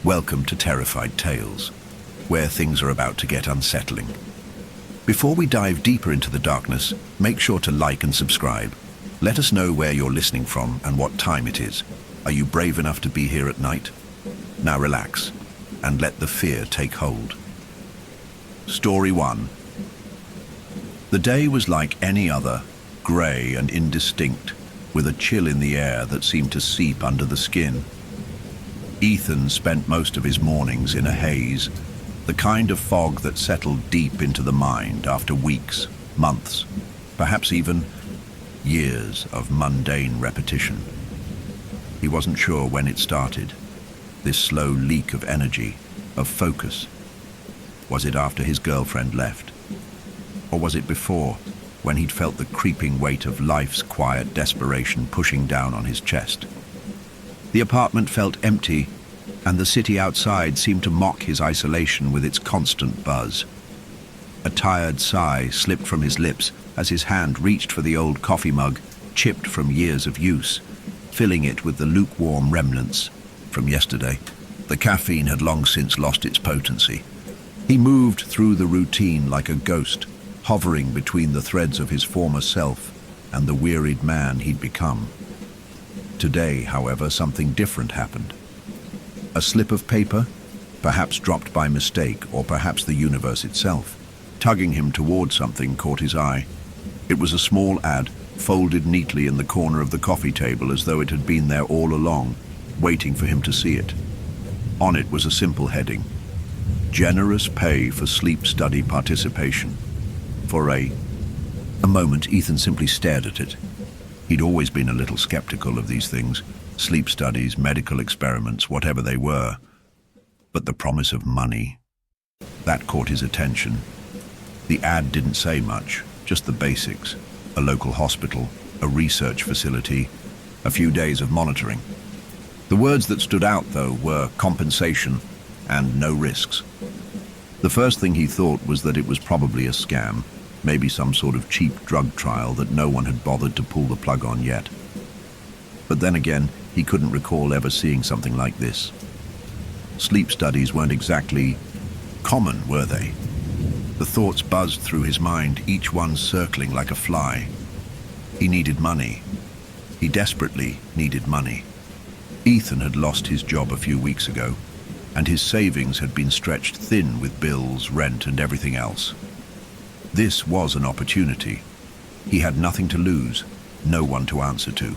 Welcome to Terrified Tales, where things are about to get unsettling. Before we dive deeper into the darkness, make sure to like and subscribe. Let us know where you're listening from and what time it is. Are you brave enough to be here at night? Now relax and let the fear take hold. Story 1. The day was like any other, grey and indistinct, with a chill in the air that seemed to seep under the skin. Ethan spent most of his mornings in a haze, the kind of fog that settled deep into the mind after weeks, months, perhaps even years of mundane repetition. He wasn't sure when it started, this slow leak of energy, of focus. Was it after his girlfriend left? Or was it before, when he'd felt the creeping weight of life's quiet desperation pushing down on his chest? The apartment felt empty, and the city outside seemed to mock his isolation with its constant buzz. A tired sigh slipped from his lips as his hand reached for the old coffee mug, chipped from years of use, filling it with the lukewarm remnants from yesterday. The caffeine had long since lost its potency. He moved through the routine like a ghost, hovering between the threads of his former self and the wearied man he'd become. Today, however, something different happened. A slip of paper, perhaps dropped by mistake, or perhaps the universe itself, tugging him toward something, caught his eye. It was a small ad, folded neatly in the corner of the coffee table as though it had been there all along, waiting for him to see it. On it was a simple heading: generous pay for sleep study participation. For a moment, Ethan simply stared at it. He'd always been a little skeptical of these things, sleep studies, medical experiments, whatever they were. But the promise of money, that caught his attention. The ad didn't say much, just the basics: a local hospital, a research facility, a few days of monitoring. The words that stood out, though, were compensation and no risks. The first thing he thought was that it was probably a scam, maybe some sort of cheap drug trial that no one had bothered to pull the plug on yet. But then again, he couldn't recall ever seeing something like this. Sleep studies weren't exactly common, were they? The thoughts buzzed through his mind, each one circling like a fly. He needed money. He desperately needed money. Ethan had lost his job a few weeks ago, and his savings had been stretched thin with bills, rent, and everything else. This was an opportunity. He had nothing to lose, no one to answer to.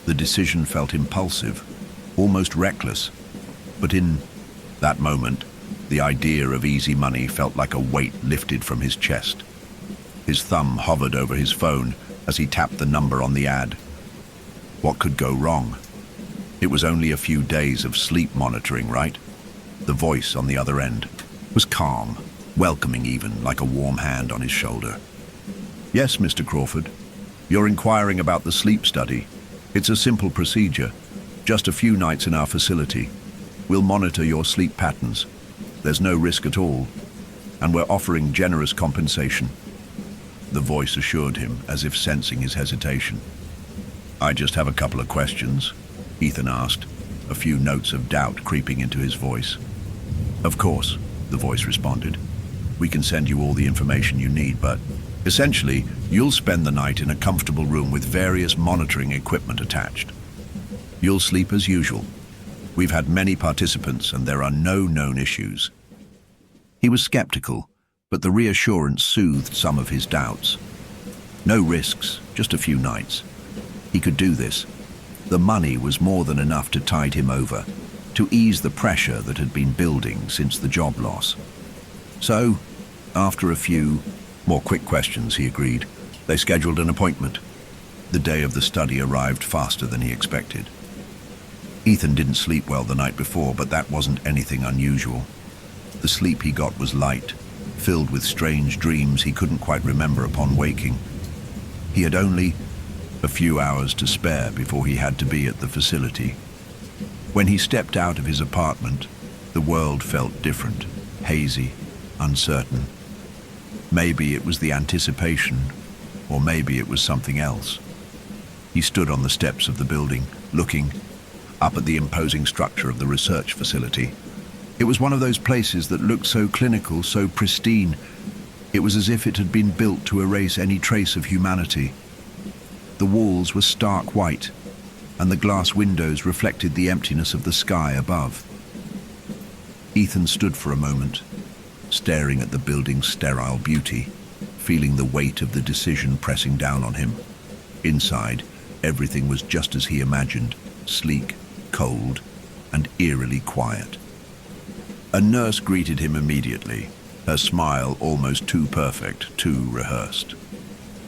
The decision felt impulsive, almost reckless, but in that moment, the idea of easy money felt like a weight lifted from his chest. His thumb hovered over his phone as he tapped the number on the ad. What could go wrong? It was only a few days of sleep monitoring, right? The voice on the other end was calm, welcoming even, like a warm hand on his shoulder. "Yes, Mr. Crawford. You're inquiring about the sleep study. It's a simple procedure, just a few nights in our facility. We'll monitor your sleep patterns. There's no risk at all, and we're offering generous compensation," the voice assured him, as if sensing his hesitation. "I just have a couple of questions," Ethan asked, a few notes of doubt creeping into his voice. "Of course," the voice responded. "We can send you all the information you need, but essentially, you'll spend the night in a comfortable room with various monitoring equipment attached. You'll sleep as usual. We've had many participants, and there are no known issues." He was skeptical, but the reassurance soothed some of his doubts. No risks, just a few nights. He could do this. The money was more than enough to tide him over, to ease the pressure that had been building since the job loss. So, after a few more quick questions, he agreed. They scheduled an appointment. The day of the study arrived faster than he expected. Ethan didn't sleep well the night before, but that wasn't anything unusual. The sleep he got was light, filled with strange dreams he couldn't quite remember upon waking. He had only a few hours to spare before he had to be at the facility. When he stepped out of his apartment, the world felt different, hazy, uncertain. Maybe it was the anticipation, or maybe it was something else. He stood on the steps of the building, looking up at the imposing structure of the research facility, It was one of those places that looked so clinical, so pristine. It was as if it had been built to erase any trace of humanity. The walls were stark white, and the glass windows reflected the emptiness of the sky above. Ethan stood for a moment, staring at the building's sterile beauty, feeling the weight of the decision pressing down on him. Inside, everything was just as he imagined, sleek, cold, and eerily quiet. A nurse greeted him immediately, her smile almost too perfect, too rehearsed.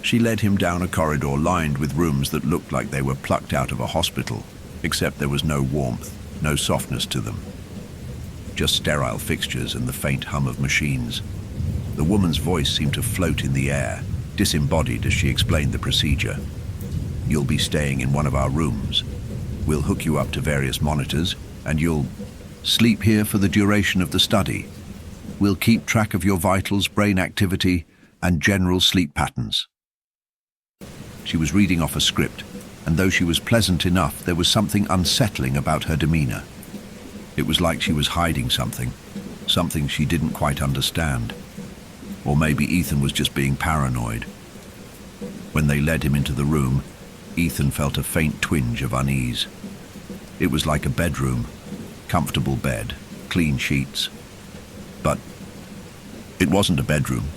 She led him down a corridor lined with rooms that looked like they were plucked out of a hospital, except there was no warmth, no softness to them. Just sterile fixtures and the faint hum of machines. The woman's voice seemed to float in the air, disembodied as she explained the procedure. You'll be staying in one of our rooms. We'll hook you up to various monitors, and you'll sleep here for the duration of the study. We'll keep track of your vitals, brain activity, and general sleep patterns. She was reading off a script, and though she was pleasant enough, there was something unsettling about her demeanor. It was like she was hiding something she didn't quite understand. Or maybe Ethan was just being paranoid. When they led him into the room, Ethan felt a faint twinge of unease. It was like a bedroom, comfortable bed, clean sheets. But it wasn't a bedroom.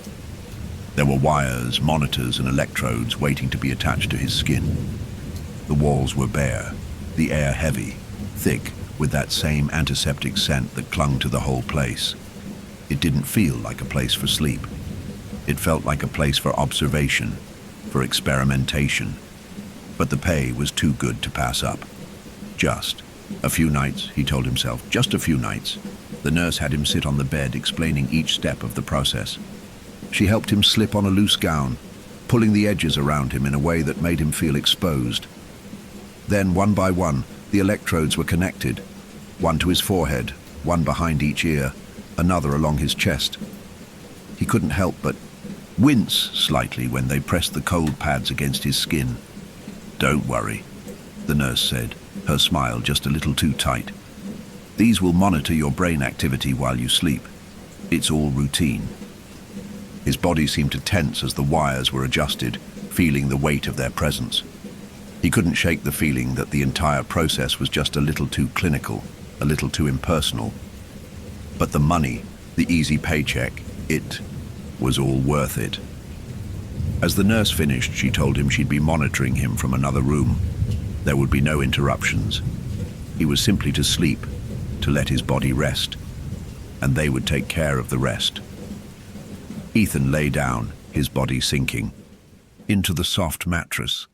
There were wires, monitors, and electrodes waiting to be attached to his skin. The walls were bare, the air heavy, thick, with that same antiseptic scent that clung to the whole place. It didn't feel like a place for sleep. It felt like a place for observation, for experimentation. But the pay was too good to pass up. Just a few nights, he told himself, just a few nights. The nurse had him sit on the bed, explaining each step of the process. She helped him slip on a loose gown, pulling the edges around him in a way that made him feel exposed. Then, one by one, the electrodes were connected, one to his forehead, one behind each ear, another along his chest. He couldn't help but wince slightly when they pressed the cold pads against his skin. "Don't worry," the nurse said, her smile just a little too tight. "These will monitor your brain activity while you sleep. It's all routine." His body seemed to tense as the wires were adjusted, feeling the weight of their presence. He couldn't shake the feeling that the entire process was just a little too clinical, a little too impersonal. But the money, the easy paycheck, it was all worth it. As the nurse finished, she told him she'd be monitoring him from another room. There would be no interruptions. He was simply to sleep, to let his body rest, and they would take care of the rest. Ethan lay down, his body sinking into the soft mattress,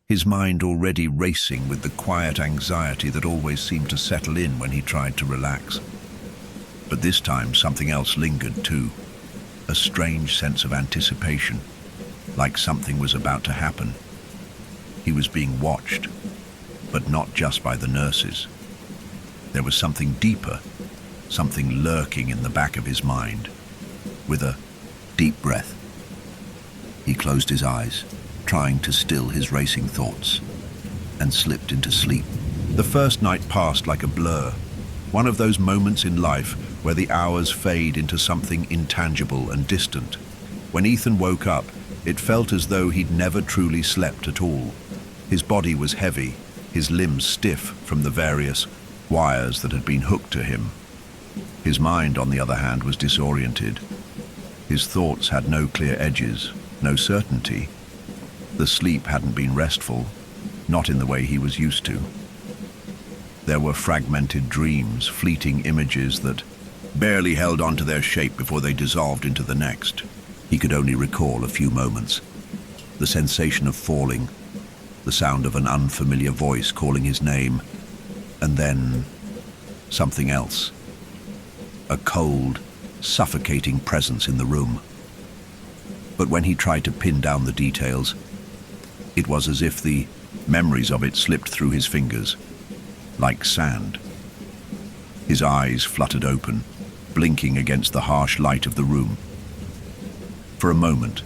his mind already racing with the quiet anxiety that always seemed to settle in when he tried to relax. But this time something else lingered too, a strange sense of anticipation, like something was about to happen. He was being watched, but not just by the nurses. There was something deeper, something lurking in the back of his mind. With a deep breath, he closed his eyes, trying to still his racing thoughts, and slipped into sleep. The first night passed like a blur, one of those moments in life where the hours fade into something intangible and distant. When Ethan woke up, it felt as though he'd never truly slept at all. His body was heavy, his limbs stiff from the various wires that had been hooked to him. His mind, on the other hand, was disoriented. His thoughts had no clear edges, no certainty. The sleep hadn't been restful, not in the way he was used to. There were fragmented dreams, fleeting images that barely held on to their shape before they dissolved into the next. He could only recall a few moments. The sensation of falling, the sound of an unfamiliar voice calling his name, and then something else. A cold, suffocating presence in the room. But when he tried to pin down the details, it was as if the memories of it slipped through his fingers, like sand. His eyes fluttered open, blinking against the harsh light of the room. For a moment,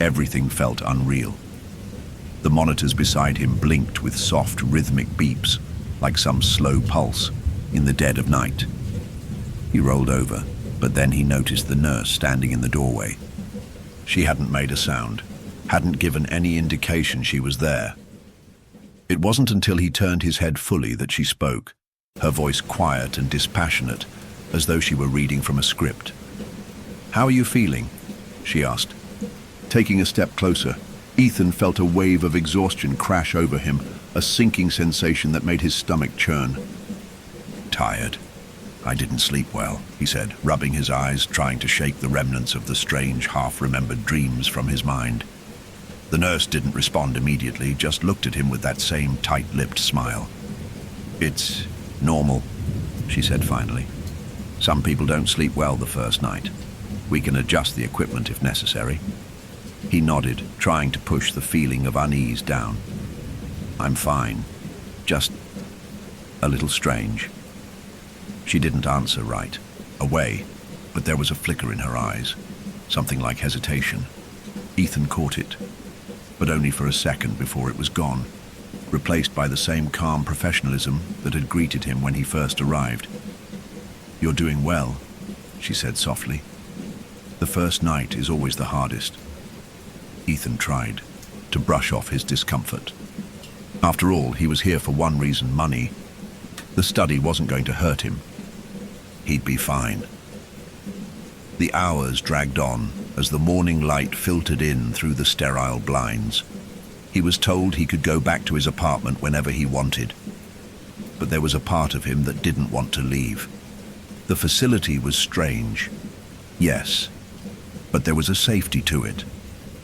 everything felt unreal. The monitors beside him blinked with soft, rhythmic beeps, like some slow pulse in the dead of night. He rolled over, but then he noticed the nurse standing in the doorway. She hadn't made a sound, hadn't given any indication she was there. It wasn't until he turned his head fully that she spoke, her voice quiet and dispassionate, as though she were reading from a script. "How are you feeling?" she asked. Taking a step closer, Ethan felt a wave of exhaustion crash over him, a sinking sensation that made his stomach churn. "Tired. I didn't sleep well," he said, rubbing his eyes, trying to shake the remnants of the strange, half-remembered dreams from his mind. The nurse didn't respond immediately, just looked at him with that same tight-lipped smile. "It's normal," she said finally. "Some people don't sleep well the first night. We can adjust the equipment if necessary." He nodded, trying to push the feeling of unease down. "I'm fine. Just a little strange." She didn't answer right away, but there was a flicker in her eyes, something like hesitation. Ethan caught it, but only for a second before it was gone, replaced by the same calm professionalism that had greeted him when he first arrived. "You're doing well," she said softly. "The first night is always the hardest." Ethan tried to brush off his discomfort. After all, he was here for one reason: money. The study wasn't going to hurt him. He'd be fine. The hours dragged on as the morning light filtered in through the sterile blinds. He was told he could go back to his apartment whenever he wanted. But there was a part of him that didn't want to leave. The facility was strange, yes, but there was a safety to it,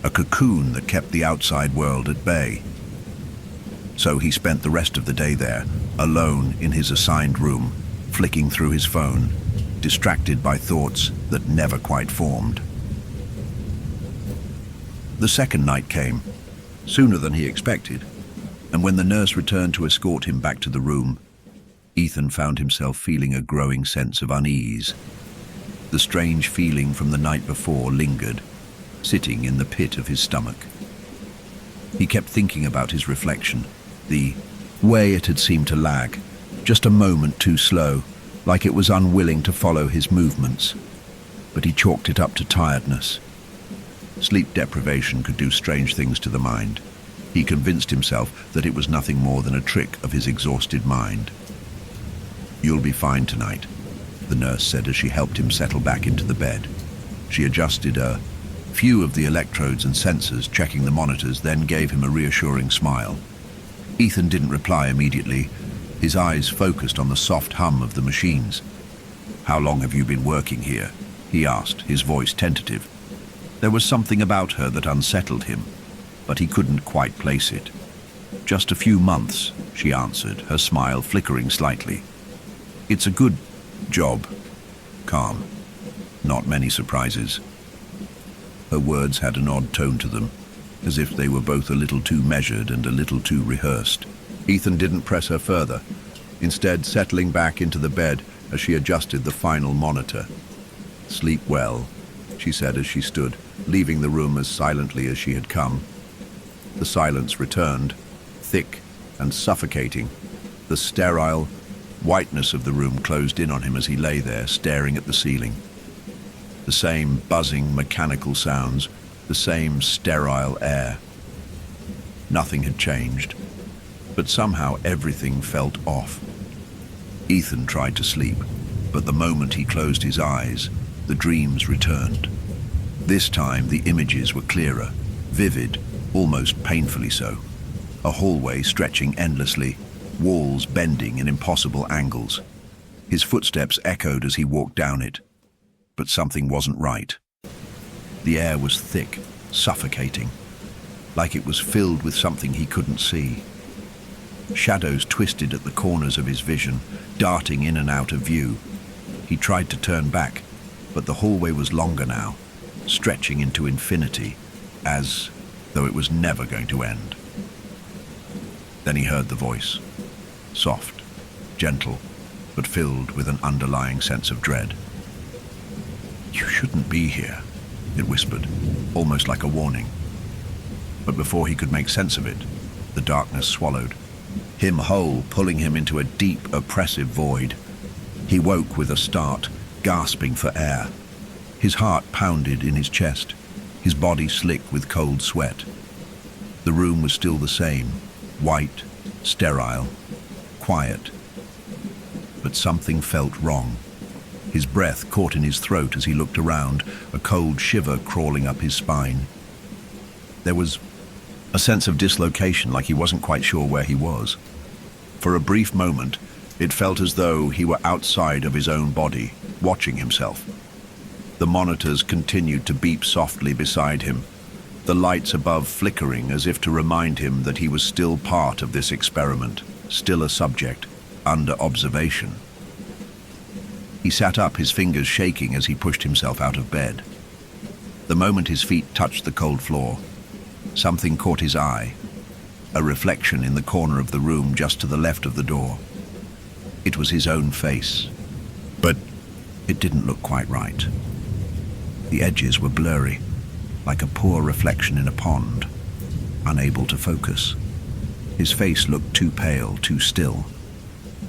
a cocoon that kept the outside world at bay. So he spent the rest of the day there, alone in his assigned room, flicking through his phone, distracted by thoughts that never quite formed. The second night came, sooner than he expected, and when the nurse returned to escort him back to the room, Ethan found himself feeling a growing sense of unease. The strange feeling from the night before lingered, sitting in the pit of his stomach. He kept thinking about his reflection, the way it had seemed to lag, just a moment too slow, like it was unwilling to follow his movements. But he chalked it up to tiredness. Sleep deprivation could do strange things to the mind. He convinced himself that it was nothing more than a trick of his exhausted mind. "You'll be fine tonight," the nurse said as she helped him settle back into the bed. She adjusted a few of the electrodes and sensors, checking the monitors, then gave him a reassuring smile. Ethan didn't reply immediately, his eyes focused on the soft hum of the machines. "How long have you been working here?" he asked, his voice tentative. There was something about her that unsettled him, but he couldn't quite place it. "Just a few months," she answered, her smile flickering slightly. "It's a good job." Calm. Not many surprises. Her words had an odd tone to them, as if they were both a little too measured and a little too rehearsed. Ethan didn't press her further, instead settling back into the bed as she adjusted the final monitor. "Sleep well," she said as she stood, leaving the room as silently as she had come. The silence returned, thick and suffocating. The sterile whiteness of the room closed in on him as he lay there, staring at the ceiling. The same buzzing mechanical sounds, the same sterile air. Nothing had changed, but somehow everything felt off. Ethan tried to sleep, but the moment he closed his eyes, the dreams returned. This time the images were clearer, vivid, almost painfully so. A hallway stretching endlessly, walls bending in impossible angles. His footsteps echoed as he walked down it, but something wasn't right. The air was thick, suffocating, like it was filled with something he couldn't see. Shadows twisted at the corners of his vision, darting in and out of view. He tried to turn back, but the hallway was longer now, stretching into infinity, as though it was never going to end. Then he heard the voice, soft, gentle, but filled with an underlying sense of dread. "You shouldn't be here," it whispered, almost like a warning. But before he could make sense of it, the darkness swallowed him whole, pulling him into a deep, oppressive void. He woke with a start, gasping for air. His heart pounded in his chest, his body slick with cold sweat. The room was still the same, white, sterile, quiet. But something felt wrong. His breath caught in his throat as he looked around, a cold shiver crawling up his spine. There was a sense of dislocation, like he wasn't quite sure where he was. For a brief moment, it felt as though he were outside of his own body, watching himself. The monitors continued to beep softly beside him, the lights above flickering as if to remind him that he was still part of this experiment, still a subject, under observation. He sat up, his fingers shaking as he pushed himself out of bed. The moment his feet touched the cold floor, something caught his eye, a reflection in the corner of the room just to the left of the door. It was his own face, but it didn't look quite right. The edges were blurry, like a poor reflection in a pond, unable to focus. His face looked too pale, too still.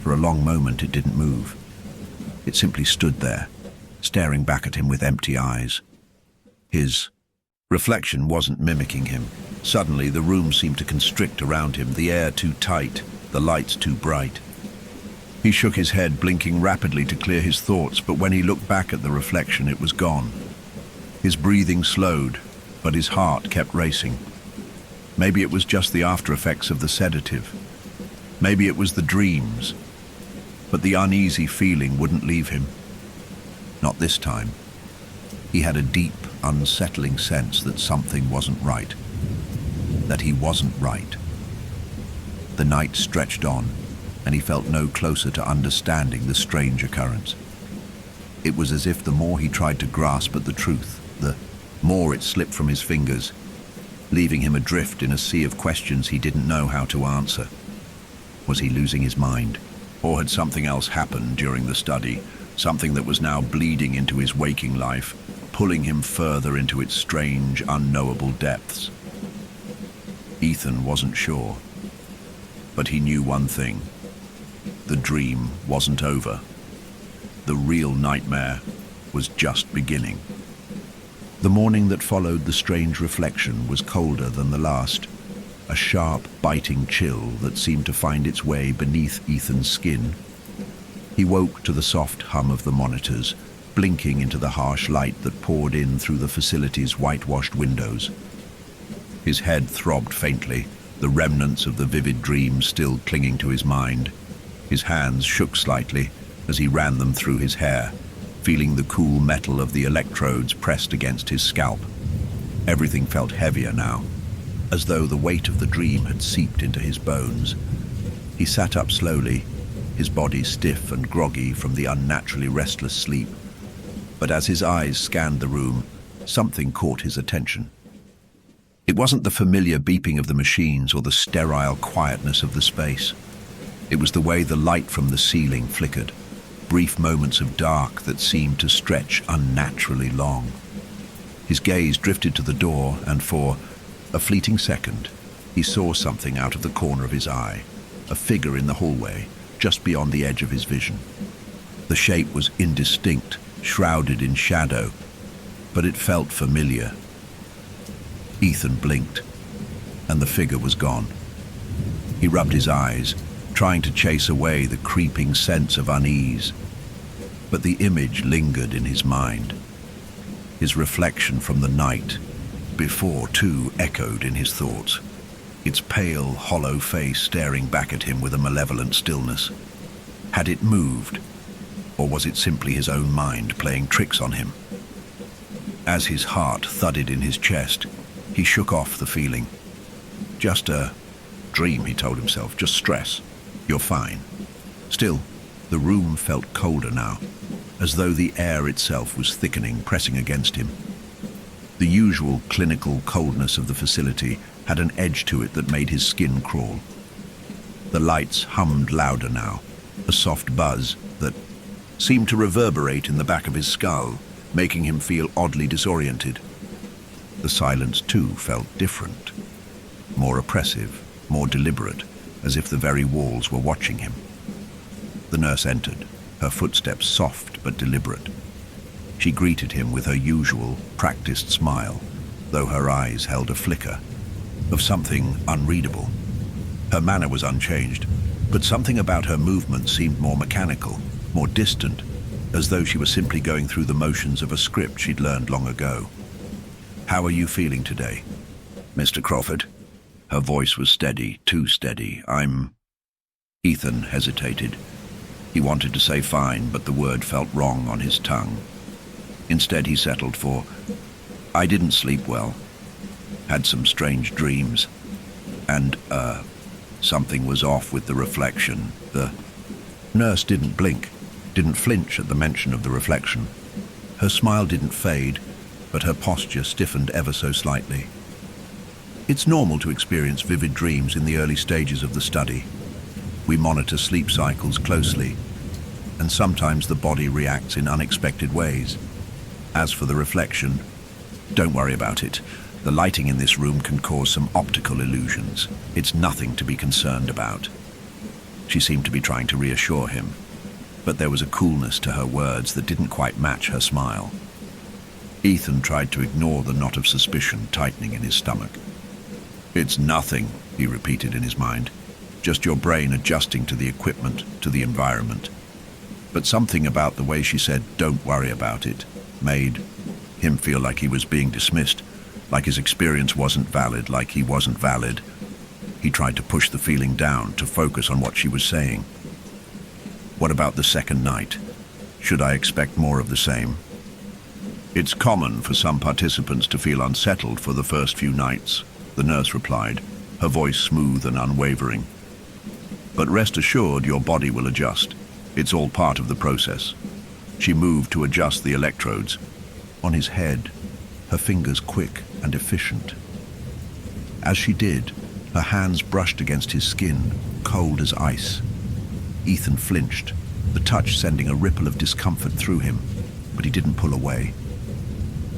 For a long moment it didn't move. It simply stood there, staring back at him with empty eyes. His reflection wasn't mimicking him. Suddenly the room seemed to constrict around him, the air too tight, the lights too bright. He shook his head, blinking rapidly to clear his thoughts, but when he looked back at the reflection, it was gone. His breathing slowed, but his heart kept racing. Maybe it was just the after effects of the sedative. Maybe it was the dreams. But the uneasy feeling wouldn't leave him. Not this time. He had a deep, unsettling sense that something wasn't right. That he wasn't right. The night stretched on, and he felt no closer to understanding the strange occurrence. It was as if the more he tried to grasp at the truth, the more it slipped from his fingers, leaving him adrift in a sea of questions he didn't know how to answer. Was he losing his mind? Or had something else happened during the study, something that was now bleeding into his waking life, pulling him further into its strange, unknowable depths? Ethan wasn't sure, but he knew one thing. The dream wasn't over. The real nightmare was just beginning. The morning that followed the strange reflection was colder than the last, a sharp, biting chill that seemed to find its way beneath Ethan's skin. He woke to the soft hum of the monitors, blinking into the harsh light that poured in through the facility's whitewashed windows. His head throbbed faintly, the remnants of the vivid dream still clinging to his mind. His hands shook slightly as he ran them through his hair, feeling the cool metal of the electrodes pressed against his scalp. Everything felt heavier now, as though the weight of the dream had seeped into his bones. He sat up slowly, his body stiff and groggy from the unnaturally restless sleep. But as his eyes scanned the room, something caught his attention. It wasn't the familiar beeping of the machines or the sterile quietness of the space. It was the way the light from the ceiling flickered, brief moments of dark that seemed to stretch unnaturally long. His gaze drifted to the door, and for a fleeting second, he saw something out of the corner of his eye, a figure in the hallway, just beyond the edge of his vision. The shape was indistinct, shrouded in shadow, but it felt familiar. Ethan blinked, and the figure was gone. He rubbed his eyes, trying to chase away the creeping sense of unease. But the image lingered in his mind. His reflection from the night before, too, echoed in his thoughts, its pale, hollow face staring back at him with a malevolent stillness. Had it moved, or was it simply his own mind playing tricks on him? As his heart thudded in his chest, he shook off the feeling. Just a dream, he told himself, just stress. You're fine. Still, the room felt colder now, as though the air itself was thickening, pressing against him. The usual clinical coldness of the facility had an edge to it that made his skin crawl. The lights hummed louder now, a soft buzz that seemed to reverberate in the back of his skull, making him feel oddly disoriented. The silence, too, felt different, more oppressive, more deliberate, as if the very walls were watching him. The nurse entered, her footsteps soft but deliberate. She greeted him with her usual, practiced smile, though her eyes held a flicker of something unreadable. Her manner was unchanged, but something about her movement seemed more mechanical, more distant, as though she was simply going through the motions of a script she'd learned long ago. "How are you feeling today, Mr. Crawford?" Her voice was steady, too steady. Ethan hesitated. He wanted to say fine, but the word felt wrong on his tongue. Instead, he settled for, "I didn't sleep well. Had some strange dreams. And, something was off with the reflection." The nurse didn't blink, didn't flinch at the mention of the reflection. Her smile didn't fade, but her posture stiffened ever so slightly. "It's normal to experience vivid dreams in the early stages of the study. We monitor sleep cycles closely, and sometimes the body reacts in unexpected ways. As for the reflection, don't worry about it. The lighting in this room can cause some optical illusions. It's nothing to be concerned about." She seemed to be trying to reassure him, but there was a coolness to her words that didn't quite match her smile. Ethan tried to ignore the knot of suspicion tightening in his stomach. "It's nothing," he repeated in his mind. "Just your brain adjusting to the equipment, to the environment." But something about the way she said, "Don't worry about it," made him feel like he was being dismissed, like his experience wasn't valid, like he wasn't valid. He tried to push the feeling down, to focus on what she was saying. "What about the second night? Should I expect more of the same?" "It's common for some participants to feel unsettled for the first few nights," the nurse replied, her voice smooth and unwavering. "But rest assured, your body will adjust. It's all part of the process." She moved to adjust the electrodes on his head, her fingers quick and efficient. As she did, her hands brushed against his skin, cold as ice. Ethan flinched, the touch sending a ripple of discomfort through him, but he didn't pull away.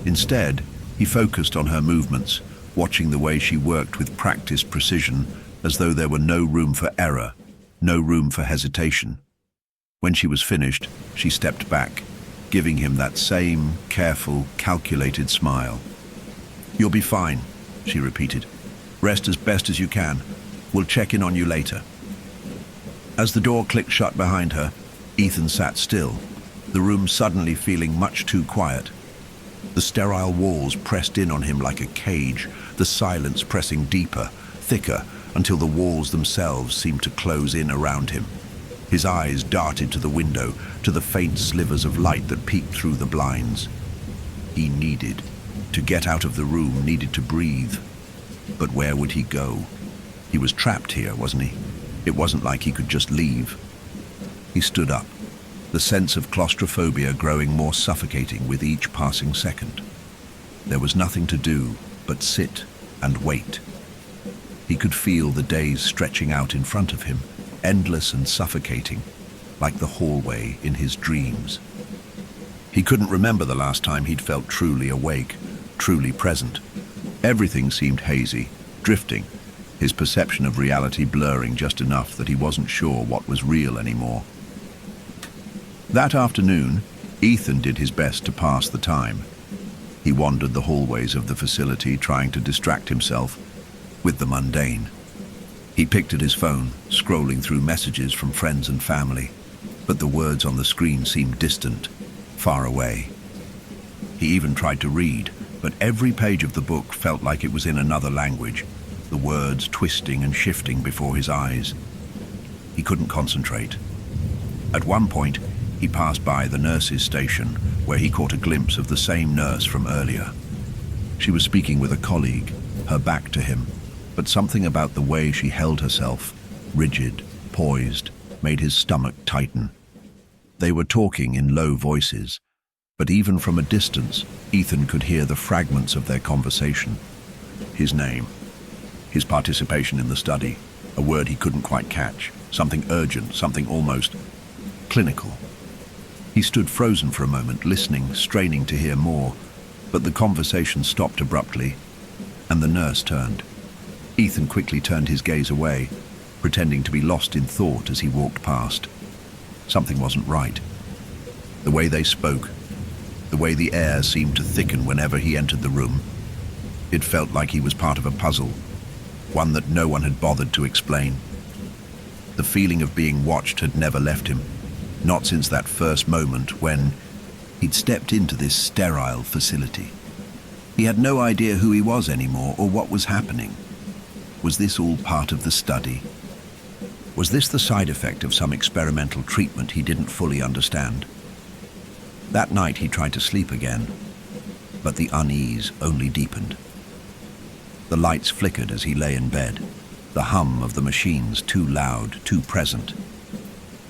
Instead, he focused on her movements, watching the way she worked with practiced precision, as though there were no room for error, no room for hesitation. When she was finished, she stepped back, giving him that same careful, calculated smile. "You'll be fine," she repeated. "Rest as best as you can. We'll check in on you later." As the door clicked shut behind her, Ethan sat still, the room suddenly feeling much too quiet. The sterile walls pressed in on him like a cage, the silence pressing deeper, thicker, until the walls themselves seemed to close in around him. His eyes darted to the window, to the faint slivers of light that peeked through the blinds. He needed to get out of the room, needed to breathe. But where would he go? He was trapped here, wasn't he? It wasn't like he could just leave. He stood up, the sense of claustrophobia growing more suffocating with each passing second. There was nothing to do but sit and wait. He could feel the days stretching out in front of him, endless and suffocating, like the hallway in his dreams. He couldn't remember the last time he'd felt truly awake, truly present. Everything seemed hazy, drifting, his perception of reality blurring just enough that he wasn't sure what was real anymore. That afternoon, Ethan did his best to pass the time. He wandered the hallways of the facility, trying to distract himself with the mundane. He picked at his phone, scrolling through messages from friends and family, but the words on the screen seemed distant, far away. He even tried to read, but every page of the book felt like it was in another language, the words twisting and shifting before his eyes. He couldn't concentrate. At one point, he passed by the nurse's station, where he caught a glimpse of the same nurse from earlier. She was speaking with a colleague, her back to him, but something about the way she held herself, rigid, poised, made his stomach tighten. They were talking in low voices, but even from a distance, Ethan could hear the fragments of their conversation. His name, his participation in the study, a word he couldn't quite catch, something urgent, something almost clinical. He stood frozen for a moment, listening, straining to hear more, but the conversation stopped abruptly, and the nurse turned. Ethan quickly turned his gaze away, pretending to be lost in thought as he walked past. Something wasn't right. The way they spoke, the way the air seemed to thicken whenever he entered the room. It felt like he was part of a puzzle, one that no one had bothered to explain. The feeling of being watched had never left him, not since that first moment when he'd stepped into this sterile facility. He had no idea who he was anymore or what was happening. Was this all part of the study? Was this the side effect of some experimental treatment he didn't fully understand? That night he tried to sleep again, but the unease only deepened. The lights flickered as he lay in bed, the hum of the machines too loud, too present.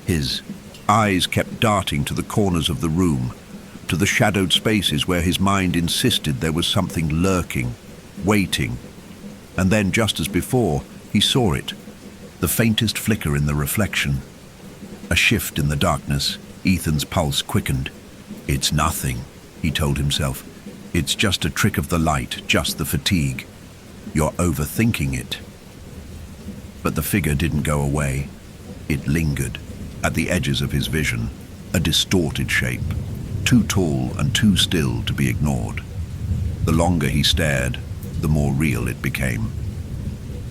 His eyes kept darting to the corners of the room, to the shadowed spaces where his mind insisted there was something lurking, waiting. And then, just as before, he saw it, the faintest flicker in the reflection. A shift in the darkness. Ethan's pulse quickened. "It's nothing," he told himself. "It's just a trick of the light, just the fatigue. You're overthinking it." But the figure didn't go away. It lingered, at the edges of his vision, a distorted shape, too tall and too still to be ignored. The longer he stared, the more real it became.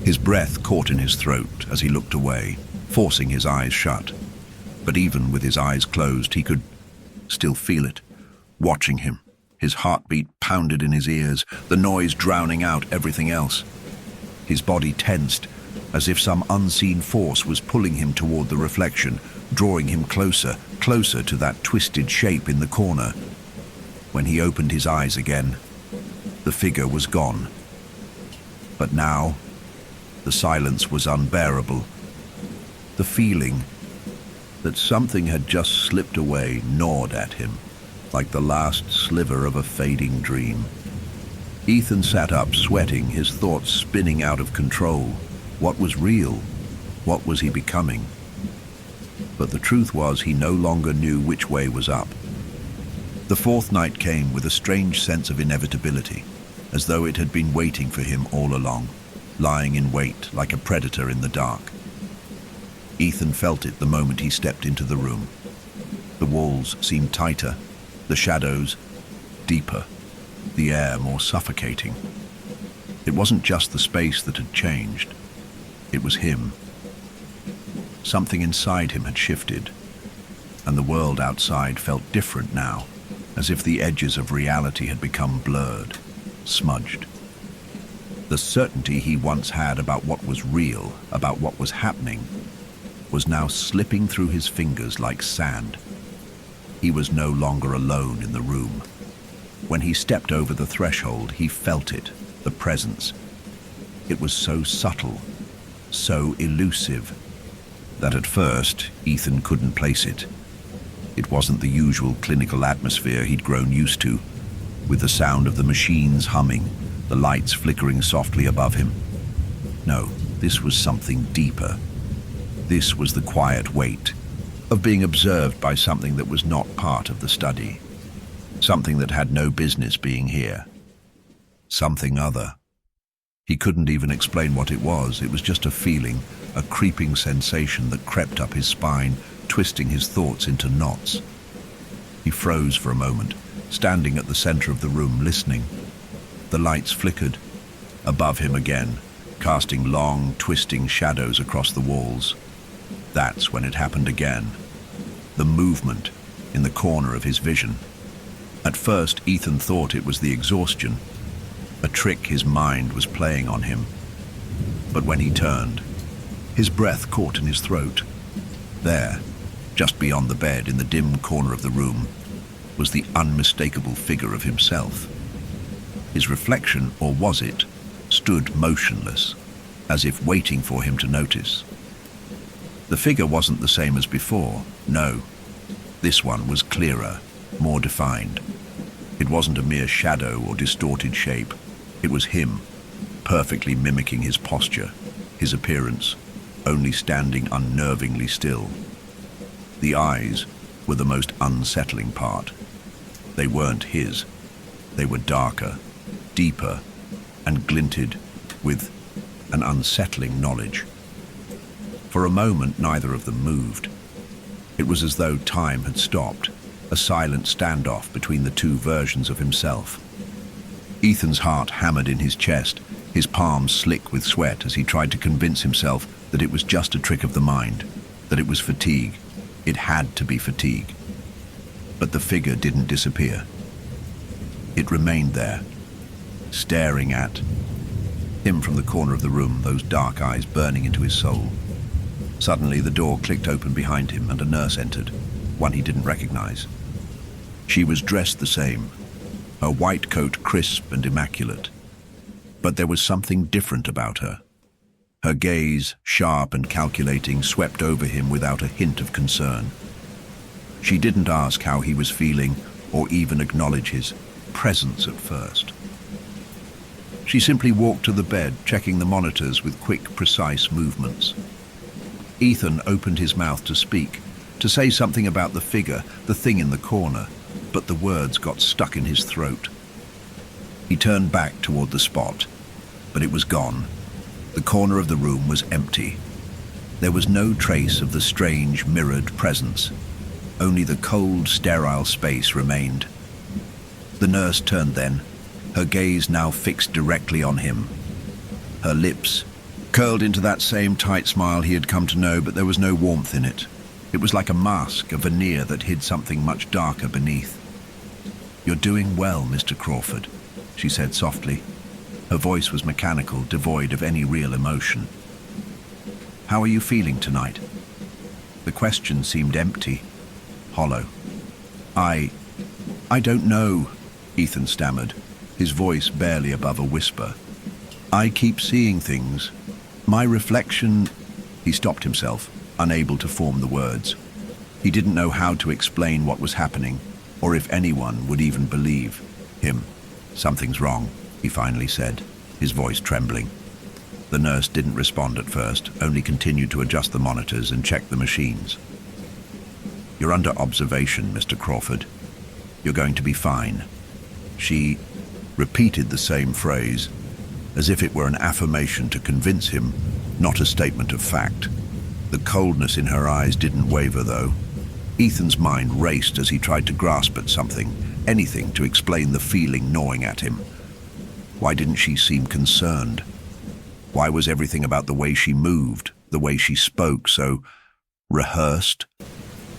His breath caught in his throat as he looked away, forcing his eyes shut. But even with his eyes closed, he could still feel it, watching him. His heartbeat pounded in his ears, the noise drowning out everything else. His body tensed, as if some unseen force was pulling him toward the reflection, drawing him closer, closer to that twisted shape in the corner. When he opened his eyes again, the figure was gone. But now, the silence was unbearable. The feeling that something had just slipped away gnawed at him, like the last sliver of a fading dream. Ethan sat up, sweating, his thoughts spinning out of control. What was real? What was he becoming? But the truth was, he no longer knew which way was up. The fourth night came with a strange sense of inevitability, as though it had been waiting for him all along, lying in wait like a predator in the dark. Ethan felt it the moment he stepped into the room. The walls seemed tighter, the shadows deeper, the air more suffocating. It wasn't just the space that had changed, it was him. Something inside him had shifted, and the world outside felt different now, as if the edges of reality had become blurred, smudged. The certainty he once had about what was real, about what was happening, was now slipping through his fingers like sand. He was no longer alone in the room. When he stepped over the threshold, he felt it, the presence. It was so subtle, so elusive, that at first Ethan couldn't place it. It wasn't the usual clinical atmosphere he'd grown used to, with the sound of the machines humming, the lights flickering softly above him. No, this was something deeper. This was the quiet weight of being observed by something that was not part of the study, something that had no business being here, something other. He couldn't even explain what it was. It was just a feeling, a creeping sensation that crept up his spine, twisting his thoughts into knots. He froze for a moment, standing at the center of the room, listening. The lights flickered, above him again, casting long, twisting shadows across the walls. That's when it happened again. The movement in the corner of his vision. At first, Ethan thought it was the exhaustion, a trick his mind was playing on him. But when he turned, his breath caught in his throat. There, just beyond the bed in the dim corner of the room, was the unmistakable figure of himself. His reflection, or was it, stood motionless, as if waiting for him to notice. The figure wasn't the same as before, no. This one was clearer, more defined. It wasn't a mere shadow or distorted shape. It was him, perfectly mimicking his posture, his appearance, only standing unnervingly still. The eyes were the most unsettling part. They weren't his. They were darker, deeper, and glinted with an unsettling knowledge. For a moment, neither of them moved. It was as though time had stopped, a silent standoff between the two versions of himself. Ethan's heart hammered in his chest, his palms slick with sweat as he tried to convince himself that it was just a trick of the mind, that it was fatigue. It had to be fatigue. But the figure didn't disappear. It remained there, staring at him from the corner of the room, those dark eyes burning into his soul. Suddenly, the door clicked open behind him and a nurse entered, one he didn't recognize. She was dressed the same, her white coat crisp and immaculate. But there was something different about her. Her gaze, sharp and calculating, swept over him without a hint of concern. She didn't ask how he was feeling or even acknowledge his presence at first. She simply walked to the bed, checking the monitors with quick, precise movements. Ethan opened his mouth to speak, to say something about the figure, the thing in the corner, but the words got stuck in his throat. He turned back toward the spot, but it was gone. The corner of the room was empty. There was no trace of the strange, mirrored presence. Only the cold, sterile space remained. The nurse turned then, her gaze now fixed directly on him. Her lips curled into that same tight smile he had come to know, but there was no warmth in it. It was like a mask, a veneer that hid something much darker beneath. "You're doing well, Mr. Crawford," she said softly. Her voice was mechanical, devoid of any real emotion. "How are you feeling tonight?" The question seemed empty, hollow. I don't know," Ethan stammered, his voice barely above a whisper. "I keep seeing things. My reflection—" He stopped himself, unable to form the words. He didn't know how to explain what was happening, or if anyone would even believe him. "Something's wrong," he finally said, his voice trembling. The nurse didn't respond at first, only continued to adjust the monitors and check the machines. "You're under observation, Mr. Crawford. You're going to be fine." She repeated the same phrase, as if it were an affirmation to convince him, not a statement of fact. The coldness in her eyes didn't waver, though. Ethan's mind raced as he tried to grasp at something, anything to explain the feeling gnawing at him. Why didn't she seem concerned? Why was everything about the way she moved, the way she spoke, so rehearsed?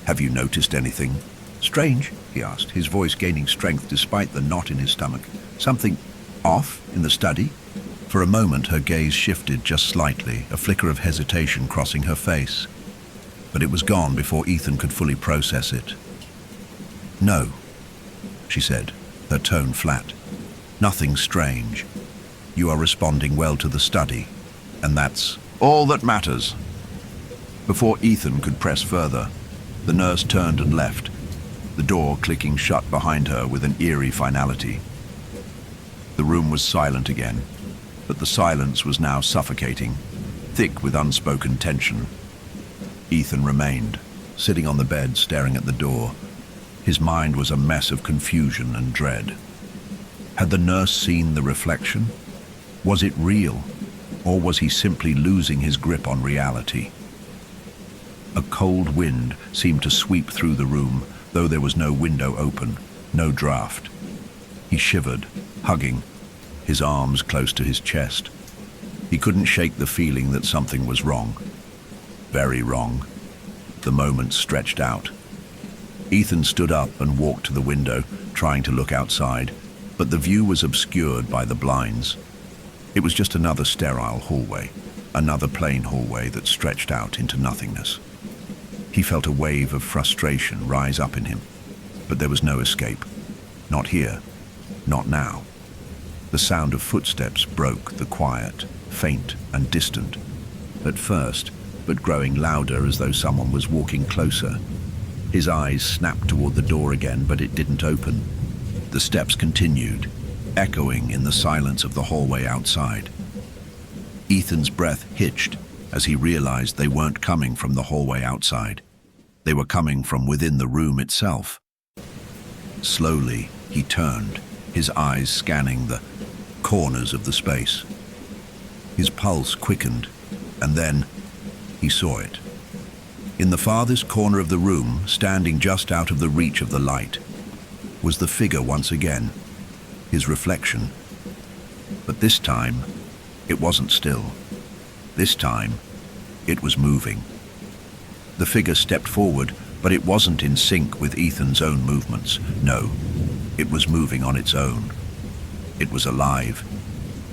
"Have you noticed anything strange?" he asked, his voice gaining strength despite the knot in his stomach. "Something off in the study?" For a moment her gaze shifted just slightly, a flicker of hesitation crossing her face. But it was gone before Ethan could fully process it. "No," she said, her tone flat. "Nothing strange. You are responding well to the study, and that's all that matters." Before Ethan could press further, the nurse turned and left, the door clicking shut behind her with an eerie finality. The room was silent again, but the silence was now suffocating, thick with unspoken tension. Ethan remained, sitting on the bed staring at the door. His mind was a mess of confusion and dread. Had the nurse seen the reflection? Was it real, or was he simply losing his grip on reality? A cold wind seemed to sweep through the room, though there was no window open, no draft. He shivered, hugging, his arms close to his chest. He couldn't shake the feeling that something was wrong. Very wrong. The moments stretched out. Ethan stood up and walked to the window, trying to look outside, but the view was obscured by the blinds. It was just another sterile hallway, another plain hallway that stretched out into nothingness. He felt a wave of frustration rise up in him, but there was no escape. Not here, not now. The sound of footsteps broke the quiet, faint and distant, at first, but growing louder as though someone was walking closer. His eyes snapped toward the door again, but it didn't open. The steps continued, echoing in the silence of the hallway outside. Ethan's breath hitched as he realized they weren't coming from the hallway outside. They were coming from within the room itself. Slowly, he turned, his eyes scanning the corners of the space. His pulse quickened, and then he saw it. In the farthest corner of the room, standing just out of the reach of the light, was the figure once again, his reflection. But this time, it wasn't still. This time, it was moving. The figure stepped forward, but it wasn't in sync with Ethan's own movements. No, it was moving on its own. It was alive,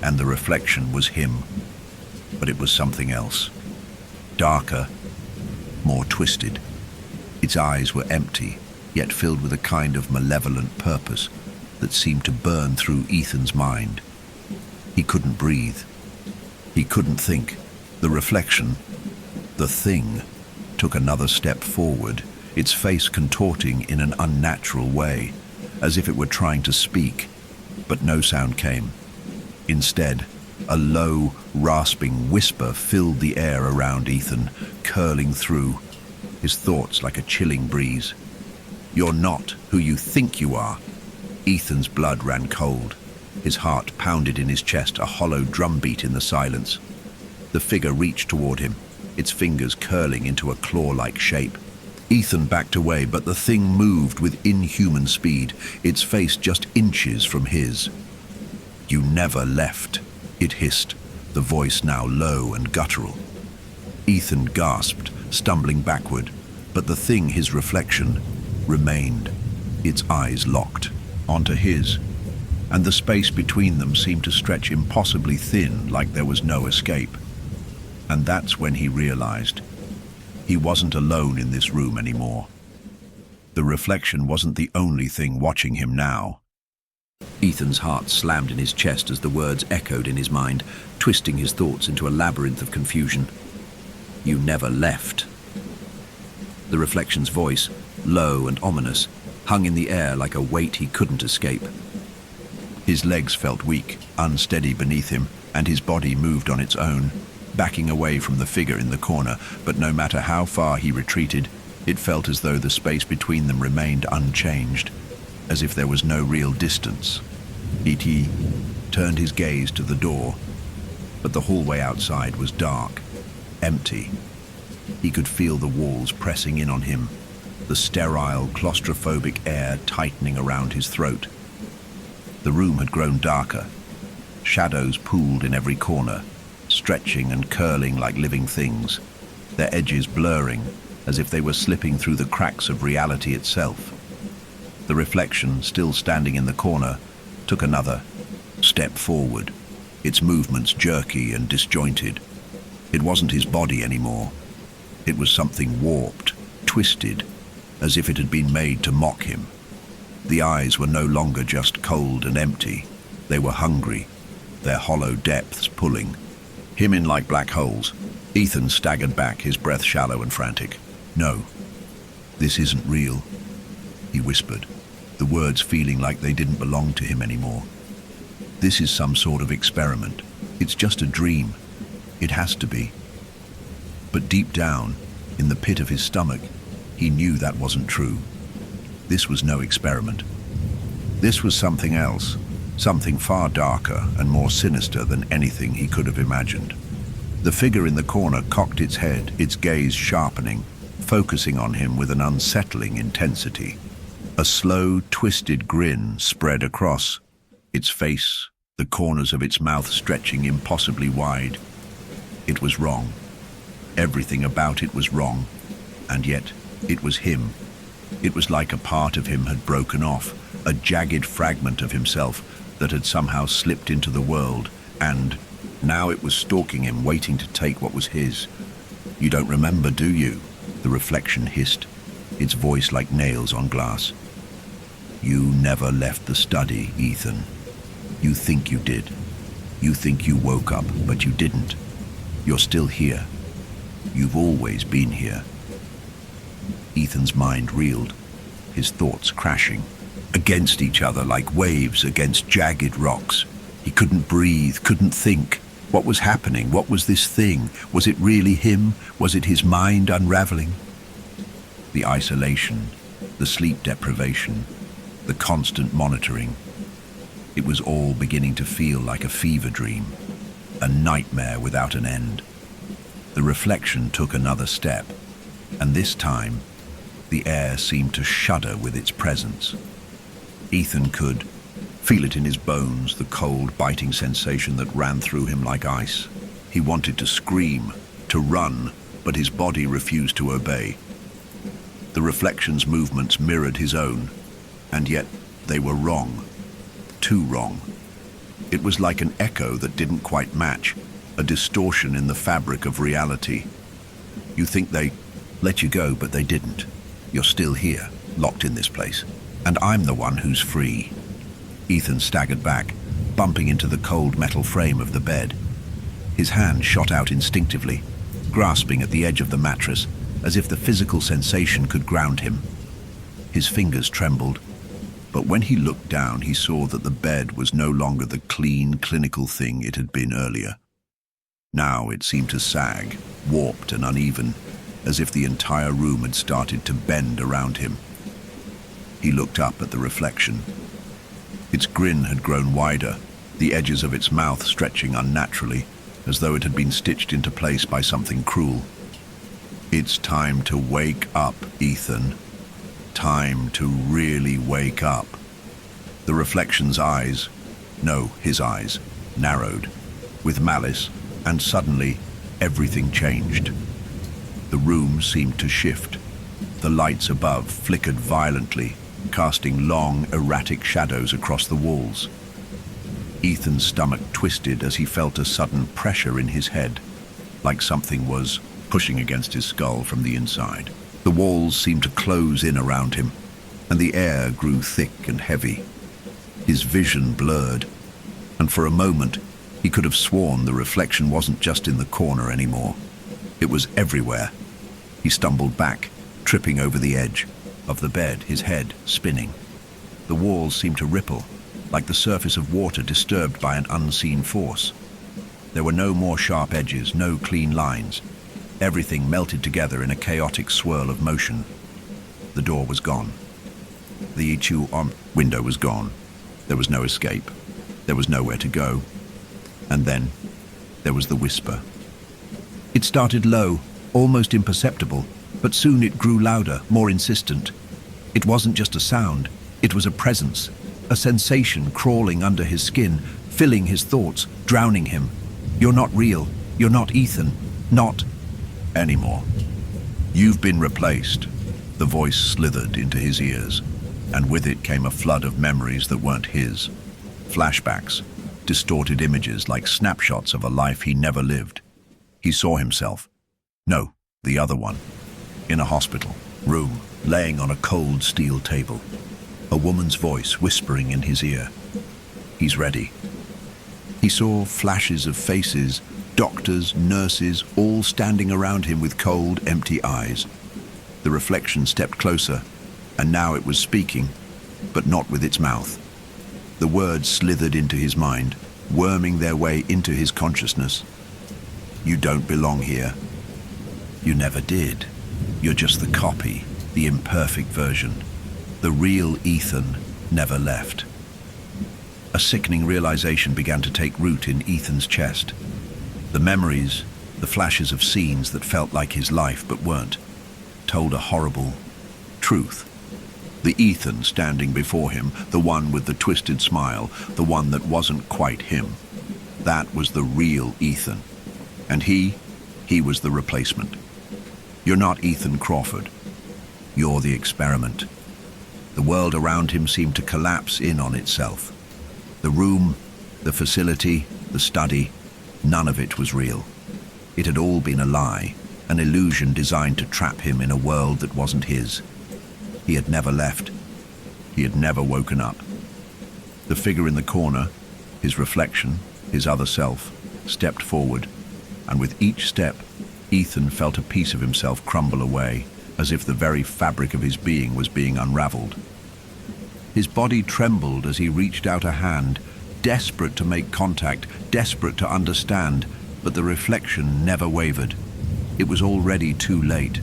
and the reflection was him. But it was something else. Darker, more twisted. Its eyes were empty, yet filled with a kind of malevolent purpose that seemed to burn through Ethan's mind. He couldn't breathe. He couldn't think. The reflection, the thing, took another step forward, its face contorting in an unnatural way, as if it were trying to speak, but no sound came. Instead, a low, rasping whisper filled the air around Ethan, curling through, his thoughts like a chilling breeze. "You're not who you think you are." Ethan's blood ran cold. His heart pounded in his chest, a hollow drumbeat in the silence. The figure reached toward him, its fingers curling into a claw-like shape. Ethan backed away, but the thing moved with inhuman speed, its face just inches from his. "You never left," it hissed, the voice now low and guttural. Ethan gasped, stumbling backward, but the thing, his reflection, remained, its eyes locked onto his, and the space between them seemed to stretch impossibly thin, like there was no escape. And that's when he realized he wasn't alone in this room anymore. The reflection wasn't the only thing watching him now. Ethan's heart slammed in his chest as the words echoed in his mind, twisting his thoughts into a labyrinth of confusion. "You never left." The reflection's voice, low and ominous, hung in the air like a weight he couldn't escape. His legs felt weak, unsteady beneath him, and his body moved on its own, backing away from the figure in the corner, but no matter how far he retreated, it felt as though the space between them remained unchanged, as if there was no real distance. E.T. turned his gaze to the door, but the hallway outside was dark, empty. He could feel the walls pressing in on him, the sterile, claustrophobic air tightening around his throat. The room had grown darker. Shadows pooled in every corner, stretching and curling like living things, their edges blurring as if they were slipping through the cracks of reality itself. The reflection, still standing in the corner, took another step forward, its movements jerky and disjointed. It wasn't his body anymore. It was something warped, twisted, as if it had been made to mock him. The eyes were no longer just cold and empty. They were hungry, their hollow depths pulling him in like black holes. Ethan staggered back, his breath shallow and frantic. "No, this isn't real," he whispered, the words feeling like they didn't belong to him anymore. "This is some sort of experiment. It's just a dream. It has to be." But deep down, in the pit of his stomach, he knew that wasn't true. This was no experiment. This was something else, something far darker and more sinister than anything he could have imagined. The figure in the corner cocked its head, its gaze sharpening, focusing on him with an unsettling intensity. A slow, twisted grin spread across its face, the corners of its mouth stretching impossibly wide. It was wrong. Everything about it was wrong, and yet it was him. It was like a part of him had broken off, a jagged fragment of himself that had somehow slipped into the world, and now it was stalking him, waiting to take what was his. "You don't remember, do you?" the reflection hissed, its voice like nails on glass. "You never left the study, Ethan. You think you did. You think you woke up, but you didn't. You're still here. You've always been here." Ethan's mind reeled, his thoughts crashing against each other like waves against jagged rocks. He couldn't breathe, couldn't think. What was happening? What was this thing? Was it really him? Was it his mind unraveling? The isolation, the sleep deprivation, the constant monitoring. It was all beginning to feel like a fever dream, a nightmare without an end. The reflection took another step, And this time, the air seemed to shudder with its presence. Ethan could feel it in his bones, the cold, biting sensation that ran through him like ice. He wanted to scream, to run, but his body refused to obey. The reflection's movements mirrored his own, and yet they were wrong. Too wrong. It was like an echo that didn't quite match, a distortion in the fabric of reality. You think they let you go, but they didn't. You're still here, locked in this place, and I'm the one who's free. Ethan staggered back, bumping into the cold metal frame of the bed. His hand shot out instinctively, grasping at the edge of the mattress, as if the physical sensation could ground him. His fingers trembled, but when he looked down, he saw that the bed was no longer the clean, clinical thing it had been earlier. Now it seemed to sag, warped and uneven, as if the entire room had started to bend around him. He looked up at the reflection. Its grin had grown wider, the edges of its mouth stretching unnaturally, as though it had been stitched into place by something cruel. It's time to wake up, Ethan. Time to really wake up. The reflection's eyes, no, his eyes, narrowed, with malice, and suddenly everything changed. The room seemed to shift. The lights above flickered violently, casting long, erratic shadows across the walls. Ethan's stomach twisted as he felt a sudden pressure in his head, like something was pushing against his skull from the inside. The walls seemed to close in around him, and the air grew thick and heavy. His vision blurred, and for a moment he could have sworn the reflection wasn't just in the corner anymore. It was everywhere. He stumbled back, tripping over the edge of the bed, his head spinning. The walls seemed to ripple, like the surface of water disturbed by an unseen force. There were no more sharp edges, no clean lines. Everything melted together in a chaotic swirl of motion. The door was gone. The window was gone. There was no escape. There was nowhere to go. And then there was the whisper. It started low, almost imperceptible, but soon it grew louder, more insistent. It wasn't just a sound, it was a presence, a sensation crawling under his skin, filling his thoughts, drowning him. You're not real. You're not Ethan. Not anymore. You've been replaced. The voice slithered into his ears, and with it came a flood of memories that weren't his. Flashbacks, distorted images like snapshots of a life he never lived. He saw himself, no, the other one, in a hospital room, laying on a cold steel table. A woman's voice whispering in his ear. He's ready. He saw flashes of faces, doctors, nurses, all standing around him with cold, empty eyes. The reflection stepped closer, and now it was speaking, but not with its mouth. The words slithered into his mind, worming their way into his consciousness. You don't belong here. You never did. You're just the copy, the imperfect version. The real Ethan never left. A sickening realization began to take root in Ethan's chest. The memories, the flashes of scenes that felt like his life but weren't, told a horrible truth. The Ethan standing before him, the one with the twisted smile, the one that wasn't quite him. That was the real Ethan. And he was the replacement. You're not Ethan Crawford. You're the experiment. The world around him seemed to collapse in on itself. The room, the facility, the study, none of it was real. It had all been a lie, an illusion designed to trap him in a world that wasn't his. He had never left. He had never woken up. The figure in the corner, his reflection, his other self, stepped forward, and with each step, Ethan felt a piece of himself crumble away, as if the very fabric of his being was being unraveled. His body trembled as he reached out a hand, desperate to make contact, desperate to understand, but the reflection never wavered. It was already too late.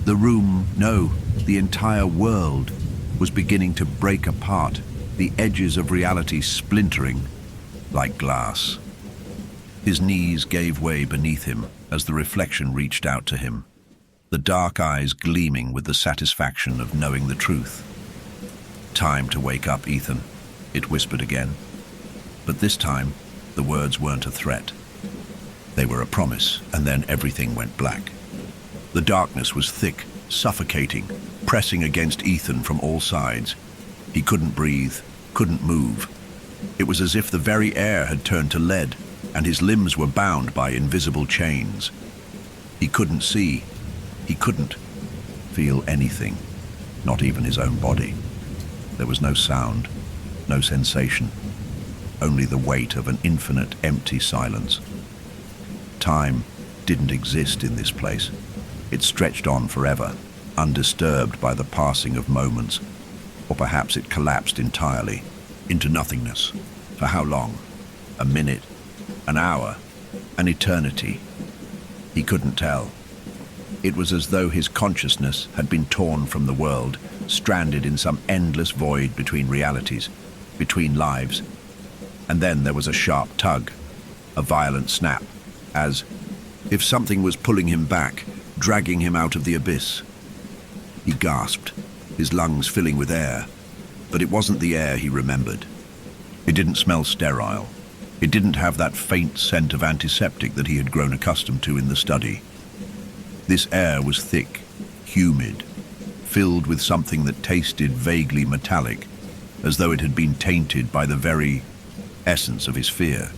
The room, no, the entire world, was beginning to break apart, the edges of reality splintering like glass. His knees gave way beneath him as the reflection reached out to him. the dark eyes gleaming with the satisfaction of knowing the truth. "Time to wake up, Ethan," it whispered again. But this time, the words weren't a threat. They were a promise, and then everything went black. The darkness was thick, suffocating, pressing against Ethan from all sides. He couldn't breathe, couldn't move. It was as if the very air had turned to lead, and his limbs were bound by invisible chains. He couldn't see. He couldn't feel anything, not even his own body. There was no sound, no sensation, only the weight of an infinite, empty silence. Time didn't exist in this place. It stretched on forever, undisturbed by the passing of moments, or perhaps it collapsed entirely into nothingness. For how long? A minute? An hour? An eternity? He couldn't tell. It was as though his consciousness had been torn from the world, stranded in some endless void between realities, between lives. And then there was a sharp tug, a violent snap, as if something was pulling him back, dragging him out of the abyss. He gasped, his lungs filling with air, but it wasn't the air he remembered. It didn't smell sterile. It didn't have that faint scent of antiseptic that he had grown accustomed to in the study. This air was thick, humid, filled with something that tasted vaguely metallic, as though it had been tainted by the very essence of his fear.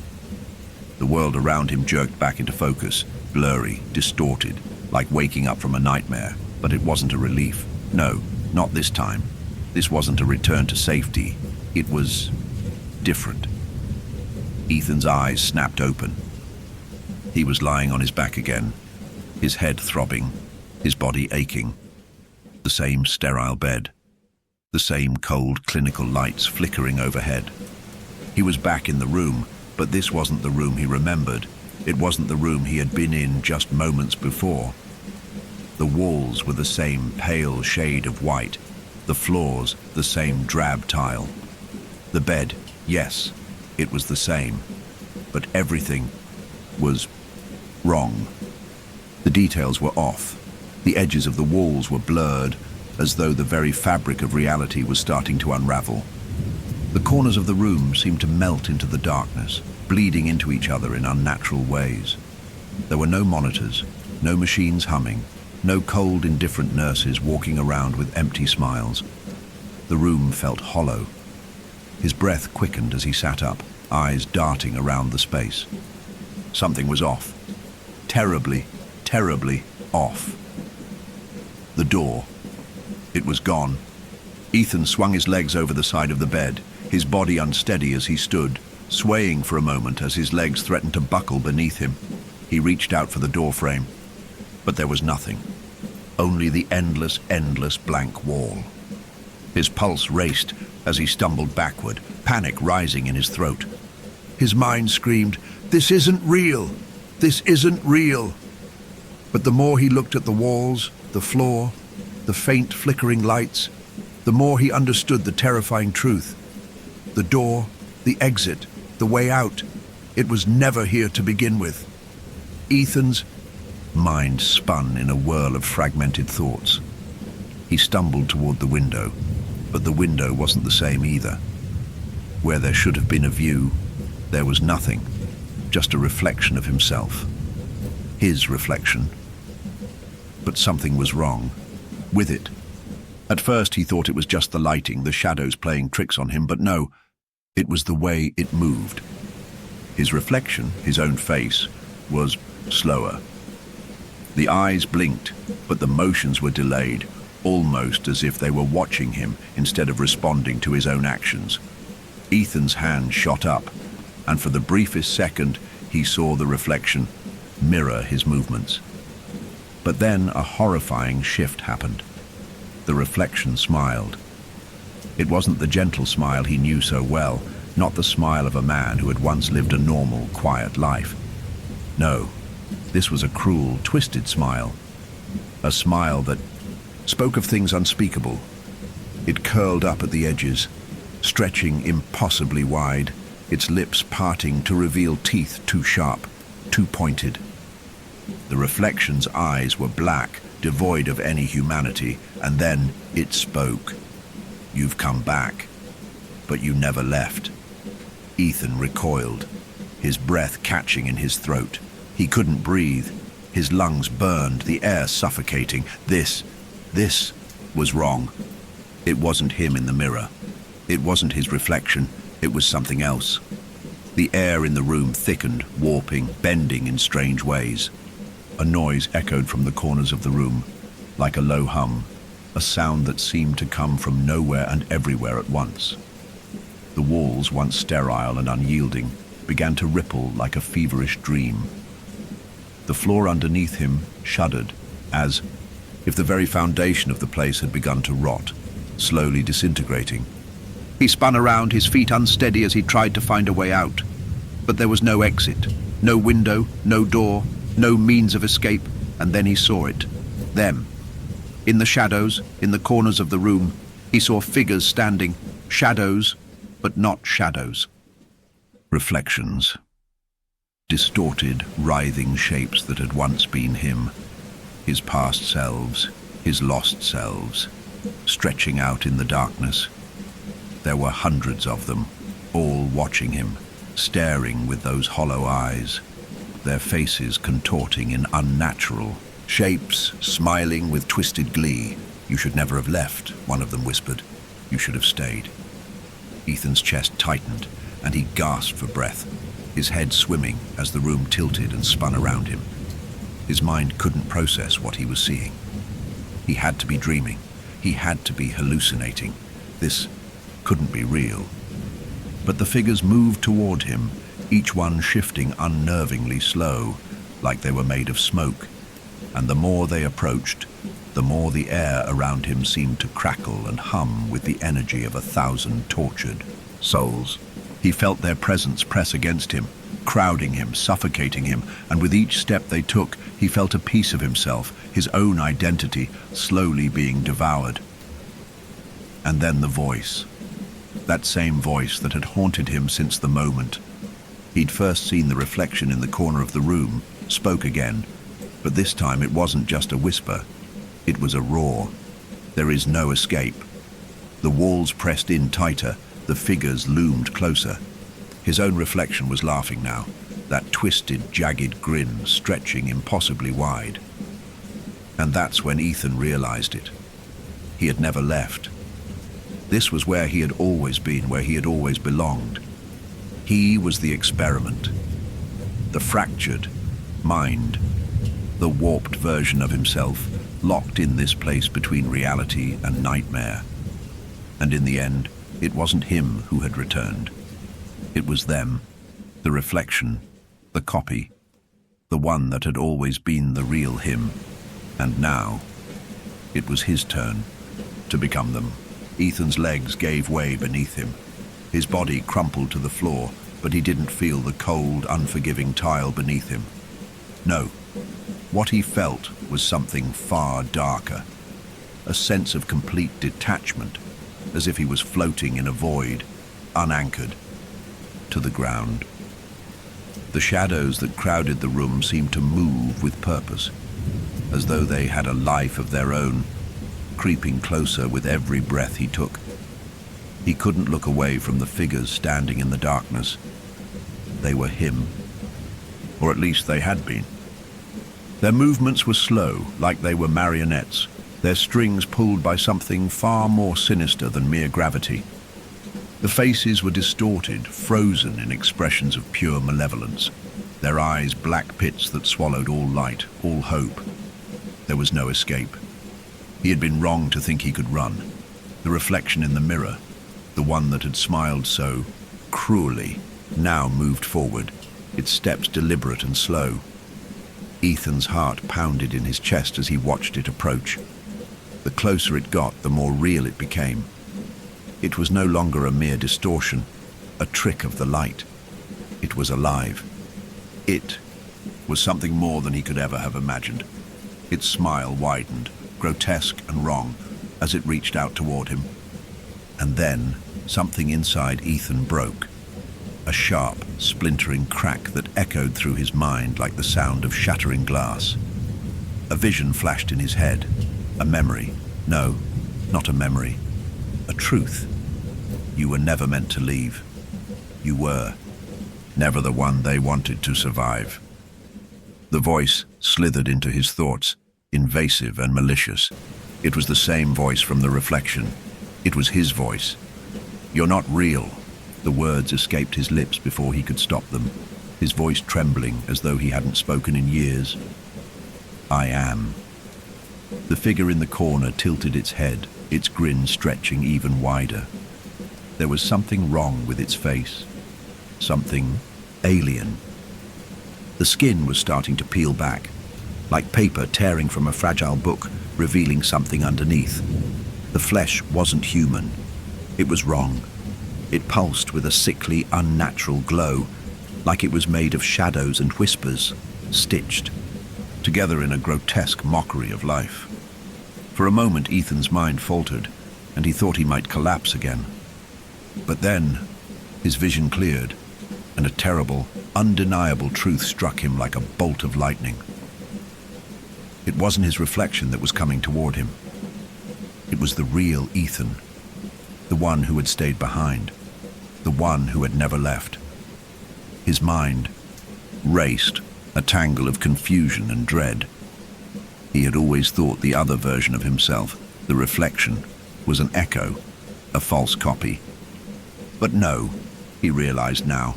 The world around him jerked back into focus, blurry, distorted, like waking up from a nightmare. But it wasn't a relief. No, not this time. This wasn't a return to safety. It was different. Ethan's eyes snapped open. He was lying on his back again, his head throbbing, his body aching. The same sterile bed, the same cold clinical lights flickering overhead. He was back in the room, but this wasn't the room he remembered. It wasn't the room he had been in just moments before. The walls were the same pale shade of white, the floors the same drab tile. The bed, yes, it was the same, but everything was wrong. The details were off. The edges of the walls were blurred, as though the very fabric of reality was starting to unravel. The corners of the room seemed to melt into the darkness, bleeding into each other in unnatural ways. There were no monitors, no machines humming, no cold, indifferent nurses walking around with empty smiles. The room felt hollow. His breath quickened as he sat up, eyes darting around the space. Something was off. Terribly, terribly off. The door. It was gone. Ethan swung his legs over the side of the bed, his body unsteady as he stood, swaying for a moment as his legs threatened to buckle beneath him. He reached out for the door frame, but there was nothing. Only the endless, endless blank wall. His pulse raced as he stumbled backward, panic rising in his throat. His mind screamed, "This isn't real! This isn't real!" But the more he looked at the walls, the floor, the faint flickering lights, the more he understood the terrifying truth. The door, the exit, the way out, it was never here to begin with. Ethan's mind spun in a whirl of fragmented thoughts. He stumbled toward the window, but the window wasn't the same either. Where there should have been a view, there was nothing, just a reflection of himself. His reflection. But something was wrong with it. At first he thought it was just the lighting, the shadows playing tricks on him, but no, it was the way it moved. His reflection, his own face, was slower. The eyes blinked, but the motions were delayed, almost as if they were watching him instead of responding to his own actions. Ethan's hand shot up, and for the briefest second, he saw the reflection mirror his movements. But then a horrifying shift happened. The reflection smiled. It wasn't the gentle smile he knew so well, not the smile of a man who had once lived a normal, quiet life. No, this was a cruel, twisted smile. A smile that spoke of things unspeakable. It curled up at the edges, stretching impossibly wide, its lips parting to reveal teeth too sharp, too pointed. The reflection's eyes were black, devoid of any humanity, and then it spoke. "You've come back, but you never left." Ethan recoiled, his breath catching in his throat. He couldn't breathe. His lungs burned, the air suffocating. This was wrong. It wasn't him in the mirror. It wasn't his reflection. It was something else. The air in the room thickened, warping, bending in strange ways. A noise echoed from the corners of the room, like a low hum, a sound that seemed to come from nowhere and everywhere at once. The walls, once sterile and unyielding, began to ripple like a feverish dream. The floor underneath him shuddered, as if the very foundation of the place had begun to rot, slowly disintegrating. He spun around, his feet unsteady as he tried to find a way out. But there was no exit, no window, no door, no means of escape, and then he saw it. Them. In the shadows, in the corners of the room, he saw figures standing, shadows, but not shadows. Reflections. Distorted, writhing shapes that had once been him. His past selves, his lost selves, stretching out in the darkness. There were hundreds of them, all watching him, staring with those hollow eyes, their faces contorting in unnatural shapes, smiling with twisted glee. "You should never have left," one of them whispered. "You should have stayed." Ethan's chest tightened, and he gasped for breath, his head swimming as the room tilted and spun around him. His mind couldn't process what he was seeing. He had to be dreaming. He had to be hallucinating. This couldn't be real. But the figures moved toward him, each one shifting unnervingly slow, like they were made of smoke. And the more they approached, the more the air around him seemed to crackle and hum with the energy of 1,000 tortured souls. He felt their presence press against him, crowding him, suffocating him, and with each step they took, he felt a piece of himself, his own identity, slowly being devoured. And then the voice. That same voice that had haunted him since the moment he'd first seen the reflection in the corner of the room, spoke again, but this time it wasn't just a whisper. It was a roar. There is no escape. The walls pressed in tighter, the figures loomed closer. His own reflection was laughing now, that twisted, jagged grin stretching impossibly wide. And that's when Ethan realized it. He had never left. This was where he had always been, where he had always belonged. He was the experiment, the fractured mind, the warped version of himself, locked in this place between reality and nightmare. And in the end, it wasn't him who had returned. It was them, the reflection, the copy, the one that had always been the real him. And now, it was his turn to become them. Ethan's legs gave way beneath him. His body crumpled to the floor, but he didn't feel the cold, unforgiving tile beneath him. No, what he felt was something far darker, a sense of complete detachment, as if he was floating in a void, unanchored, to the ground. The shadows that crowded the room seemed to move with purpose, as though they had a life of their own, creeping closer with every breath he took. He couldn't look away from the figures standing in the darkness. They were him, or at least they had been. Their movements were slow, like they were marionettes, their strings pulled by something far more sinister than mere gravity. The faces were distorted, frozen in expressions of pure malevolence, their eyes black pits that swallowed all light, all hope. There was no escape. He had been wrong to think he could run. The reflection in the mirror, the one that had smiled so cruelly, now moved forward, its steps deliberate and slow. Ethan's heart pounded in his chest as he watched it approach. The closer it got, the more real it became. It was no longer a mere distortion, a trick of the light. It was alive. It was something more than he could ever have imagined. Its smile widened, grotesque and wrong, as it reached out toward him. And then, something inside Ethan broke. A sharp, splintering crack that echoed through his mind like the sound of shattering glass. A vision flashed in his head. A memory. No, not a memory. A truth. You were never meant to leave. You were. Never the one they wanted to survive. The voice slithered into his thoughts, invasive and malicious. It was the same voice from the reflection. It was his voice. "You're not real." The words escaped his lips before he could stop them, his voice trembling as though he hadn't spoken in years. "I am." The figure in the corner tilted its head, its grin stretching even wider. There was something wrong with its face. Something alien. The skin was starting to peel back, like paper tearing from a fragile book, revealing something underneath. The flesh wasn't human. It was wrong. It pulsed with a sickly, unnatural glow, like it was made of shadows and whispers, stitched together in a grotesque mockery of life. For a moment, Ethan's mind faltered, and he thought he might collapse again. But then, his vision cleared, and a terrible, undeniable truth struck him like a bolt of lightning. It wasn't his reflection that was coming toward him. It was the real Ethan, the one who had stayed behind, the one who had never left. His mind raced, a tangle of confusion and dread. He had always thought the other version of himself, the reflection, was an echo, a false copy. But no, he realized now.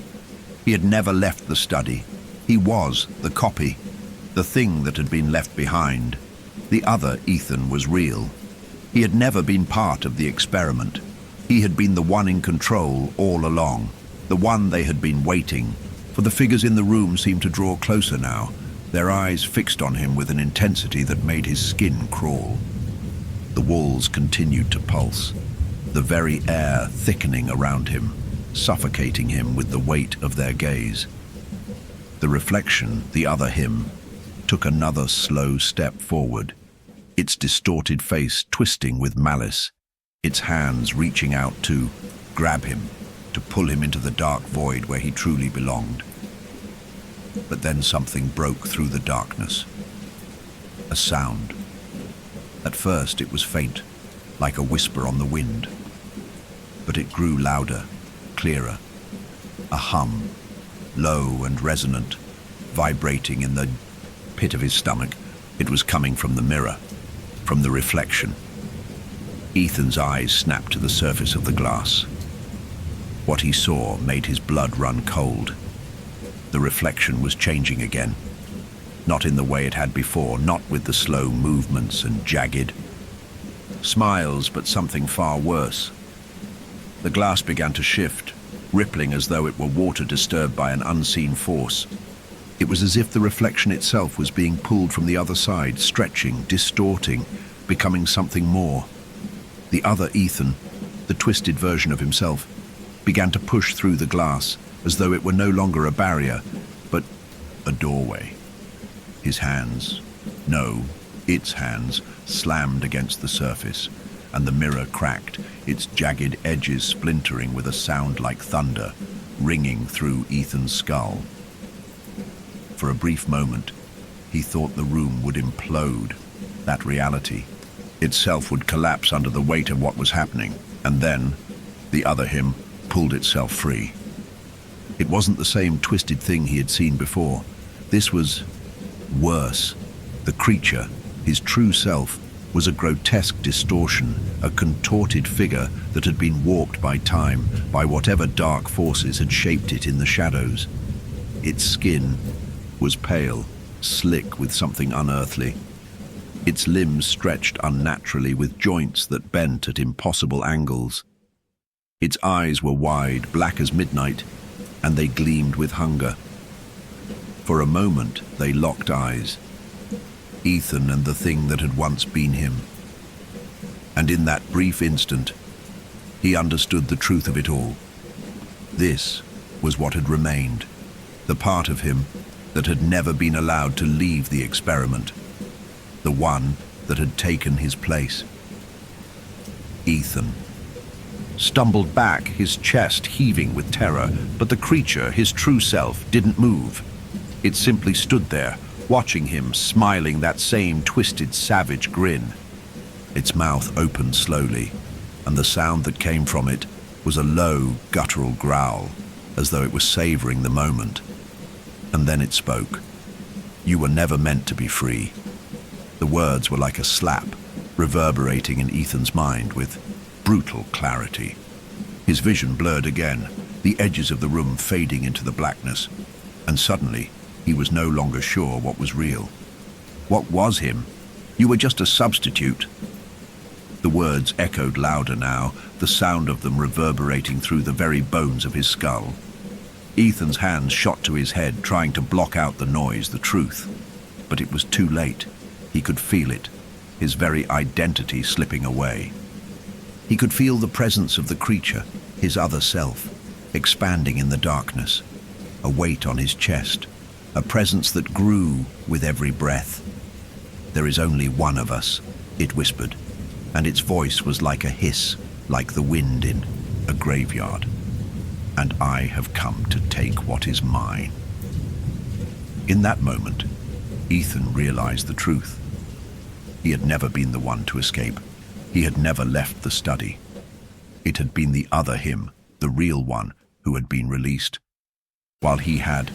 He had never left the study. He was the copy, the thing that had been left behind. The other Ethan was real. He had never been part of the experiment. He had been the one in control all along, the one they had been waiting. For the figures in the room seemed to draw closer now, their eyes fixed on him with an intensity that made his skin crawl. The walls continued to pulse, the very air thickening around him, suffocating him with the weight of their gaze. The reflection, the other him, took another slow step forward, its distorted face twisting with malice, its hands reaching out to grab him, to pull him into the dark void where he truly belonged. But then something broke through the darkness. A sound. At first it was faint, like a whisper on the wind. But it grew louder, clearer. A hum, low and resonant, vibrating in the pit of his stomach. It was coming from the mirror, from the reflection. Ethan's eyes snapped to the surface of the glass. What he saw made his blood run cold. The reflection was changing again. Not in the way it had before, not with the slow movements and jagged smiles, but something far worse. The glass began to shift, rippling as though it were water disturbed by an unseen force. It was as if the reflection itself was being pulled from the other side, stretching, distorting, becoming something more. The other Ethan, the twisted version of himself, began to push through the glass, as though it were no longer a barrier, but a doorway. His hands, no, its hands, slammed against the surface, and the mirror cracked, its jagged edges splintering with a sound like thunder, ringing through Ethan's skull. For a brief moment, he thought the room would implode, that reality itself would collapse under the weight of what was happening, and then the other him pulled itself free. It wasn't the same twisted thing he had seen before. This was worse. The creature, his true self, was a grotesque distortion, a contorted figure that had been warped by time, by whatever dark forces had shaped it in the shadows. Its skin was pale, slick with something unearthly. Its limbs stretched unnaturally with joints that bent at impossible angles. Its eyes were wide, black as midnight, and they gleamed with hunger. For a moment, they locked eyes. Ethan and the thing that had once been him. And in that brief instant, he understood the truth of it all. This was what had remained, the part of him that had never been allowed to leave the experiment, the one that had taken his place. Ethan stumbled back, his chest heaving with terror, but the creature, his true self, didn't move. It simply stood there, watching him, smiling that same twisted, savage grin. Its mouth opened slowly, and the sound that came from it was a low, guttural growl, as though it was savoring the moment. And then it spoke. "You were never meant to be free." The words were like a slap, reverberating in Ethan's mind with brutal clarity. His vision blurred again, the edges of the room fading into the blackness, and suddenly he was no longer sure what was real. What was him? "You were just a substitute." The words echoed louder now, the sound of them reverberating through the very bones of his skull. Ethan's hands shot to his head, trying to block out the noise, the truth. But it was too late. He could feel it, his very identity slipping away. He could feel the presence of the creature, his other self, expanding in the darkness, a weight on his chest, a presence that grew with every breath. "There is only one of us," it whispered, and its voice was like a hiss, like the wind in a graveyard. "And I have come to take what is mine." In that moment, Ethan realized the truth. He had never been the one to escape. He had never left the study. It had been the other him, the real one, who had been released, while he had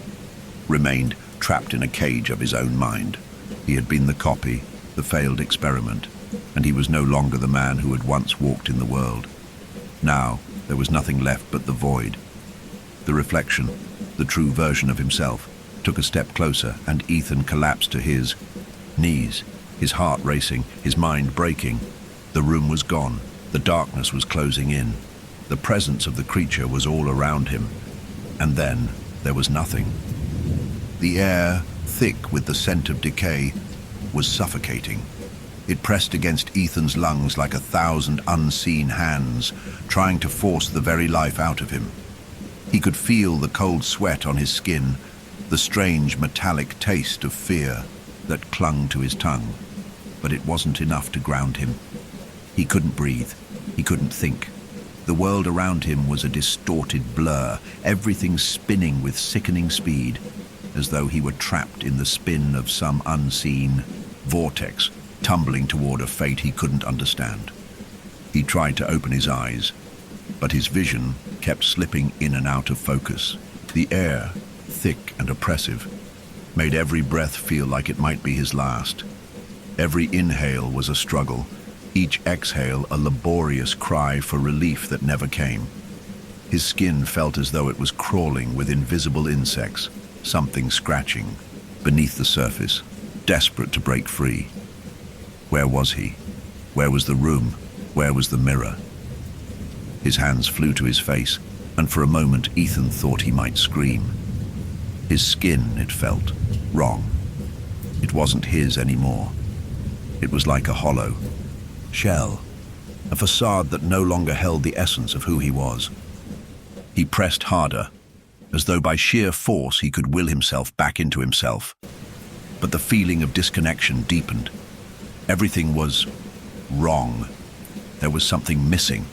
remained trapped in a cage of his own mind. He had been the copy, the failed experiment, and he was no longer the man who had once walked in the world. Now, there was nothing left but the void. The reflection, the true version of himself, took a step closer, and Ethan collapsed to his knees, his heart racing, his mind breaking. The room was gone. The darkness was closing in. The presence of the creature was all around him. And then there was nothing. The air, thick with the scent of decay, was suffocating. It pressed against Ethan's lungs like 1,000 unseen hands, trying to force the very life out of him. He could feel the cold sweat on his skin, the strange metallic taste of fear that clung to his tongue. But it wasn't enough to ground him. He couldn't breathe. He couldn't think. The world around him was a distorted blur, everything spinning with sickening speed, as though he were trapped in the spin of some unseen vortex, tumbling toward a fate he couldn't understand. He tried to open his eyes, but his vision kept slipping in and out of focus. The air, thick and oppressive, made every breath feel like it might be his last. Every inhale was a struggle, each exhale a laborious cry for relief that never came. His skin felt as though it was crawling with invisible insects, something scratching beneath the surface, desperate to break free. Where was he? Where was the room? Where was the mirror? His hands flew to his face, and for a moment Ethan thought he might scream. His skin, it felt, wrong. It wasn't his anymore. It was like a hollow shell, a facade that no longer held the essence of who he was. He pressed harder, as though by sheer force he could will himself back into himself. But the feeling of disconnection deepened. Everything was wrong. There was something missing.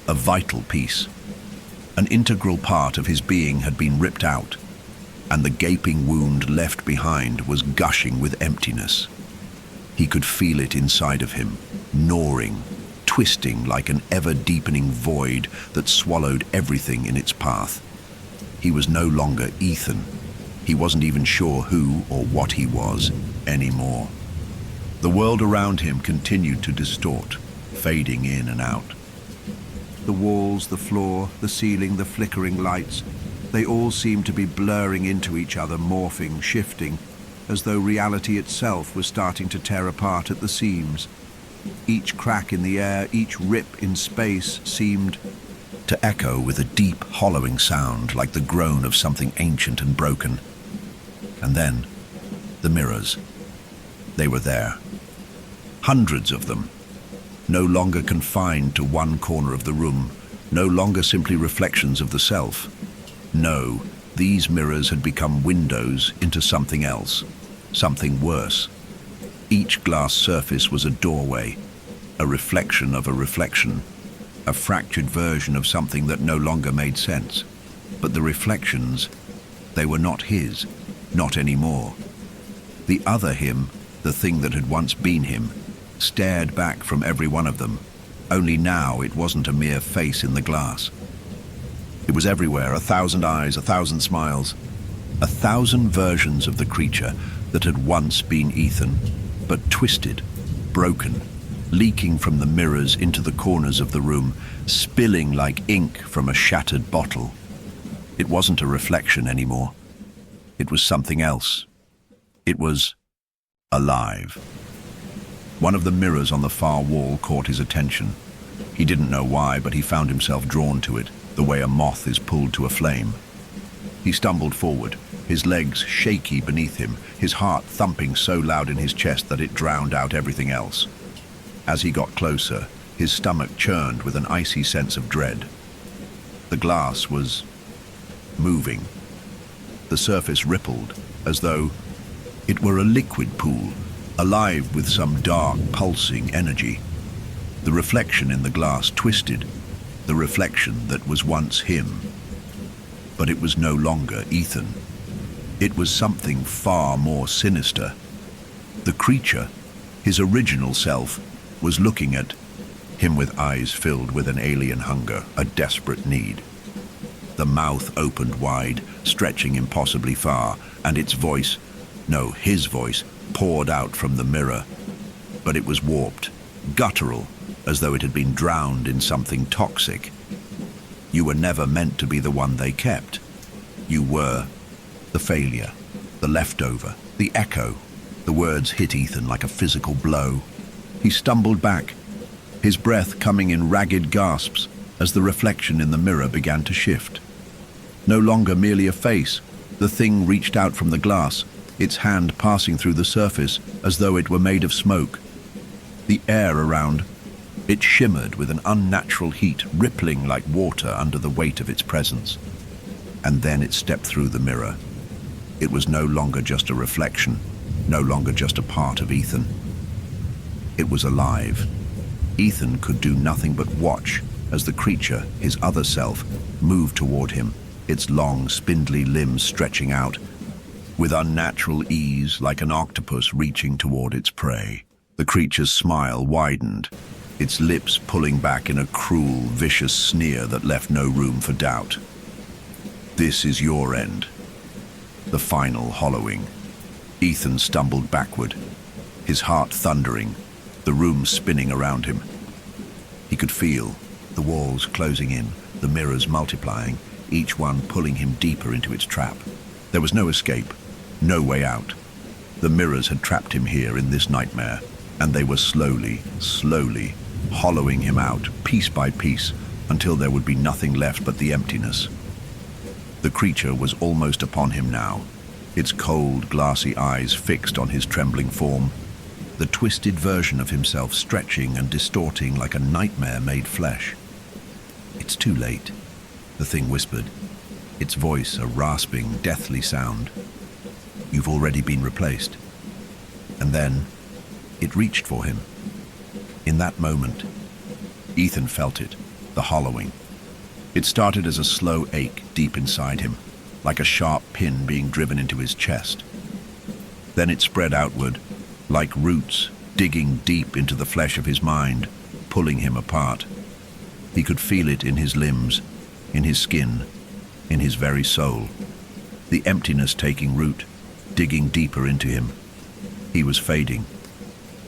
A vital piece. An integral part of his being had been ripped out, and the gaping wound left behind was gushing with emptiness. He could feel it inside of him, gnawing, twisting like an ever-deepening void that swallowed everything in its path. He was no longer Ethan. He wasn't even sure who or what he was anymore. The world around him continued to distort, fading in and out. The walls, the floor, the ceiling, the flickering lights, they all seemed to be blurring into each other, morphing, shifting, as though reality itself was starting to tear apart at the seams. Each crack in the air, each rip in space seemed to echo with a deep, hollowing sound, like the groan of something ancient and broken. And then, the mirrors. They were there. Hundreds of them. No longer confined to one corner of the room, no longer simply reflections of the self. No, these mirrors had become windows into something else, something worse. Each glass surface was a doorway, a reflection of a reflection, a fractured version of something that no longer made sense. But the reflections, they were not his, not anymore. The other him, the thing that had once been him, stared back from every one of them, only now it wasn't a mere face in the glass. It was everywhere, 1,000 eyes, 1,000 smiles, 1,000 versions of the creature that had once been Ethan, but twisted, broken, leaking from the mirrors into the corners of the room, spilling like ink from a shattered bottle. It wasn't a reflection anymore. It was something else. It was alive. One of the mirrors on the far wall caught his attention. He didn't know why, but he found himself drawn to it, the way a moth is pulled to a flame. He stumbled forward, his legs shaky beneath him, his heart thumping so loud in his chest that it drowned out everything else. As he got closer, his stomach churned with an icy sense of dread. The glass was moving. The surface rippled, as though it were a liquid pool, alive with some dark, pulsing energy. The reflection in the glass twisted, the reflection that was once him. But it was no longer Ethan. It was something far more sinister. The creature, his original self, was looking at him with eyes filled with an alien hunger, a desperate need. The mouth opened wide, stretching impossibly far, and its voice, no, his voice, poured out from the mirror. But it was warped, guttural, as though it had been drowned in something toxic. You were never meant to be the one they kept. You were the failure, the leftover, the echo. The words hit Ethan like a physical blow. He stumbled back, his breath coming in ragged gasps as the reflection in the mirror began to shift. No longer merely a face, the thing reached out from the glass, its hand passing through the surface as though it were made of smoke. The air around it shimmered with an unnatural heat, rippling like water under the weight of its presence. And then it stepped through the mirror. It was no longer just a reflection, no longer just a part of Ethan. It was alive. Ethan could do nothing but watch as the creature, his other self, moved toward him, its long, spindly limbs stretching out, with unnatural ease like an octopus reaching toward its prey. The creature's smile widened, its lips pulling back in a cruel, vicious sneer that left no room for doubt. This is your end. The final hollowing. Ethan stumbled backward, his heart thundering, the room spinning around him. He could feel the walls closing in, the mirrors multiplying, each one pulling him deeper into its trap. There was no escape, no way out. The mirrors had trapped him here in this nightmare, and they were slowly hollowing him out, piece by piece, until there would be nothing left but the emptiness. The creature was almost upon him now, its cold, glassy eyes fixed on his trembling form, the twisted version of himself stretching and distorting like a nightmare-made flesh. "It's too late," the thing whispered, its voice a rasping, deathly sound. "You've already been replaced." And then it reached for him. In that moment, Ethan felt it, the hollowing. It started as a slow ache deep inside him, like a sharp pin being driven into his chest. Then it spread outward, like roots digging deep into the flesh of his mind, pulling him apart. He could feel it in his limbs, in his skin, in his very soul. The emptiness taking root, digging deeper into him. He was fading.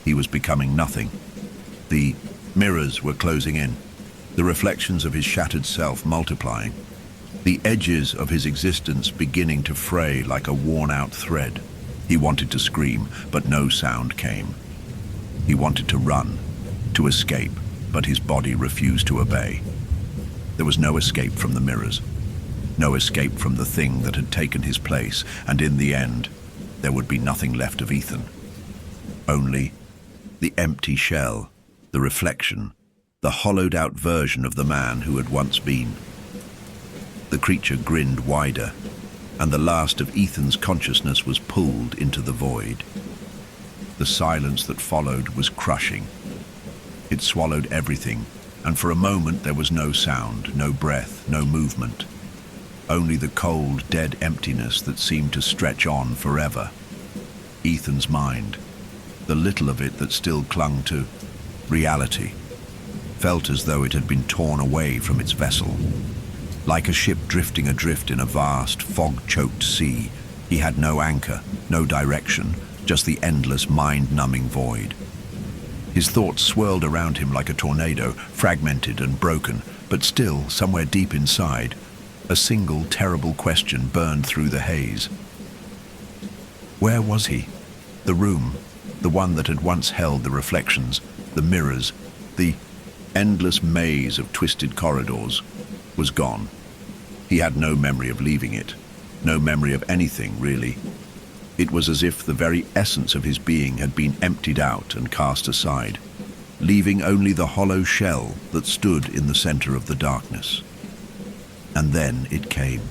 He was becoming nothing. The mirrors were closing in, the reflections of his shattered self multiplying, the edges of his existence beginning to fray like a worn-out thread. He wanted to scream, but no sound came. He wanted to run, to escape, but his body refused to obey. There was no escape from the mirrors, no escape from the thing that had taken his place, and in the end, there would be nothing left of Ethan. Only the empty shell, the reflection, the hollowed-out version of the man who had once been. The creature grinned wider, and the last of Ethan's consciousness was pulled into the void. The silence that followed was crushing. It swallowed everything, and for a moment there was no sound, no breath, no movement. Only the cold, dead emptiness that seemed to stretch on forever. Ethan's mind, the little of it that still clung to reality, felt as though it had been torn away from its vessel. Like a ship drifting adrift in a vast, fog-choked sea, he had no anchor, no direction, just the endless, mind-numbing void. His thoughts swirled around him like a tornado, fragmented and broken, but still, somewhere deep inside, a single terrible question burned through the haze. Where was he? The room, the one that had once held the reflections, the mirrors, the endless maze of twisted corridors, was gone. He had no memory of leaving it, no memory of anything, really. It was as if the very essence of his being had been emptied out and cast aside, leaving only the hollow shell that stood in the center of the darkness. And then it came,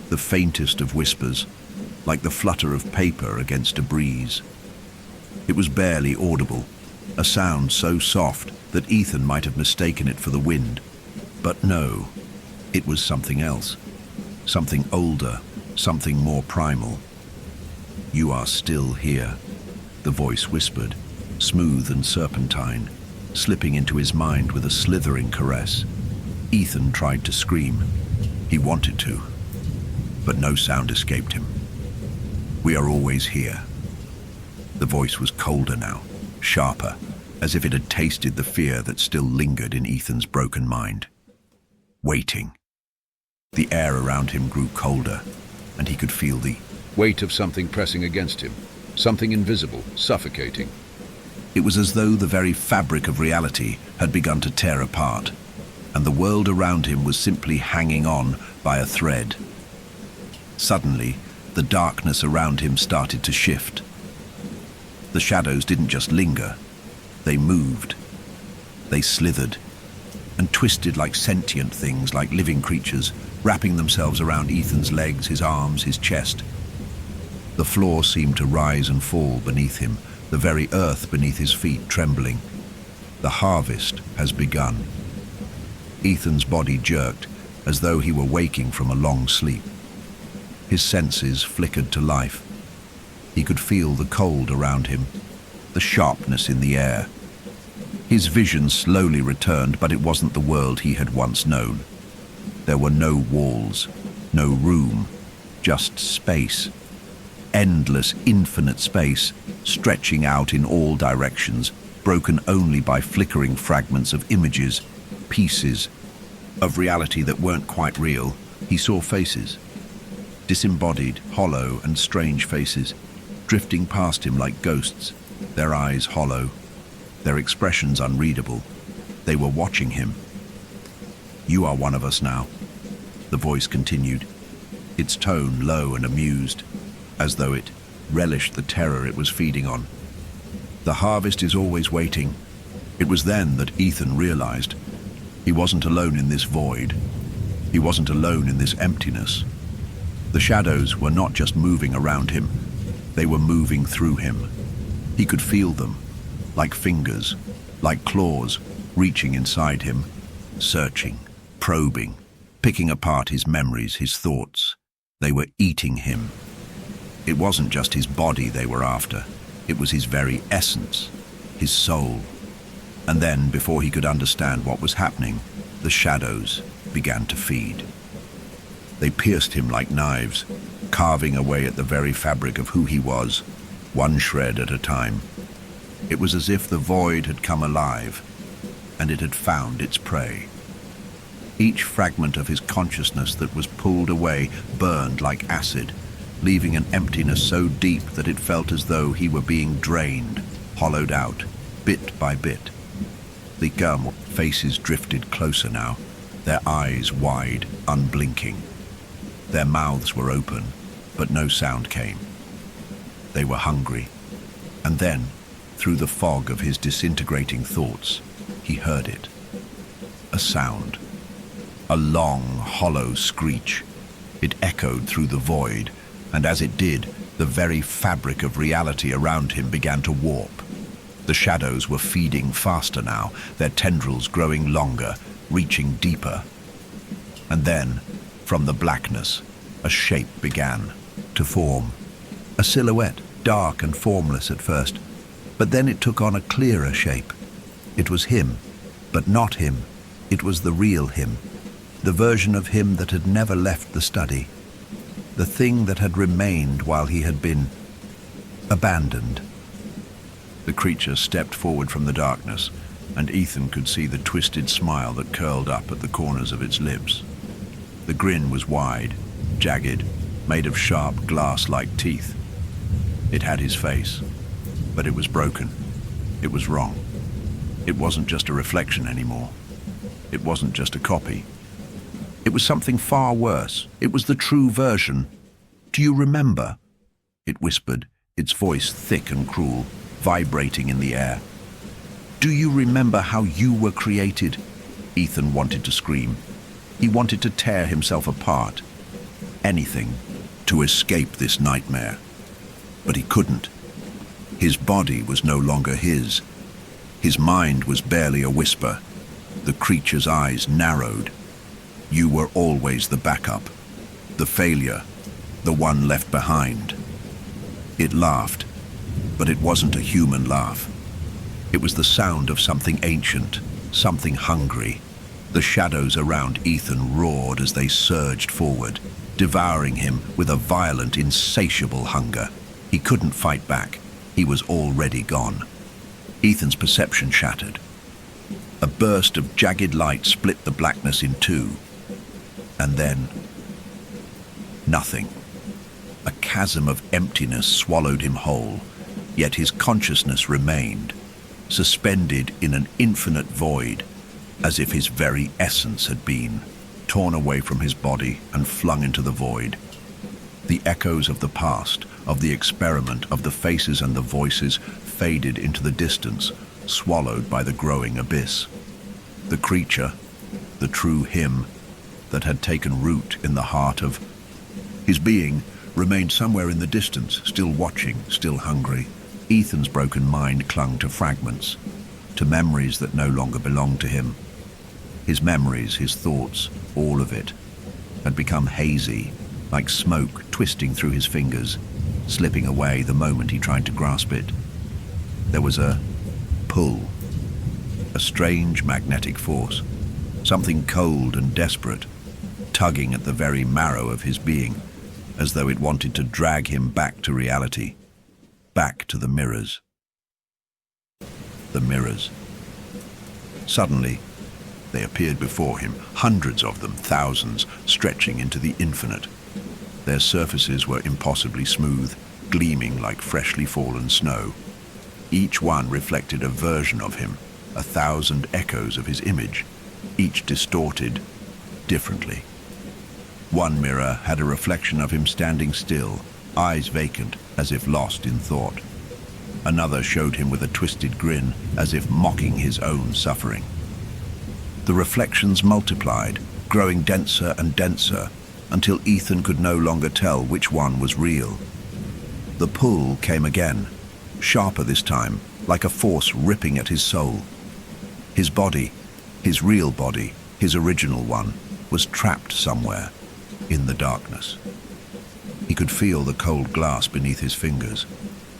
the faintest of whispers, like the flutter of paper against a breeze. It was barely audible, a sound so soft that Ethan might have mistaken it for the wind. But no, it was something else, something older, something more primal. "You are still here," the voice whispered, smooth and serpentine, slipping into his mind with a slithering caress. Ethan tried to scream. He wanted to, but no sound escaped him. "We are always here." The voice was colder now, sharper, as if it had tasted the fear that still lingered in Ethan's broken mind. Waiting. The air around him grew colder, and he could feel the weight of something pressing against him, something invisible, suffocating. It was as though the very fabric of reality had begun to tear apart, and the world around him was simply hanging on by a thread. Suddenly, the darkness around him started to shift. The shadows didn't just linger, they moved. They slithered and twisted like sentient things, like living creatures, wrapping themselves around Ethan's legs, his arms, his chest. The floor seemed to rise and fall beneath him, the very earth beneath his feet trembling. The harvest has begun. Ethan's body jerked, as though he were waking from a long sleep. His senses flickered to life. He could feel the cold around him, the sharpness in the air. His vision slowly returned, but it wasn't the world he had once known. There were no walls, no room, just space. Endless, infinite space, stretching out in all directions, broken only by flickering fragments of images, pieces of reality that weren't quite real. He saw faces, disembodied, hollow and strange faces, drifting past him like ghosts, their eyes hollow, their expressions unreadable. They were watching him. "You are one of us now," the voice continued, its tone low and amused, as though it relished the terror it was feeding on. "The harvest is always waiting." It was then that Ethan realized he wasn't alone in this void. He wasn't alone in this emptiness. The shadows were not just moving around him, they were moving through him. He could feel them, like fingers, like claws, reaching inside him, searching, probing, picking apart his memories, his thoughts. They were eating him. It wasn't just his body they were after, it was his very essence, his soul. And then, before he could understand what was happening, the shadows began to feed. They pierced him like knives, carving away at the very fabric of who he was, one shred at a time. It was as if the void had come alive, and it had found its prey. Each fragment of his consciousness that was pulled away burned like acid, leaving an emptiness so deep that it felt as though he were being drained, hollowed out, bit by bit. The faces drifted closer now, their eyes wide, unblinking. Their mouths were open, but no sound came. They were hungry. And then, through the fog of his disintegrating thoughts, he heard it. A sound. A long, hollow screech. It echoed through the void, and as it did, the very fabric of reality around him began to warp. The shadows were feeding faster now, their tendrils growing longer, reaching deeper. And then, from the blackness, a shape began to form. A silhouette, dark and formless at first, but then it took on a clearer shape. It was him, but not him. It was the real him, the version of him that had never left the study, the thing that had remained while he had been abandoned. The creature stepped forward from the darkness, and Ethan could see the twisted smile that curled up at the corners of its lips. The grin was wide, jagged, made of sharp glass-like teeth. It had his face, but it was broken. It was wrong. It wasn't just a reflection anymore. It wasn't just a copy. It was something far worse. It was the true version. "Do you remember?" it whispered, its voice thick and cruel, vibrating in the air. "Do you remember how you were created?" Ethan wanted to scream. He wanted to tear himself apart. Anything to escape this nightmare. But he couldn't. His body was no longer his. His mind was barely a whisper. The creature's eyes narrowed. You were always the backup, the failure, the one left behind. It laughed, but it wasn't a human laugh. It was the sound of something ancient, something hungry. The shadows around Ethan roared as they surged forward, devouring him with a violent, insatiable hunger. He couldn't fight back. He was already gone. Ethan's perception shattered. A burst of jagged light split the blackness in two. And then, nothing. A chasm of emptiness swallowed him whole, yet his consciousness remained, suspended in an infinite void, as if his very essence had been torn away from his body and flung into the void. The echoes of the past, of the experiment, of the faces and the voices faded into the distance, swallowed by the growing abyss. The creature, the true him, that had taken root in the heart of his being, remained somewhere in the distance, still watching, still hungry. Ethan's broken mind clung to fragments, to memories that no longer belonged to him. His memories, his thoughts, all of it, had become hazy, like smoke twisting through his fingers, slipping away the moment he tried to grasp it. There was a pull, a strange magnetic force, something cold and desperate, tugging at the very marrow of his being, as though it wanted to drag him back to reality, back to the mirrors. The mirrors. Suddenly, they appeared before him, hundreds of them, thousands, stretching into the infinite. Their surfaces were impossibly smooth, gleaming like freshly fallen snow. Each one reflected a version of him, 1,000 echoes of his image, each distorted differently. One mirror had a reflection of him standing still, eyes vacant, as if lost in thought. Another showed him with a twisted grin, as if mocking his own suffering. The reflections multiplied, growing denser and denser, until Ethan could no longer tell which one was real. The pull came again, sharper this time, like a force ripping at his soul. His body, his real body, his original one, was trapped somewhere in the darkness. He could feel the cold glass beneath his fingers,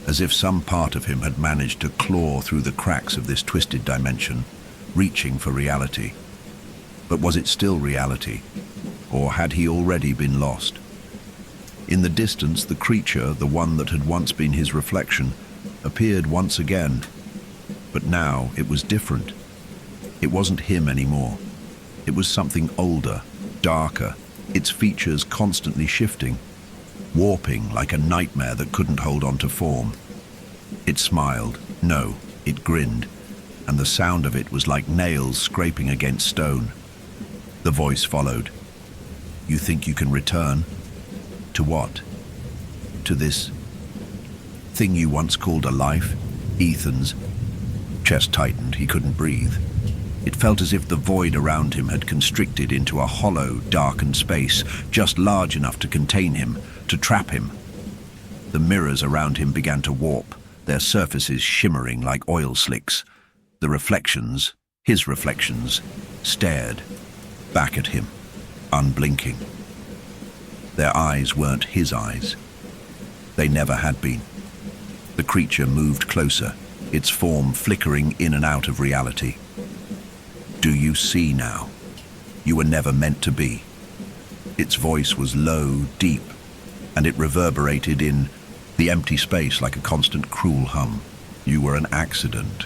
as if some part of him had managed to claw through the cracks of this twisted dimension, reaching for reality. But was it still reality, or had he already been lost? In the distance, the creature, the one that had once been his reflection, appeared once again. But now it was different. It wasn't him anymore. It was something older, darker, its features constantly shifting, warping like a nightmare that couldn't hold on to form. It smiled. No, it grinned, and the sound of it was like nails scraping against stone. The voice followed. "You think you can return? To what? To this thing you once called a life?" Ethan's chest tightened. He couldn't breathe. It felt as if the void around him had constricted into a hollow, darkened space, just large enough to contain him, to trap him. The mirrors around him began to warp, their surfaces shimmering like oil slicks. The reflections, his reflections, stared back at him, unblinking. Their eyes weren't his eyes. They never had been. The creature moved closer, its form flickering in and out of reality. "Do you see now? You were never meant to be." Its voice was low, deep, and it reverberated in the empty space like a constant cruel hum. "You were an accident,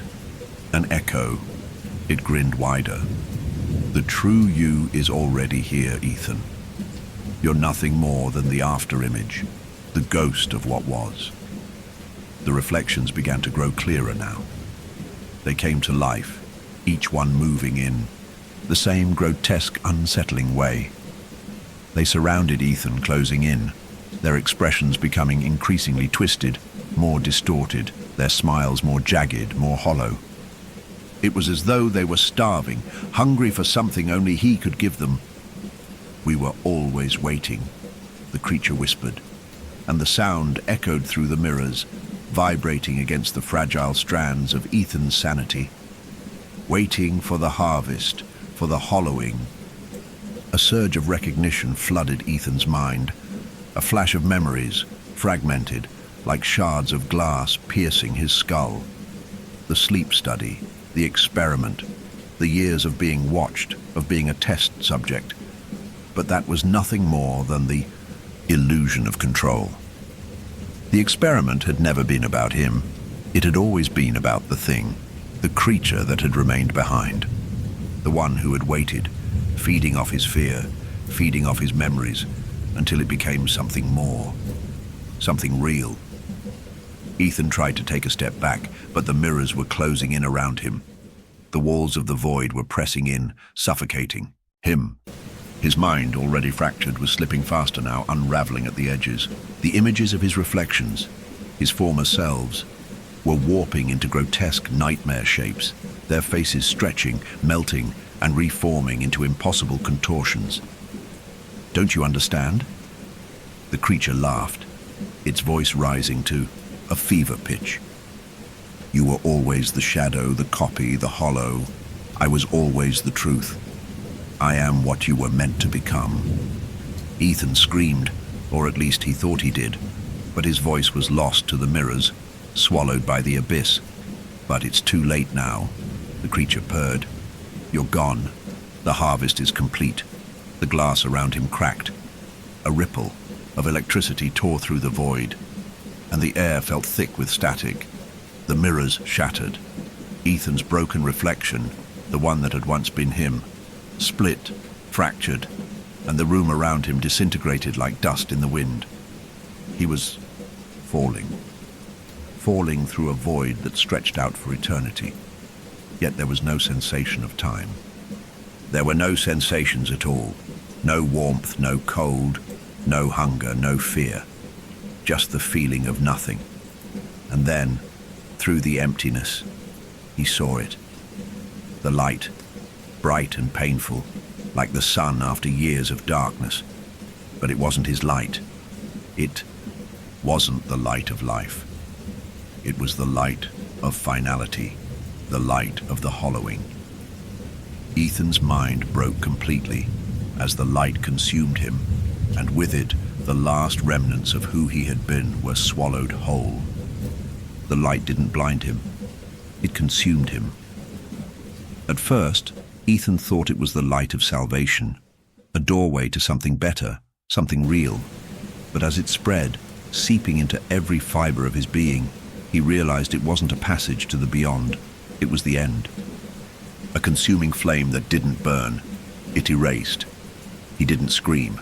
an echo." It grinned wider. "The true you is already here, Ethan. You're nothing more than the afterimage, the ghost of what was." The reflections began to grow clearer now. They came to life, each one moving in the same grotesque, unsettling way. They surrounded Ethan, closing in, their expressions becoming increasingly twisted, more distorted, their smiles more jagged, more hollow. It was as though they were starving, hungry for something only he could give them. "We were always waiting," the creature whispered, and the sound echoed through the mirrors, vibrating against the fragile strands of Ethan's sanity. "Waiting for the harvest, for the hollowing." A surge of recognition flooded Ethan's mind, a flash of memories, fragmented, like shards of glass piercing his skull. The sleep study, the experiment, the years of being watched, of being a test subject. But that was nothing more than the illusion of control. The experiment had never been about him. It had always been about the thing, the creature that had remained behind. The one who had waited, feeding off his fear, feeding off his memories, until it became something more, something real. Ethan tried to take a step back, but the mirrors were closing in around him. The walls of the void were pressing in, suffocating him. His mind, already fractured, was slipping faster now, unraveling at the edges. The images of his reflections, his former selves, were warping into grotesque nightmare shapes, their faces stretching, melting, and reforming into impossible contortions. "Don't you understand?" The creature laughed, its voice rising to a fever pitch. "You were always the shadow, the copy, the hollow. I was always the truth. I am what you were meant to become." Ethan screamed, or at least he thought he did, but his voice was lost to the mirrors, swallowed by the abyss. "But it's too late now," the creature purred. "You're gone. The harvest is complete." The glass around him cracked. A ripple of electricity tore through the void, and the air felt thick with static. The mirrors shattered. Ethan's broken reflection, the one that had once been him, split, fractured, and the room around him disintegrated like dust in the wind. He was falling through a void that stretched out for eternity. Yet there was no sensation of time. There were no sensations at all. No warmth, no cold, no hunger, no fear. Just the feeling of nothing. And then, through the emptiness, he saw it. The light, bright and painful, like the sun after years of darkness. But it wasn't his light. It wasn't the light of life. It was the light of finality, the light of the hollowing. Ethan's mind broke completely as the light consumed him, and with it, the last remnants of who he had been were swallowed whole. The light didn't blind him. It consumed him. At first, Ethan thought it was the light of salvation, a doorway to something better, something real. But as it spread, seeping into every fiber of his being, he realized it wasn't a passage to the beyond. It was the end. A consuming flame that didn't burn. It erased. He didn't scream.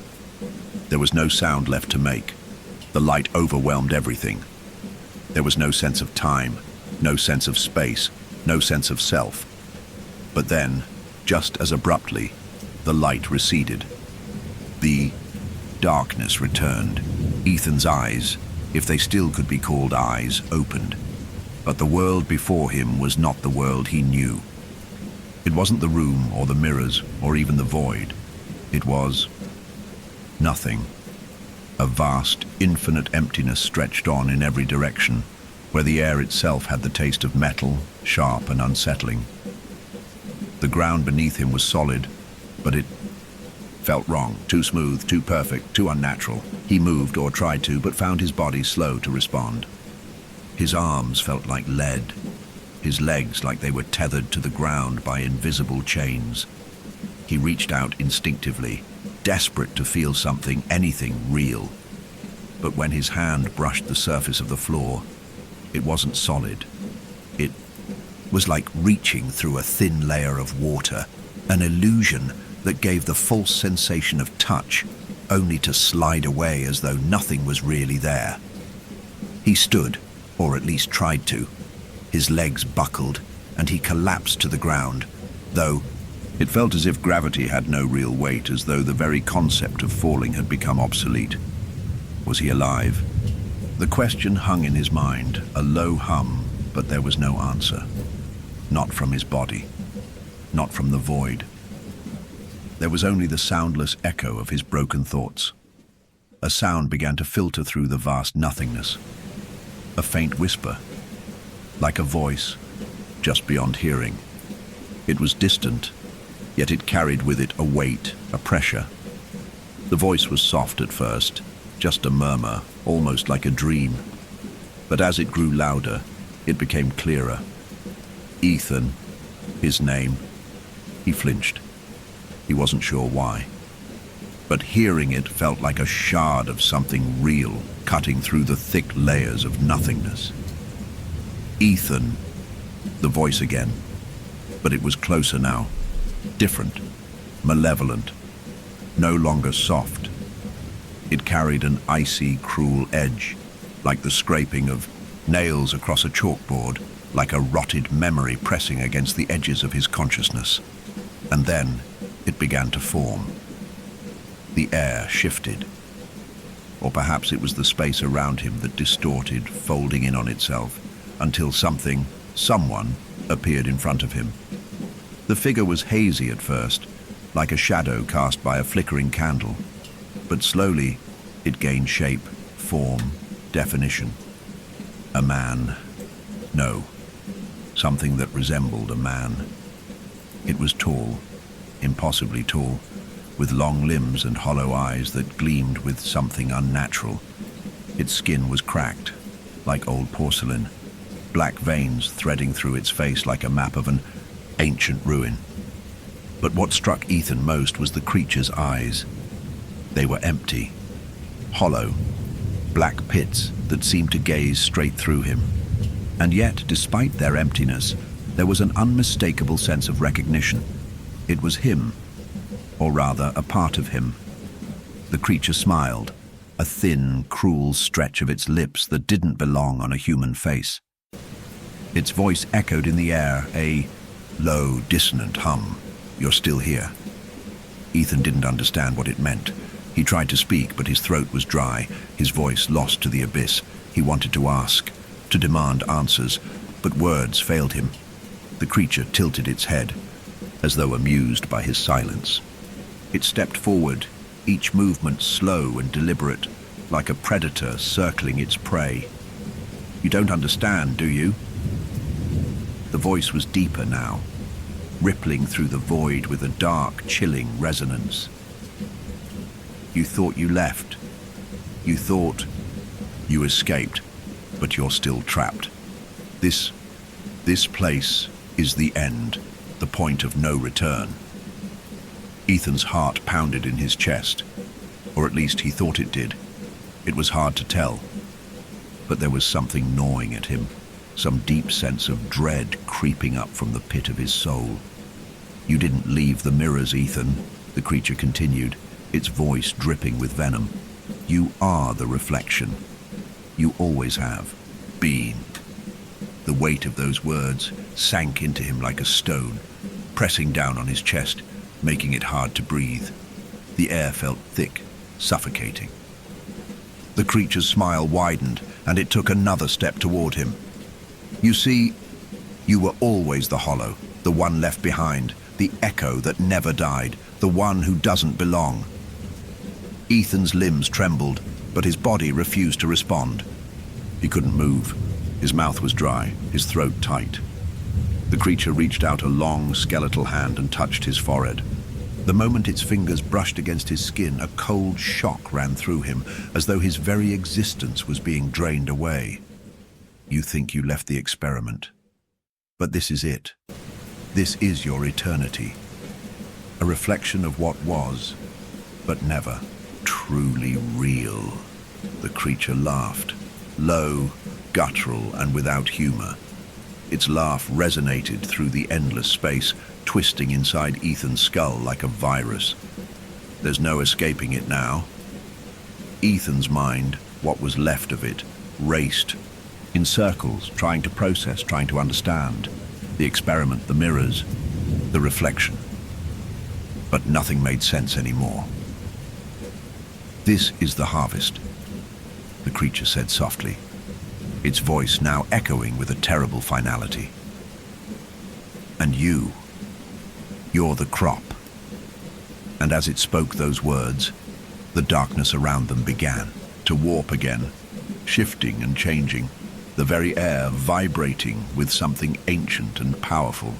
There was no sound left to make. The light overwhelmed everything. There was no sense of time, no sense of space, no sense of self. But then, just as abruptly, the light receded. The darkness returned. Ethan's eyes, if they still could be called eyes, opened. But the world before him was not the world he knew. It wasn't the room or the mirrors or even the void. It was nothing. A vast, infinite emptiness stretched on in every direction, where the air itself had the taste of metal, sharp and unsettling. The ground beneath him was solid, but it felt wrong, too smooth, too perfect, too unnatural. He moved or tried to, but found his body slow to respond. His arms felt like lead, his legs like they were tethered to the ground by invisible chains. He reached out instinctively, desperate to feel something, anything real. But when his hand brushed the surface of the floor, it wasn't solid. It was like reaching through a thin layer of water, an illusion that gave the false sensation of touch, only to slide away as though nothing was really there. He stood, or at least tried to. His legs buckled, and he collapsed to the ground, though it felt as if gravity had no real weight, as though the very concept of falling had become obsolete. Was he alive? The question hung in his mind, a low hum, but there was no answer. Not from his body, not from the void. There was only the soundless echo of his broken thoughts. A sound began to filter through the vast nothingness. A faint whisper, like a voice, just beyond hearing. It was distant, yet it carried with it a weight, a pressure. The voice was soft at first, just a murmur, almost like a dream. But as it grew louder, it became clearer. Ethan, his name. He flinched. He wasn't sure why. But hearing it felt like a shard of something real, cutting through the thick layers of nothingness. Ethan, the voice again. But it was closer now. Different, malevolent, no longer soft. It carried an icy, cruel edge, like the scraping of nails across a chalkboard, like a rotted memory pressing against the edges of his consciousness. And then it began to form. The air shifted. Or perhaps it was the space around him that distorted, folding in on itself, until someone appeared in front of him. The figure was hazy at first, like a shadow cast by a flickering candle, but slowly it gained shape, form, definition. A man. No, something that resembled a man. It was tall, impossibly tall, with long limbs and hollow eyes that gleamed with something unnatural. Its skin was cracked, like old porcelain, black veins threading through its face like a map of an ancient ruin. But what struck Ethan most was the creature's eyes. They were empty, hollow, black pits that seemed to gaze straight through him. And yet, despite their emptiness, there was an unmistakable sense of recognition. It was him, or rather, a part of him. The creature smiled, a thin, cruel stretch of its lips that didn't belong on a human face. Its voice echoed in the air, a low, dissonant hum. "You're still here." Ethan didn't understand what it meant. He tried to speak, but his throat was dry, his voice lost to the abyss. He wanted to ask, to demand answers, but words failed him. The creature tilted its head, as though amused by his silence. It stepped forward, each movement slow and deliberate, like a predator circling its prey. "You don't understand, do you?" The voice was deeper now, rippling through the void with a dark, chilling resonance. "You thought you left. You thought you escaped, but you're still trapped. This place is the end, the point of no return." Ethan's heart pounded in his chest, or at least he thought it did. It was hard to tell, but there was something gnawing at him, some deep sense of dread creeping up from the pit of his soul. "You didn't leave the mirrors, Ethan," the creature continued, its voice dripping with venom. "You are the reflection. You always have been." The weight of those words sank into him like a stone, pressing down on his chest, making it hard to breathe. The air felt thick, suffocating. The creature's smile widened, and it took another step toward him. "You see, you were always the hollow, the one left behind, the echo that never died, the one who doesn't belong." Ethan's limbs trembled, but his body refused to respond. He couldn't move. His mouth was dry, his throat tight. The creature reached out a long, skeletal hand and touched his forehead. The moment its fingers brushed against his skin, a cold shock ran through him, as though his very existence was being drained away. You think you left the experiment. But this is it. This is your eternity. A reflection of what was, but never truly real. The creature laughed, low, guttural, and without humor. Its laugh resonated through the endless space, twisting inside Ethan's skull like a virus. There's no escaping it now. Ethan's mind, what was left of it, raced in circles, trying to process, trying to understand. The experiment, the mirrors, the reflection. But nothing made sense anymore. "This is the harvest," the creature said softly, its voice now echoing with a terrible finality. "And you're the crop." And as it spoke those words, the darkness around them began to warp again, shifting and changing, the very air vibrating with something ancient and powerful.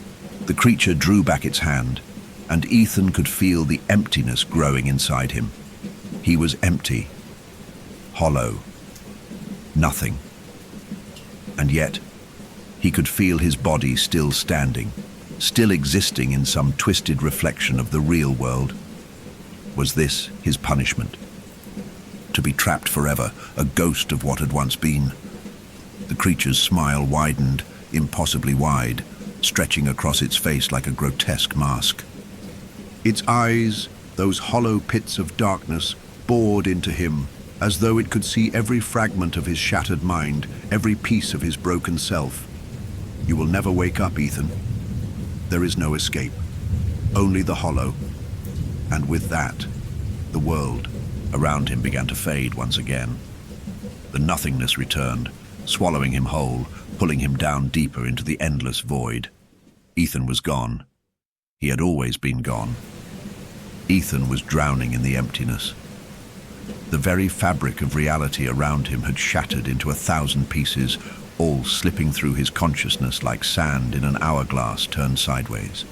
The creature drew back its hand, and Ethan could feel the emptiness growing inside him. He was empty, hollow, nothing. And yet, he could feel his body still standing, still existing in some twisted reflection of the real world. Was this his punishment? To be trapped forever, a ghost of what had once been? The creature's smile widened, impossibly wide, stretching across its face like a grotesque mask. Its eyes, those hollow pits of darkness, bored into him, as though it could see every fragment of his shattered mind, every piece of his broken self. "You will never wake up, Ethan. There is no escape, only the hollow." And with that, the world around him began to fade once again. The nothingness returned, swallowing him whole, pulling him down deeper into the endless void. Ethan was gone. He had always been gone. Ethan was drowning in the emptiness. The very fabric of reality around him had shattered into 1,000 pieces, all slipping through his consciousness like sand in an hourglass turned sideways.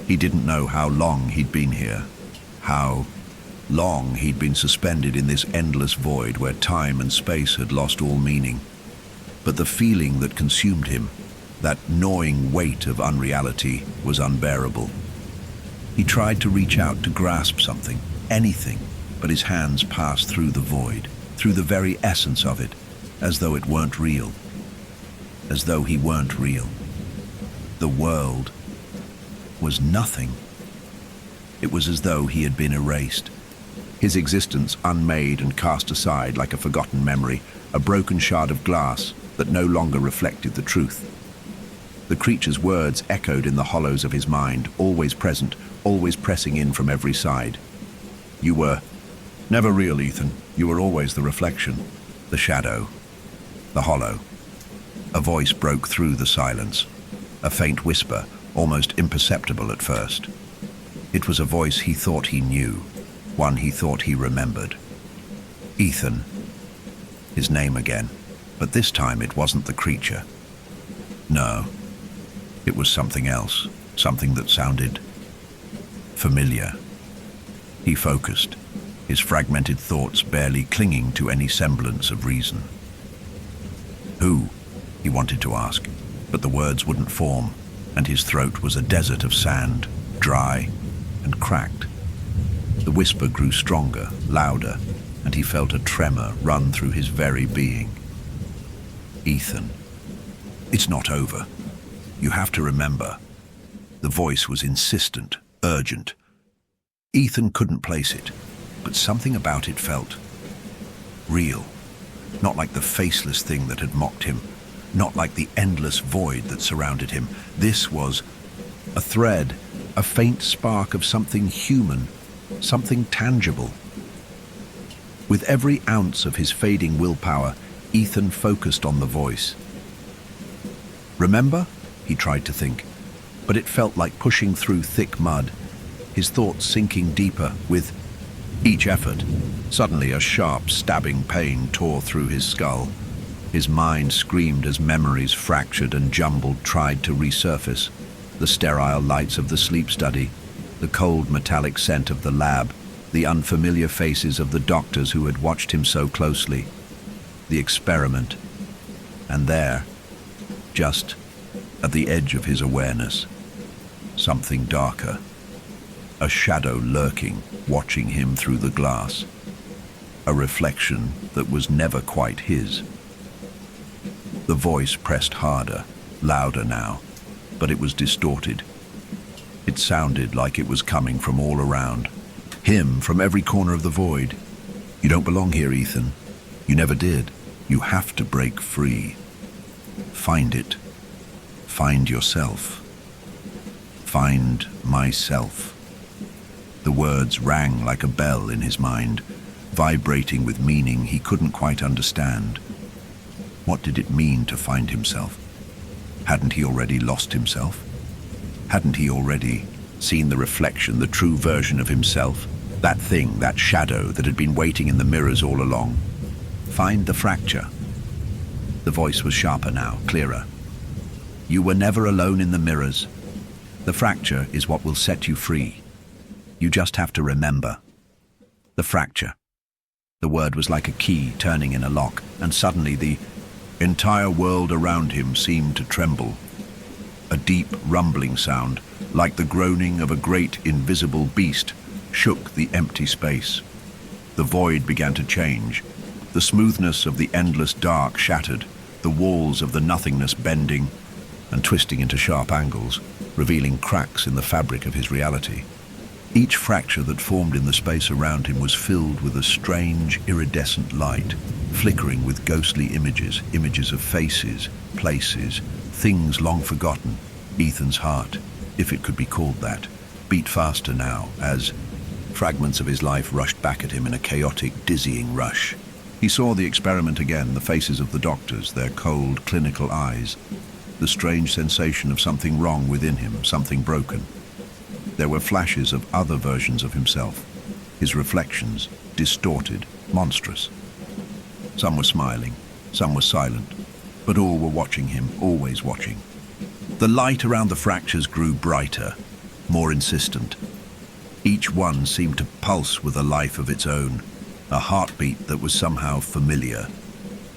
He didn't know how long he'd been here, how long he'd been suspended in this endless void where time and space had lost all meaning. But the feeling that consumed him, that gnawing weight of unreality, was unbearable. He tried to reach out to grasp something, anything, but his hands passed through the void, through the very essence of it, as though it weren't real. As though he weren't real. The world was nothing. It was as though he had been erased. His existence unmade and cast aside like a forgotten memory, a broken shard of glass that no longer reflected the truth. The creature's words echoed in the hollows of his mind, always present, always pressing in from every side. "You were never real, Ethan. You were always the reflection, the shadow, the hollow." A voice broke through the silence, a faint whisper, almost imperceptible at first. It was a voice he thought he knew, one he thought he remembered. Ethan. His name again, but this time it wasn't the creature. No, it was something else, something that sounded familiar. He focused, his fragmented thoughts barely clinging to any semblance of reason. "Who?" he wanted to ask, but the words wouldn't form, and his throat was a desert of sand, dry and cracked. The whisper grew stronger, louder, and he felt a tremor run through his very being. "Ethan, it's not over. You have to remember." The voice was insistent, urgent. Ethan couldn't place it, but something about it felt real. Not like the faceless thing that had mocked him, not like the endless void that surrounded him. This was a thread, a faint spark of something human, something tangible. With every ounce of his fading willpower, Ethan focused on the voice. "Remember?" he tried to think, but it felt like pushing through thick mud, his thoughts sinking deeper with each effort. Suddenly a sharp, stabbing pain tore through his skull. His mind screamed as memories fractured and jumbled tried to resurface. The sterile lights of the sleep study, the cold metallic scent of the lab, the unfamiliar faces of the doctors who had watched him so closely, the experiment, And there, just at the edge of his awareness, something darker, a shadow lurking, watching him through the glass, a reflection that was never quite his. The voice pressed harder, louder now, but it was distorted. It sounded like it was coming from all around, him from every corner of the void. "You don't belong here, Ethan. You never did. You have to break free. Find it. Find yourself. Find myself." The words rang like a bell in his mind, vibrating with meaning he couldn't quite understand. What did it mean to find himself? Hadn't he already lost himself? Hadn't he already seen the reflection, the true version of himself? That thing, that shadow that had been waiting in the mirrors all along. Find the fracture. The voice was sharper now, clearer. "You were never alone in the mirrors. The fracture is what will set you free. You just have to remember." The fracture. The word was like a key turning in a lock, and suddenly the entire world around him seemed to tremble. A deep rumbling sound, like the groaning of a great invisible beast, shook the empty space. The void began to change. The smoothness of the endless dark shattered, the walls of the nothingness bending and twisting into sharp angles, revealing cracks in the fabric of his reality. Each fracture that formed in the space around him was filled with a strange, iridescent light, flickering with ghostly images, images of faces, places, things long forgotten. Ethan's heart, if it could be called that, beat faster now as fragments of his life rushed back at him in a chaotic, dizzying rush. He saw the experiment again, the faces of the doctors, their cold, clinical eyes, the strange sensation of something wrong within him, something broken. There were flashes of other versions of himself, his reflections, distorted, monstrous. Some were smiling, some were silent, but all were watching him, always watching. The light around the fractures grew brighter, more insistent. Each one seemed to pulse with a life of its own, a heartbeat that was somehow familiar,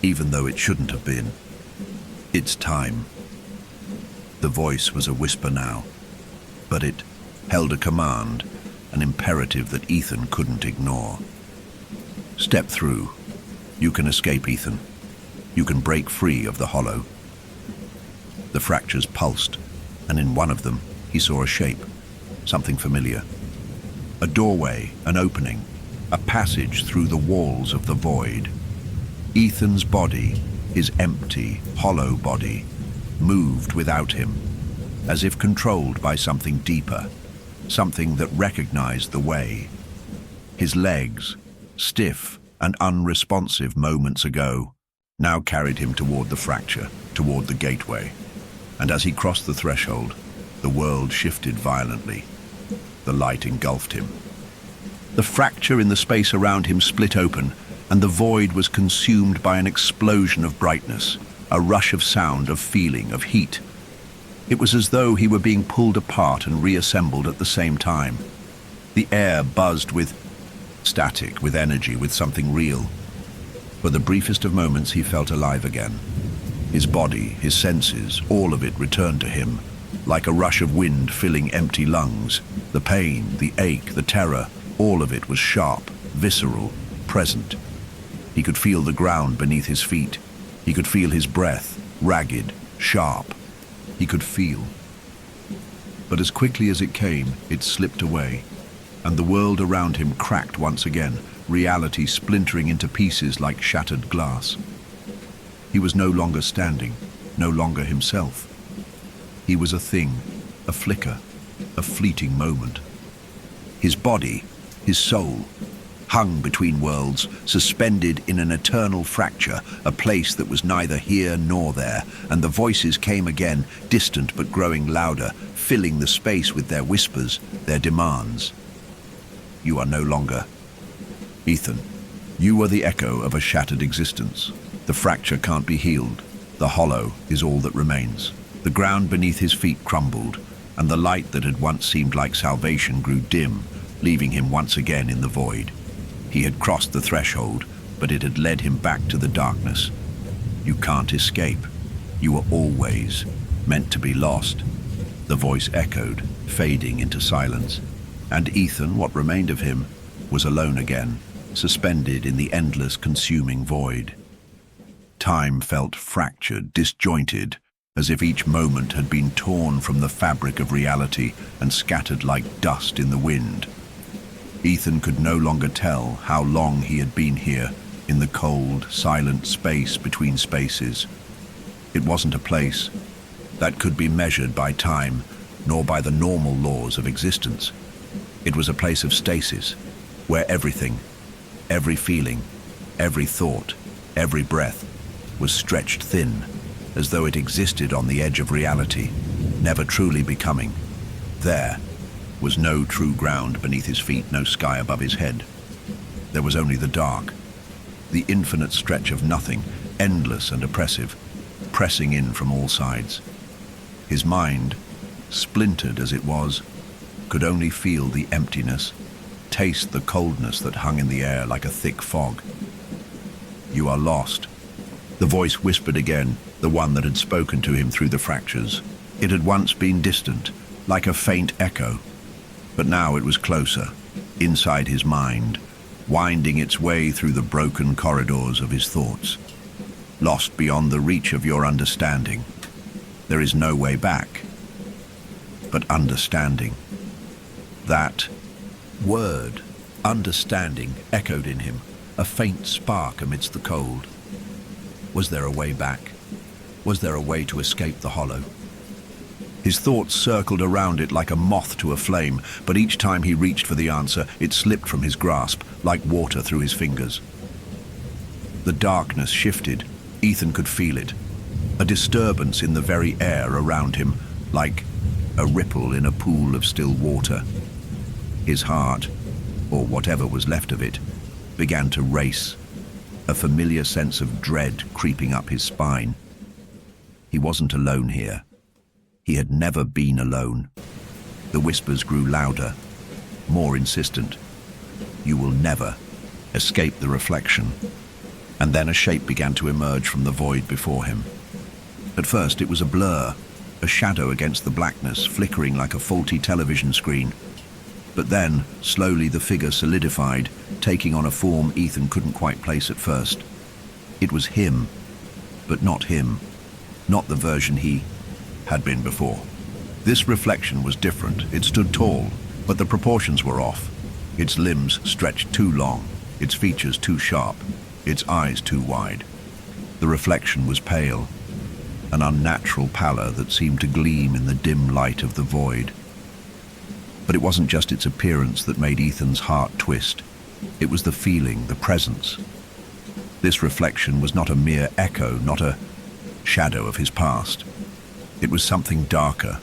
even though it shouldn't have been. "It's time." The voice was a whisper now, but it held a command, an imperative that Ethan couldn't ignore. "Step through. You can escape, Ethan. You can break free of the hollow." The fractures pulsed, and in one of them he saw a shape, something familiar. A doorway, an opening, a passage through the walls of the void. Ethan's body, his empty, hollow body, moved without him, as if controlled by something deeper, something that recognized the way. His legs, stiff and unresponsive moments ago, now carried him toward the fracture, toward the gateway. And as he crossed the threshold, the world shifted violently. The light engulfed him. The fracture in the space around him split open, and the void was consumed by an explosion of brightness, a rush of sound, of feeling, of heat. It was as though he were being pulled apart and reassembled at the same time. The air buzzed with static, with energy, with something real. For the briefest of moments he felt alive again. His body, his senses, all of it returned to him, like a rush of wind filling empty lungs. The pain, the ache, the terror, all of it was sharp, visceral, present. He could feel the ground beneath his feet. He could feel his breath, ragged, sharp. He could feel. But as quickly as it came, it slipped away, and the world around him cracked once again, reality splintering into pieces like shattered glass. He was no longer standing, no longer himself. He was a thing, a flicker, a fleeting moment. His body, his soul, hung between worlds, suspended in an eternal fracture, a place that was neither here nor there, and the voices came again, distant but growing louder, filling the space with their whispers, their demands. "You are no longer Ethan. You are the echo of a shattered existence. The fracture can't be healed. The hollow is all that remains." The ground beneath his feet crumbled, and the light that had once seemed like salvation grew dim, leaving him once again in the void. He had crossed the threshold, but it had led him back to the darkness. You can't escape. You were always meant to be lost. The voice echoed, fading into silence. And Ethan, what remained of him, was alone again, suspended in the endless, consuming void. Time felt fractured, disjointed, as if each moment had been torn from the fabric of reality and scattered like dust in the wind. Ethan could no longer tell how long he had been here, in the cold, silent space between spaces. It wasn't a place that could be measured by time, nor by the normal laws of existence. It was a place of stasis, where everything, every feeling, every thought, every breath, was stretched thin, as though it existed on the edge of reality, never truly becoming. There was no true ground beneath his feet, no sky above his head. There was only the dark, the infinite stretch of nothing, endless and oppressive, pressing in from all sides. His mind, splintered as it was, could only feel the emptiness, taste the coldness that hung in the air like a thick fog. "You are lost," the voice whispered again, the one that had spoken to him through the fractures. It had once been distant, like a faint echo, but now it was closer, inside his mind, winding its way through the broken corridors of his thoughts. "Lost beyond the reach of your understanding. There is no way back." But understanding. That word, understanding, echoed in him, a faint spark amidst the cold. Was there a way back? Was there a way to escape the hollow? His thoughts circled around it like a moth to a flame, but each time he reached for the answer, it slipped from his grasp, like water through his fingers. The darkness shifted. Ethan could feel it, a disturbance in the very air around him, like a ripple in a pool of still water. His heart, or whatever was left of it, began to race, a familiar sense of dread creeping up his spine. He wasn't alone here. He had never been alone. The whispers grew louder, more insistent. "You will never escape the reflection." And then a shape began to emerge from the void before him. At first it was a blur, a shadow against the blackness, flickering like a faulty television screen. But then, slowly the figure solidified, taking on a form Ethan couldn't quite place at first. It was him, but not him, not the version he had been before. This reflection was different. It stood tall, but the proportions were off. Its limbs stretched too long, its features too sharp, its eyes too wide. The reflection was pale, an unnatural pallor that seemed to gleam in the dim light of the void. But it wasn't just its appearance that made Ethan's heart twist. It was the feeling, the presence. This reflection was not a mere echo, not a shadow of his past. It was something darker,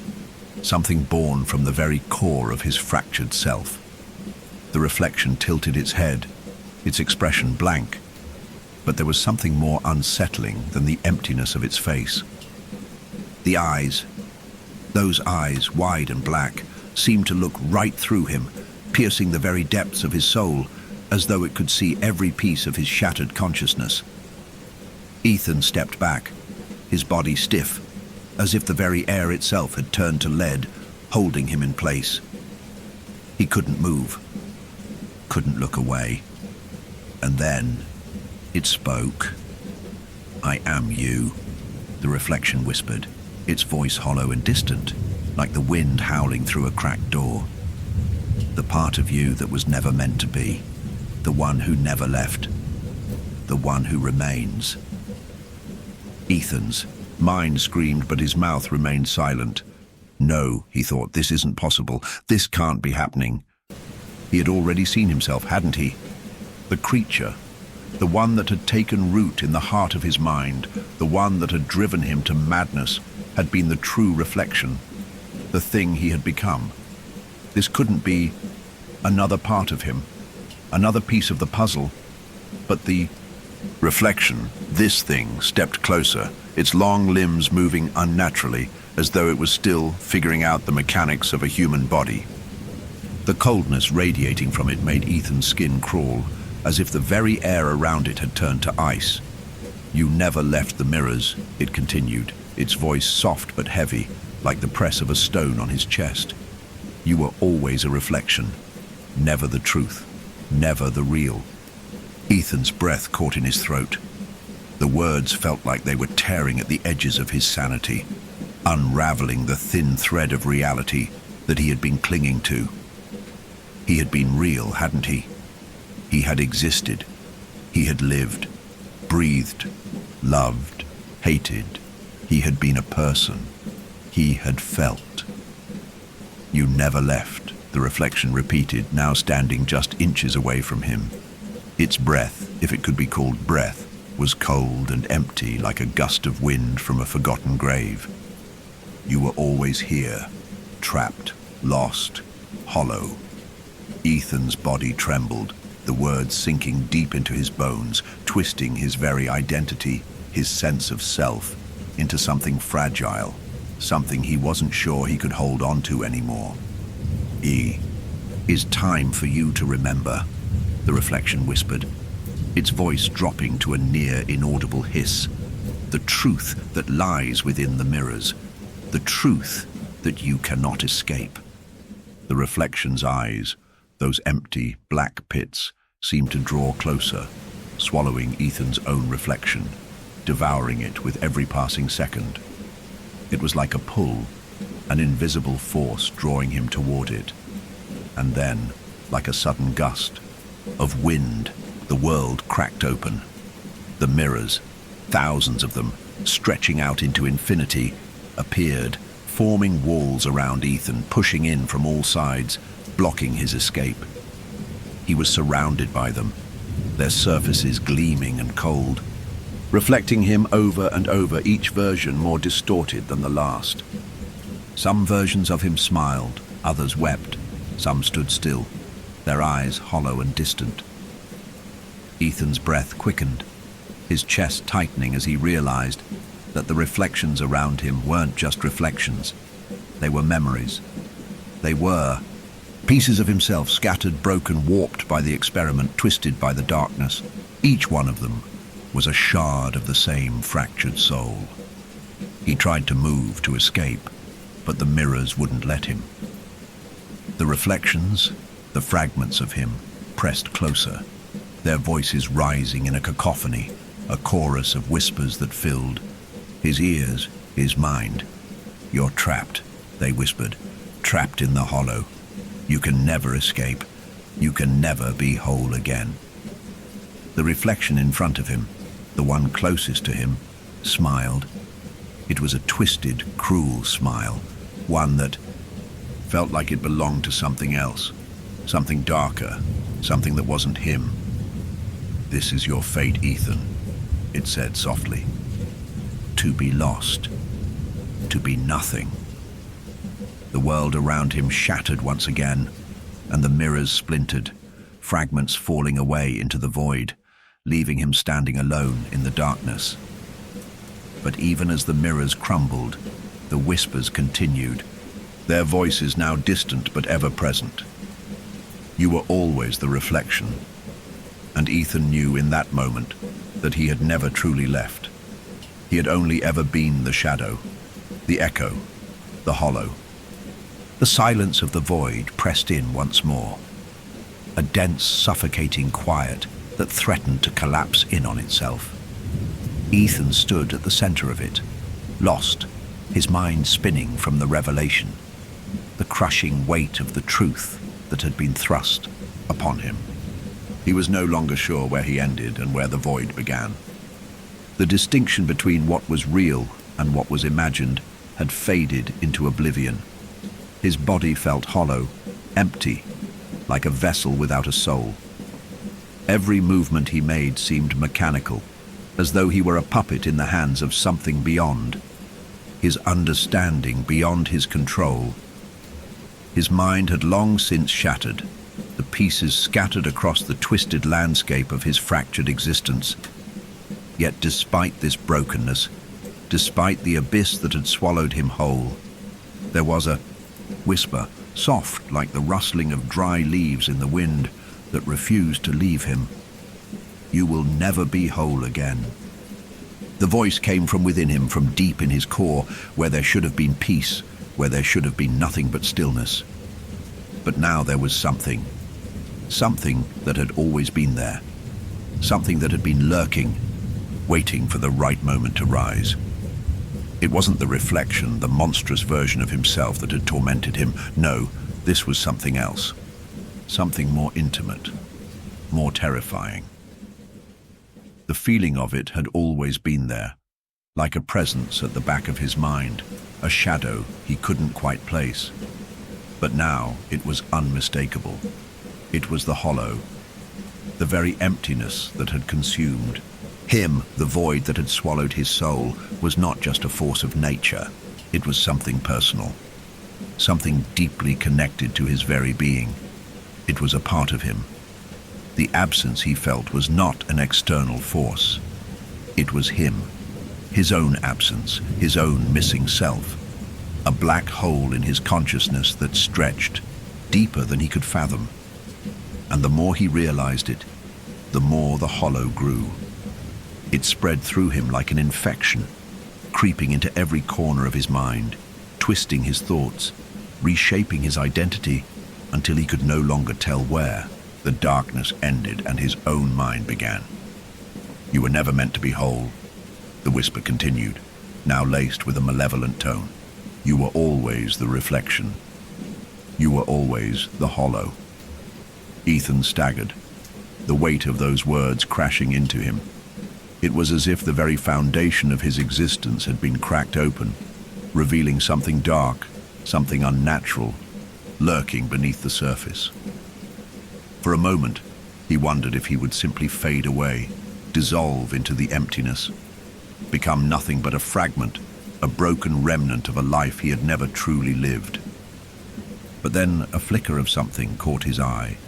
something born from the very core of his fractured self. The reflection tilted its head, its expression blank, but there was something more unsettling than the emptiness of its face. The eyes, those eyes, wide and black, seemed to look right through him, piercing the very depths of his soul, as though it could see every piece of his shattered consciousness. Ethan stepped back, his body stiff, as if the very air itself had turned to lead, holding him in place. He couldn't move, couldn't look away. And then it spoke. "I am you," the reflection whispered, its voice hollow and distant, like the wind howling through a cracked door. "The part of you that was never meant to be, the one who never left, the one who remains." Ethan's mind screamed, but his mouth remained silent. No, he thought, this isn't possible. This can't be happening. He had already seen himself, hadn't he? The creature, the one that had taken root in the heart of his mind, the one that had driven him to madness, had been the true reflection, the thing he had become. This couldn't be another part of him, another piece of the puzzle, but the reflection, this thing, stepped closer, its long limbs moving unnaturally, as though it was still figuring out the mechanics of a human body. The coldness radiating from it made Ethan's skin crawl, as if the very air around it had turned to ice. You never left the mirrors, it continued, its voice soft but heavy, like the press of a stone on his chest. You were always a reflection, never the truth, never the real. Ethan's breath caught in his throat. The words felt like they were tearing at the edges of his sanity, unraveling the thin thread of reality that he had been clinging to. He had been real, hadn't he? He had existed. He had lived, breathed, loved, hated. He had been a person. He had felt. You never left, the reflection repeated, now standing just inches away from him. Its breath, if it could be called breath, was cold and empty like a gust of wind from a forgotten grave. You were always here, trapped, lost, hollow. Ethan's body trembled, the words sinking deep into his bones, twisting his very identity, his sense of self, into something fragile, something he wasn't sure he could hold on to anymore. Is time for you to remember, the reflection whispered, its voice dropping to a near inaudible hiss. The truth that lies within the mirrors, the truth that you cannot escape. The reflection's eyes, those empty, black pits, seemed to draw closer, swallowing Ethan's own reflection, devouring it with every passing second. It was like a pull, an invisible force drawing him toward it. And then, like a sudden gust of wind, the world cracked open. The mirrors, thousands of them, stretching out into infinity, appeared, forming walls around Ethan, pushing in from all sides, blocking his escape. He was surrounded by them, their surfaces gleaming and cold, reflecting him over and over, each version more distorted than the last. Some versions of him smiled, others wept, some stood still, their eyes hollow and distant. Ethan's breath quickened, his chest tightening as he realized that the reflections around him weren't just reflections. They were memories. They were pieces of himself scattered, broken, warped by the experiment, twisted by the darkness. Each one of them was a shard of the same fractured soul. He tried to move, to escape, but the mirrors wouldn't let him. The reflections, the fragments of him, pressed closer, their voices rising in a cacophony, a chorus of whispers that filled his ears, his mind. "You're trapped," they whispered, "trapped in the hollow. You can never escape. You can never be whole again." The reflection in front of him, the one closest to him, smiled. It was a twisted, cruel smile, one that felt like it belonged to something else, something darker, something that wasn't him. "This is your fate, Ethan," it said softly. "To be lost, to be nothing." The world around him shattered once again, and the mirrors splintered, fragments falling away into the void, leaving him standing alone in the darkness. But even as the mirrors crumbled, the whispers continued, their voices now distant but ever present. You were always the reflection, and Ethan knew in that moment that he had never truly left. He had only ever been the shadow, the echo, the hollow. The silence of the void pressed in once more, a dense, suffocating quiet that threatened to collapse in on itself. Ethan stood at the center of it, lost, his mind spinning from the revelation, the crushing weight of the truth that had been thrust upon him. He was no longer sure where he ended and where the void began. The distinction between what was real and what was imagined had faded into oblivion. His body felt hollow, empty, like a vessel without a soul. Every movement he made seemed mechanical, as though he were a puppet in the hands of something beyond, his understanding beyond his control. His mind had long since shattered, the pieces scattered across the twisted landscape of his fractured existence. Yet despite this brokenness, despite the abyss that had swallowed him whole, there was a whisper, soft like the rustling of dry leaves in the wind, that refused to leave him. "You will never be whole again." The voice came from within him, from deep in his core, where there should have been peace, where there should have been nothing but stillness. But now there was something that had always been there, something that had been lurking, waiting for the right moment to rise. It wasn't the reflection, the monstrous version of himself that had tormented him. No, this was something else, something more intimate, more terrifying. The feeling of it had always been there, like a presence at the back of his mind, a shadow he couldn't quite place. But now it was unmistakable. It was the hollow, the very emptiness that had consumed him. The void that had swallowed his soul was not just a force of nature. It was something personal, something deeply connected to his very being. It was a part of him. The absence he felt was not an external force. It was him, his own absence, his own missing self. A black hole in his consciousness that stretched deeper than he could fathom. And the more he realized it, the more the hollow grew. It spread through him like an infection, creeping into every corner of his mind, twisting his thoughts, reshaping his identity until he could no longer tell where. The darkness ended and his own mind began. "You were never meant to be whole," the whisper continued, now laced with a malevolent tone. "You were always the reflection. You were always the hollow." Ethan staggered, the weight of those words crashing into him. It was as if the very foundation of his existence had been cracked open, revealing something dark, something unnatural, lurking beneath the surface. For a moment, he wondered if he would simply fade away, dissolve into the emptiness, become nothing but a fragment, a broken remnant of a life he had never truly lived. But then a flicker of something caught his eye,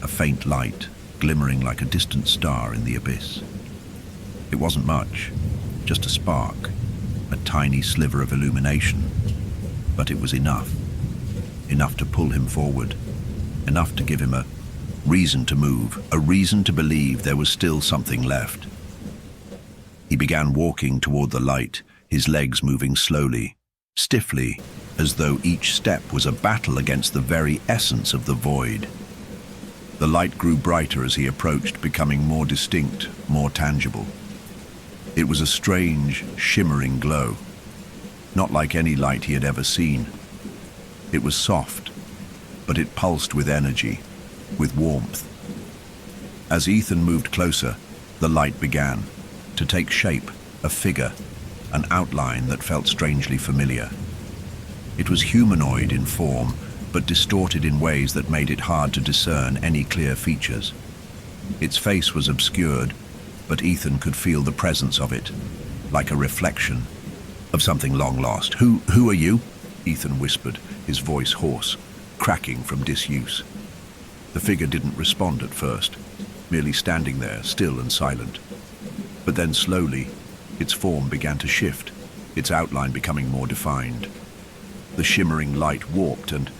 a faint light, glimmering like a distant star in the abyss. It wasn't much, just a spark, a tiny sliver of illumination, but it was enough to pull him forward, enough to give him a reason to move, a reason to believe there was still something left. He began walking toward the light, his legs moving slowly, stiffly, as though each step was a battle against the very essence of the void. The light grew brighter as he approached, becoming more distinct, more tangible. It was a strange, shimmering glow, not like any light he had ever seen. It was soft, but it pulsed with energy, with warmth. As Ethan moved closer, the light began to take shape, a figure, an outline that felt strangely familiar. It was humanoid in form, but distorted in ways that made it hard to discern any clear features. Its face was obscured, but Ethan could feel the presence of it, like a reflection of something long lost. Who are you?" Ethan whispered, his voice hoarse, cracking from disuse. The figure didn't respond at first, merely standing there, still and silent. But then slowly, its form began to shift, its outline becoming more defined. The shimmering light warped and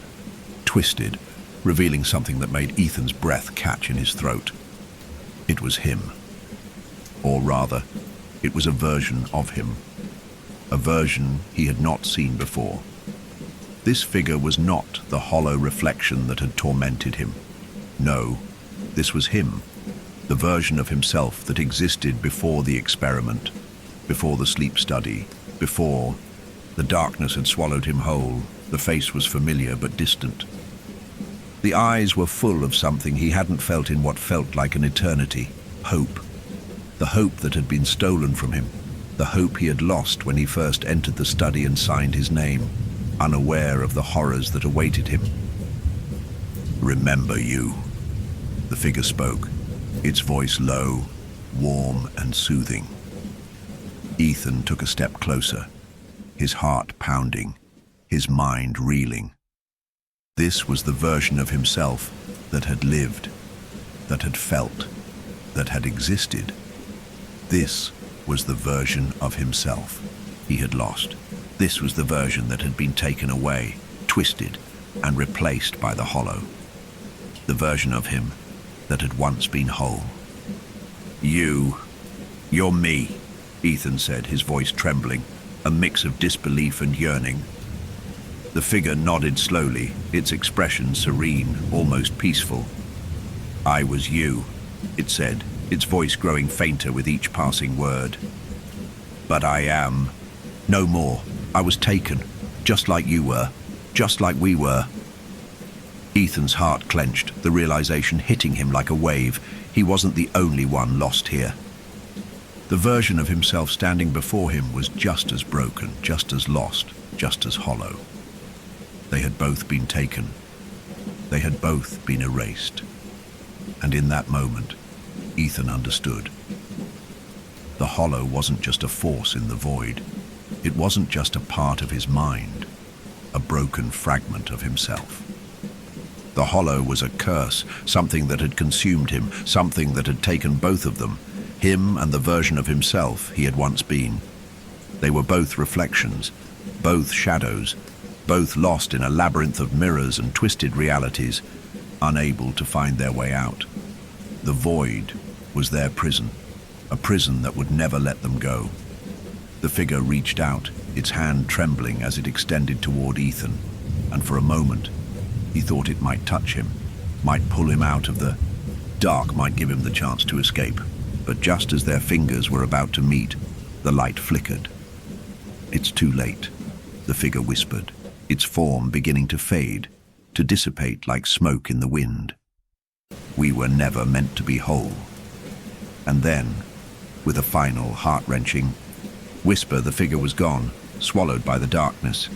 twisted, revealing something that made Ethan's breath catch in his throat. It was him. Or rather, it was a version of him. A version he had not seen before. This figure was not the hollow reflection that had tormented him. No, this was him, the version of himself that existed before the experiment, before the sleep study, before the darkness had swallowed him whole. The face was familiar but distant. The eyes were full of something he hadn't felt in what felt like an eternity. Hope. The hope that had been stolen from him. The hope he had lost when he first entered the study and signed his name, unaware of the horrors that awaited him. "Remember you," the figure spoke, its voice low, warm and soothing. Ethan took a step closer, his heart pounding, his mind reeling. This was the version of himself that had lived, that had felt, that had existed. This was the version of himself he had lost. This was the version that had been taken away, twisted, and replaced by the hollow. The version of him that had once been whole. You're me," Ethan said, his voice trembling, a mix of disbelief and yearning. The figure nodded slowly, its expression serene, almost peaceful. "I was you," it said, its voice growing fainter with each passing word. "But I am no more. I was taken, just like you were, just like we were." Ethan's heart clenched, the realization hitting him like a wave. He wasn't the only one lost here. The version of himself standing before him was just as broken, just as lost, just as hollow. They had both been taken. They had both been erased. And in that moment, Ethan understood. The hollow wasn't just a force in the void. It wasn't just a part of his mind, a broken fragment of himself. The hollow was a curse, something that had consumed him, something that had taken both of them, him and the version of himself he had once been. They were both reflections, both shadows, both lost in a labyrinth of mirrors and twisted realities, unable to find their way out. The void was their prison, a prison that would never let them go. The figure reached out, its hand trembling as it extended toward Ethan, and for a moment, he thought it might touch him, might pull him out of the dark, might give him the chance to escape. But just as their fingers were about to meet, the light flickered. "It's too late," the figure whispered, its form beginning to fade, to dissipate like smoke in the wind. "We were never meant to be whole." And then, with a final, heart-wrenching whisper, the figure was gone, swallowed by the darkness.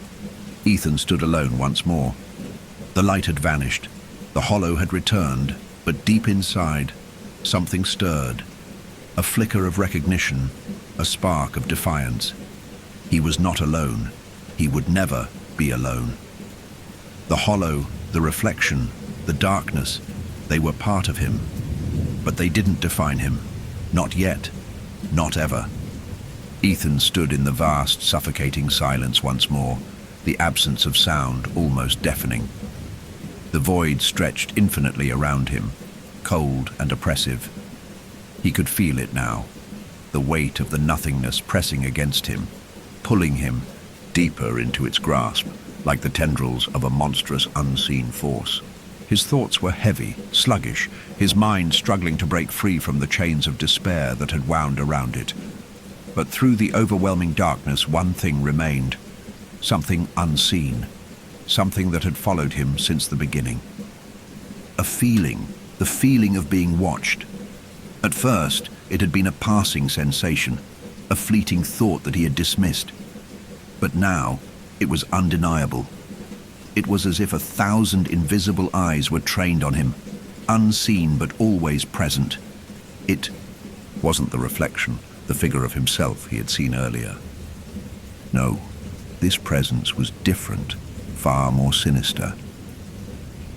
Ethan stood alone once more. The light had vanished, the hollow had returned, but deep inside, something stirred. A flicker of recognition, a spark of defiance. He was not alone. He would never be alone. The hollow, the reflection, the darkness, they were part of him. But they didn't define him. Not yet. Not ever. Ethan stood in the vast, suffocating silence once more, the absence of sound almost deafening. The void stretched infinitely around him, cold and oppressive. He could feel it now, the weight of the nothingness pressing against him, pulling him deeper into its grasp, like the tendrils of a monstrous unseen force. His thoughts were heavy, sluggish, his mind struggling to break free from the chains of despair that had wound around it. But through the overwhelming darkness, one thing remained, something unseen, something that had followed him since the beginning. A feeling, the feeling of being watched. At first, it had been a passing sensation, a fleeting thought that he had dismissed. But now, it was undeniable. It was as if 1,000 invisible eyes were trained on him, unseen but always present. It wasn't the reflection, the figure of himself he had seen earlier. No, this presence was different, far more sinister.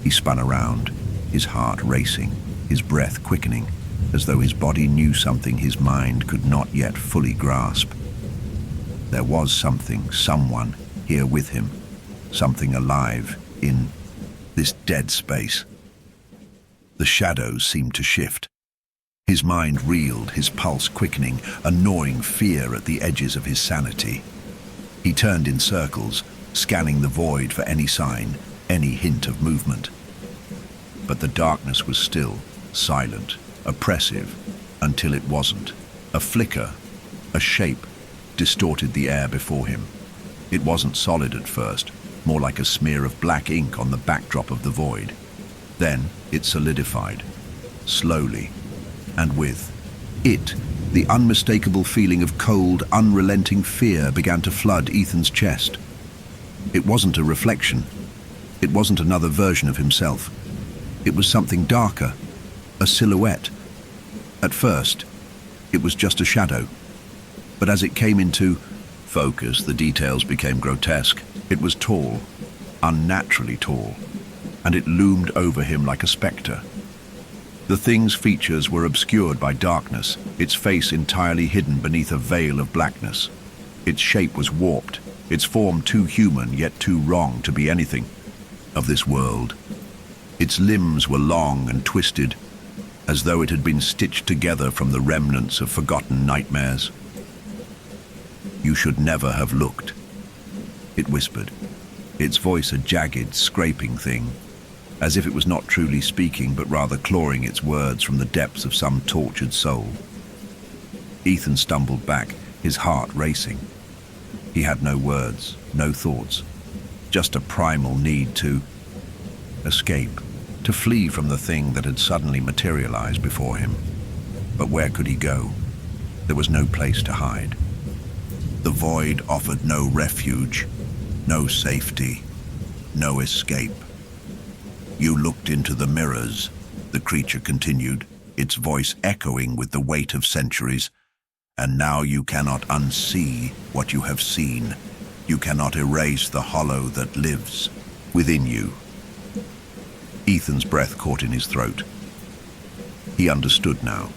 He spun around, his heart racing, his breath quickening, as though his body knew something his mind could not yet fully grasp. There was something, someone, here with him, something alive in this dead space. The shadows seemed to shift. His mind reeled, his pulse quickening, a gnawing fear at the edges of his sanity. He turned in circles, scanning the void for any sign, any hint of movement. But the darkness was still, silent, oppressive, until it wasn't. A flicker, a shape, distorted the air before him. It wasn't solid at first, more like a smear of black ink on the backdrop of the void. Then it solidified, slowly, and with it, the unmistakable feeling of cold, unrelenting fear began to flood Ethan's chest. It wasn't a reflection. It wasn't another version of himself. It was something darker, a silhouette. At first, it was just a shadow. But as it came into focus, the details became grotesque. It was tall, unnaturally tall, and it loomed over him like a spectre. The thing's features were obscured by darkness, its face entirely hidden beneath a veil of blackness. Its shape was warped, its form too human yet too wrong to be anything of this world. Its limbs were long and twisted, as though it had been stitched together from the remnants of forgotten nightmares. You should never have looked, it whispered, its voice a jagged, scraping thing, as if it was not truly speaking but rather clawing its words from the depths of some tortured soul. Ethan stumbled back, his heart racing. He had no words, no thoughts, just a primal need to escape, to flee from the thing that had suddenly materialized before him. But where could he go? There was no place to hide. The void offered no refuge, no safety, no escape. You looked into the mirrors, the creature continued, its voice echoing with the weight of centuries. And now you cannot unsee what you have seen. You cannot erase the hollow that lives within you. Ethan's breath caught in his throat. He understood now.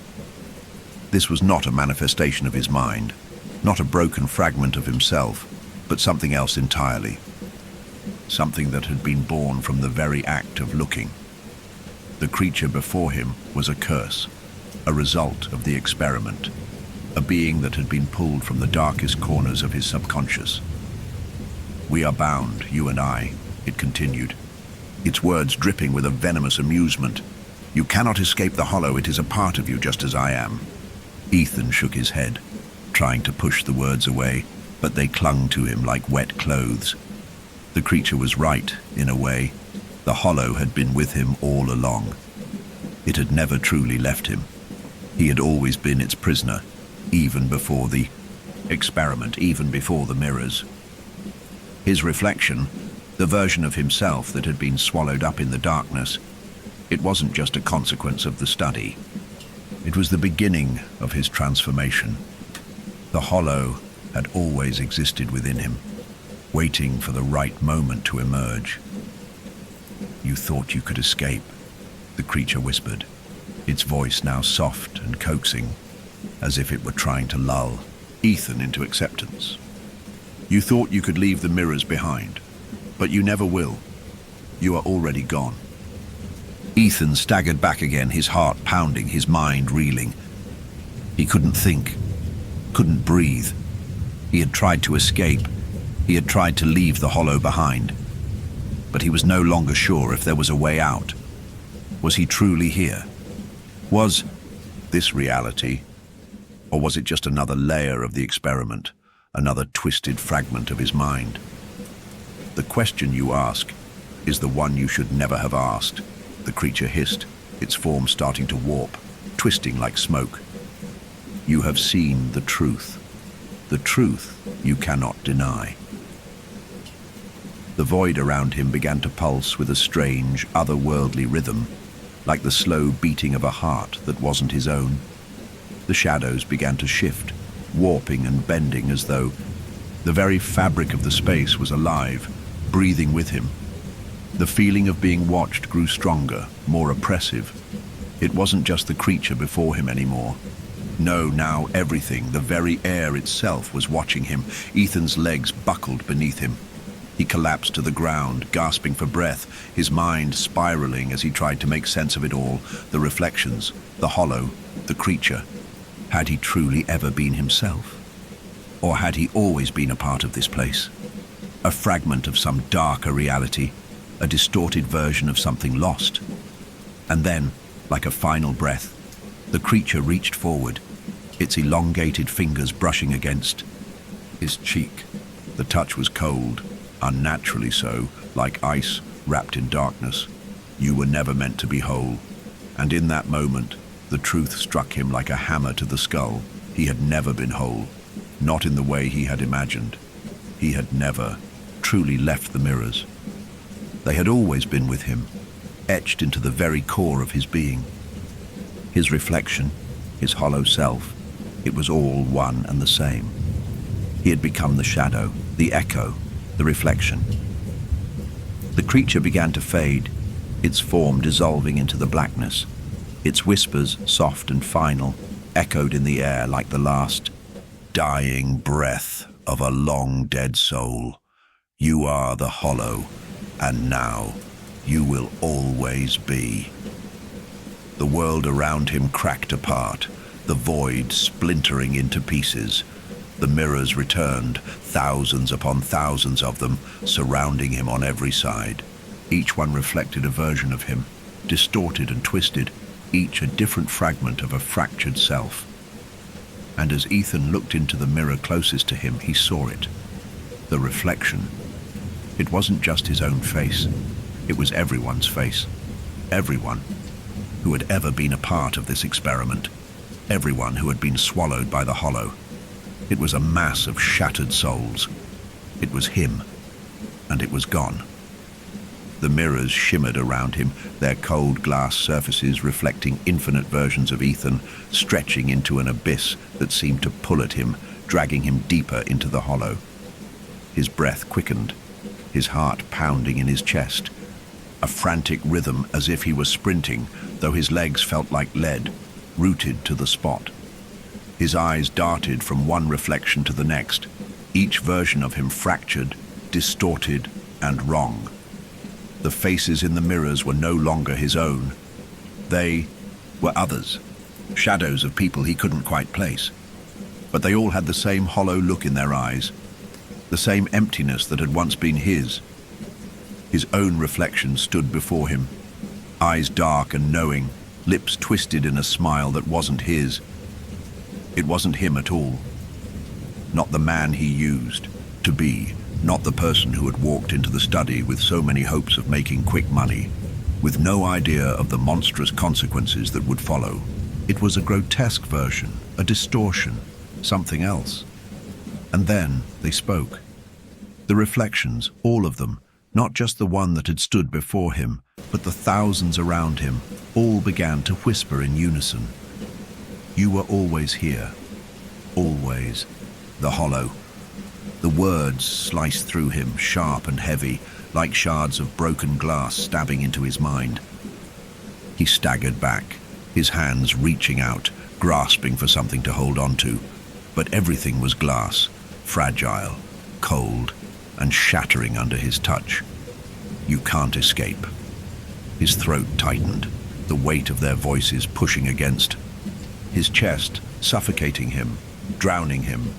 This was not a manifestation of his mind, not a broken fragment of himself, but something else entirely. Something that had been born from the very act of looking. The creature before him was a curse, a result of the experiment, a being that had been pulled from the darkest corners of his subconscious. We are bound, you and I, it continued, its words dripping with a venomous amusement. You cannot escape the hollow, it is a part of you just as I am. Ethan shook his head, trying to push the words away, but they clung to him like wet clothes. The creature was right, in a way. The hollow had been with him all along. It had never truly left him. He had always been its prisoner, even before the experiment, even before the mirrors. His reflection, the version of himself that had been swallowed up in the darkness, it wasn't just a consequence of the study. It was the beginning of his transformation. The hollow had always existed within him, waiting for the right moment to emerge. You thought you could escape, the creature whispered, its voice now soft and coaxing, as if it were trying to lull Ethan into acceptance. You thought you could leave the mirrors behind, but you never will. You are already gone. Ethan staggered back again, his heart pounding, his mind reeling. He couldn't think, couldn't breathe. He had tried to escape. He had tried to leave the hollow behind. But he was no longer sure if there was a way out. Was he truly here? Was this reality? Or was it just another layer of the experiment, another twisted fragment of his mind? The question you ask is the one you should never have asked, the creature hissed, its form starting to warp, twisting like smoke. You have seen the truth you cannot deny. The void around him began to pulse with a strange, otherworldly rhythm, like the slow beating of a heart that wasn't his own. The shadows began to shift, warping and bending as though the very fabric of the space was alive, breathing with him. The feeling of being watched grew stronger, more oppressive. It wasn't just the creature before him anymore. No, now everything, the very air itself, was watching him. Ethan's legs buckled beneath him. He collapsed to the ground, gasping for breath, his mind spiraling as he tried to make sense of it all. The reflections, the hollow, the creature. Had he truly ever been himself? Or had he always been a part of this place? A fragment of some darker reality, a distorted version of something lost. And then, like a final breath, the creature reached forward, its elongated fingers brushing against his cheek. The touch was cold, unnaturally so, like ice wrapped in darkness. You were never meant to be whole. And in that moment, the truth struck him like a hammer to the skull. He had never been whole, not in the way he had imagined. He had never truly left the mirrors. They had always been with him, etched into the very core of his being. His reflection, his hollow self, it was all one and the same. He had become the shadow, the echo, the reflection. The creature began to fade, its form dissolving into the blackness. Its whispers, soft and final, echoed in the air like the last dying breath of a long-dead soul. You are the hollow, and now you will always be. The world around him cracked apart, the void splintering into pieces. The mirrors returned, thousands upon thousands of them, surrounding him on every side. Each one reflected a version of him, distorted and twisted, each a different fragment of a fractured self. And as Ethan looked into the mirror closest to him, he saw it. The reflection. It wasn't just his own face. It was everyone's face. Everyone who had ever been a part of this experiment. Everyone who had been swallowed by the hollow. It was a mass of shattered souls. It was him, and it was gone. The mirrors shimmered around him, their cold glass surfaces reflecting infinite versions of Ethan, stretching into an abyss that seemed to pull at him, dragging him deeper into the hollow. His breath quickened, his heart pounding in his chest, a frantic rhythm as if he was sprinting, though his legs felt like lead, rooted to the spot. His eyes darted from one reflection to the next, each version of him fractured, distorted, and wrong. The faces in the mirrors were no longer his own. They were others, shadows of people he couldn't quite place. But they all had the same hollow look in their eyes, the same emptiness that had once been his. His own reflection stood before him, eyes dark and knowing, lips twisted in a smile that wasn't his. It wasn't him at all. Not the man he used to be, not the person who had walked into the study with so many hopes of making quick money, with no idea of the monstrous consequences that would follow. It was a grotesque version, a distortion, something else. And then they spoke. The reflections, all of them, not just the one that had stood before him, but the thousands around him, all began to whisper in unison. You were always here. Always. The hollow. The words sliced through him, sharp and heavy, like shards of broken glass stabbing into his mind. He staggered back, his hands reaching out, grasping for something to hold on to. But everything was glass, fragile, cold, and shattering under his touch. You can't escape. His throat tightened, the weight of their voices pushing against his chest, suffocating him, drowning him.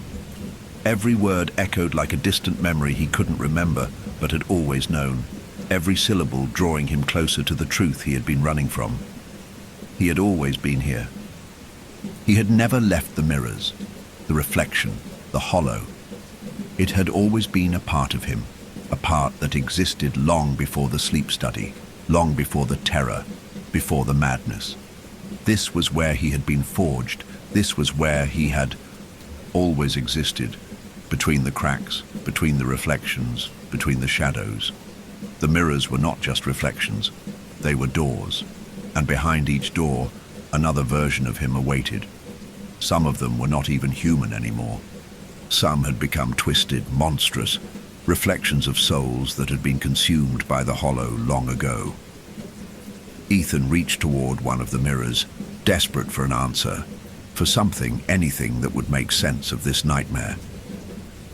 Every word echoed like a distant memory he couldn't remember, but had always known. Every syllable drawing him closer to the truth he had been running from. He had always been here. He had never left the mirrors, the reflection, the hollow. It had always been a part of him, a part that existed long before the sleep study, long before the terror, before the madness. This was where he had been forged. This was where he had always existed, between the cracks, between the reflections, between the shadows. The mirrors were not just reflections, they were doors, and behind each door, another version of him awaited. Some of them were not even human anymore. Some had become twisted, monstrous, reflections of souls that had been consumed by the hollow long ago. Ethan reached toward one of the mirrors, desperate for an answer, for something, anything that would make sense of this nightmare.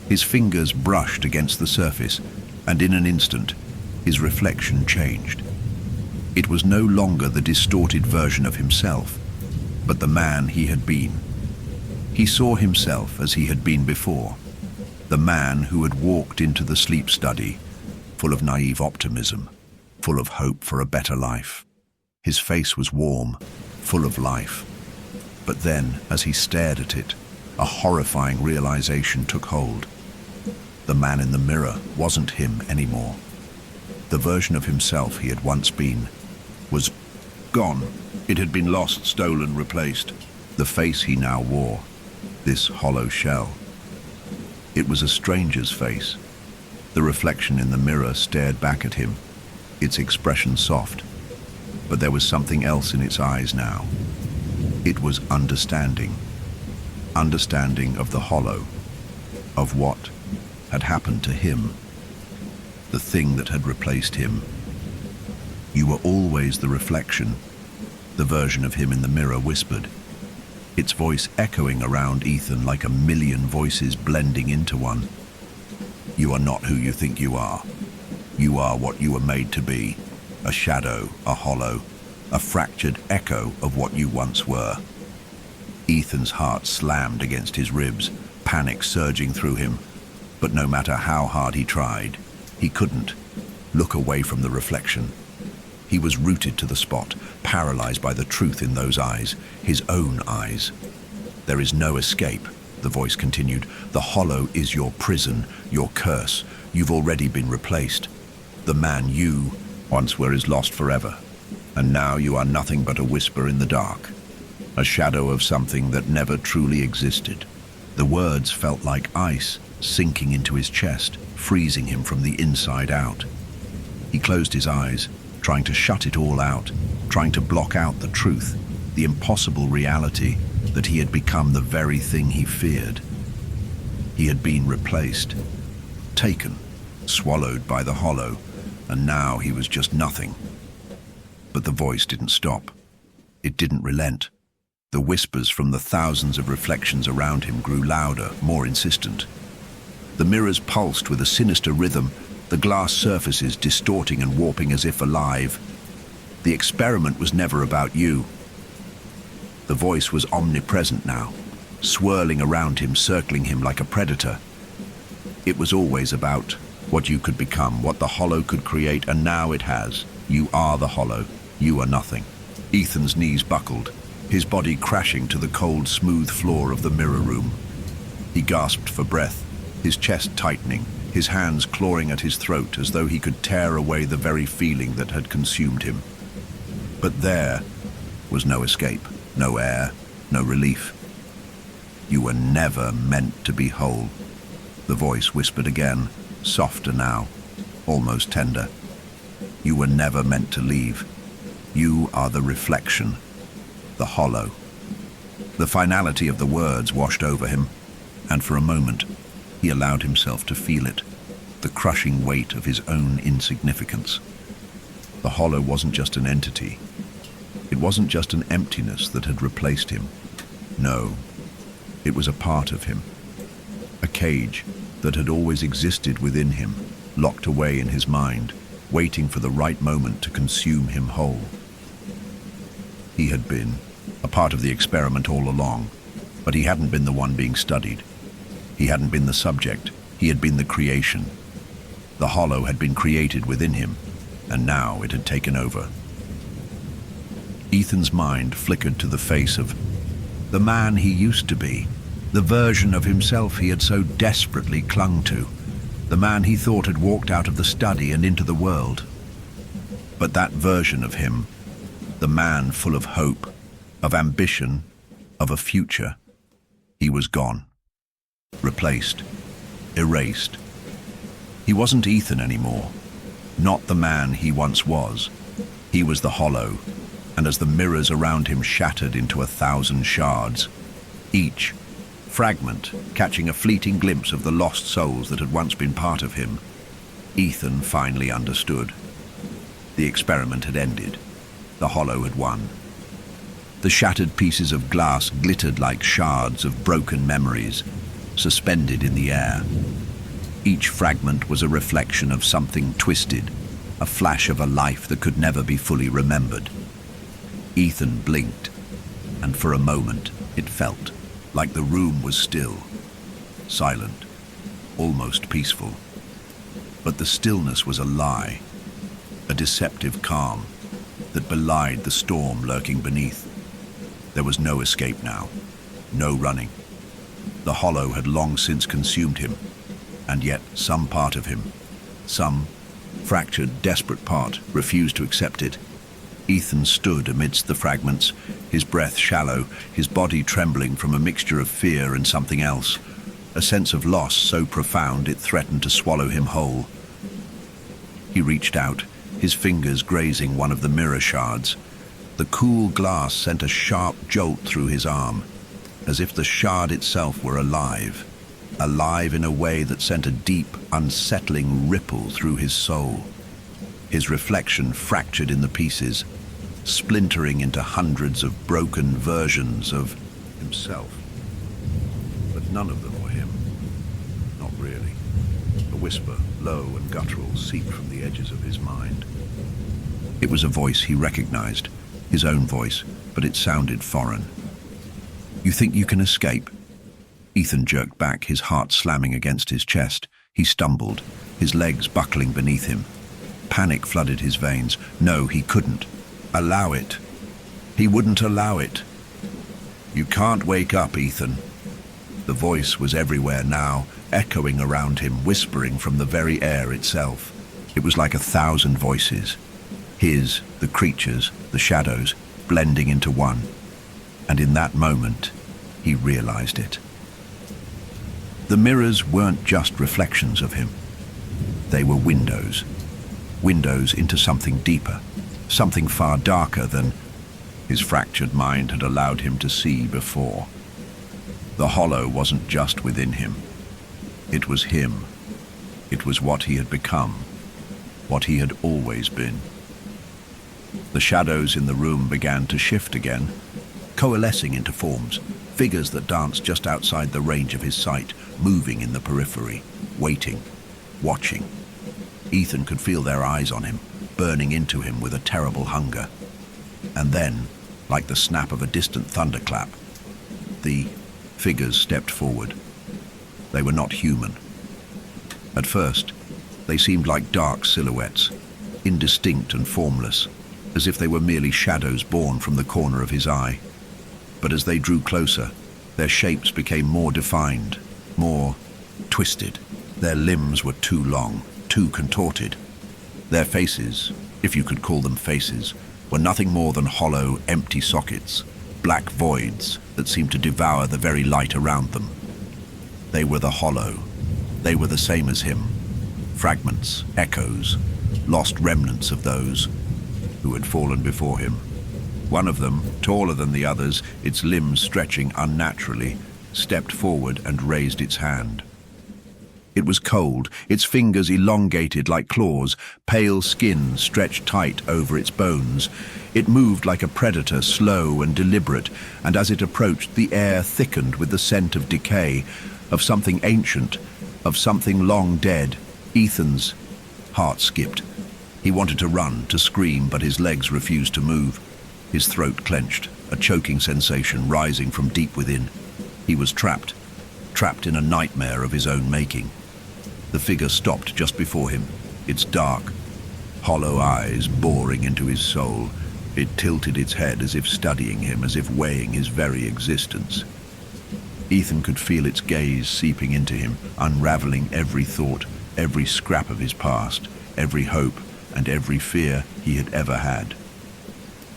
His fingers brushed against the surface, and in an instant, his reflection changed. It was no longer the distorted version of himself, but the man he had been. He saw himself as he had been before, the man who had walked into the sleep study, full of naive optimism, full of hope for a better life. His face was warm, full of life. But then, as he stared at it, a horrifying realization took hold. The man in the mirror wasn't him anymore. The version of himself he had once been was gone. It had been lost, stolen, replaced. The face he now wore, this hollow shell. It was a stranger's face. The reflection in the mirror stared back at him, its expression soft. But there was something else in its eyes now. It was understanding. Understanding of the hollow, of what had happened to him, the thing that had replaced him. You were always the reflection, the version of him in the mirror whispered, its voice echoing around Ethan like a million voices blending into one. You are not who you think you are. You are what you were made to be, a shadow, a hollow, a fractured echo of what you once were. Ethan's heart slammed against his ribs, panic surging through him. But no matter how hard he tried, he couldn't look away from the reflection. He was rooted to the spot, paralyzed by the truth in those eyes, his own eyes. "There is no escape," the voice continued. "The hollow is your prison, your curse. You've already been replaced. The man you once were is lost forever, and now you are nothing but a whisper in the dark, a shadow of something that never truly existed." The words felt like ice sinking into his chest, freezing him from the inside out. He closed his eyes, trying to shut it all out, trying to block out the truth, the impossible reality that he had become the very thing he feared. He had been replaced, taken, swallowed by the hollow, and now he was just nothing. But the voice didn't stop. It didn't relent. The whispers from the thousands of reflections around him grew louder, more insistent. The mirrors pulsed with a sinister rhythm, the glass surfaces distorting and warping as if alive. "The experiment was never about you." The voice was omnipresent now, swirling around him, circling him like a predator. "It was always about what you could become, what the hollow could create, and now it has. You are the hollow. You are nothing." Ethan's knees buckled, his body crashing to the cold, smooth floor of the mirror room. He gasped for breath, his chest tightening, his hands clawing at his throat as though he could tear away the very feeling that had consumed him. But there was no escape, no air, no relief. "You were never meant to be whole," the voice whispered again, softer now, almost tender. "You were never meant to leave. You are the reflection, the hollow." The finality of the words washed over him, and for a moment he allowed himself to feel it, the crushing weight of his own insignificance. The hollow wasn't just an entity. It wasn't just an emptiness that had replaced him. No, it was a part of him, a cage that had always existed within him, locked away in his mind, waiting for the right moment to consume him whole. He had been a part of the experiment all along, but he hadn't been the one being studied. He hadn't been the subject, he had been the creation. The hollow had been created within him, and now it had taken over. Ethan's mind flickered to the face of the man he used to be, the version of himself he had so desperately clung to, the man he thought had walked out of the study and into the world. But that version of him, the man full of hope, of ambition, of a future, he was gone. Replaced, erased. He wasn't Ethan anymore, not the man he once was. He was the hollow, and as the mirrors around him shattered into 1,000 shards, each fragment catching a fleeting glimpse of the lost souls that had once been part of him, Ethan finally understood. The experiment had ended. The hollow had won. The shattered pieces of glass glittered like shards of broken memories, suspended in the air. Each fragment was a reflection of something twisted, a flash of a life that could never be fully remembered. Ethan blinked, and for a moment it felt like the room was still, silent, almost peaceful. But the stillness was a lie, a deceptive calm that belied the storm lurking beneath. There was no escape now, no running. The hollow had long since consumed him, and yet some part of him, some fractured, desperate part, refused to accept it. Ethan stood amidst the fragments, his breath shallow, his body trembling from a mixture of fear and something else, a sense of loss so profound it threatened to swallow him whole. He reached out, his fingers grazing one of the mirror shards. The cool glass sent a sharp jolt through his arm, as if the shard itself were alive, alive in a way that sent a deep, unsettling ripple through his soul. His reflection fractured in the pieces, splintering into hundreds of broken versions of himself. But none of them were him. Not really. A whisper, low and guttural, seeped from the edges of his mind. It was a voice he recognized, his own voice, but it sounded foreign. "You think you can escape? Ethan jerked back, his heart slamming against his chest. He stumbled, his legs buckling beneath him. Panic flooded his veins. No, he couldn't allow it. He wouldn't allow it. "You can't wake up, Ethan." The voice was everywhere now, echoing around him, whispering from the very air itself. It was like 1,000 voices. His, the creatures, the shadows, blending into one. And in that moment, he realized it. The mirrors weren't just reflections of him. They were windows. Windows into something deeper, something far darker than his fractured mind had allowed him to see before. The hollow wasn't just within him. It was him. It was what he had become, what he had always been. The shadows in the room began to shift again, coalescing into forms, figures that danced just outside the range of his sight, moving in the periphery, waiting, watching. Ethan could feel their eyes on him, burning into him with a terrible hunger. And then, like the snap of a distant thunderclap, the figures stepped forward. They were not human. At first, they seemed like dark silhouettes, indistinct and formless, as if they were merely shadows born from the corner of his eye. But as they drew closer, their shapes became more defined, more twisted. Their limbs were too long, too contorted. Their faces, if you could call them faces, were nothing more than hollow, empty sockets, black voids that seemed to devour the very light around them. They were the hollow. They were the same as him. Fragments, echoes, lost remnants of those who had fallen before him. One of them, taller than the others, its limbs stretching unnaturally, stepped forward and raised its hand. It was cold, its fingers elongated like claws, pale skin stretched tight over its bones. It moved like a predator, slow and deliberate, and as it approached, the air thickened with the scent of decay, of something ancient, of something long dead. Ethan's heart skipped. He wanted to run, to scream, but his legs refused to move. His throat clenched, a choking sensation rising from deep within. He was trapped in a nightmare of his own making. The figure stopped just before him, its dark, hollow eyes boring into his soul. It tilted its head as if studying him, as if weighing his very existence. Ethan could feel its gaze seeping into him, unraveling every thought, every scrap of his past, every hope and every fear he had ever had.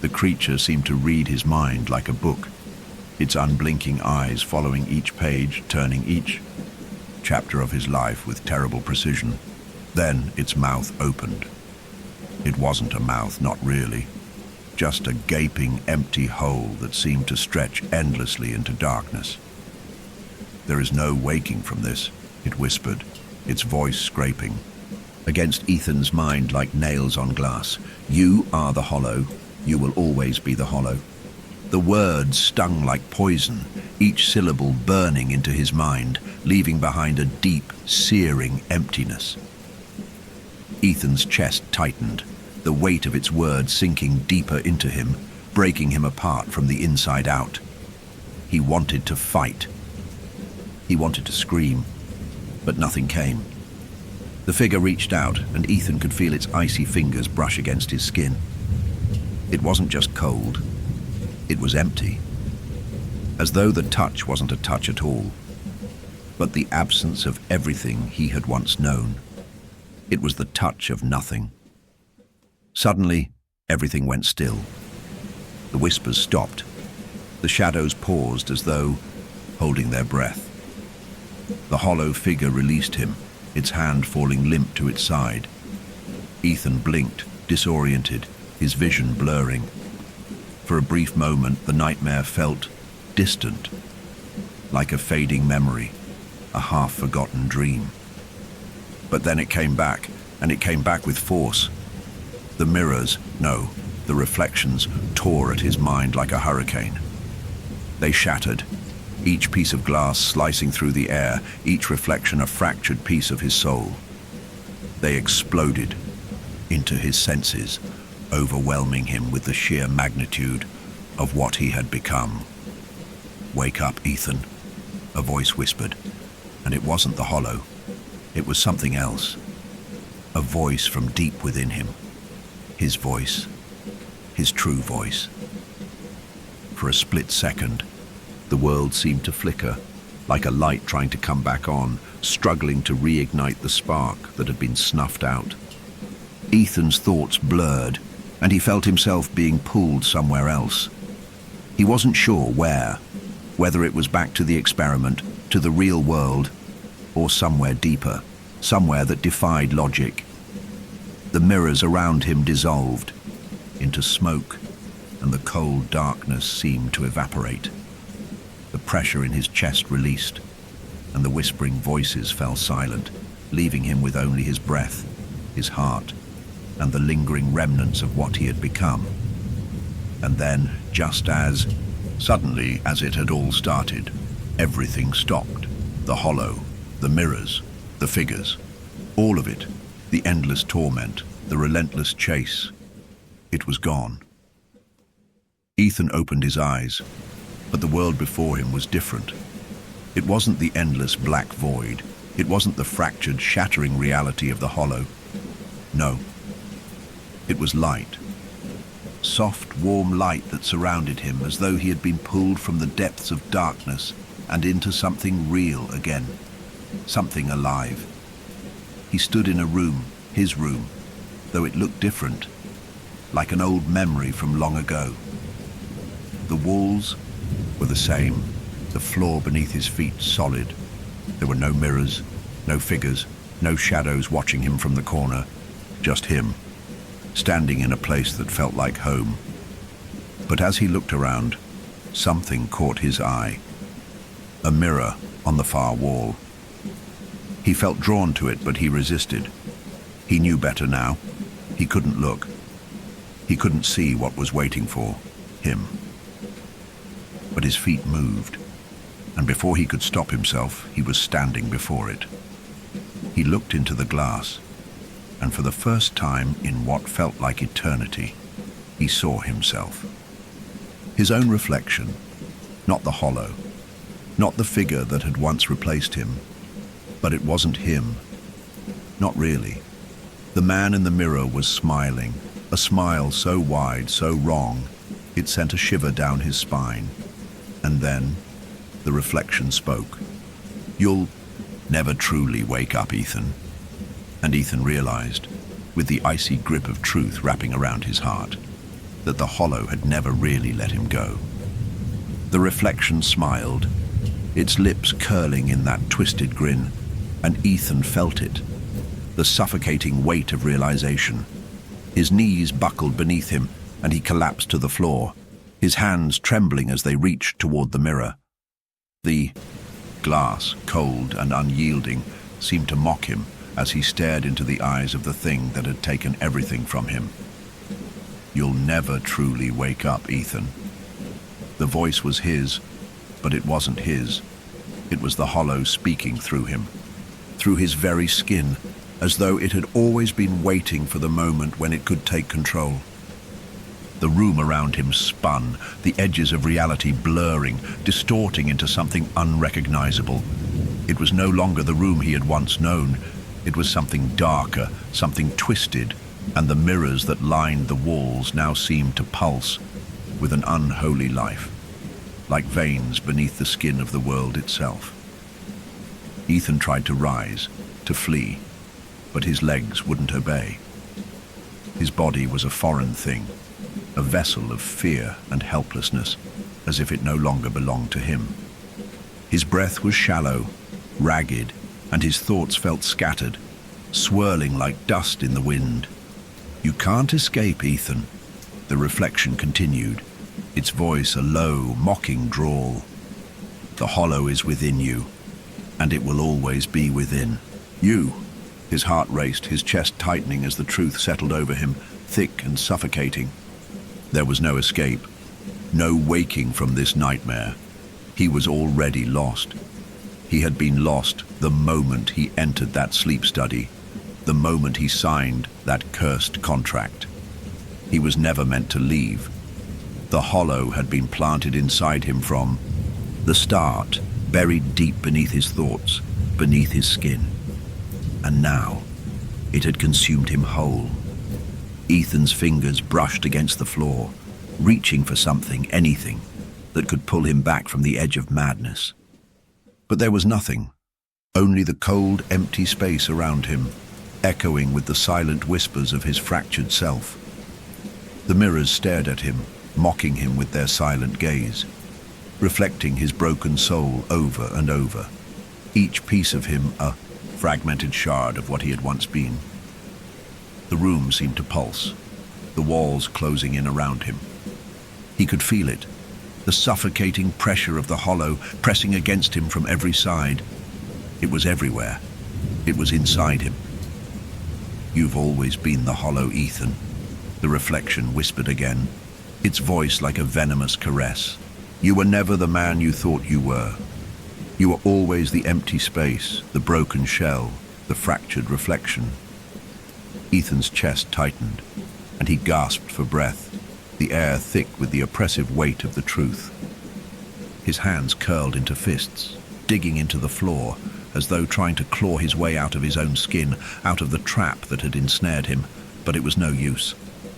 The creature seemed to read his mind like a book, its unblinking eyes following each page, turning each chapter of his life with terrible precision. Then its mouth opened. It wasn't a mouth, not really. Just a gaping, empty hole that seemed to stretch endlessly into darkness. "There is no waking from this," it whispered, its voice scraping against Ethan's mind like nails on glass. "You are the hollow. You will always be the hollow." The words stung like poison, each syllable burning into his mind, leaving behind a deep, searing emptiness. Ethan's chest tightened, the weight of its words sinking deeper into him, breaking him apart from the inside out. He wanted to fight. He wanted to scream, but nothing came. The figure reached out, and Ethan could feel its icy fingers brush against his skin. It wasn't just cold. It was empty, as though the touch wasn't a touch at all, but the absence of everything he had once known. It was the touch of nothing. Suddenly, everything went still. The whispers stopped. The shadows paused as though holding their breath. The hollow figure released him, its hand falling limp to its side. Ethan blinked, disoriented, his vision blurring. For a brief moment, the nightmare felt distant, like a fading memory, a half-forgotten dream. But then it came back, and it came back with force. The mirrors, no, the reflections, tore at his mind like a hurricane. They shattered, each piece of glass slicing through the air, each reflection a fractured piece of his soul. They exploded into his senses, overwhelming him with the sheer magnitude of what he had become. "Wake up, Ethan," a voice whispered, and it wasn't the hollow. It was something else. A voice from deep within him. His voice. His true voice. For a split second, the world seemed to flicker, like a light trying to come back on, struggling to reignite the spark that had been snuffed out. Ethan's thoughts blurred, and he felt himself being pulled somewhere else. He wasn't sure where, whether it was back to the experiment, to the real world, or somewhere deeper, somewhere that defied logic. The mirrors around him dissolved into smoke, and the cold darkness seemed to evaporate. The pressure in his chest released, and the whispering voices fell silent, leaving him with only his breath, his heart, and the lingering remnants of what he had become. And then, just as suddenly as it had all started, everything stopped. The hollow, the mirrors, the figures, all of it, the endless torment, the relentless chase. It was gone. Ethan opened his eyes, but the world before him was different. It wasn't the endless black void. It wasn't the fractured, shattering reality of the hollow. No. It was light. Soft, warm light that surrounded him as though he had been pulled from the depths of darkness and into something real again. Something alive. He stood in a room, his room, though it looked different, like an old memory from long ago. The walls were the same, the floor beneath his feet solid. There were no mirrors, no figures, no shadows watching him from the corner, just him, standing in a place that felt like home. But as he looked around, something caught his eye. A mirror on the far wall. He felt drawn to it, but he resisted. He knew better now. He couldn't look. He couldn't see what was waiting for him. But his feet moved, and before he could stop himself, he was standing before it. He looked into the glass, and for the first time in what felt like eternity, he saw himself. His own reflection, not the hollow, not the figure that had once replaced him, but it wasn't him. Not really. The man in the mirror was smiling, a smile so wide, so wrong, it sent a shiver down his spine. And then, the reflection spoke. "You'll never truly wake up, Ethan." And Ethan realized, with the icy grip of truth wrapping around his heart, that the hollow had never really let him go. The reflection smiled, its lips curling in that twisted grin, and Ethan felt it, the suffocating weight of realization. His knees buckled beneath him, and he collapsed to the floor, his hands trembling as they reached toward the mirror. The glass, cold and unyielding, seemed to mock him as he stared into the eyes of the thing that had taken everything from him. "You'll never truly wake up, Ethan." The voice was his, but it wasn't his. It was the hollow speaking through him, through his very skin, as though it had always been waiting for the moment when it could take control. The room around him spun, the edges of reality blurring, distorting into something unrecognizable. It was no longer the room he had once known. It was something darker, something twisted, and the mirrors that lined the walls now seemed to pulse with an unholy life, like veins beneath the skin of the world itself. Ethan tried to rise, to flee, but his legs wouldn't obey. His body was a foreign thing, a vessel of fear and helplessness, as if it no longer belonged to him. His breath was shallow, ragged, and his thoughts felt scattered, swirling like dust in the wind. "You can't escape, Ethan," the reflection continued, its voice a low, mocking drawl. "The hollow is within you, and it will always be within you." His heart raced, his chest tightening as the truth settled over him, thick and suffocating. There was no escape, no waking from this nightmare. He was already lost. He had been lost the moment he entered that sleep study, the moment he signed that cursed contract. He was never meant to leave. The hollow had been planted inside him from the start, buried deep beneath his thoughts, beneath his skin. And now, it had consumed him whole. Ethan's fingers brushed against the floor, reaching for something, anything, that could pull him back from the edge of madness. But there was nothing, only the cold, empty space around him, echoing with the silent whispers of his fractured self. The mirrors stared at him, mocking him with their silent gaze, reflecting his broken soul over and over, each piece of him a fragmented shard of what he had once been. The room seemed to pulse, the walls closing in around him. He could feel it, the suffocating pressure of the hollow pressing against him from every side. It was everywhere. It was inside him. "You've always been the hollow, Ethan," the reflection whispered again, its voice like a venomous caress. "You were never the man you thought you were. You were always the empty space, the broken shell, the fractured reflection." Ethan's chest tightened, and he gasped for breath, the air thick with the oppressive weight of the truth. His hands curled into fists, digging into the floor, as though trying to claw his way out of his own skin, out of the trap that had ensnared him. But it was no use.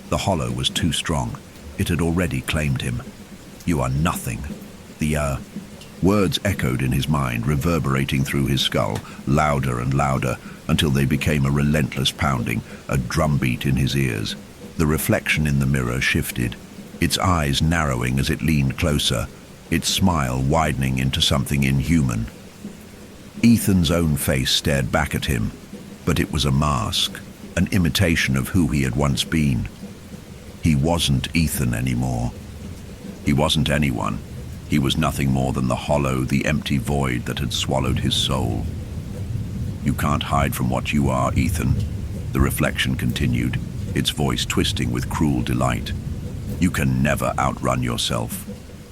The hollow was too strong. It had already claimed him. "You are nothing." The words echoed in his mind, reverberating through his skull, louder and louder, until they became a relentless pounding, a drumbeat in his ears. The reflection in the mirror shifted, its eyes narrowing as it leaned closer, its smile widening into something inhuman. Ethan's own face stared back at him, but it was a mask, an imitation of who he had once been. He wasn't Ethan anymore. He wasn't anyone. He was nothing more than the hollow, the empty void that had swallowed his soul. "You can't hide from what you are, Ethan," the reflection continued, its voice twisting with cruel delight. "You can never outrun yourself.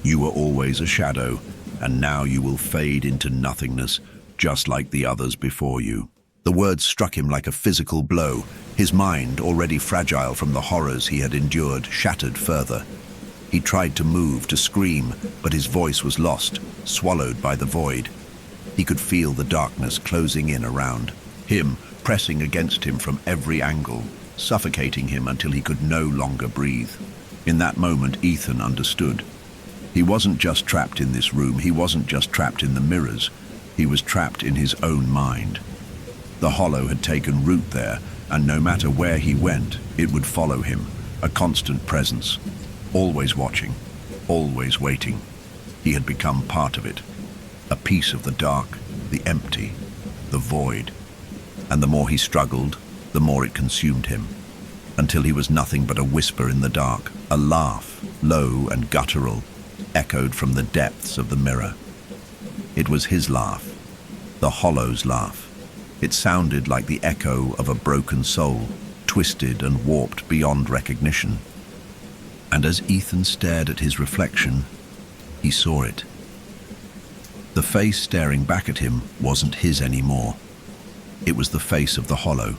You were always a shadow, and now you will fade into nothingness, just like the others before you." The words struck him like a physical blow. His mind, already fragile from the horrors he had endured, shattered further. He tried to move, to scream, but his voice was lost, swallowed by the void. He could feel the darkness closing in around him, pressing against him from every angle, suffocating him until he could no longer breathe. In that moment, Ethan understood. He wasn't just trapped in this room, he wasn't just trapped in the mirrors, he was trapped in his own mind. The hollow had taken root there, and no matter where he went, it would follow him, a constant presence, always watching, always waiting. He had become part of it, a piece of the dark, the empty, the void. And the more he struggled, the more it consumed him, until he was nothing but a whisper in the dark, a laugh, low and guttural, echoed from the depths of the mirror. It was his laugh, the hollow's laugh. It sounded like the echo of a broken soul, twisted and warped beyond recognition. And as Ethan stared at his reflection, he saw it. The face staring back at him wasn't his anymore. It was the face of the hollow.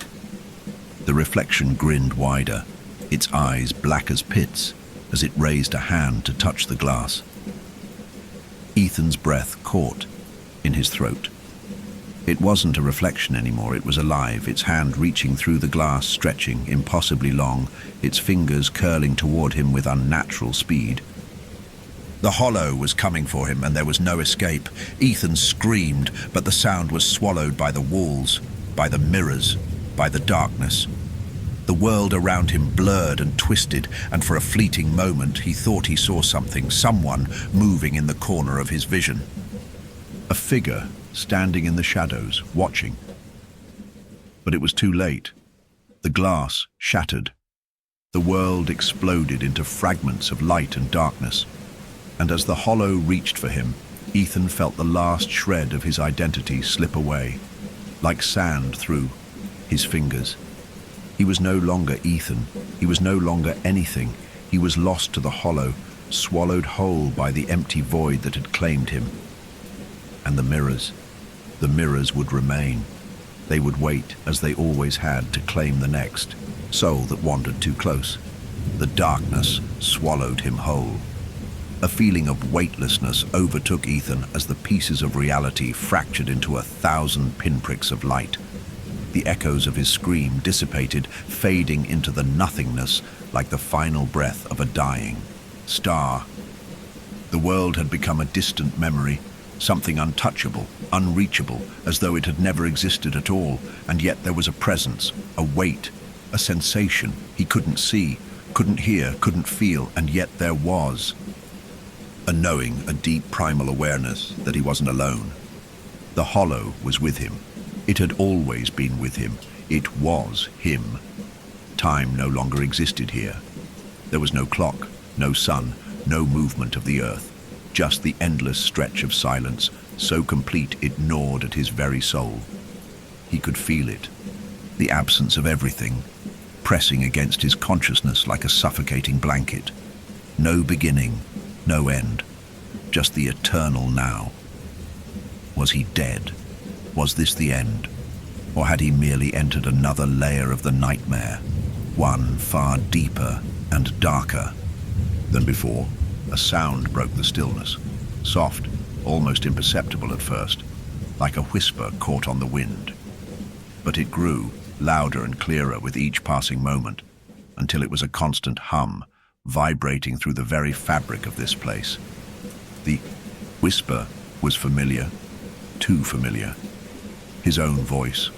The reflection grinned wider, its eyes black as pits, as it raised a hand to touch the glass. Ethan's breath caught in his throat. It wasn't a reflection anymore, it was alive, its hand reaching through the glass, stretching impossibly long, its fingers curling toward him with unnatural speed. The hollow was coming for him, and there was no escape. Ethan screamed, but the sound was swallowed by the walls, by the mirrors, by the darkness. The world around him blurred and twisted, and for a fleeting moment he thought he saw something, someone moving in the corner of his vision. A figure standing in the shadows, watching. But it was too late. The glass shattered. The world exploded into fragments of light and darkness. And as the hollow reached for him, Ethan felt the last shred of his identity slip away, like sand through his fingers. He was no longer Ethan. He was no longer anything. He was lost to the hollow, swallowed whole by the empty void that had claimed him. And the mirrors would remain. They would wait, as they always had, to claim the next soul that wandered too close. The darkness swallowed him whole. A feeling of weightlessness overtook Ethan as the pieces of reality fractured into 1,000 pinpricks of light. The echoes of his scream dissipated, fading into the nothingness like the final breath of a dying star. The world had become a distant memory, something untouchable, unreachable, as though it had never existed at all, and yet there was a presence, a weight, a sensation he couldn't see, couldn't hear, couldn't feel, and yet there was. A knowing, a deep primal awareness that he wasn't alone. The hollow was with him. It had always been with him. It was him. Time no longer existed here. There was no clock, no sun, no movement of the earth. Just the endless stretch of silence, so complete it gnawed at his very soul. He could feel it, the absence of everything, pressing against his consciousness like a suffocating blanket. No beginning, no end, just the eternal now. Was he dead? Was this the end? Or had he merely entered another layer of the nightmare, one far deeper and darker than before? A sound broke the stillness, soft, almost imperceptible at first, like a whisper caught on the wind. But it grew, louder and clearer with each passing moment, until it was a constant hum, vibrating through the very fabric of this place. The whisper was familiar, too familiar. His own voice.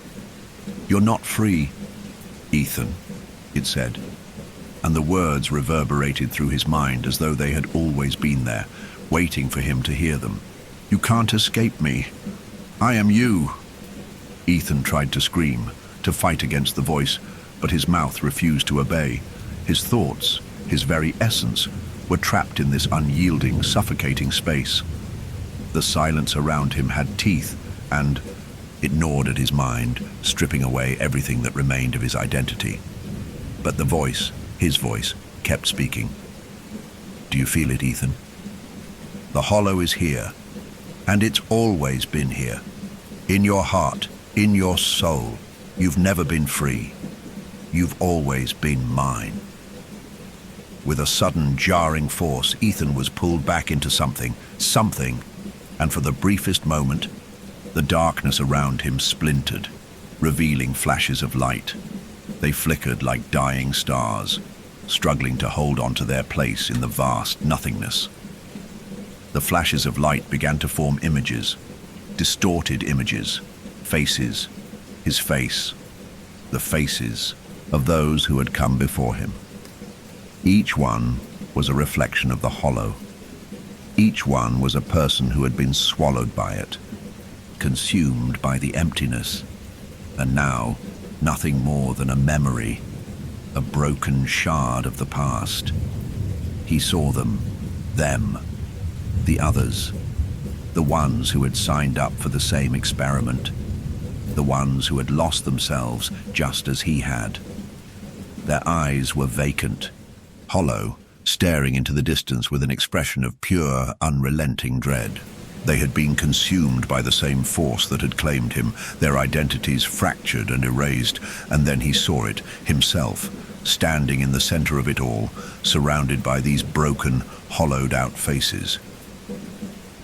"You're not free, Ethan," it said, and the words reverberated through his mind as though they had always been there, waiting for him to hear them. "You can't escape me. I am you." Ethan tried to scream, to fight against the voice, but his mouth refused to obey. His thoughts, his very essence, were trapped in this unyielding, suffocating space. The silence around him had teeth, and it gnawed at his mind, stripping away everything that remained of his identity. But the voice, his voice, kept speaking. "Do you feel it, Ethan? The hollow is here, and it's always been here. In your heart, in your soul. You've never been free. You've always been mine." With a sudden, jarring force, Ethan was pulled back into something, and for the briefest moment, the darkness around him splintered, revealing flashes of light. They flickered like dying stars, struggling to hold on to their place in the vast nothingness. The flashes of light began to form images, distorted images, faces, his face, the faces of those who had come before him. Each one was a reflection of the hollow. Each one was a person who had been swallowed by it, consumed by the emptiness, and now nothing more than a memory, a broken shard of the past. He saw them, the others, the ones who had signed up for the same experiment, the ones who had lost themselves just as he had. Their eyes were vacant, hollow, staring into the distance with an expression of pure, unrelenting dread. They had been consumed by the same force that had claimed him, their identities fractured and erased, and then he saw it, himself, standing in the center of it all, surrounded by these broken, hollowed-out faces.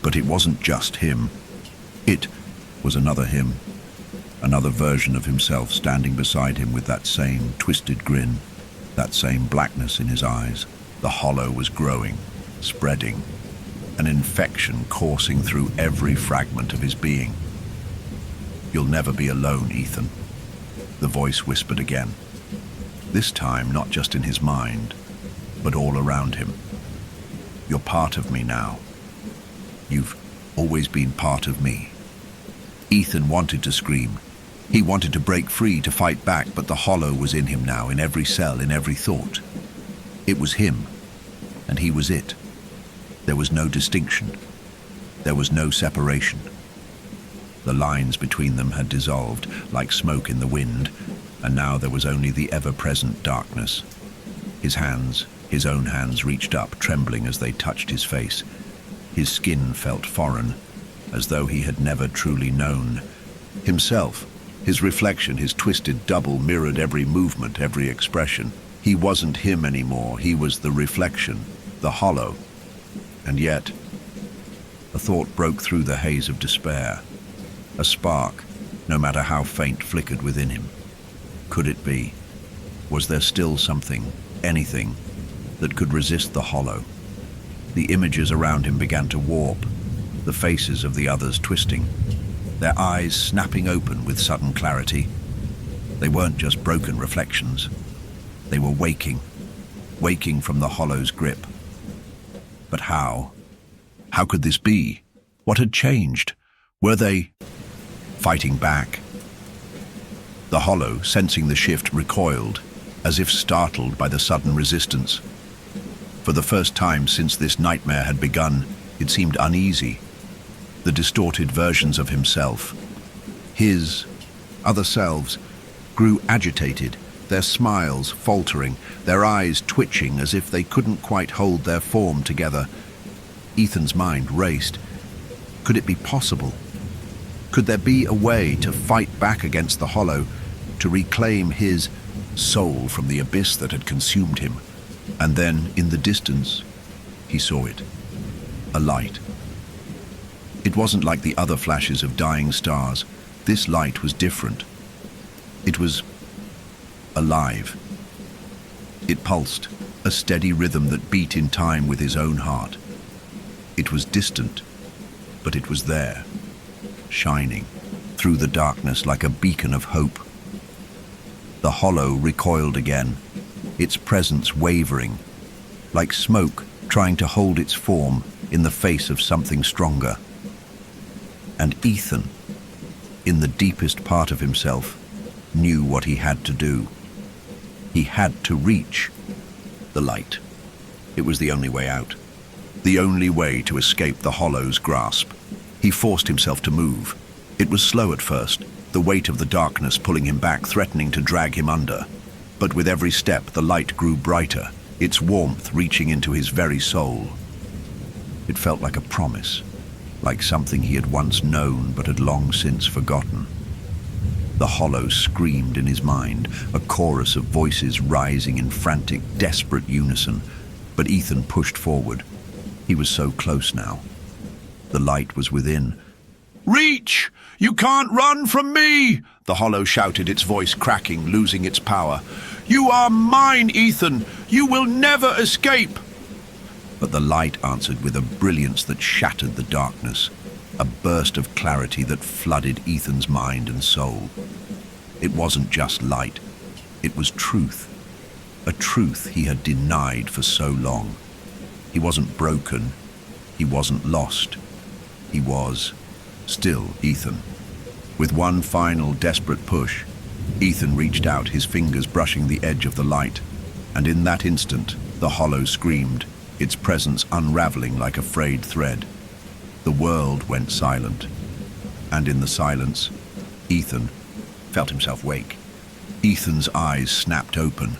But it wasn't just him. It was another him, another version of himself standing beside him with that same twisted grin, that same blackness in his eyes. The hollow was growing, spreading, an infection coursing through every fragment of his being. "You'll never be alone, Ethan," the voice whispered again. This time not just in his mind, but all around him. "You're part of me now. You've always been part of me." Ethan wanted to scream. He wanted to break free, to fight back, but the hollow was in him now, in every cell, in every thought. It was him, and he was it. There was no distinction. There was no separation. The lines between them had dissolved, like smoke in the wind, and now there was only the ever-present darkness. His hands, his own hands, reached up, trembling as they touched his face. His skin felt foreign, as though he had never truly known himself. His reflection, his twisted double, mirrored every movement, every expression. He wasn't him anymore. He was the reflection, the hollow. And yet, a thought broke through the haze of despair. A spark, no matter how faint, flickered within him. Could it be? Was there still something, anything, that could resist the hollow? The images around him began to warp, the faces of the others twisting, their eyes snapping open with sudden clarity. They weren't just broken reflections. They were waking from the hollow's grip. But how? How could this be? What had changed? Were they fighting back? The hollow, sensing the shift, recoiled, as if startled by the sudden resistance. For the first time since this nightmare had begun, it seemed uneasy. The distorted versions of himself, his other selves, grew agitated, their smiles faltering, their eyes twitching as if they couldn't quite hold their form together. Ethan's mind raced. Could it be possible? Could there be a way to fight back against the hollow, to reclaim his soul from the abyss that had consumed him? And then, in the distance, he saw it. A light. It wasn't like the other flashes of dying stars. This light was different. It was alive. It pulsed, a steady rhythm that beat in time with his own heart. It was distant, but it was there, shining through the darkness like a beacon of hope. The hollow recoiled again, its presence wavering, like smoke trying to hold its form in the face of something stronger. And Ethan, in the deepest part of himself, knew what he had to do. He had to reach the light. It was the only way out, the only way to escape the hollow's grasp. He forced himself to move. It was slow at first, the weight of the darkness pulling him back, threatening to drag him under. But with every step, the light grew brighter, its warmth reaching into his very soul. It felt like a promise, like something he had once known but had long since forgotten. The hollow screamed in his mind, a chorus of voices rising in frantic, desperate unison. But Ethan pushed forward. He was so close now. The light was within. "Reach! You can't run from me!" The hollow shouted, its voice cracking, losing its power. "You are mine, Ethan! You will never escape!" But the light answered with a brilliance that shattered the darkness, a burst of clarity that flooded Ethan's mind and soul. It wasn't just light, it was truth, a truth he had denied for so long. He wasn't broken, he wasn't lost, he was still Ethan. With one final desperate push, Ethan reached out, his fingers brushing the edge of the light, and in that instant, the hollow screamed, its presence unraveling like a frayed thread. The world went silent, and in the silence, Ethan felt himself wake. Ethan's eyes snapped open.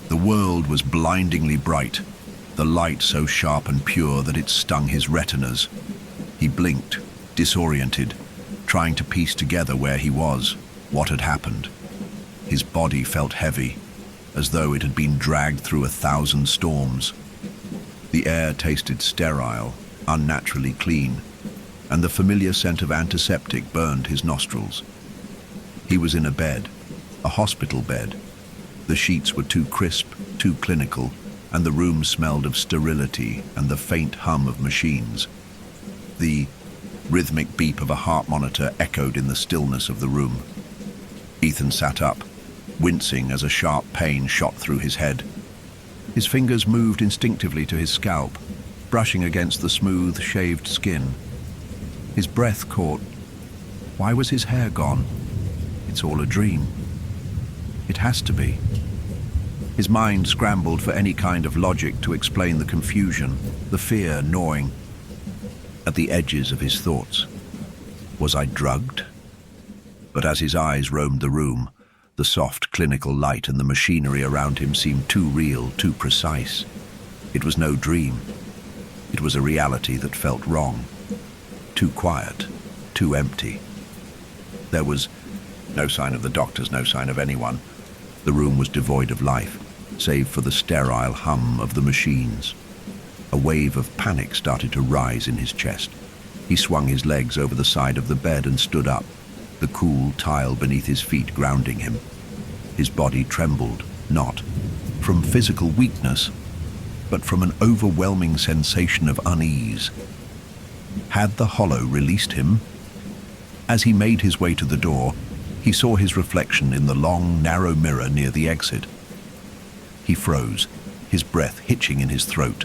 The world was blindingly bright, the light so sharp and pure that it stung his retinas. He blinked, disoriented, trying to piece together where he was, what had happened. His body felt heavy, as though it had been dragged through 1,000 storms. The air tasted sterile, unnaturally clean, and the familiar scent of antiseptic burned his nostrils. He was in a bed, a hospital bed. The sheets were too crisp, too clinical, and the room smelled of sterility and the faint hum of machines. The rhythmic beep of a heart monitor echoed in the stillness of the room. Ethan sat up, wincing as a sharp pain shot through his head. His fingers moved instinctively to his scalp, brushing against the smooth, shaved skin. His breath caught. Why was his hair gone? It's all a dream. It has to be. His mind scrambled for any kind of logic to explain the confusion, the fear gnawing at the edges of his thoughts. Was I drugged? But as his eyes roamed the room, the soft, clinical light and the machinery around him seemed too real, too precise. It was no dream. It was a reality that felt wrong. Too quiet, too empty. There was no sign of the doctors, no sign of anyone. The room was devoid of life, save for the sterile hum of the machines. A wave of panic started to rise in his chest. He swung his legs over the side of the bed and stood up, the cool tile beneath his feet grounding him. His body trembled, not from physical weakness, but from an overwhelming sensation of unease. Had the hollow released him? As he made his way to the door, he saw his reflection in the long, narrow mirror near the exit. He froze, his breath hitching in his throat.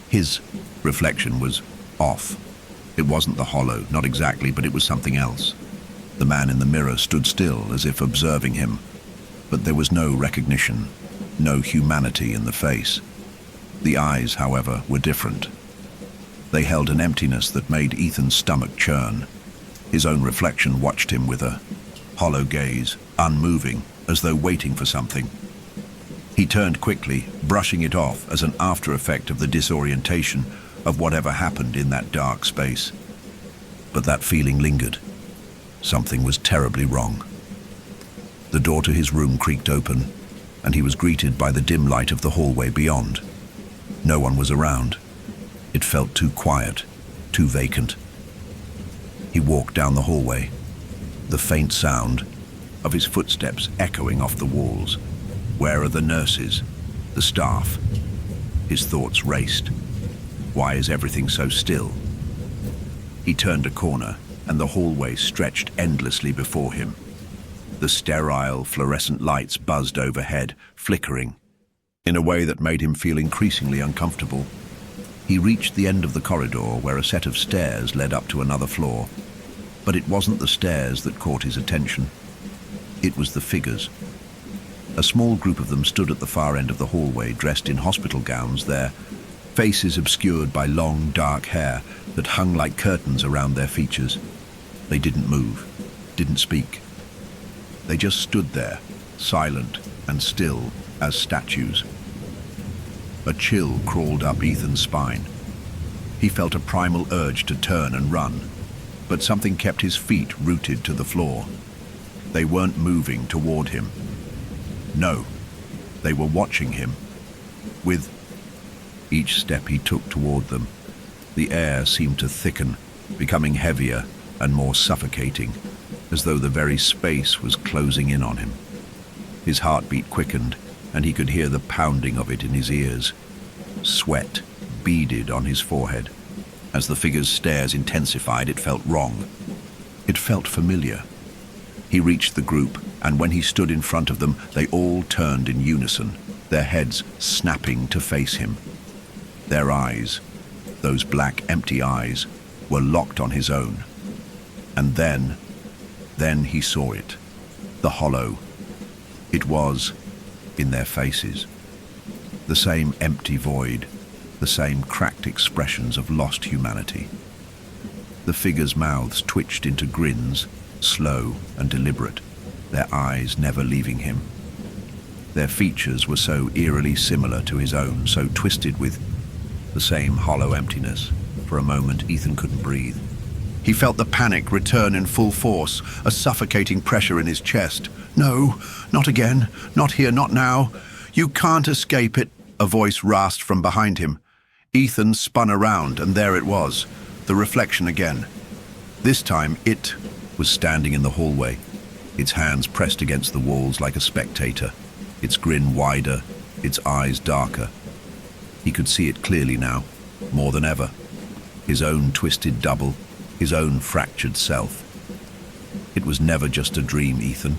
His reflection was off. It wasn't the hollow, not exactly, but it was something else. The man in the mirror stood still, as if observing him, but there was no recognition, no humanity in the face. The eyes, however, were different. They held an emptiness that made Ethan's stomach churn. His own reflection watched him with a hollow gaze, unmoving, as though waiting for something. He turned quickly, brushing it off as an after-effect of the disorientation of whatever happened in that dark space. But that feeling lingered. Something was terribly wrong. The door to his room creaked open, and he was greeted by the dim light of the hallway beyond. No one was around. It felt too quiet, too vacant. He walked down the hallway, the faint sound of his footsteps echoing off the walls. Where are the nurses, the staff? His thoughts raced. Why is everything so still? He turned a corner, and the hallway stretched endlessly before him. The sterile, fluorescent lights buzzed overhead, flickering, in a way that made him feel increasingly uncomfortable. He reached the end of the corridor where a set of stairs led up to another floor. But it wasn't the stairs that caught his attention. It was the figures. A small group of them stood at the far end of the hallway, dressed in hospital gowns, their faces obscured by long, dark hair that hung like curtains around their features. They didn't move, didn't speak. They just stood there, silent and still as statues. A chill crawled up Ethan's spine. He felt a primal urge to turn and run, but something kept his feet rooted to the floor. They weren't moving toward him. No, they were watching him. With each step he took toward them, the air seemed to thicken, becoming heavier and more suffocating, as though the very space was closing in on him. His heartbeat quickened, and he could hear the pounding of it in his ears. Sweat beaded on his forehead. As the figure's stares intensified, it felt wrong. It felt familiar. He reached the group, and when he stood in front of them, they all turned in unison, their heads snapping to face him. Their eyes, those black, empty eyes, were locked on his own. And then he saw it, the hollow. It was in their faces. The same empty void, the same cracked expressions of lost humanity. The figures' mouths twitched into grins, slow and deliberate, their eyes never leaving him. Their features were so eerily similar to his own, so twisted with the same hollow emptiness. For a moment, Ethan couldn't breathe. He felt the panic return in full force, a suffocating pressure in his chest. No, not again, not here, not now. You can't escape it, a voice rasped from behind him. Ethan spun around, and there it was, the reflection again. This time, it was standing in the hallway, its hands pressed against the walls like a spectator, its grin wider, its eyes darker. He could see it clearly now, more than ever. His own twisted double, his own fractured self. It was never just a dream, Ethan.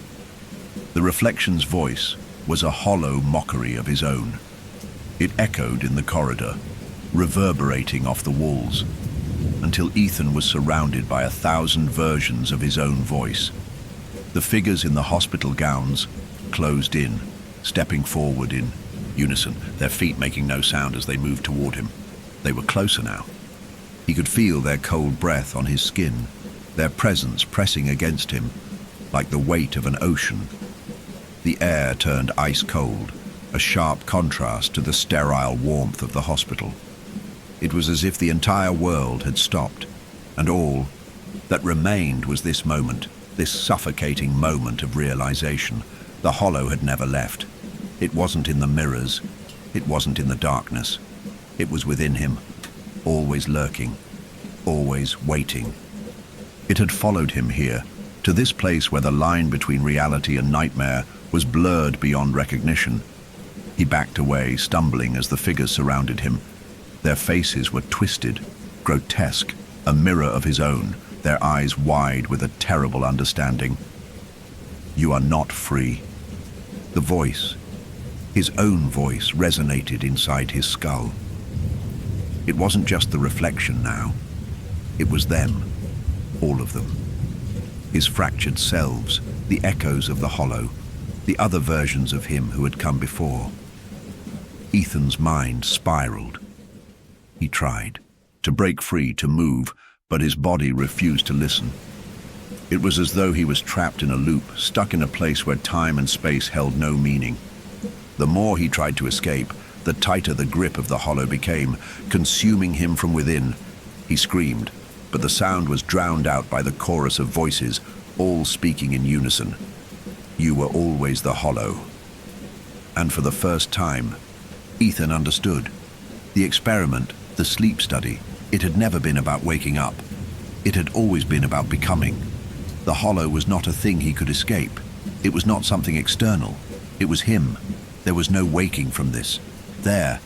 The reflection's voice was a hollow mockery of his own. It echoed in the corridor, reverberating off the walls, until Ethan was surrounded by 1,000 versions of his own voice. The figures in the hospital gowns closed in, stepping forward in unison, their feet making no sound as they moved toward him. They were closer now. He could feel their cold breath on his skin, their presence pressing against him like the weight of an ocean. The air turned ice cold, a sharp contrast to the sterile warmth of the hospital. It was as if the entire world had stopped, and all that remained was this moment, this suffocating moment of realization. The hollow had never left. It wasn't in the mirrors. It wasn't in the darkness. It was within him, always lurking, always waiting. It had followed him here, to this place where the line between reality and nightmare was blurred beyond recognition. He backed away, stumbling as the figures surrounded him. Their faces were twisted, grotesque, a mirror of his own, their eyes wide with a terrible understanding. "You are not free." The voice, his own voice, resonated inside his skull. It wasn't just the reflection now. It was them, all of them. His fractured selves, the echoes of the hollow, the other versions of him who had come before. Ethan's mind spiraled. He tried to break free, to move, but his body refused to listen. It was as though he was trapped in a loop, stuck in a place where time and space held no meaning. The more he tried to escape, the tighter the grip of the hollow became, consuming him from within. He screamed, but the sound was drowned out by the chorus of voices, all speaking in unison. You were always the hollow. And for the first time, Ethan understood. The experiment, the sleep study, it had never been about waking up. It had always been about becoming. The hollow was not a thing he could escape. It was not something external. It was him. There was no waking from this. There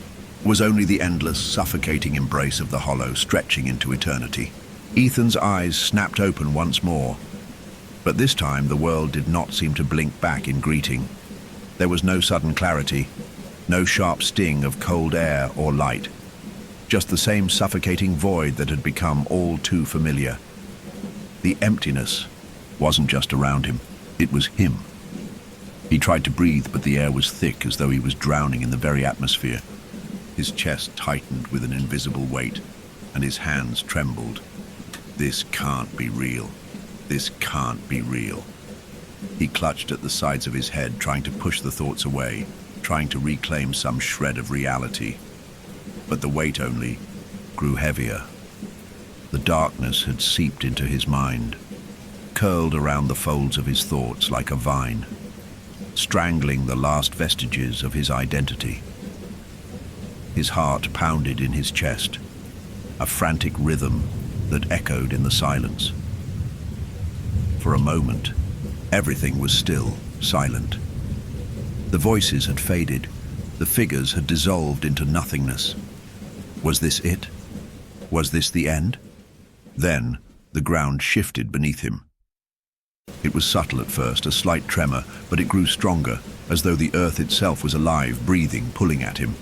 was only the endless, suffocating embrace of the hollow, stretching into eternity. Ethan's eyes snapped open once more. But this time the world did not seem to blink back in greeting. There was no sudden clarity, no sharp sting of cold air or light. Just the same suffocating void that had become all too familiar. The emptiness wasn't just around him, it was him. He tried to breathe, but the air was thick, as though he was drowning in the very atmosphere. His chest tightened with an invisible weight, and his hands trembled. This can't be real. This can't be real. He clutched at the sides of his head, trying to push the thoughts away, trying to reclaim some shred of reality. But the weight only grew heavier. The darkness had seeped into his mind, curled around the folds of his thoughts like a vine, strangling the last vestiges of his identity. His heart pounded in his chest, a frantic rhythm that echoed in the silence. For a moment, everything was still, silent. The voices had faded, the figures had dissolved into nothingness. Was this it? Was this the end? Then, the ground shifted beneath him. It was subtle at first, a slight tremor, but it grew stronger, as though the earth itself was alive, breathing, pulling at him.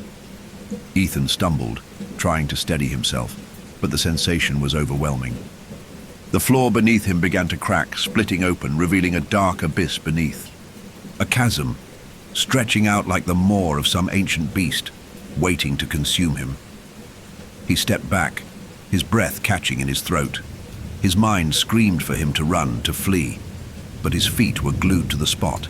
Ethan stumbled, trying to steady himself, but the sensation was overwhelming. The floor beneath him began to crack, splitting open, revealing a dark abyss beneath. A chasm, stretching out like the maw of some ancient beast, waiting to consume him. He stepped back, his breath catching in his throat. His mind screamed for him to run, to flee, but his feet were glued to the spot,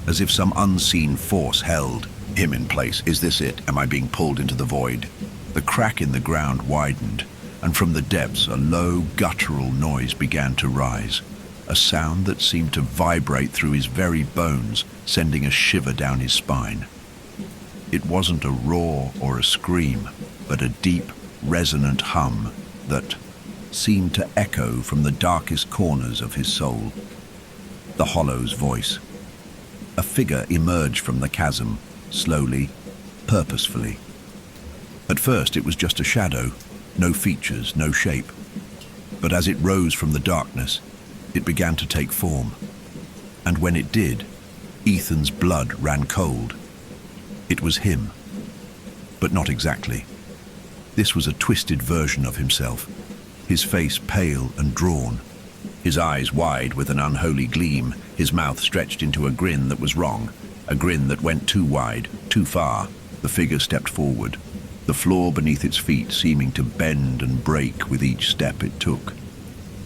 as if some unseen force held him in place. Is this it? Am I being pulled into the void? The crack in the ground widened, and from the depths a low, guttural noise began to rise, a sound that seemed to vibrate through his very bones, sending a shiver down his spine. It wasn't a roar or a scream, but a deep, resonant hum that seemed to echo from the darkest corners of his soul. The hollow's voice. A figure emerged from the chasm, slowly, purposefully. At first it was just a shadow, no features, no shape. But as it rose from the darkness, it began to take form. And when it did, Ethan's blood ran cold. It was him. But not exactly. This was a twisted version of himself, his face pale and drawn, his eyes wide with an unholy gleam, his mouth stretched into a grin that was wrong, a grin that went too wide, too far. The figure stepped forward, the floor beneath its feet seeming to bend and break with each step it took.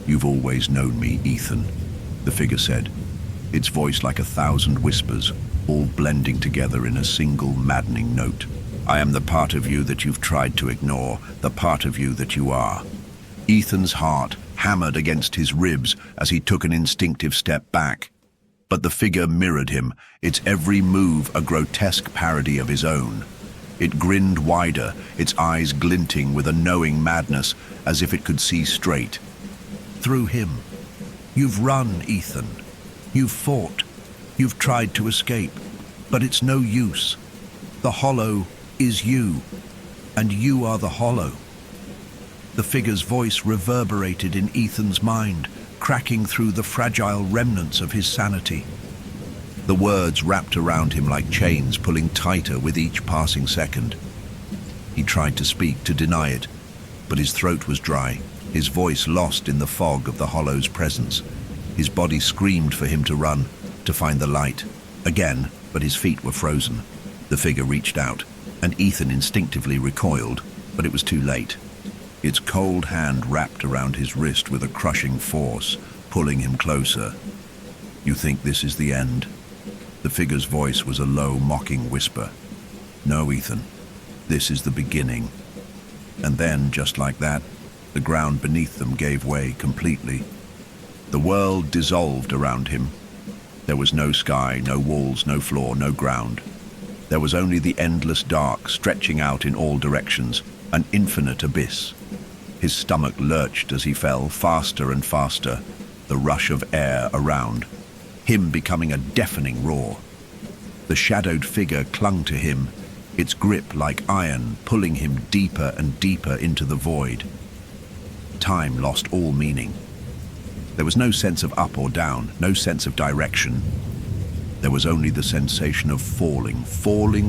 "You've always known me, Ethan," the figure said, its voice like 1,000 whispers, all blending together in a single maddening note. "I am the part of you that you've tried to ignore, the part of you that you are." Ethan's heart hammered against his ribs as he took an instinctive step back. But the figure mirrored him, its every move a grotesque parody of his own. It grinned wider, its eyes glinting with a knowing madness, as if it could see straight. Through him. You've run, Ethan. You've fought. You've tried to escape. But it's no use. The hollow is you. And you are the hollow. The figure's voice reverberated in Ethan's mind, cracking through the fragile remnants of his sanity. The words wrapped around him like chains, pulling tighter with each passing second. He tried to speak, to deny it, but his throat was dry, his voice lost in the fog of the hollow's presence. His body screamed for him to run, to find the light. Again, but his feet were frozen. The figure reached out, and Ethan instinctively recoiled, but it was too late. Its cold hand wrapped around his wrist with a crushing force, pulling him closer. You think this is the end? The figure's voice was a low, mocking whisper. No, Ethan, this is the beginning. And then, just like that, the ground beneath them gave way completely. The world dissolved around him. There was no sky, no walls, no floor, no ground. There was only the endless dark stretching out in all directions, an infinite abyss. His stomach lurched as he fell, faster and faster, the rush of air around, him becoming a deafening roar. The shadowed figure clung to him, its grip like iron, pulling him deeper and deeper into the void. Time lost all meaning. There was no sense of up or down, no sense of direction. There was only the sensation of falling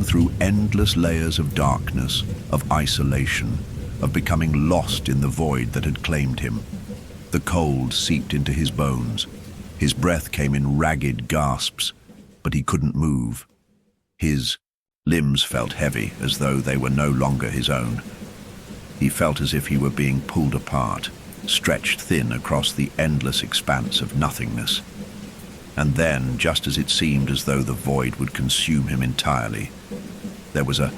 through endless layers of darkness, of isolation, of becoming lost in the void that had claimed him. The cold seeped into his bones. His breath came in ragged gasps, but he couldn't move. His limbs felt heavy, as though they were no longer his own. He felt as if he were being pulled apart, stretched thin across the endless expanse of nothingness. And then, just as it seemed as though the void would consume him entirely, there was a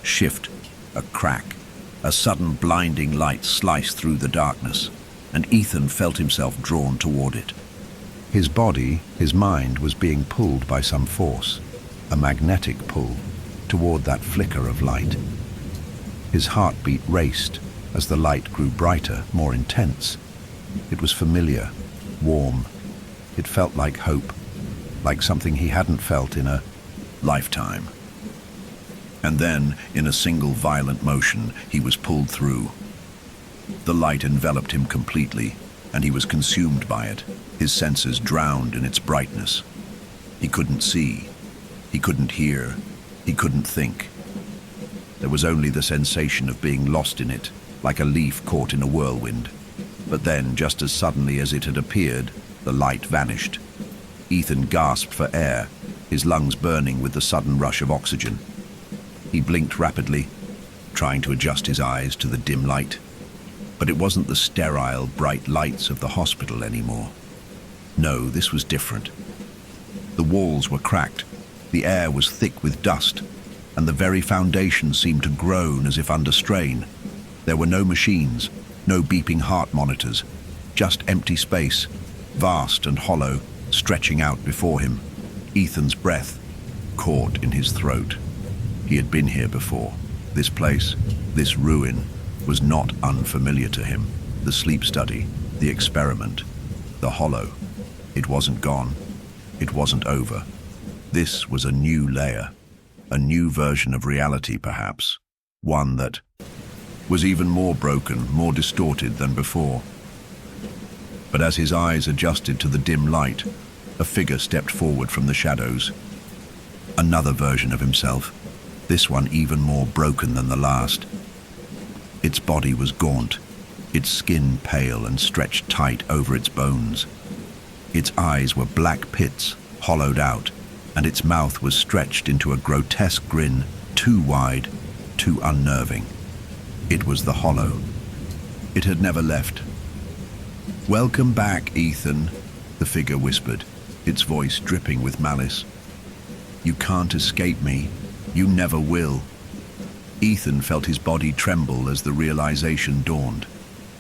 shift, a crack. A sudden blinding light sliced through the darkness, and Ethan felt himself drawn toward it. His body, his mind, was being pulled by some force, a magnetic pull, toward that flicker of light. His heartbeat raced as the light grew brighter, more intense. It was familiar, warm. It felt like hope, like something he hadn't felt in a lifetime. And then, in a single violent motion, he was pulled through. The light enveloped him completely, and he was consumed by it, his senses drowned in its brightness. He couldn't see, he couldn't hear, he couldn't think. There was only the sensation of being lost in it, like a leaf caught in a whirlwind. But then, just as suddenly as it had appeared, the light vanished. Ethan gasped for air, his lungs burning with the sudden rush of oxygen. He blinked rapidly, trying to adjust his eyes to the dim light. But it wasn't the sterile, bright lights of the hospital anymore. No, this was different. The walls were cracked, the air was thick with dust, and the very foundation seemed to groan as if under strain. There were no machines, no beeping heart monitors, just empty space, vast and hollow, stretching out before him. Ethan's breath caught in his throat. He had been here before. This place, this ruin, was not unfamiliar to him. The sleep study, the experiment, the hollow. It wasn't gone. It wasn't over. This was a new layer, a new version of reality perhaps, one that was even more broken, more distorted than before. But as his eyes adjusted to the dim light, a figure stepped forward from the shadows. Another version of himself, this one even more broken than the last. Its body was gaunt, its skin pale and stretched tight over its bones. Its eyes were black pits, hollowed out, and its mouth was stretched into a grotesque grin, too wide, too unnerving. It was the hollow. It had never left. "Welcome back, Ethan," the figure whispered, its voice dripping with malice. "You can't escape me. You never will." Ethan felt his body tremble as the realization dawned.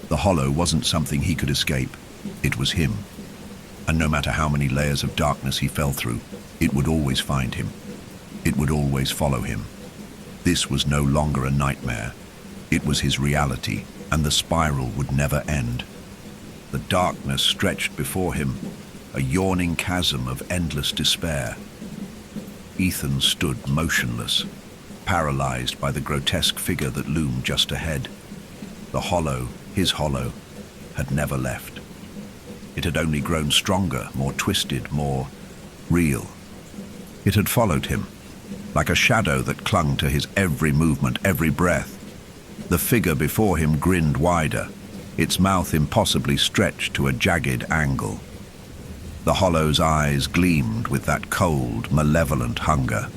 The hollow wasn't something he could escape. It was him. And no matter how many layers of darkness he fell through, it would always find him. It would always follow him. This was no longer a nightmare. It was his reality, and the spiral would never end. The darkness stretched before him, a yawning chasm of endless despair. Ethan stood motionless, paralyzed by the grotesque figure that loomed just ahead. The hollow, his hollow, had never left. It had only grown stronger, more twisted, more real. It had followed him, like a shadow that clung to his every movement, every breath. The figure before him grinned wider, its mouth impossibly stretched to a jagged angle. The hollow's eyes gleamed with that cold, malevolent hunger.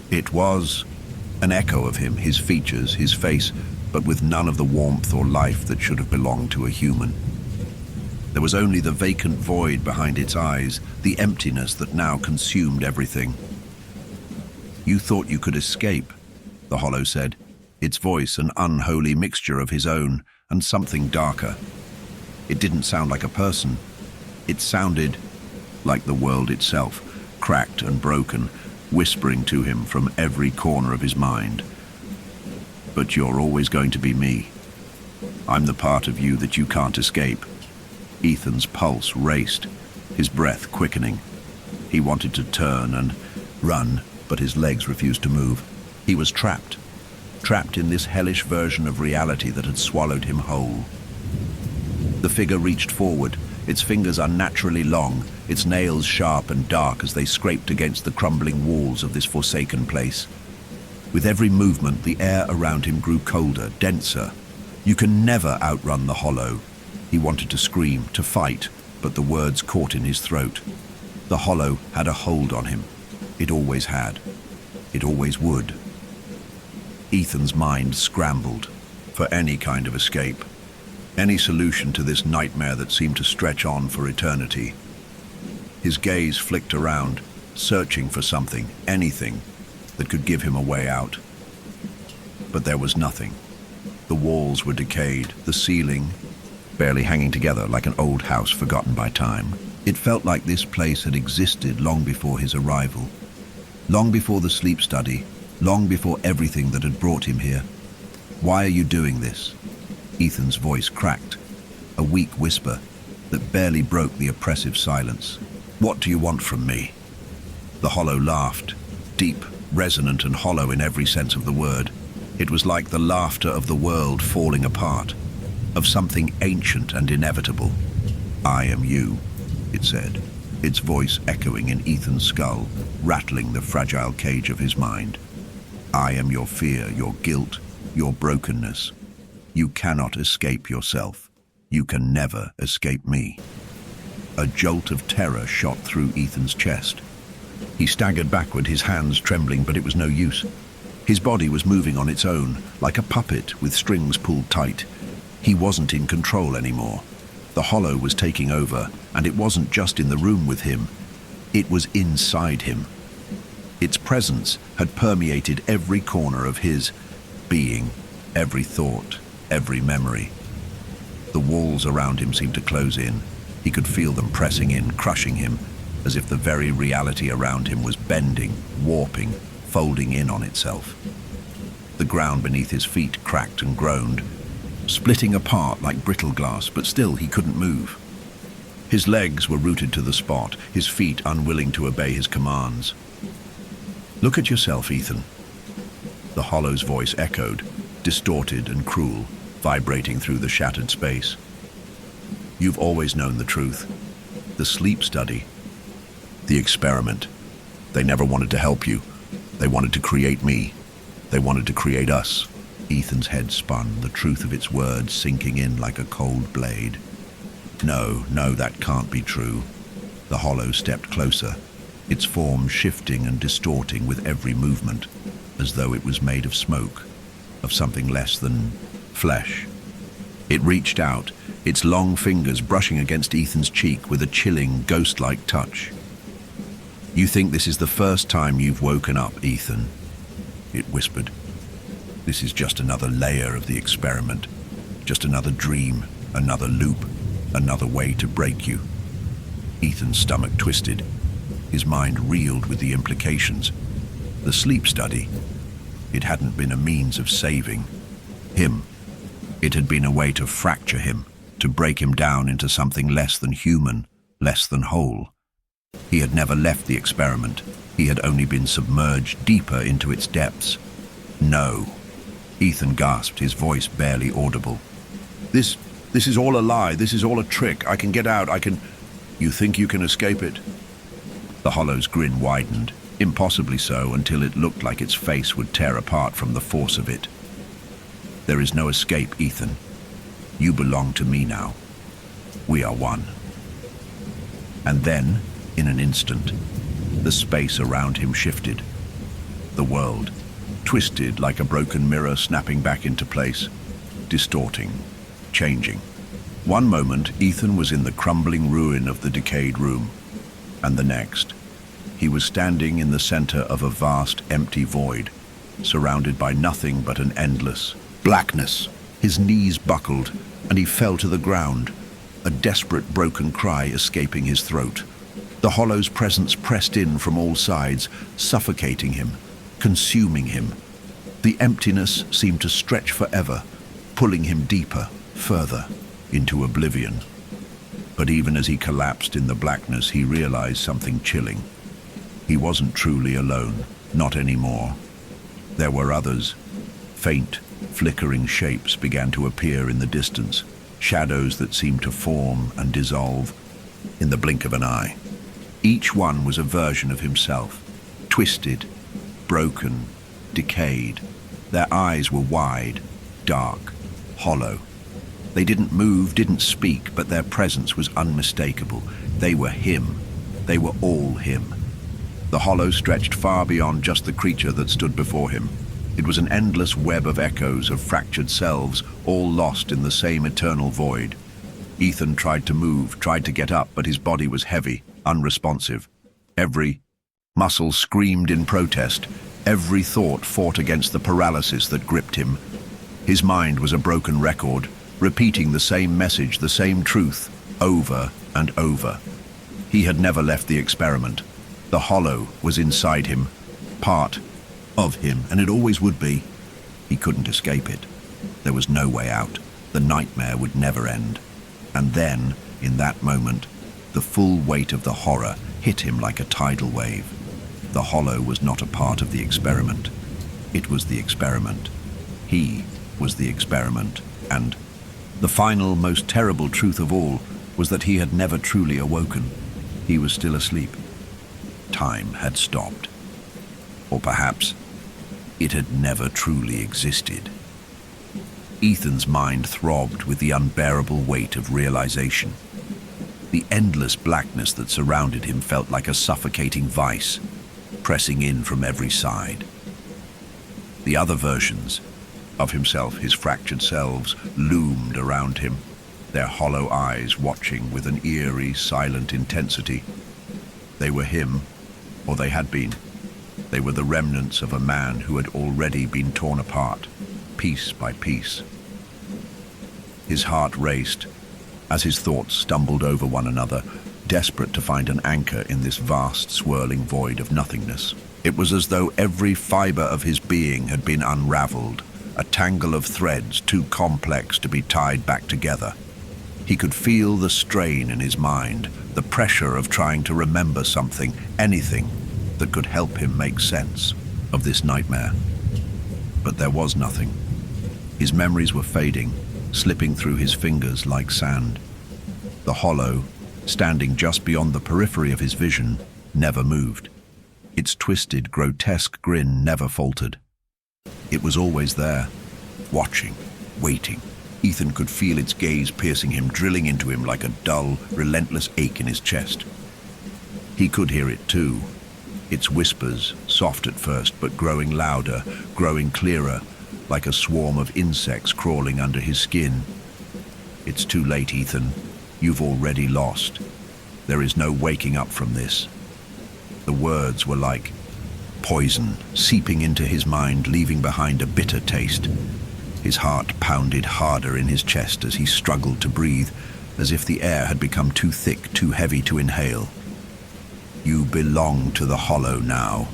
It was an echo of him, his features, his face, but with none of the warmth or life that should have belonged to a human. There was only the vacant void behind its eyes, the emptiness that now consumed everything. "You thought you could escape," the hollow said, its voice an unholy mixture of his own and something darker. It didn't sound like a person. It sounded like the world itself, cracked and broken, whispering to him from every corner of his mind. "But you're always going to be me. I'm the part of you that you can't escape." Ethan's pulse raced, his breath quickening. He wanted to turn and run, but his legs refused to move. He was trapped in this hellish version of reality that had swallowed him whole. The figure reached forward, its fingers unnaturally long, its nails sharp and dark as they scraped against the crumbling walls of this forsaken place. With every movement, the air around him grew colder, denser. You can never outrun the hollow. He wanted to scream, to fight, but the words caught in his throat. The hollow had a hold on him. It always had. It always would. Ethan's mind scrambled for any kind of escape, any solution to this nightmare that seemed to stretch on for eternity. His gaze flicked around, searching for something, anything, that could give him a way out. But there was nothing. The walls were decayed, the ceiling barely hanging together like an old house forgotten by time. It felt like this place had existed long before his arrival, long before the sleep study, long before everything that had brought him here. "Why are you doing this?" Ethan's voice cracked, a weak whisper that barely broke the oppressive silence. "What do you want from me?" The hollow laughed, deep, resonant and hollow in every sense of the word. It was like the laughter of the world falling apart, of something ancient and inevitable. "I am you," it said, its voice echoing in Ethan's skull, rattling the fragile cage of his mind. "I am your fear, your guilt, your brokenness. You cannot escape yourself. You can never escape me." A jolt of terror shot through Ethan's chest. He staggered backward, his hands trembling, but it was no use. His body was moving on its own, like a puppet with strings pulled tight. He wasn't in control anymore. The hollow was taking over, and it wasn't just in the room with him. It was inside him. Its presence had permeated every corner of his being, every thought, every memory. The walls around him seemed to close in. He could feel them pressing in, crushing him, as if the very reality around him was bending, warping, folding in on itself. The ground beneath his feet cracked and groaned, splitting apart like brittle glass, but still he couldn't move. His legs were rooted to the spot, his feet unwilling to obey his commands. "Look at yourself, Ethan." The hollow's voice echoed, distorted and cruel, vibrating through the shattered space. "You've always known the truth. The sleep study, the experiment. They never wanted to help you. They wanted to create me. They wanted to create us." Ethan's head spun, the truth of its words sinking in like a cold blade. No, that can't be true." The hollow stepped closer, its form shifting and distorting with every movement, as though it was made of smoke, of something less than flesh. It reached out, its long fingers brushing against Ethan's cheek with a chilling, ghost-like touch. "You think this is the first time you've woken up, Ethan?" it whispered. "This is just another layer of the experiment, just another dream, another loop, another way to break you." Ethan's stomach twisted. His mind reeled with the implications. The sleep study. It hadn't been a means of saving him. It had been a way to fracture him, to break him down into something less than human, less than whole. He had never left the experiment. He had only been submerged deeper into its depths. No. Ethan gasped, his voice barely audible. This is all a lie. This is all a trick. I can get out. You think you can escape it? The hollow's grin widened, impossibly so, until it looked like its face would tear apart from the force of it. There is no escape, Ethan. You belong to me now. We are one. And then, in an instant, the space around him shifted. The world twisted like a broken mirror, snapping back into place, distorting, changing. One moment, Ethan was in the crumbling ruin of the decayed room, and the next, he was standing in the center of a vast, empty void, surrounded by nothing but an endless blackness. His knees buckled, and he fell to the ground, a desperate, broken cry escaping his throat. The hollow's presence pressed in from all sides, suffocating him, consuming him. The emptiness seemed to stretch forever, pulling him deeper, further, into oblivion. But even as he collapsed in the blackness, he realized something chilling. He wasn't truly alone, not anymore. There were others. Faint, flickering shapes began to appear in the distance, shadows that seemed to form and dissolve in the blink of an eye. Each one was a version of himself, twisted, broken, decayed. Their eyes were wide, dark, hollow. They didn't move, didn't speak, but their presence was unmistakable. They were him. They were all him. The hollow stretched far beyond just the creature that stood before him. It was an endless web of echoes of fractured selves, all lost in the same eternal void. Ethan tried to move, tried to get up, but his body was heavy, unresponsive. Every muscle screamed in protest. Every thought fought against the paralysis that gripped him. His mind was a broken record, repeating the same message, the same truth, over and over. He had never left the experiment. The hollow was inside him, part of him, and it always would be. He couldn't escape it. There was no way out. The nightmare would never end. And then, in that moment, the full weight of the horror hit him like a tidal wave. The hollow was not a part of the experiment. It was the experiment. He was the experiment. And the final, most terrible truth of all was that he had never truly awoken. He was still asleep. Time had stopped. Or perhaps it had never truly existed. Ethan's mind throbbed with the unbearable weight of realization. The endless blackness that surrounded him felt like a suffocating vice, pressing in from every side. The other versions of himself, his fractured selves, loomed around him, their hollow eyes watching with an eerie, silent intensity. They were him, or they had been. They were the remnants of a man who had already been torn apart, piece by piece. His heart raced as his thoughts stumbled over one another, desperate to find an anchor in this vast, swirling void of nothingness. It was as though every fiber of his being had been unraveled, a tangle of threads too complex to be tied back together. He could feel the strain in his mind, the pressure of trying to remember something, anything that could help him make sense of this nightmare. But there was nothing. His memories were fading, slipping through his fingers like sand. The hollow, standing just beyond the periphery of his vision, never moved. Its twisted, grotesque grin never faltered. It was always there, watching, waiting. Ethan could feel its gaze piercing him, drilling into him like a dull, relentless ache in his chest. He could hear it too, its whispers, soft at first, but growing louder, growing clearer, like a swarm of insects crawling under his skin. It's too late, Ethan. You've already lost. There is no waking up from this. The words were like poison, seeping into his mind, leaving behind a bitter taste. His heart pounded harder in his chest as he struggled to breathe, as if the air had become too thick, too heavy to inhale. You belong to the hollow now.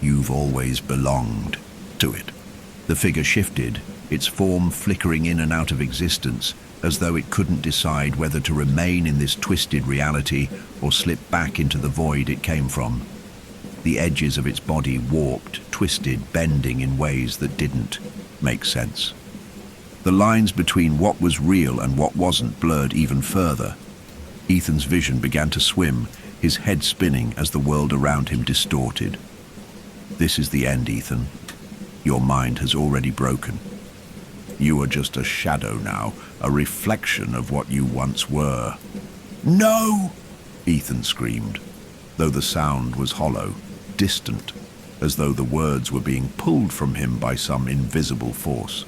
You've always belonged. to it. The figure shifted, its form flickering in and out of existence, as though it couldn't decide whether to remain in this twisted reality or slip back into the void it came from. The edges of its body warped, twisted, bending in ways that didn't make sense. The lines between what was real and what wasn't blurred even further. Ethan's vision began to swim, his head spinning as the world around him distorted. This is the end, Ethan. Your mind has already broken. You are just a shadow now, a reflection of what you once were. No! Ethan screamed, though the sound was hollow, distant, as though the words were being pulled from him by some invisible force.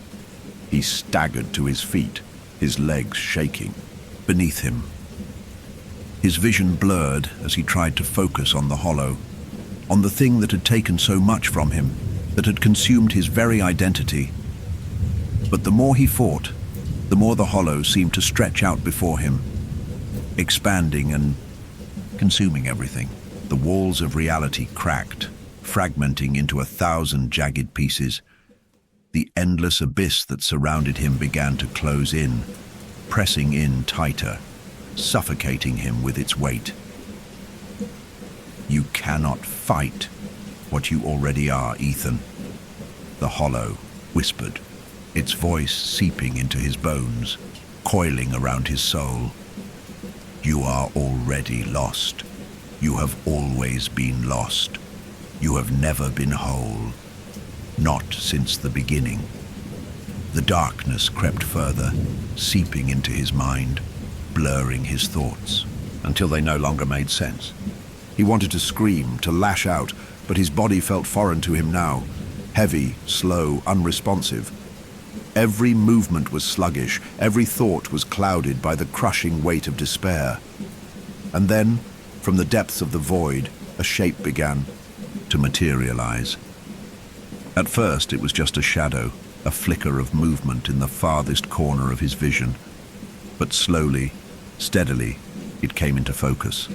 He staggered to his feet, his legs shaking. Beneath him, his vision blurred as he tried to focus on the hollow, on the thing that had taken so much from him, that had consumed his very identity. But the more he fought, the more the hollow seemed to stretch out before him, expanding and consuming everything. The walls of reality cracked, fragmenting into 1,000 jagged pieces. The endless abyss that surrounded him began to close in, pressing in tighter, suffocating him with its weight. You cannot fight what you already are, Ethan, the hollow whispered, its voice seeping into his bones, coiling around his soul. You are already lost. You have always been lost. You have never been whole. Not since the beginning. The darkness crept further, seeping into his mind, blurring his thoughts, until they no longer made sense. He wanted to scream, to lash out, but his body felt foreign to him now, heavy, slow, unresponsive. Every movement was sluggish, every thought was clouded by the crushing weight of despair. And then, from the depths of the void, a shape began to materialize. At first, it was just a shadow, a flicker of movement in the farthest corner of his vision. But slowly, steadily, it came into focus.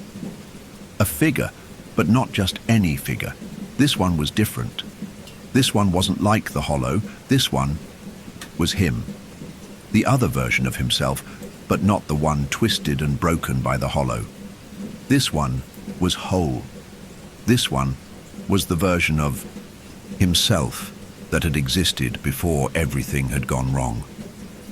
A figure, but not just any figure. This one was different. This one wasn't like the hollow. This one was him. The other version of himself, but not the one twisted and broken by the hollow. This one was whole. This one was the version of himself that had existed before everything had gone wrong.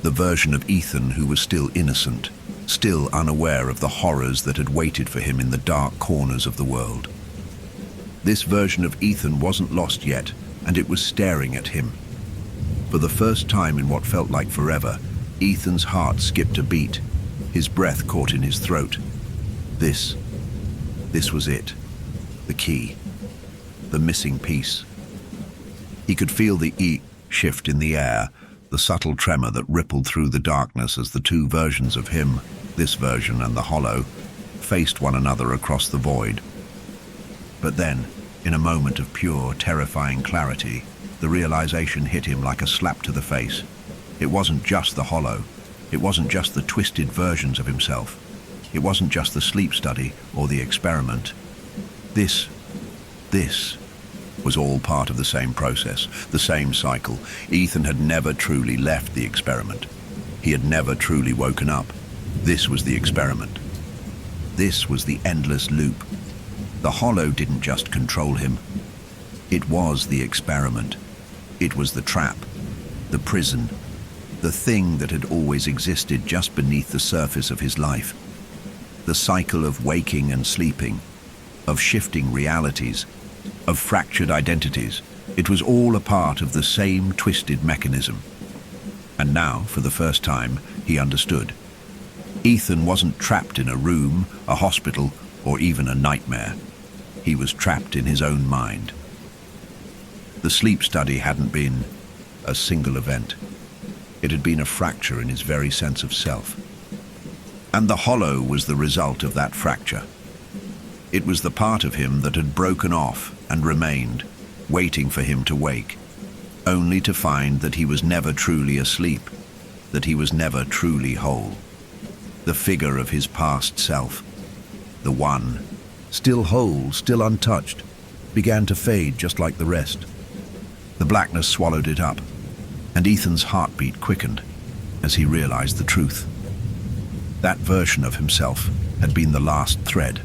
The version of Ethan who was still innocent, still unaware of the horrors that had waited for him in the dark corners of the world. This version of Ethan wasn't lost yet, and it was staring at him. For the first time in what felt like forever, Ethan's heart skipped a beat, his breath caught in his throat. This was it, the key, the missing piece. He could feel the shift in the air, the subtle tremor that rippled through the darkness as the two versions of him, this version and the hollow, faced one another across the void. But then, in a moment of pure, terrifying clarity, the realization hit him like a slap to the face. It wasn't just the hollow. It wasn't just the twisted versions of himself. It wasn't just the sleep study or the experiment. This was all part of the same process, the same cycle. Ethan had never truly left the experiment. He had never truly woken up. This was the experiment. This was the endless loop. The hollow didn't just control him. It was the experiment. It was the trap, the prison, the thing that had always existed just beneath the surface of his life. The cycle of waking and sleeping, of shifting realities, of fractured identities. It was all a part of the same twisted mechanism. And now, for the first time, he understood. Ethan wasn't trapped in a room, a hospital, or even a nightmare. He was trapped in his own mind. The sleep study hadn't been a single event. It had been a fracture in his very sense of self. And the hollow was the result of that fracture. It was the part of him that had broken off and remained, waiting for him to wake, only to find that he was never truly asleep, that he was never truly whole. The figure of his past self, the one, still whole, still untouched, began to fade just like the rest. The blackness swallowed it up, and Ethan's heartbeat quickened as he realized the truth. That version of himself had been the last thread,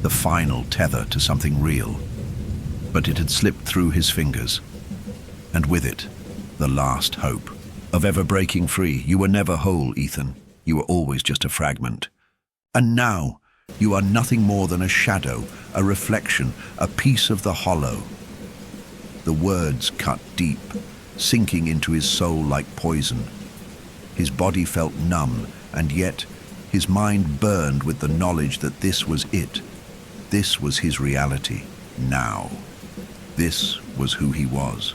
the final tether to something real. But it had slipped through his fingers, and with it, the last hope of ever breaking free. You were never whole, Ethan. You were always just a fragment. And now, you are nothing more than a shadow, a reflection, a piece of the hollow. The words cut deep, sinking into his soul like poison. His body felt numb, and yet his mind burned with the knowledge that this was it. This was his reality, now. This was who he was,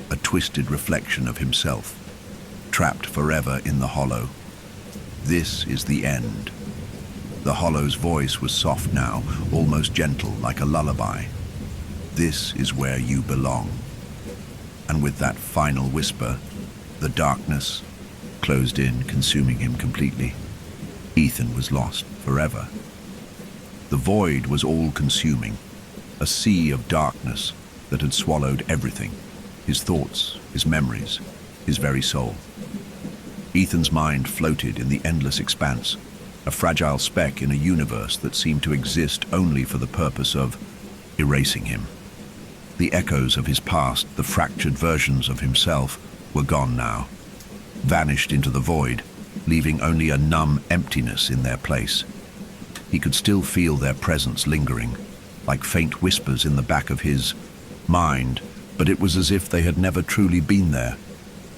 a twisted reflection of himself, trapped forever in the hollow. This is the end. The hollow's voice was soft now, almost gentle, like a lullaby. This is where you belong. And with that final whisper, the darkness closed in, consuming him completely. Ethan was lost forever. The void was all-consuming, a sea of darkness that had swallowed everything, his thoughts, his memories, his very soul. Ethan's mind floated in the endless expanse, a fragile speck in a universe that seemed to exist only for the purpose of erasing him. The echoes of his past, the fractured versions of himself, were gone now, vanished into the void, leaving only a numb emptiness in their place. He could still feel their presence lingering, like faint whispers in the back of his mind, but it was as if they had never truly been there,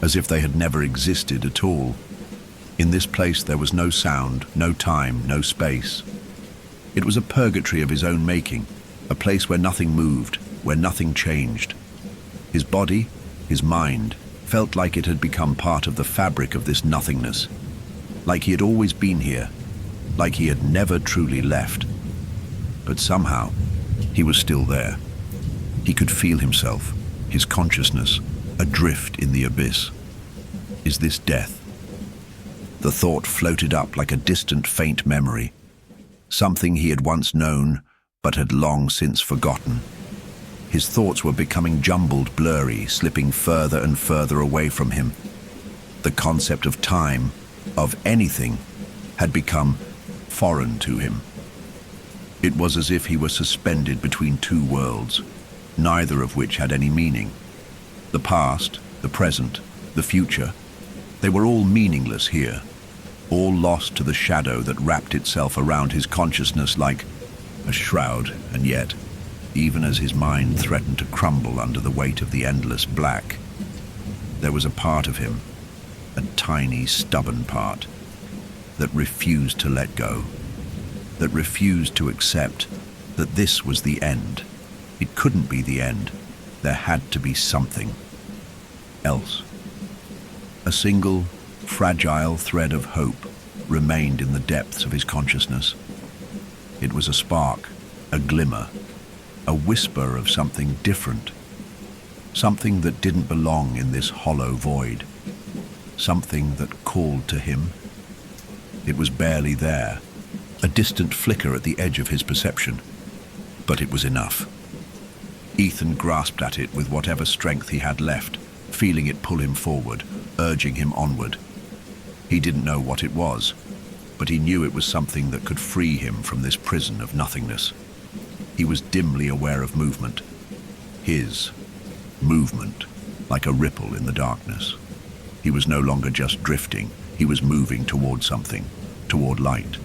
as if they had never existed at all. In this place there was no sound, no time, no space. It was a purgatory of his own making, a place where nothing moved, where nothing changed. His body, his mind, felt like it had become part of the fabric of this nothingness, like he had always been here, like he had never truly left. But somehow, he was still there. He could feel himself, his consciousness, adrift in the abyss. Is this death? The thought floated up like a distant, faint memory, something he had once known, but had long since forgotten. His thoughts were becoming jumbled, blurry, slipping further and further away from him. The concept of time, of anything, had become foreign to him. It was as if he were suspended between two worlds, neither of which had any meaning. The past, the present, the future, they were all meaningless here, all lost to the shadow that wrapped itself around his consciousness like a shroud. And yet, even as his mind threatened to crumble under the weight of the endless black, there was a part of him, a tiny, stubborn part, that refused to let go, that refused to accept that this was the end. It couldn't be the end. There had to be something else. A single, fragile thread of hope remained in the depths of his consciousness. It was a spark, a glimmer, a whisper of something different, something that didn't belong in this hollow void, something that called to him. It was barely there, a distant flicker at the edge of his perception, but it was enough. Ethan grasped at it with whatever strength he had left, feeling it pull him forward, urging him onward. He didn't know what it was, but he knew it was something that could free him from this prison of nothingness. He was dimly aware of movement. His movement, like a ripple in the darkness. He was no longer just drifting, he was moving toward something, toward light.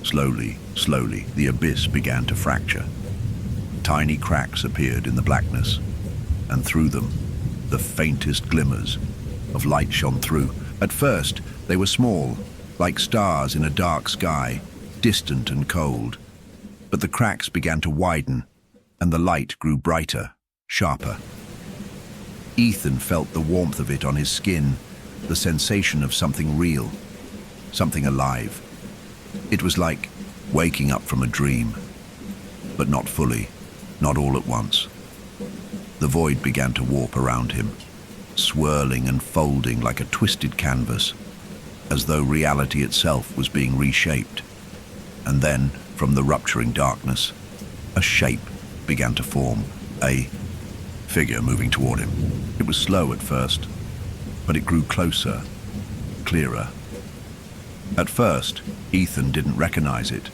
Slowly, slowly, the abyss began to fracture. Tiny cracks appeared in the blackness, and through them, the faintest glimmers of light shone through. At first, they were small, like stars in a dark sky, distant and cold. But the cracks began to widen, and the light grew brighter, sharper. Ethan felt the warmth of it on his skin, the sensation of something real, something alive. It was like waking up from a dream, but not fully, not all at once. The void began to warp around him, swirling and folding like a twisted canvas, as though reality itself was being reshaped. And then, from the rupturing darkness, a shape began to form, a figure moving toward him. It was slow at first, but it grew closer, clearer. At first, Ethan didn't recognize it.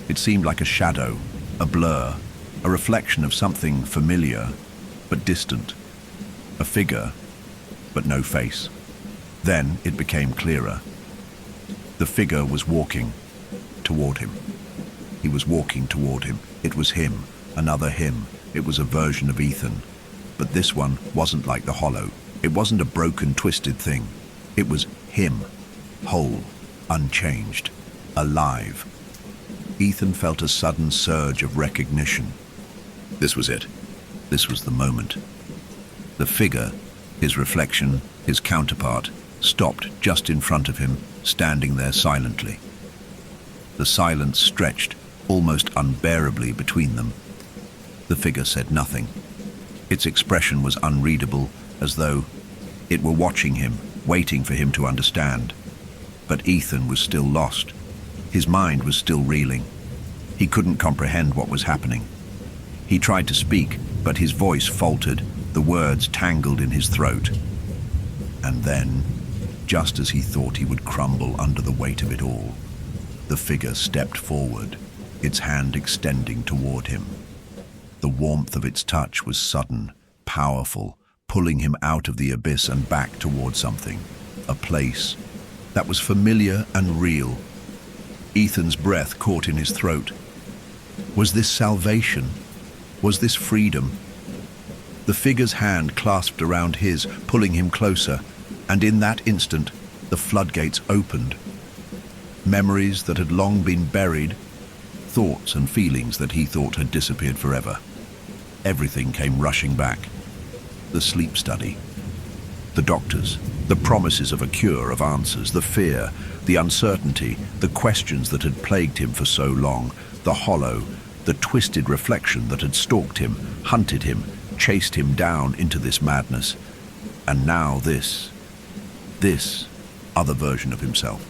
It seemed like a shadow, a blur, a reflection of something familiar but distant. A figure, but no face. Then it became clearer. The figure was walking toward him. He was walking toward him. It was him, another him. It was a version of Ethan. But this one wasn't like the hollow. It wasn't a broken, twisted thing. It was him, whole, unchanged, alive. Ethan felt a sudden surge of recognition. This was it. This was the moment. The figure, his reflection, his counterpart, stopped just in front of him, standing there silently. The silence stretched almost unbearably between them. The figure said nothing. Its expression was unreadable, as though it were watching him, waiting for him to understand. But Ethan was still lost. His mind was still reeling. He couldn't comprehend what was happening. He tried to speak, but his voice faltered, the words tangled in his throat. And then, just as he thought he would crumble under the weight of it all, the figure stepped forward, its hand extending toward him. The warmth of its touch was sudden, powerful, pulling him out of the abyss and back toward something, a place that was familiar and real. Ethan's breath caught in his throat. Was this salvation? Was this freedom? The figure's hand clasped around his, pulling him closer, and in that instant, the floodgates opened. Memories that had long been buried, thoughts and feelings that he thought had disappeared forever. Everything came rushing back. The sleep study, the doctors, the promises of a cure, of answers, the fear, the uncertainty, the questions that had plagued him for so long, the hollow, the twisted reflection that had stalked him, hunted him, chased him down into this madness. And now this other version of himself.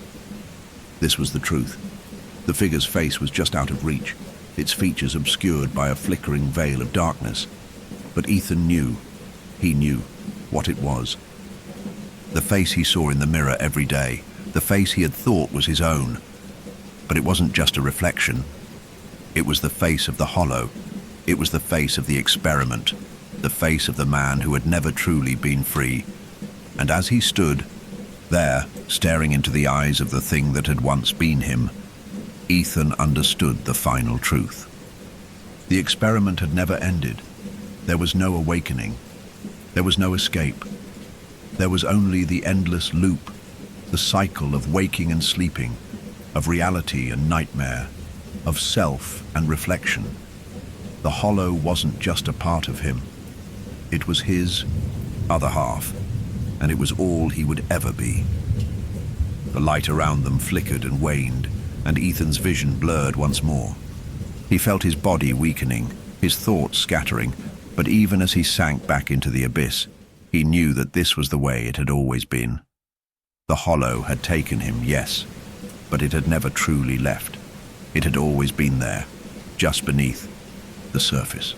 This was the truth. The figure's face was just out of reach, its features obscured by a flickering veil of darkness. But Ethan knew, he knew what it was. The face he saw in the mirror every day, the face he had thought was his own. But it wasn't just a reflection. It was the face of the hollow. It was the face of the experiment, the face of the man who had never truly been free. And as he stood there, staring into the eyes of the thing that had once been him, Ethan understood the final truth. The experiment had never ended. There was no awakening. There was no escape. There was only the endless loop, the cycle of waking and sleeping, of reality and nightmare, of self and reflection. The hollow wasn't just a part of him. It was his other half, and it was all he would ever be. The light around them flickered and waned, and Ethan's vision blurred once more. He felt his body weakening, his thoughts scattering, but even as he sank back into the abyss, he knew that this was the way it had always been. The hollow had taken him, yes, but it had never truly left. It had always been there, just beneath the surface.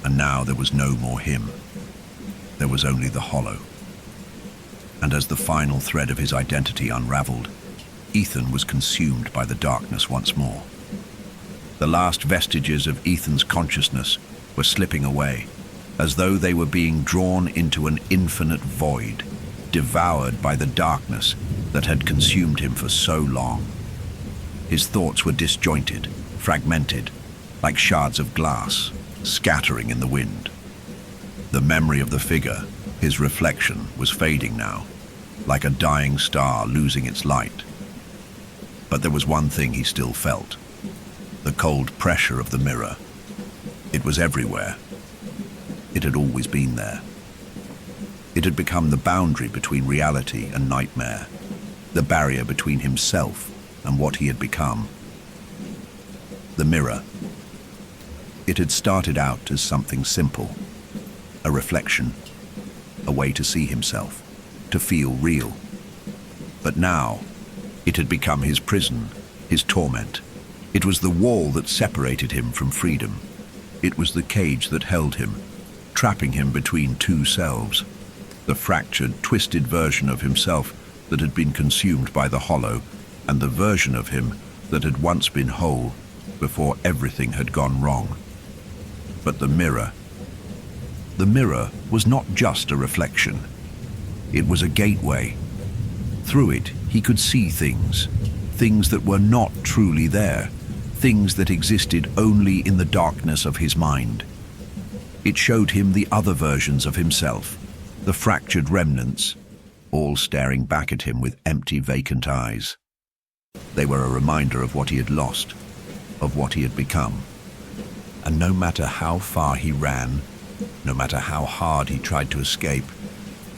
And now there was no more him. There was only the hollow. And as the final thread of his identity unraveled, Ethan was consumed by the darkness once more. The last vestiges of Ethan's consciousness were slipping away, as though they were being drawn into an infinite void, devoured by the darkness that had consumed him for so long. His thoughts were disjointed, fragmented, like shards of glass, scattering in the wind. The memory of the figure, his reflection, was fading now, like a dying star losing its light. But there was one thing he still felt: the cold pressure of the mirror. It was everywhere. It had always been there. It had become the boundary between reality and nightmare, the barrier between himself and what he had become. The mirror. It had started out as something simple, a reflection, a way to see himself, to feel real. But now, it had become his prison, his torment. It was the wall that separated him from freedom. It was the cage that held him, trapping him between two selves, the fractured, twisted version of himself that had been consumed by the hollow, and the version of him that had once been whole before everything had gone wrong. But the mirror was not just a reflection. It was a gateway. Through it, he could see things that were not truly there, things that existed only in the darkness of his mind. It showed him the other versions of himself, the fractured remnants, all staring back at him with empty, vacant eyes. They were a reminder of what he had lost, of what he had become. And no matter how far he ran, no matter how hard he tried to escape,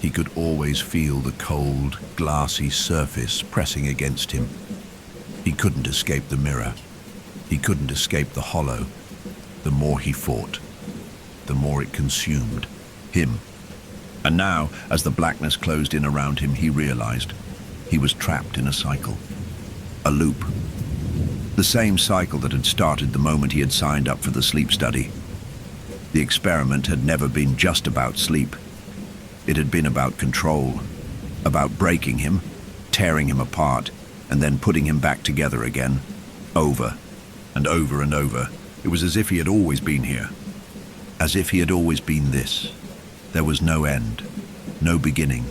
he could always feel the cold, glassy surface pressing against him. He couldn't escape the mirror. He couldn't escape the hollow. The more he fought, the more it consumed him. And now, as the blackness closed in around him, he realized he was trapped in a cycle, a loop. The same cycle that had started the moment he had signed up for the sleep study. The experiment had never been just about sleep. It had been about control, about breaking him, tearing him apart, and then putting him back together again, over and over and over. It was as if he had always been here, as if he had always been this. There was no end, no beginning,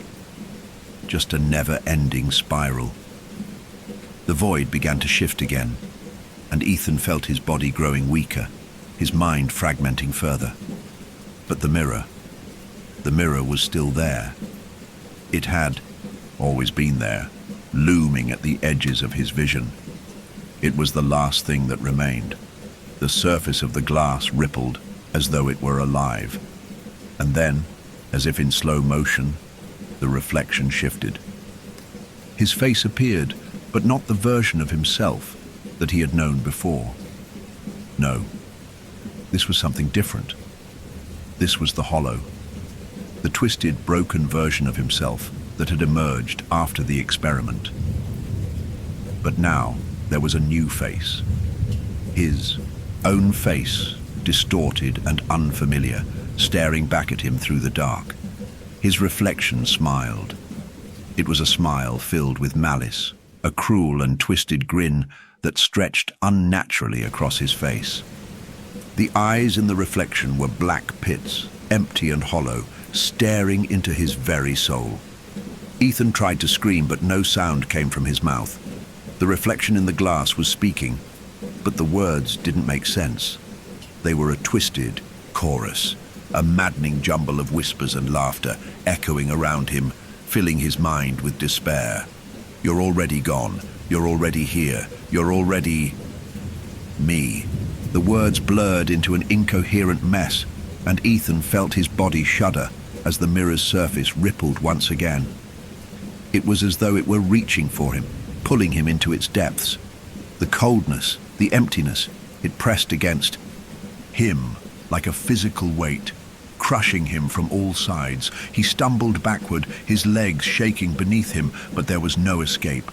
just a never-ending spiral. The void began to shift again, and Ethan felt his body growing weaker, his mind fragmenting further. But the mirror was still there. It had always been there, looming at the edges of his vision. It was the last thing that remained. The surface of the glass rippled as though it were alive. And then, as if in slow motion, the reflection shifted. His face appeared, but not the version of himself that he had known before. No, this was something different. This was the hollow, the twisted, broken version of himself that had emerged after the experiment. But now there was a new face. His own face, distorted and unfamiliar, staring back at him through the dark. His reflection smiled. It was a smile filled with malice, a cruel and twisted grin that stretched unnaturally across his face. The eyes in the reflection were black pits, empty and hollow, staring into his very soul. Ethan tried to scream, but no sound came from his mouth. The reflection in the glass was speaking, but the words didn't make sense. They were a twisted chorus, a maddening jumble of whispers and laughter echoing around him, filling his mind with despair. You're already gone. You're already here. You're already... me. The words blurred into an incoherent mess, and Ethan felt his body shudder as the mirror's surface rippled once again. It was as though it were reaching for him, pulling him into its depths. The coldness, the emptiness, it pressed against him like a physical weight, crushing him from all sides. He stumbled backward, his legs shaking beneath him, but there was no escape.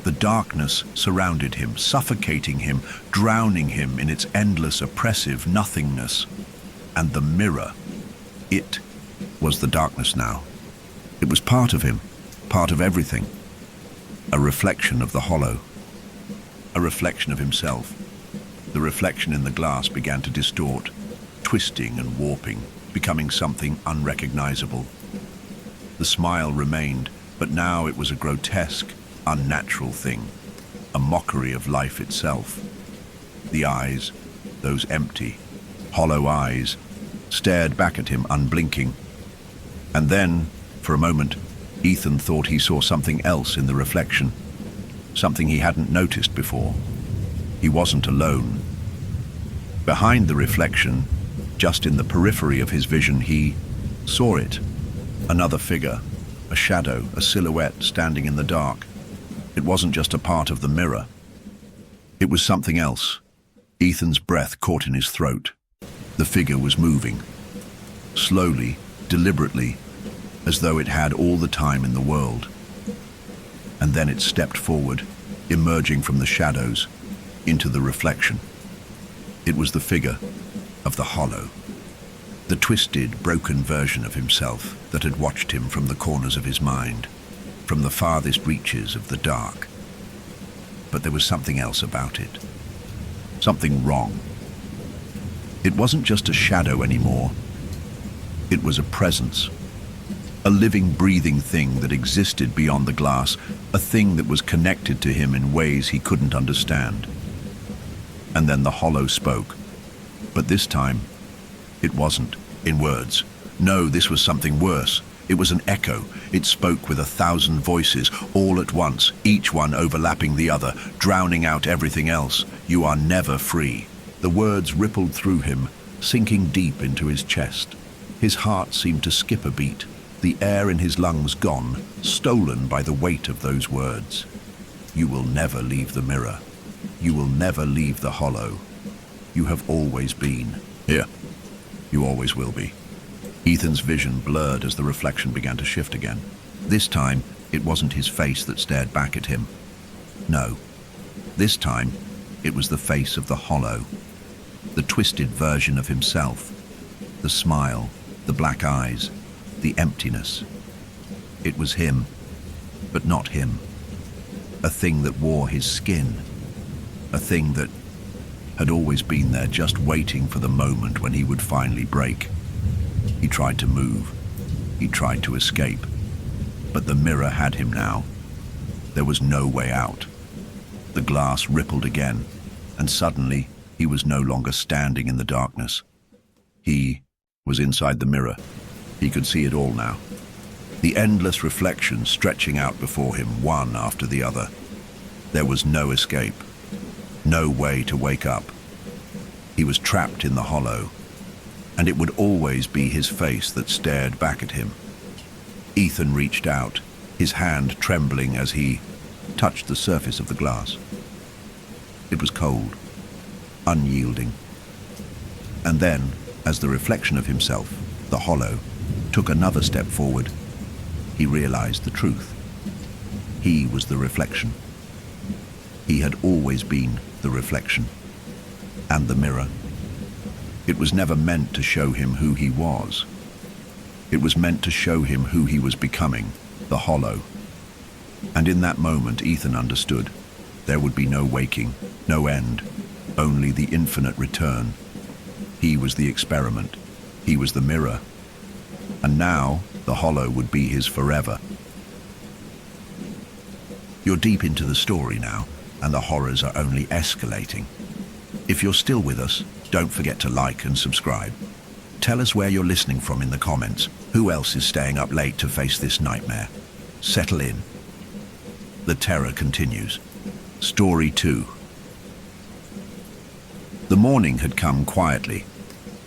The darkness surrounded him, suffocating him, drowning him in its endless, oppressive nothingness. And the mirror, it was the darkness now. It was part of him, part of everything. A reflection of the hollow, a reflection of himself. The reflection in the glass began to distort, twisting and warping, becoming something unrecognizable. The smile remained, but now it was a grotesque, unnatural thing, a mockery of life itself. The eyes, those empty, hollow eyes, stared back at him unblinking. And then, for a moment, Ethan thought he saw something else in the reflection, something he hadn't noticed before. He wasn't alone. Behind the reflection, just in the periphery of his vision, he saw it. Another figure, a shadow, a silhouette standing in the dark. It wasn't just a part of the mirror. It was something else. Ethan's breath caught in his throat. The figure was moving, slowly, deliberately, as though it had all the time in the world. And then it stepped forward, emerging from the shadows, into the reflection. It was the figure of the hollow. The twisted, broken version of himself that had watched him from the corners of his mind, from the farthest reaches of the dark. But there was something else about it. Something wrong. It wasn't just a shadow anymore. It was a presence. A living, breathing thing that existed beyond the glass, a thing that was connected to him in ways he couldn't understand. And then the hollow spoke. But this time, it wasn't in words. No, this was something worse. It was an echo. It spoke with 1,000 voices, all at once, each one overlapping the other, drowning out everything else. You are never free. The words rippled through him, sinking deep into his chest. His heart seemed to skip a beat, the air in his lungs gone, stolen by the weight of those words. You will never leave the mirror. You will never leave the hollow. You have always been. Here. You always will be. Ethan's vision blurred as the reflection began to shift again. This time, it wasn't his face that stared back at him. No. This time, it was the face of the hollow. The twisted version of himself. The smile, the black eyes, the emptiness. It was him, but not him. A thing that wore his skin. A thing that had always been there, just waiting for the moment when he would finally break. He tried to move. He tried to escape. But the mirror had him now. There was no way out. The glass rippled again, and suddenly he was no longer standing in the darkness. He was inside the mirror. He could see it all now. The endless reflections stretching out before him, one after the other. There was no escape. No way to wake up. He was trapped in the hollow, and it would always be his face that stared back at him. Ethan reached out, his hand trembling as he touched the surface of the glass. It was cold, unyielding. And then, as the reflection of himself, the hollow, took another step forward, he realized the truth. He was the reflection. He had always been the reflection. And the mirror. It was never meant to show him who he was. It was meant to show him who he was becoming, the hollow. And in that moment, Ethan understood. There would be no waking, no end, only the infinite return. He was the experiment. He was the mirror. And now, the hollow would be his forever. You're deep into the story now, and the horrors are only escalating. If you're still with us, don't forget to like and subscribe. Tell us where you're listening from in the comments. Who else is staying up late to face this nightmare? Settle in. The terror continues. Story 2. The morning had come quietly,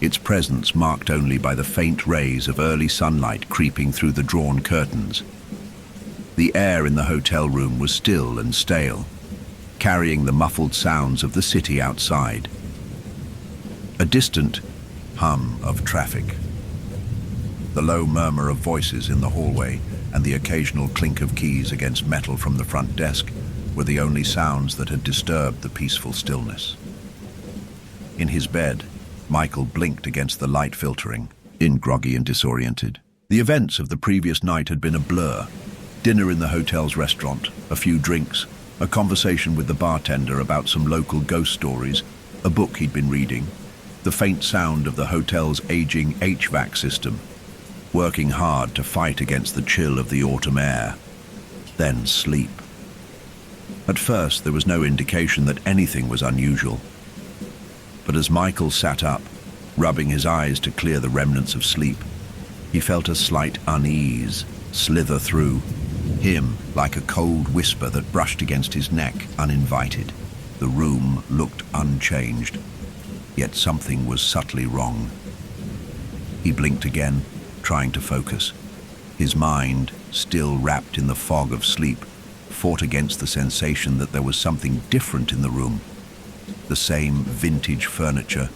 its presence marked only by the faint rays of early sunlight creeping through the drawn curtains. The air in the hotel room was still and stale, carrying the muffled sounds of the city outside. A distant hum of traffic. The low murmur of voices in the hallway and the occasional clink of keys against metal from the front desk were the only sounds that had disturbed the peaceful stillness. In his bed, Michael blinked against the light filtering, groggy and disoriented. The events of the previous night had been a blur. Dinner in the hotel's restaurant, a few drinks, a conversation with the bartender about some local ghost stories, a book he'd been reading, the faint sound of the hotel's aging HVAC system, working hard to fight against the chill of the autumn air. Then sleep. At first, there was no indication that anything was unusual. But as Michael sat up, rubbing his eyes to clear the remnants of sleep, he felt a slight unease slither through him like a cold whisper that brushed against his neck, uninvited. The room looked unchanged, yet something was subtly wrong. He blinked again, trying to focus. His mind, still wrapped in the fog of sleep, fought against the sensation that there was something different in the room. The same vintage furniture,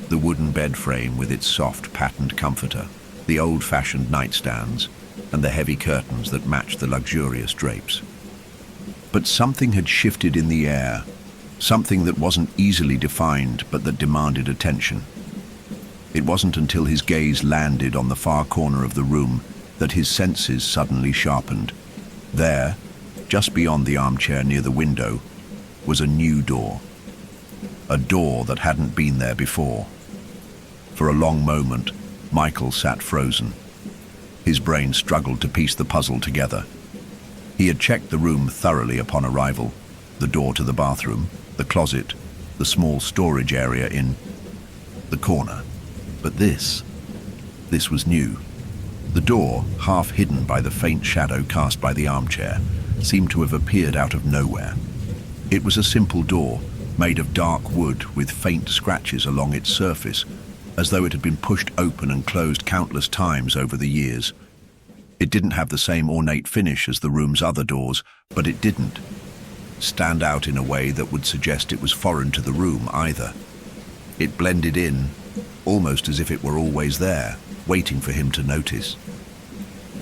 the wooden bed frame with its soft patterned comforter, the old-fashioned nightstands, and the heavy curtains that matched the luxurious drapes. But something had shifted in the air, something that wasn't easily defined but that demanded attention. It wasn't until his gaze landed on the far corner of the room that his senses suddenly sharpened. There, just beyond the armchair near the window, was a new door. A door that hadn't been there before. For a long moment, Michael sat frozen. His brain struggled to piece the puzzle together. He had checked the room thoroughly upon arrival. The door to the bathroom, the closet, the small storage area in the corner. But this was new. The door, half hidden by the faint shadow cast by the armchair, seemed to have appeared out of nowhere. It was a simple door, made of dark wood with faint scratches along its surface, as though it had been pushed open and closed countless times over the years. It didn't have the same ornate finish as the room's other doors, but it didn't stand out in a way that would suggest it was foreign to the room either. It blended in, almost as if it were always there, waiting for him to notice.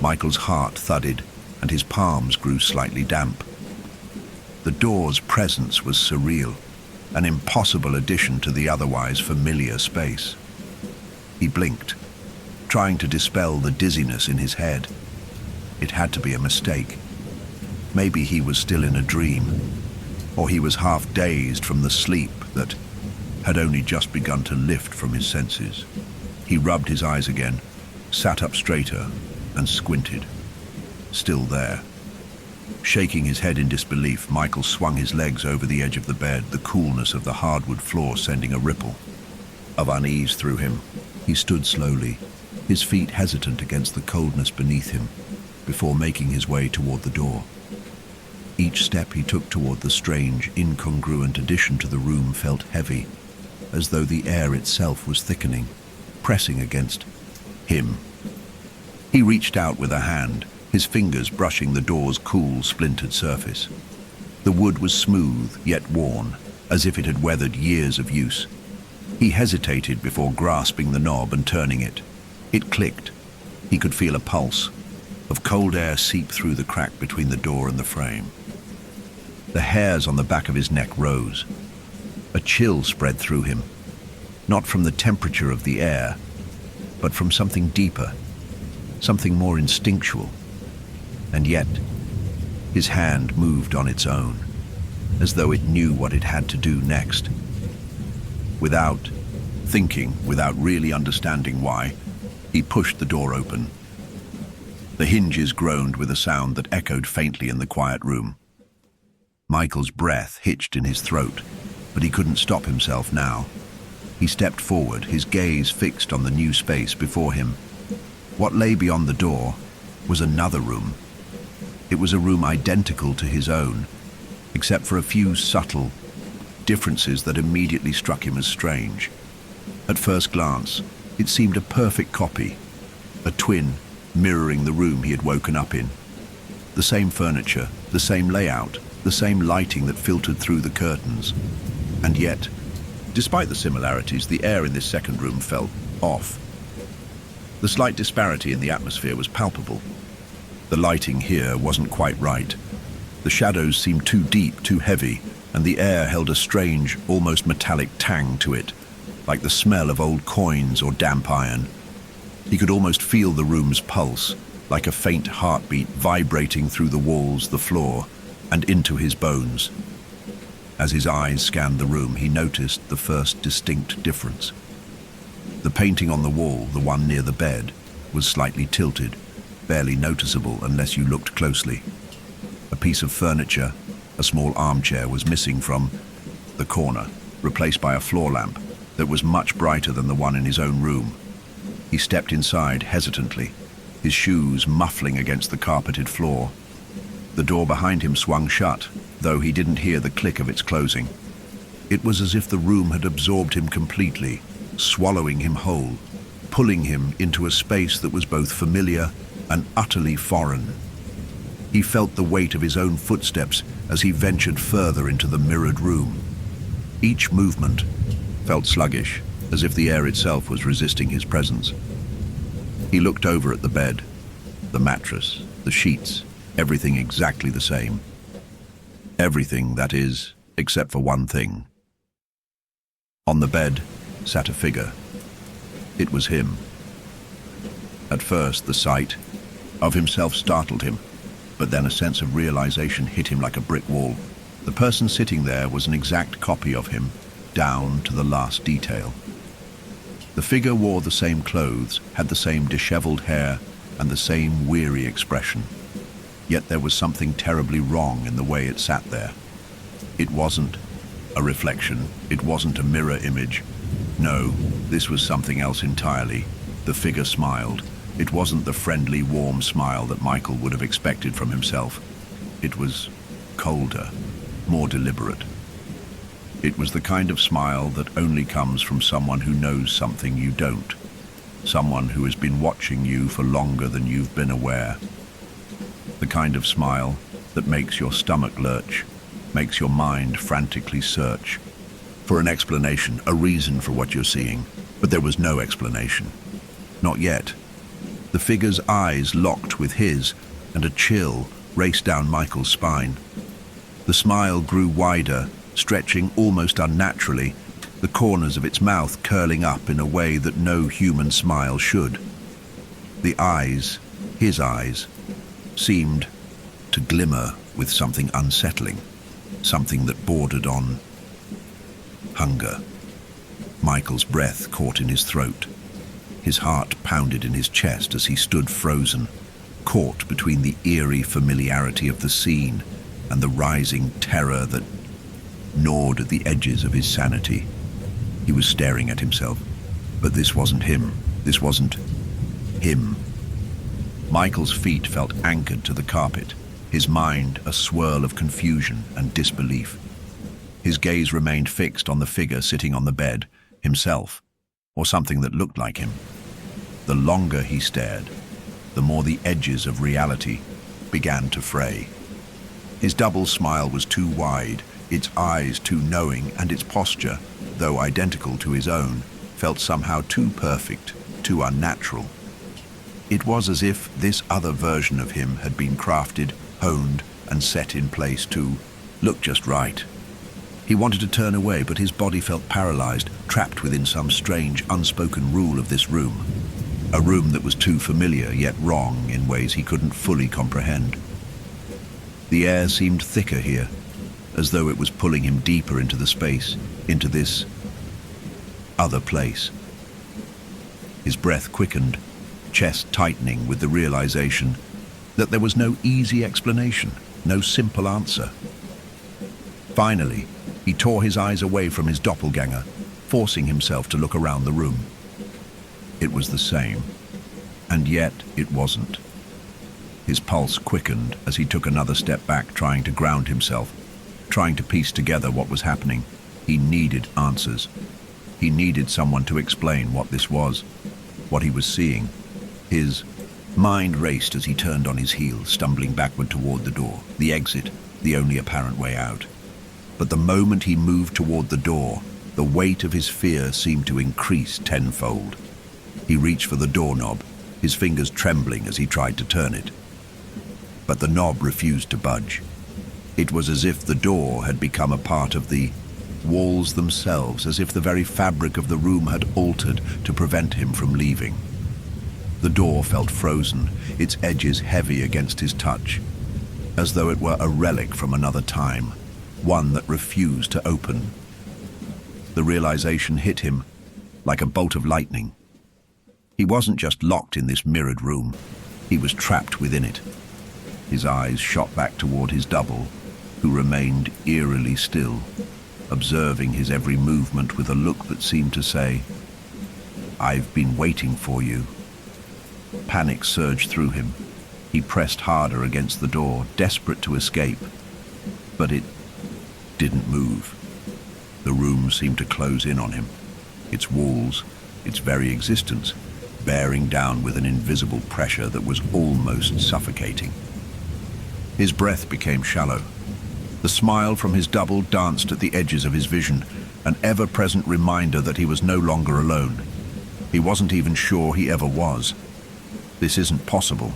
Michael's heart thudded, and his palms grew slightly damp. The door's presence was surreal, an impossible addition to the otherwise familiar space. He blinked, trying to dispel the dizziness in his head. It had to be a mistake. Maybe he was still in a dream, or he was half dazed from the sleep that had only just begun to lift from his senses. He rubbed his eyes again, sat up straighter, and squinted. Still there. Shaking his head in disbelief, Michael swung his legs over the edge of the bed, the coolness of the hardwood floor sending a ripple of unease through him. He stood slowly, his feet hesitant against the coldness beneath him, before making his way toward the door. Each step he took toward the strange, incongruent addition to the room felt heavy, as though the air itself was thickening, pressing against him. He reached out with a hand, his fingers brushing the door's cool, splintered surface. The wood was smooth, yet worn, as if it had weathered years of use. He hesitated before grasping the knob and turning it. It clicked. He could feel a pulse of cold air seep through the crack between the door and the frame. The hairs on the back of his neck rose. A chill spread through him, not from the temperature of the air, but from something deeper, something more instinctual. And yet, his hand moved on its own, as though it knew what it had to do next. Without thinking, without really understanding why, he pushed the door open. The hinges groaned with a sound that echoed faintly in the quiet room. Michael's breath hitched in his throat, but he couldn't stop himself now. He stepped forward, his gaze fixed on the new space before him. What lay beyond the door was another room. It was a room identical to his own, except for a few subtle differences that immediately struck him as strange. At first glance, it seemed a perfect copy, a twin mirroring the room he had woken up in. The same furniture, the same layout, the same lighting that filtered through the curtains. And yet, despite the similarities, the air in this second room felt off. The slight disparity in the atmosphere was palpable. The lighting here wasn't quite right. The shadows seemed too deep, too heavy, and the air held a strange, almost metallic tang to it, like the smell of old coins or damp iron. He could almost feel the room's pulse, like a faint heartbeat vibrating through the walls, the floor, and into his bones. As his eyes scanned the room, he noticed the first distinct difference. The painting on the wall, the one near the bed, was slightly tilted, barely noticeable unless you looked closely. A piece of furniture, a small armchair, was missing from the corner, replaced by a floor lamp that was much brighter than the one in his own room. He stepped inside hesitantly, his shoes muffling against the carpeted floor. The door behind him swung shut, though he didn't hear the click of its closing. It was as if the room had absorbed him completely, swallowing him whole, pulling him into a space that was both familiar and utterly foreign. He felt the weight of his own footsteps as he ventured further into the mirrored room. Each movement felt sluggish, as if the air itself was resisting his presence. He looked over at the bed, the mattress, the sheets, everything exactly the same. Everything, that is, except for one thing. On the bed sat a figure. It was him. At first, the sight of himself startled him, but then a sense of realization hit him like a brick wall. The person sitting there was an exact copy of him, down to the last detail. The figure wore the same clothes, had the same disheveled hair, and the same weary expression. Yet there was something terribly wrong in the way it sat there. It wasn't a reflection, it wasn't a mirror image. No, this was something else entirely. The figure smiled. It wasn't the friendly, warm smile that Michael would have expected from himself. It was colder, more deliberate. It was the kind of smile that only comes from someone who knows something you don't. Someone who has been watching you for longer than you've been aware. The kind of smile that makes your stomach lurch, makes your mind frantically search for an explanation, a reason for what you're seeing. But there was no explanation. Not yet. The figure's eyes locked with his, and a chill raced down Michael's spine. The smile grew wider, stretching almost unnaturally, the corners of its mouth curling up in a way that no human smile should. The eyes, his eyes, seemed to glimmer with something unsettling, something that bordered on hunger. Michael's breath caught in his throat. His heart pounded in his chest as he stood frozen, caught between the eerie familiarity of the scene and the rising terror that gnawed at the edges of his sanity. He was staring at himself, but this wasn't him. This wasn't him. Michael's feet felt anchored to the carpet, his mind a swirl of confusion and disbelief. His gaze remained fixed on the figure sitting on the bed, himself, or something that looked like him. The longer he stared, the more the edges of reality began to fray. His double smile was too wide, its eyes too knowing, and its posture, though identical to his own, felt somehow too perfect, too unnatural. It was as if this other version of him had been crafted, honed, and set in place to look just right. He wanted to turn away, but his body felt paralyzed, trapped within some strange, unspoken rule of this room. A room that was too familiar, yet wrong in ways he couldn't fully comprehend. The air seemed thicker here, as though it was pulling him deeper into the space, into this other place. His breath quickened, chest tightening with the realization that there was no easy explanation, no simple answer. Finally, he tore his eyes away from his doppelganger, forcing himself to look around the room. It was the same, and yet it wasn't. His pulse quickened as he took another step back, trying to ground himself, trying to piece together what was happening. He needed answers. He needed someone to explain what this was, what he was seeing. His mind raced as he turned on his heel, stumbling backward toward the door, the exit, the only apparent way out. But the moment he moved toward the door, the weight of his fear seemed to increase tenfold. He reached for the doorknob, his fingers trembling as he tried to turn it. But the knob refused to budge. It was as if the door had become a part of the walls themselves, as if the very fabric of the room had altered to prevent him from leaving. The door felt frozen, its edges heavy against his touch, as though it were a relic from another time, one that refused to open. The realization hit him like a bolt of lightning. He wasn't just locked in this mirrored room, he was trapped within it. His eyes shot back toward his double, who remained eerily still, observing his every movement with a look that seemed to say, "I've been waiting for you." Panic surged through him. He pressed harder against the door, desperate to escape, but it didn't move. The room seemed to close in on him, its walls, its very existence, bearing down with an invisible pressure that was almost suffocating. His breath became shallow. The smile from his double danced at the edges of his vision, an ever-present reminder that he was no longer alone. He wasn't even sure he ever was. This isn't possible.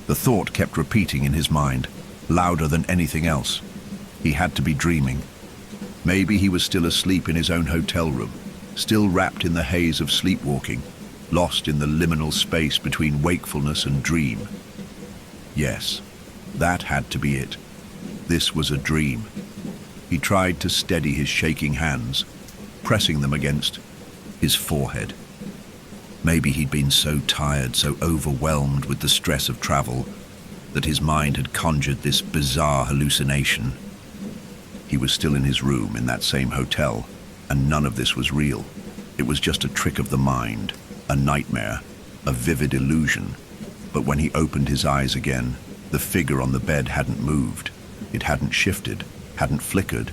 The thought kept repeating in his mind, louder than anything else. He had to be dreaming. Maybe he was still asleep in his own hotel room. still wrapped in the haze of sleepwalking, lost in the liminal space between wakefulness and dream. Yes, that had to be it. This was a dream. He tried to steady his shaking hands, pressing them against his forehead. Maybe he'd been so tired, so overwhelmed with the stress of travel, that his mind had conjured this bizarre hallucination. He was still in his room in that same hotel, and none of this was real. It was just a trick of the mind, a nightmare, a vivid illusion. But when he opened his eyes again, the figure on the bed hadn't moved. It hadn't shifted, hadn't flickered,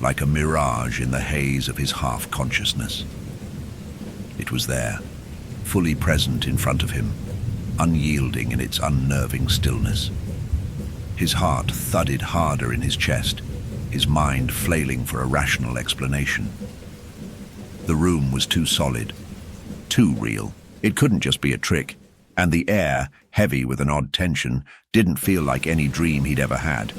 like a mirage in the haze of his half-consciousness. It was there, fully present in front of him, unyielding in its unnerving stillness. His heart thudded harder in his chest, his mind flailing for a rational explanation. The room was too solid, too real. It couldn't just be a trick, and the air, heavy with an odd tension, didn't feel like any dream he'd ever had.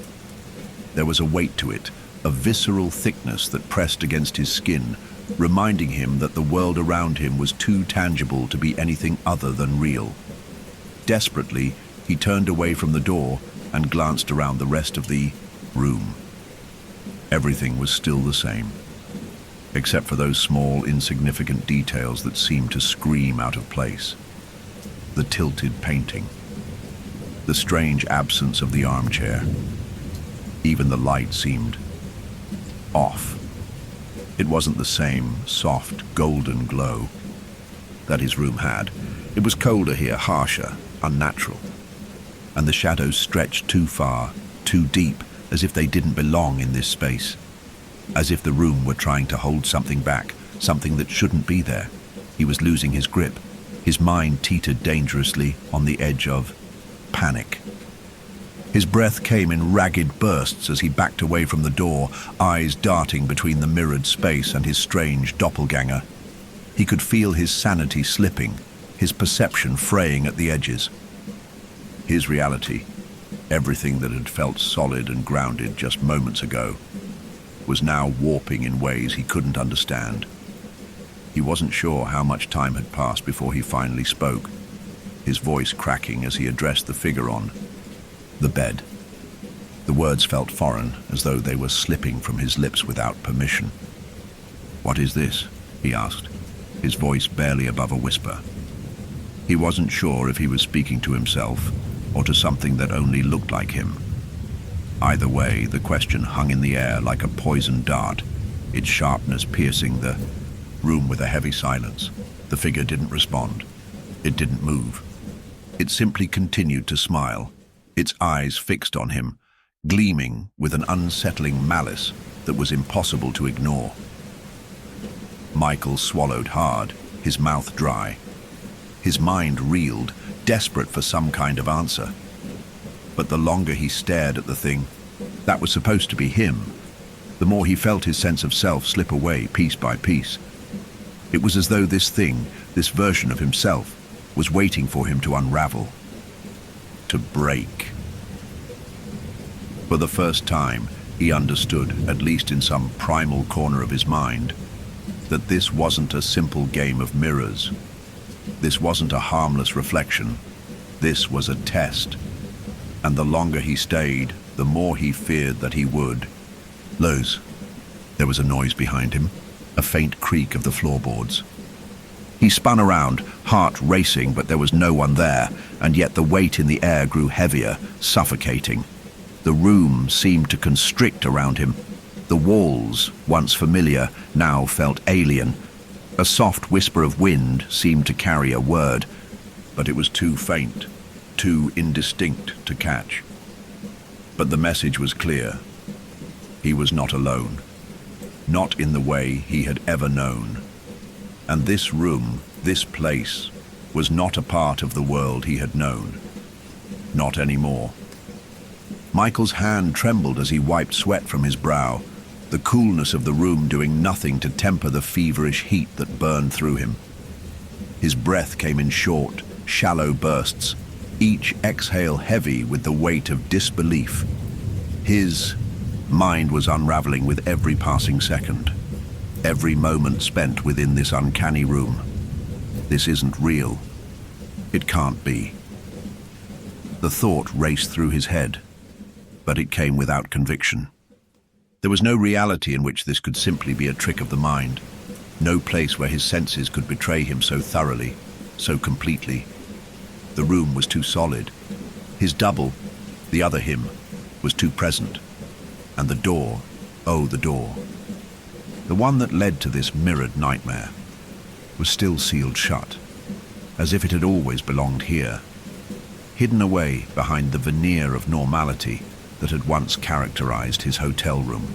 There was a weight to it, a visceral thickness that pressed against his skin, reminding him that the world around him was too tangible to be anything other than real. Desperately, he turned away from the door and glanced around the rest of the room. Everything was still the same, except for those small, insignificant details that seemed to scream out of place. The tilted painting, the strange absence of the armchair. Even the light seemed off. It wasn't the same soft, golden glow that his room had. It was colder here, harsher, unnatural. And the shadows stretched too far, too deep, as if they didn't belong in this space. As if the room were trying to hold something back, something that shouldn't be there. He was losing his grip. His mind teetered dangerously on the edge of panic. His breath came in ragged bursts as he backed away from the door, eyes darting between the mirrored space and his strange doppelganger. He could feel his sanity slipping, his perception fraying at the edges. His reality, everything that had felt solid and grounded just moments ago, was now warping in ways he couldn't understand. He wasn't sure how much time had passed before he finally spoke, his voice cracking as he addressed the figure on the bed. The words felt foreign, as though they were slipping from his lips without permission. "What is this?" he asked, his voice barely above a whisper. He wasn't sure if he was speaking to himself or to something that only looked like him. Either way, the question hung in the air like a poisoned dart, its sharpness piercing the room with a heavy silence. The figure didn't respond. It didn't move. It simply continued to smile, its eyes fixed on him, gleaming with an unsettling malice that was impossible to ignore. Michael swallowed hard, his mouth dry. His mind reeled, desperate for some kind of answer. But the longer he stared at the thing that was supposed to be him, the more he felt his sense of self slip away piece by piece. It was as though this thing, this version of himself, was waiting for him to unravel, to break. For the first time, he understood, at least in some primal corner of his mind, that this wasn't a simple game of mirrors. This wasn't a harmless reflection. This was a test. And the longer he stayed, the more he feared that he would lose. There was a noise behind him, a faint creak of the floorboards. He spun around, heart racing, but there was no one there, and yet the weight in the air grew heavier, suffocating. The room seemed to constrict around him. The walls, once familiar, now felt alien. A soft whisper of wind seemed to carry a word, but it was too faint, too indistinct to catch. But the message was clear. He was not alone, not in the way he had ever known. And this room, this place, was not a part of the world he had known. Not anymore. Michael's hand trembled as he wiped sweat from his brow, the coolness of the room doing nothing to temper the feverish heat that burned through him. His breath came in short, shallow bursts, each exhale heavy with the weight of disbelief. His mind was unraveling with every passing second. Every moment spent within this uncanny room. This isn't real. It can't be. The thought raced through his head, but it came without conviction. There was no reality in which this could simply be a trick of the mind. No place where his senses could betray him so thoroughly, so completely. The room was too solid. His double, the other him, was too present. And the door, oh, the door, the one that led to this mirrored nightmare, was still sealed shut, as if it had always belonged here, hidden away behind the veneer of normality that had once characterized his hotel room.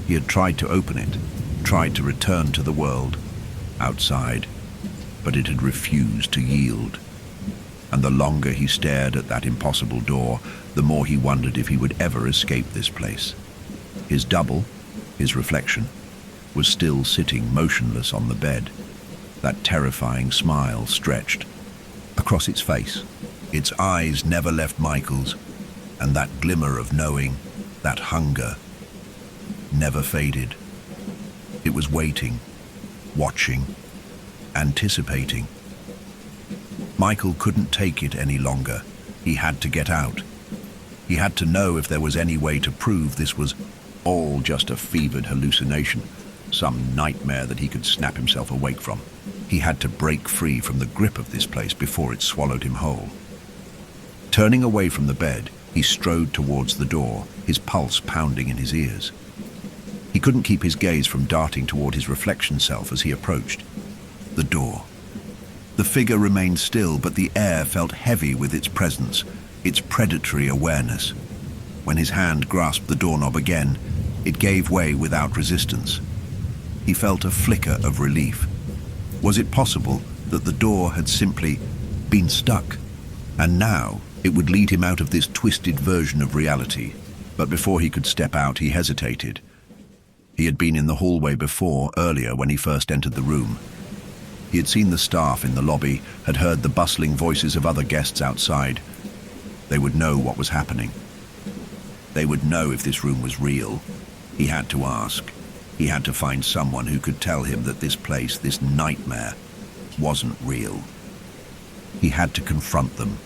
He had tried to open it, tried to return to the world outside, but it had refused to yield. And the longer he stared at that impossible door, the more he wondered if he would ever escape this place. His double, his reflection, was still sitting motionless on the bed, that terrifying smile stretched across its face. Its eyes never left Michael's, and that glimmer of knowing, that hunger, never faded. It was waiting, watching, anticipating. Michael couldn't take it any longer. He had to get out. He had to know if there was any way to prove this was all just a fevered hallucination, some nightmare that he could snap himself awake from. He had to break free from the grip of this place before it swallowed him whole. Turning away from the bed, he strode towards the door, his pulse pounding in his ears. He couldn't keep his gaze from darting toward his reflection self as he approached. The door. The figure remained still, but the air felt heavy with its presence, its predatory awareness. When his hand grasped the doorknob again, it gave way without resistance. He felt a flicker of relief. Was it possible that the door had simply been stuck? And now it would lead him out of this twisted version of reality. But before he could step out, he hesitated. He had been in the hallway before, earlier, when he first entered the room. He had seen the staff in the lobby, had heard the bustling voices of other guests outside. They would know what was happening. They would know if this room was real. He had to ask. He had to find someone who could tell him that this place, this nightmare, wasn't real. He had to confront them.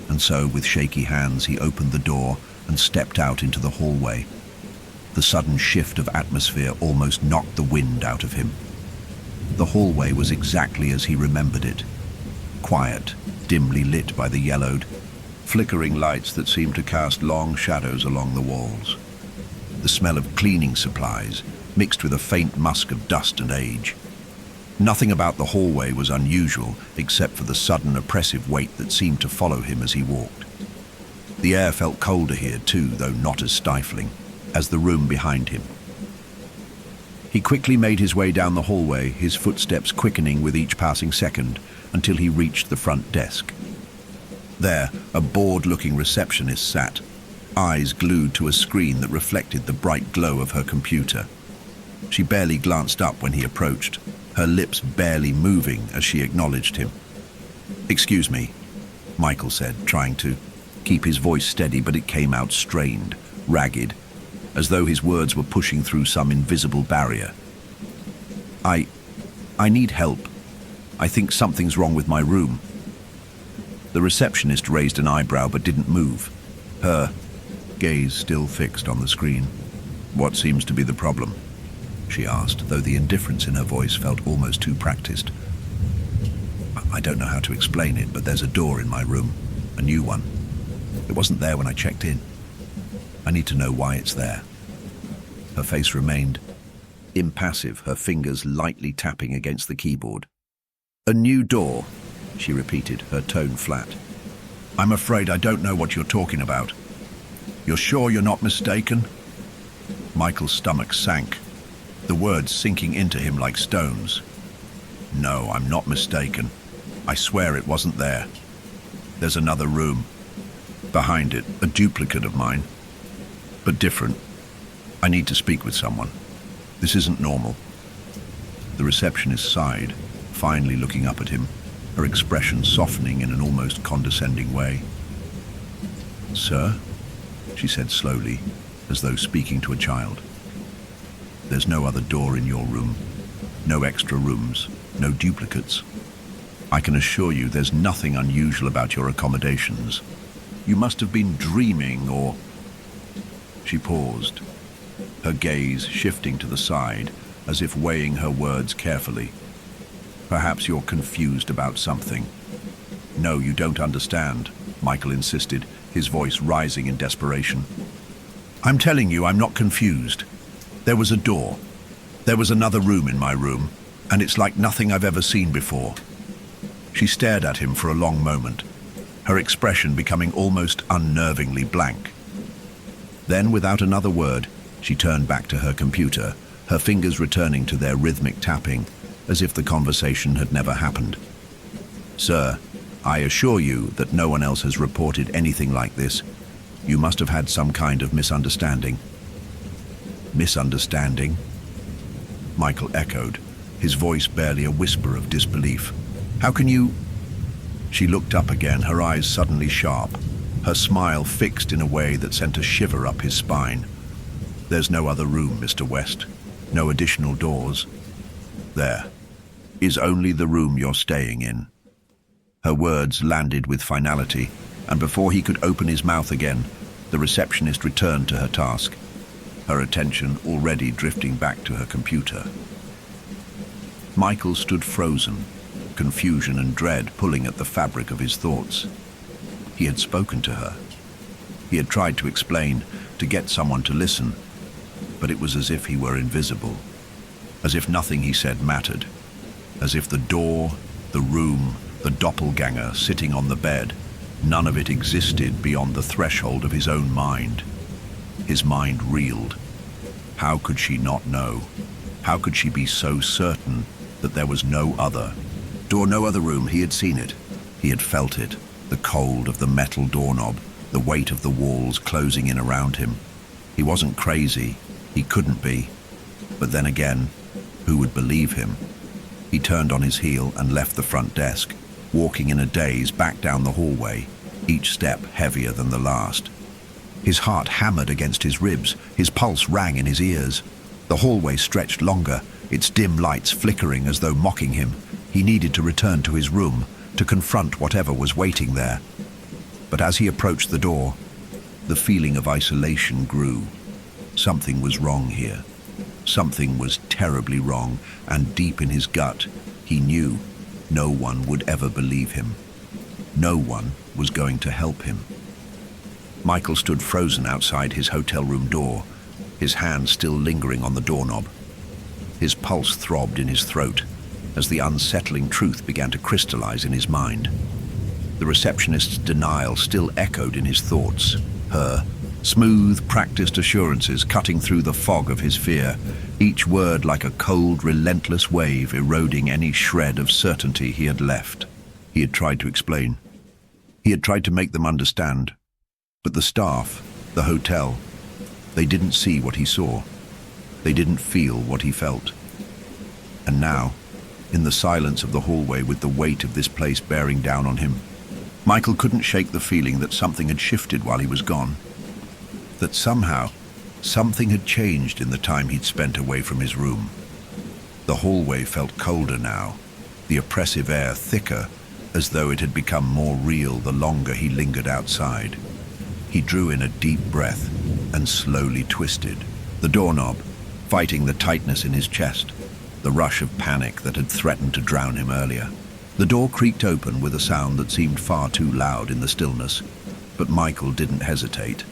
And so, with shaky hands, he opened the door and stepped out into the hallway. The sudden shift of atmosphere almost knocked the wind out of him. The hallway was exactly as he remembered it. Quiet, dimly lit by the yellowed, flickering lights that seemed to cast long shadows along the walls. The smell of cleaning supplies, mixed with a faint musk of dust and age. Nothing about the hallway was unusual, except for the sudden oppressive weight that seemed to follow him as he walked. The air felt colder here too, though not as stifling, as the room behind him. He quickly made his way down the hallway, his footsteps quickening with each passing second, until he reached the front desk. There, a bored-looking receptionist sat, eyes glued to a screen that reflected the bright glow of her computer. She barely glanced up when he approached, her lips barely moving as she acknowledged him. "Excuse me," Michael said, trying to keep his voice steady, but it came out strained, ragged, as though his words were pushing through some invisible barrier. I need help. I think something's wrong with my room." The receptionist raised an eyebrow but didn't move, her gaze still fixed on the screen. "What seems to be the problem?" she asked, though the indifference in her voice felt almost too practiced. "I don't know how to explain it, but there's a door in my room, a new one. It wasn't there when I checked in. I need to know why it's there." Her face remained impassive, her fingers lightly tapping against the keyboard. "A new door," she repeated, her tone flat. "I'm afraid I don't know what you're talking about. You're sure you're not mistaken?" Michael's stomach sank, the words sinking into him like stones. "No, I'm not mistaken. I swear it wasn't there. There's another room. Behind it, a duplicate of mine. But different. I need to speak with someone. This isn't normal." The receptionist sighed, finally looking up at him, her expression softening in an almost condescending way. "Sir?" she said slowly, as though speaking to a child. There's no other door in your room. No extra rooms. No duplicates. I can assure you there's nothing unusual about your accommodations. You must have been dreaming or... She paused, her gaze shifting to the side, as if weighing her words carefully. Perhaps you're confused about something. No, you don't understand, Michael insisted, his voice rising in desperation. I'm telling you, I'm not confused. There was a door. There was another room in my room, and it's like nothing I've ever seen before. She stared at him for a long moment, her expression becoming almost unnervingly blank. Then, without another word, she turned back to her computer, her fingers returning to their rhythmic tapping, as if the conversation had never happened. Sir, I assure you that no one else has reported anything like this. You must have had some kind of misunderstanding. Misunderstanding? Michael echoed, his voice barely a whisper of disbelief. How can you... She looked up again, her eyes suddenly sharp, her smile fixed in a way that sent a shiver up his spine. There's no other room, Mr. West. No additional doors. There is only the room you're staying in. Her words landed with finality, and before he could open his mouth again, the receptionist returned to her task, her attention already drifting back to her computer. Michael stood frozen, confusion and dread pulling at the fabric of his thoughts. He had spoken to her. He had tried to explain, to get someone to listen, but it was as if he were invisible, as if nothing he said mattered, as if the door, the room, the doppelganger sitting on the bed, none of it existed beyond the threshold of his own mind. His mind reeled. How could she not know? How could she be so certain that there was no other door, no other room? He had seen it. He had felt it. The cold of the metal doorknob, the weight of the walls closing in around him. He wasn't crazy. He couldn't be. But then again, who would believe him? He turned on his heel and left the front desk, walking in a daze back down the hallway, each step heavier than the last. His heart hammered against his ribs, his pulse rang in his ears. The hallway stretched longer, its dim lights flickering as though mocking him. He needed to return to his room, to confront whatever was waiting there. But as he approached the door, the feeling of isolation grew. Something was wrong here. Something was terribly wrong, and deep in his gut, he knew no one would ever believe him. No one was going to help him. Michael stood frozen outside his hotel room door, his hand still lingering on the doorknob. His pulse throbbed in his throat as the unsettling truth began to crystallize in his mind. The receptionist's denial still echoed in his thoughts, her smooth, practiced assurances cutting through the fog of his fear, each word like a cold, relentless wave eroding any shred of certainty he had left. He had tried to explain. He had tried to make them understand. But the staff, the hotel, they didn't see what he saw. They didn't feel what he felt. And now, in the silence of the hallway with the weight of this place bearing down on him, Michael couldn't shake the feeling that something had shifted while he was gone. That somehow, something had changed in the time he'd spent away from his room. The hallway felt colder now, the oppressive air thicker, as though it had become more real the longer he lingered outside. He drew in a deep breath and slowly twisted, the doorknob fighting the tightness in his chest, the rush of panic that had threatened to drown him earlier. The door creaked open with a sound that seemed far too loud in the stillness, but Michael didn't hesitate.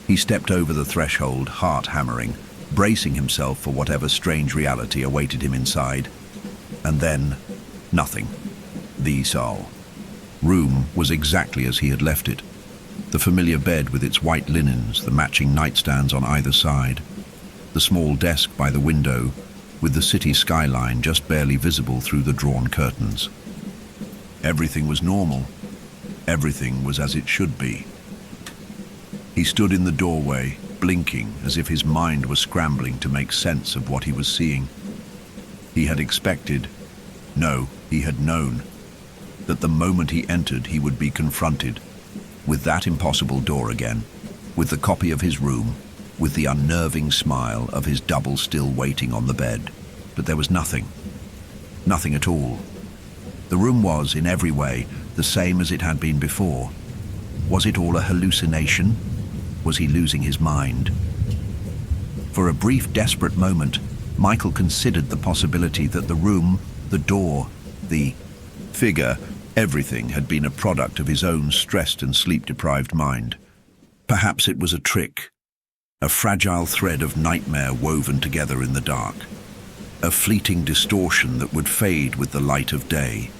He stepped over the threshold, heart hammering, bracing himself for whatever strange reality awaited him inside. And then, nothing. The Saal. Room was exactly as he had left it. The familiar bed with its white linens, the matching nightstands on either side, the small desk by the window, with the city skyline just barely visible through the drawn curtains. Everything was normal. Everything was as it should be. He stood in the doorway, blinking as if his mind was scrambling to make sense of what he was seeing. He had expected, no, he had known, that the moment he entered he would be confronted with that impossible door again, with the copy of his room, with the unnerving smile of his double still waiting on the bed. But there was nothing. Nothing at all. The room was, in every way, the same as it had been before. Was it all a hallucination? Was he losing his mind? For a brief, desperate moment, Michael considered the possibility that the room, the door, the figure, everything had been a product of his own stressed and sleep-deprived mind. Perhaps it was a trick, a fragile thread of nightmare woven together in the dark, a fleeting distortion that would fade with the light of day.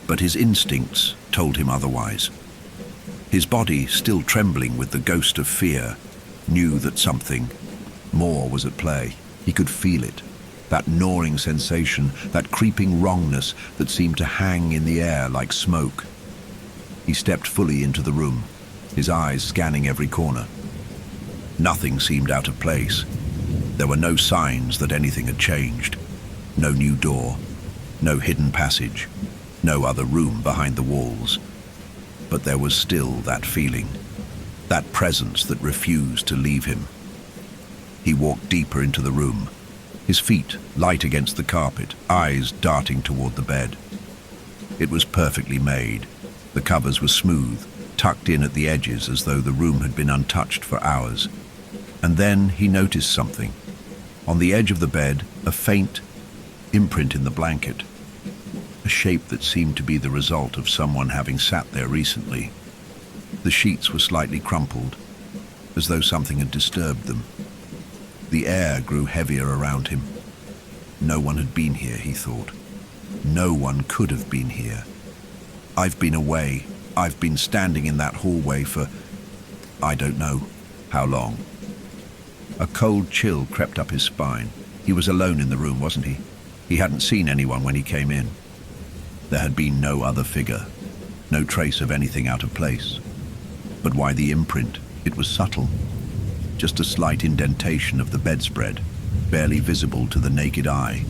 But his instincts told him otherwise. His body, still trembling with the ghost of fear, knew that something more was at play. He could feel it, that gnawing sensation, that creeping wrongness that seemed to hang in the air like smoke. He stepped fully into the room, his eyes scanning every corner. Nothing seemed out of place. There were no signs that anything had changed. No new door, no hidden passage, no other room behind the walls. But there was still that feeling, that presence that refused to leave him. He walked deeper into the room, his feet light against the carpet, eyes darting toward the bed. It was perfectly made. The covers were smooth, tucked in at the edges as though the room had been untouched for hours. And then he noticed something. On the edge of the bed, a faint imprint in the blanket, a shape that seemed to be the result of someone having sat there recently. The sheets were slightly crumpled, as though something had disturbed them. The air grew heavier around him. No one had been here, he thought. No one could have been here. I've been away. I've been standing in that hallway for, I don't know how long. A cold chill crept up his spine. He was alone in the room, wasn't he? He hadn't seen anyone when he came in. There had been no other figure, no trace of anything out of place. But why the imprint? It was subtle. Just a slight indentation of the bedspread, barely visible to the naked eye.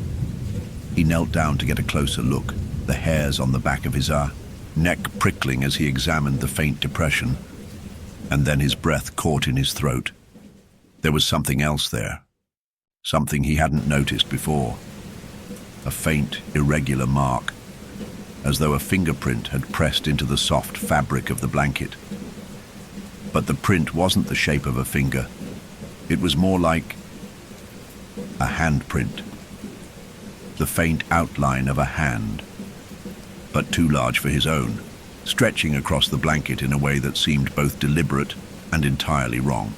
He knelt down to get a closer look, the hairs on the back of his neck prickling as he examined the faint depression, and then his breath caught in his throat. There was something else there, something he hadn't noticed before. A faint, irregular mark, as though a fingerprint had pressed into the soft fabric of the blanket. But the print wasn't the shape of a finger. It was more like a handprint, the faint outline of a hand, but too large for his own, stretching across the blanket in a way that seemed both deliberate and entirely wrong.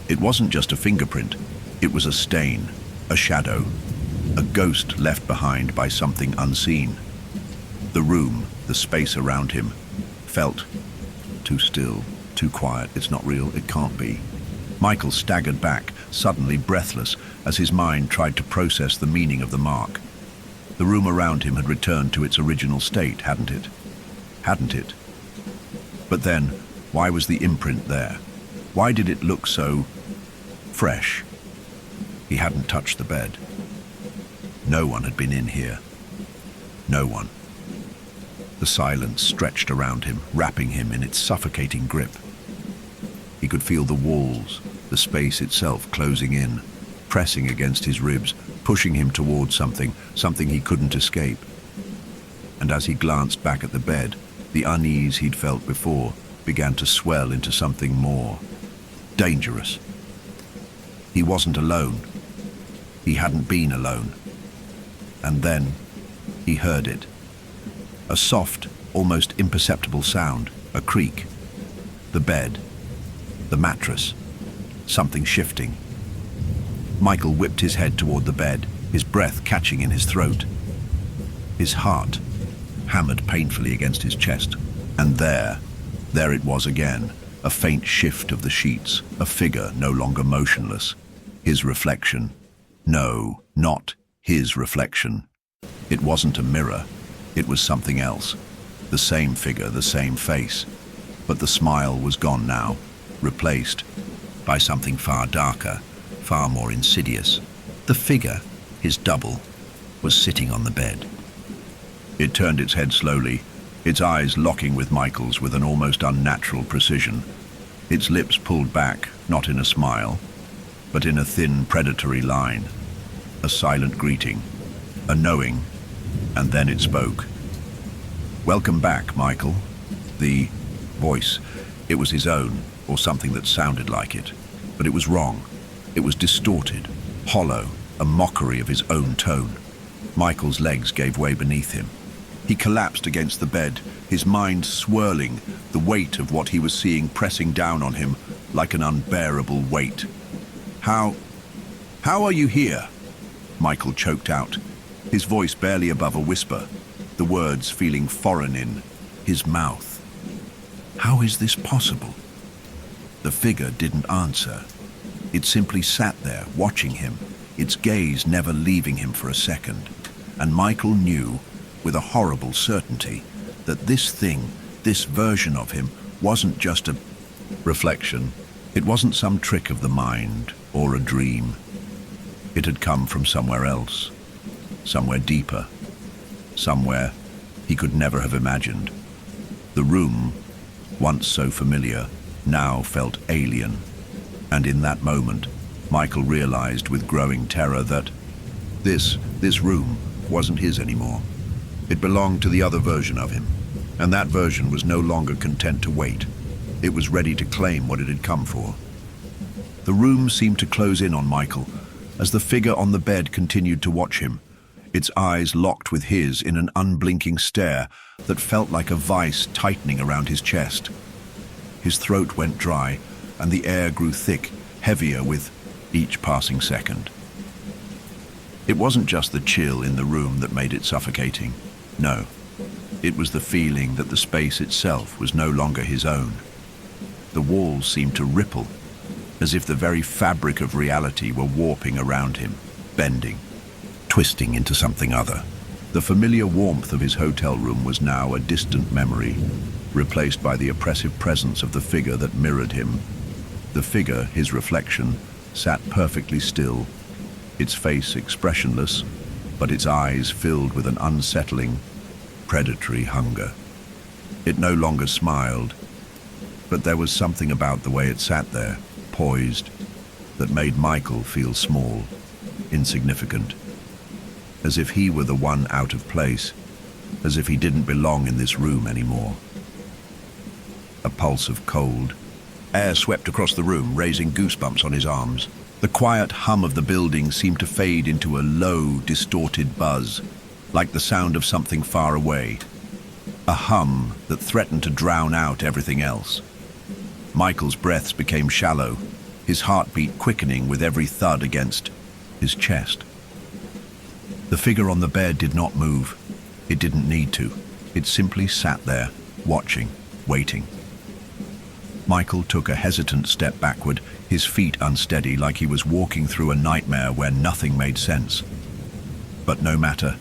It wasn't just a fingerprint, it was a stain, a shadow, a ghost left behind by something unseen. The room, the space around him, felt too still, too quiet. It's not real, it can't be. Michael staggered back, suddenly breathless, as his mind tried to process the meaning of the mark. The room around him had returned to its original state, hadn't it? Hadn't it? But then, why was the imprint there? Why did it look so fresh? He hadn't touched the bed. No one had been in here. No one. The silence stretched around him, wrapping him in its suffocating grip. He could feel the walls, the space itself closing in, pressing against his ribs, pushing him towards something he couldn't escape. And as he glanced back at the bed, the unease he'd felt before began to swell into something more dangerous. He wasn't alone. He hadn't been alone. And then he heard it. A soft, almost imperceptible sound, a creak. The bed, the mattress, something shifting. Michael whipped his head toward the bed, his breath catching in his throat. His heart hammered painfully against his chest. And there it was again, a faint shift of the sheets, a figure no longer motionless. His reflection. No, not his reflection. It wasn't a mirror. It was something else. The same figure, the same face. But the smile was gone now, replaced by something far darker, far more insidious. The figure, his double, was sitting on the bed. It turned its head slowly, its eyes locking with Michael's with an almost unnatural precision. its lips pulled back, not in a smile, but in a thin, predatory line. A silent greeting, a knowing, and then it spoke. "Welcome back, Michael." The voice, it was his own, or something that sounded like it, but it was wrong. It was distorted, hollow, a mockery of his own tone. Michael's legs gave way beneath him. He collapsed against the bed, his mind swirling, the weight of what he was seeing pressing down on him like an unbearable weight. How are you here?" Michael choked out, his voice barely above a whisper, the words feeling foreign in his mouth. How is this possible? The figure didn't answer. It simply sat there, watching him, its gaze never leaving him for a second. And Michael knew, with a horrible certainty, that this thing, this version of him, wasn't just a reflection. It wasn't some trick of the mind or a dream. It had come from somewhere else, somewhere deeper, somewhere he could never have imagined. The room, once so familiar, now felt alien. And in that moment, Michael realized with growing terror that this room wasn't his anymore. It belonged to the other version of him, and that version was no longer content to wait. It was ready to claim what it had come for. The room seemed to close in on Michael as the figure on the bed continued to watch him, its eyes locked with his in an unblinking stare that felt like a vice tightening around his chest. His throat went dry, and the air grew thick, heavier with each passing second. It wasn't just the chill in the room that made it suffocating. No, it was the feeling that the space itself was no longer his own. The walls seemed to ripple, as if the very fabric of reality were warping around him, bending, twisting into something other. The familiar warmth of his hotel room was now a distant memory, replaced by the oppressive presence of the figure that mirrored him. The figure, his reflection, sat perfectly still, its face expressionless, but its eyes filled with an unsettling, predatory hunger. It no longer smiled, but there was something about the way it sat there, poised, that made Michael feel small, insignificant, as if he were the one out of place, as if he didn't belong in this room anymore. A pulse of cold air swept across the room, raising goosebumps on his arms. The quiet hum of the building seemed to fade into a low, distorted buzz, like the sound of something far away, a hum that threatened to drown out everything else. Michael's breaths became shallow, his heartbeat quickening with every thud against his chest. The figure on the bed did not move. It didn't need to. It simply sat there, watching, waiting. Michael took a hesitant step backward, his feet unsteady, like he was walking through a nightmare where nothing made sense. But no matter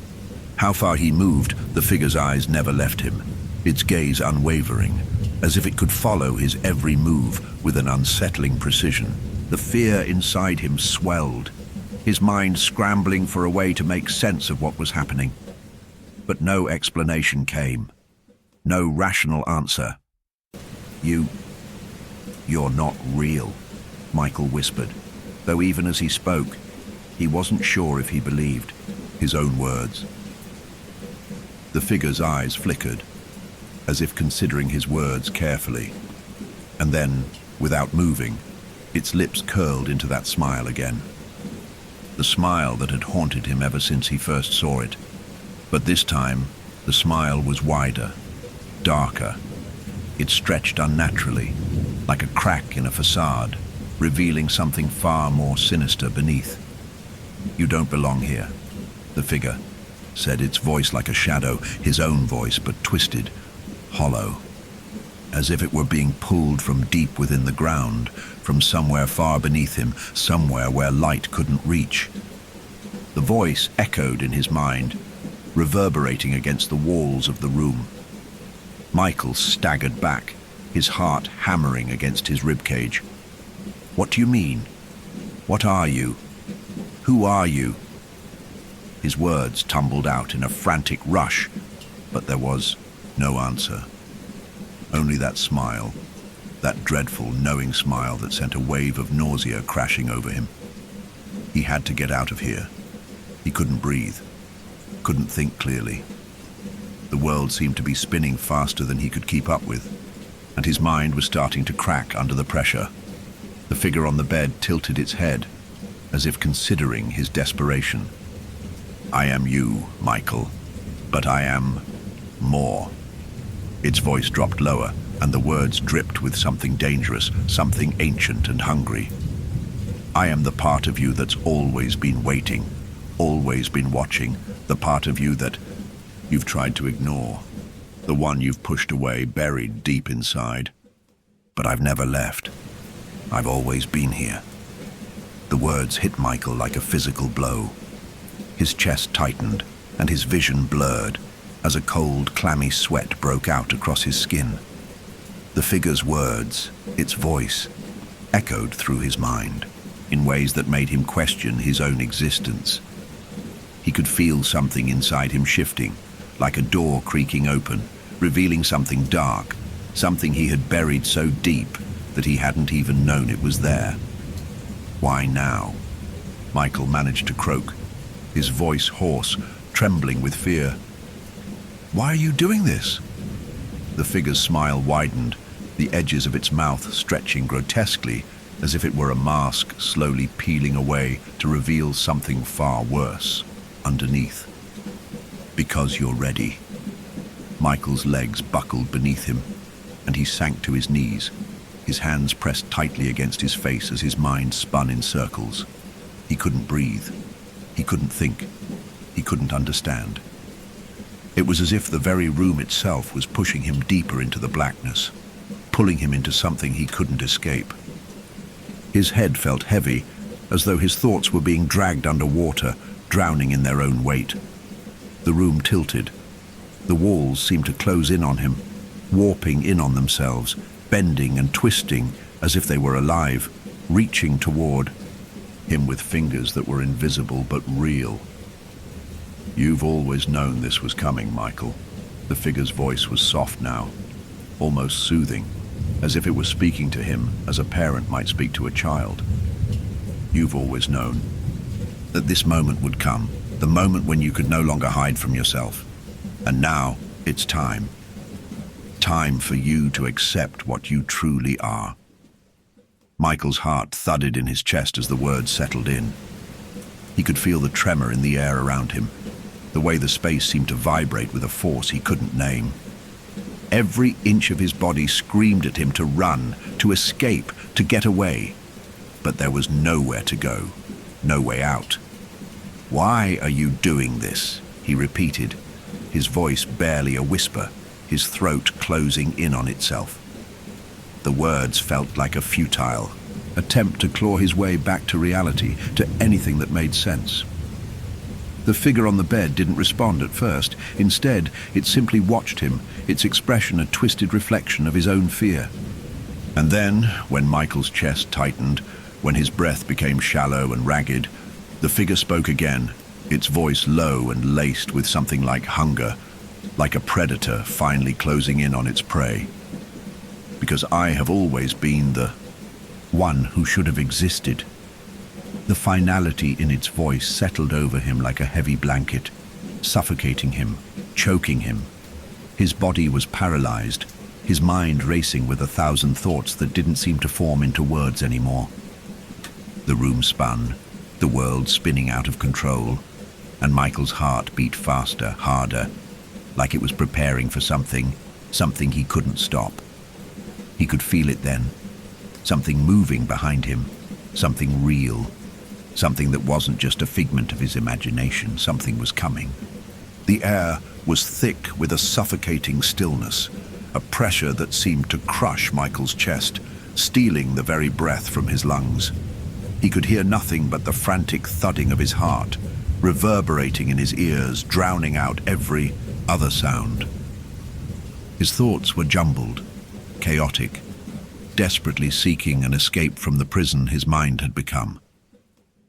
how far he moved, the figure's eyes never left him, its gaze unwavering, as if it could follow his every move with an unsettling precision. The fear inside him swelled, his mind scrambling for a way to make sense of what was happening. But no explanation came, no rational answer. You're not real," Michael whispered, though even as he spoke, he wasn't sure if he believed his own words. The figure's eyes flickered, as if considering his words carefully, and then, without moving, its lips curled into that smile again. The smile that had haunted him ever since he first saw it. But this time, the smile was wider, darker. It stretched unnaturally, like a crack in a facade, revealing something far more sinister beneath. "You don't belong here," the figure said, its voice like a shadow, his own voice, but twisted, hollow, as if it were being pulled from deep within the ground, from somewhere far beneath him, somewhere where light couldn't reach. The voice echoed in his mind, reverberating against the walls of the room. Michael staggered back, his heart hammering against his ribcage. "What do you mean? What are you? Who are you?" His words tumbled out in a frantic rush, but there was no answer. Only that smile, that dreadful, knowing smile that sent a wave of nausea crashing over him. He had to get out of here. He couldn't breathe, couldn't think clearly. The world seemed to be spinning faster than he could keep up with, and his mind was starting to crack under the pressure. The figure on the bed tilted its head, as if considering his desperation. "I am you, Michael, but I am more." Its voice dropped lower, and the words dripped with something dangerous, something ancient and hungry. "I am the part of you that's always been waiting, always been watching, the part of you that you've tried to ignore, the one you've pushed away, buried deep inside. But I've never left. I've always been here." The words hit Michael like a physical blow. His chest tightened, and his vision blurred, as a cold, clammy sweat broke out across his skin. The figure's words, its voice, echoed through his mind in ways that made him question his own existence. He could feel something inside him shifting, like a door creaking open, revealing something dark, something he had buried so deep that he hadn't even known it was there. "Why now?" Michael managed to croak, his voice hoarse, trembling with fear. "Why are you doing this?" The figure's smile widened, the edges of its mouth stretching grotesquely, as if it were a mask slowly peeling away to reveal something far worse underneath. "Because you're ready." Michael's legs buckled beneath him, and he sank to his knees, his hands pressed tightly against his face as his mind spun in circles. He couldn't breathe. He couldn't think. He couldn't understand. It was as if the very room itself was pushing him deeper into the blackness, pulling him into something he couldn't escape. His head felt heavy, as though his thoughts were being dragged underwater, drowning in their own weight. The room tilted. The walls seemed to close in on him, warping in on themselves, bending and twisting as if they were alive, reaching toward him with fingers that were invisible but real. "You've always known this was coming, Michael." The figure's voice was soft now, almost soothing, as if it was speaking to him as a parent might speak to a child. "You've always known that this moment would come, the moment when you could no longer hide from yourself. And now it's time. Time for you to accept what you truly are." Michael's heart thudded in his chest as the words settled in. He could feel the tremor in the air around him, the way the space seemed to vibrate with a force he couldn't name. Every inch of his body screamed at him to run, to escape, to get away. But there was nowhere to go, no way out. "Why are you doing this?" he repeated, his voice barely a whisper, his throat closing in on itself. The words felt like a futile attempt to claw his way back to reality, to anything that made sense. The figure on the bed didn't respond at first. Instead, it simply watched him, its expression a twisted reflection of his own fear. And then, when Michael's chest tightened, when his breath became shallow and ragged, the figure spoke again, its voice low and laced with something like hunger, like a predator finally closing in on its prey. "Because I have always been the one who should have existed." The finality in its voice settled over him like a heavy blanket, suffocating him, choking him. His body was paralyzed, his mind racing with 1,000 thoughts that didn't seem to form into words anymore. The room spun, the world spinning out of control, and Michael's heart beat faster, harder, like it was preparing for something he couldn't stop. He could feel it then, something moving behind him, something real, something that wasn't just a figment of his imagination. Something was coming. The air was thick with a suffocating stillness, a pressure that seemed to crush Michael's chest, stealing the very breath from his lungs. He could hear nothing but the frantic thudding of his heart, reverberating in his ears, drowning out every other sound. His thoughts were jumbled, chaotic, desperately seeking an escape from the prison his mind had become.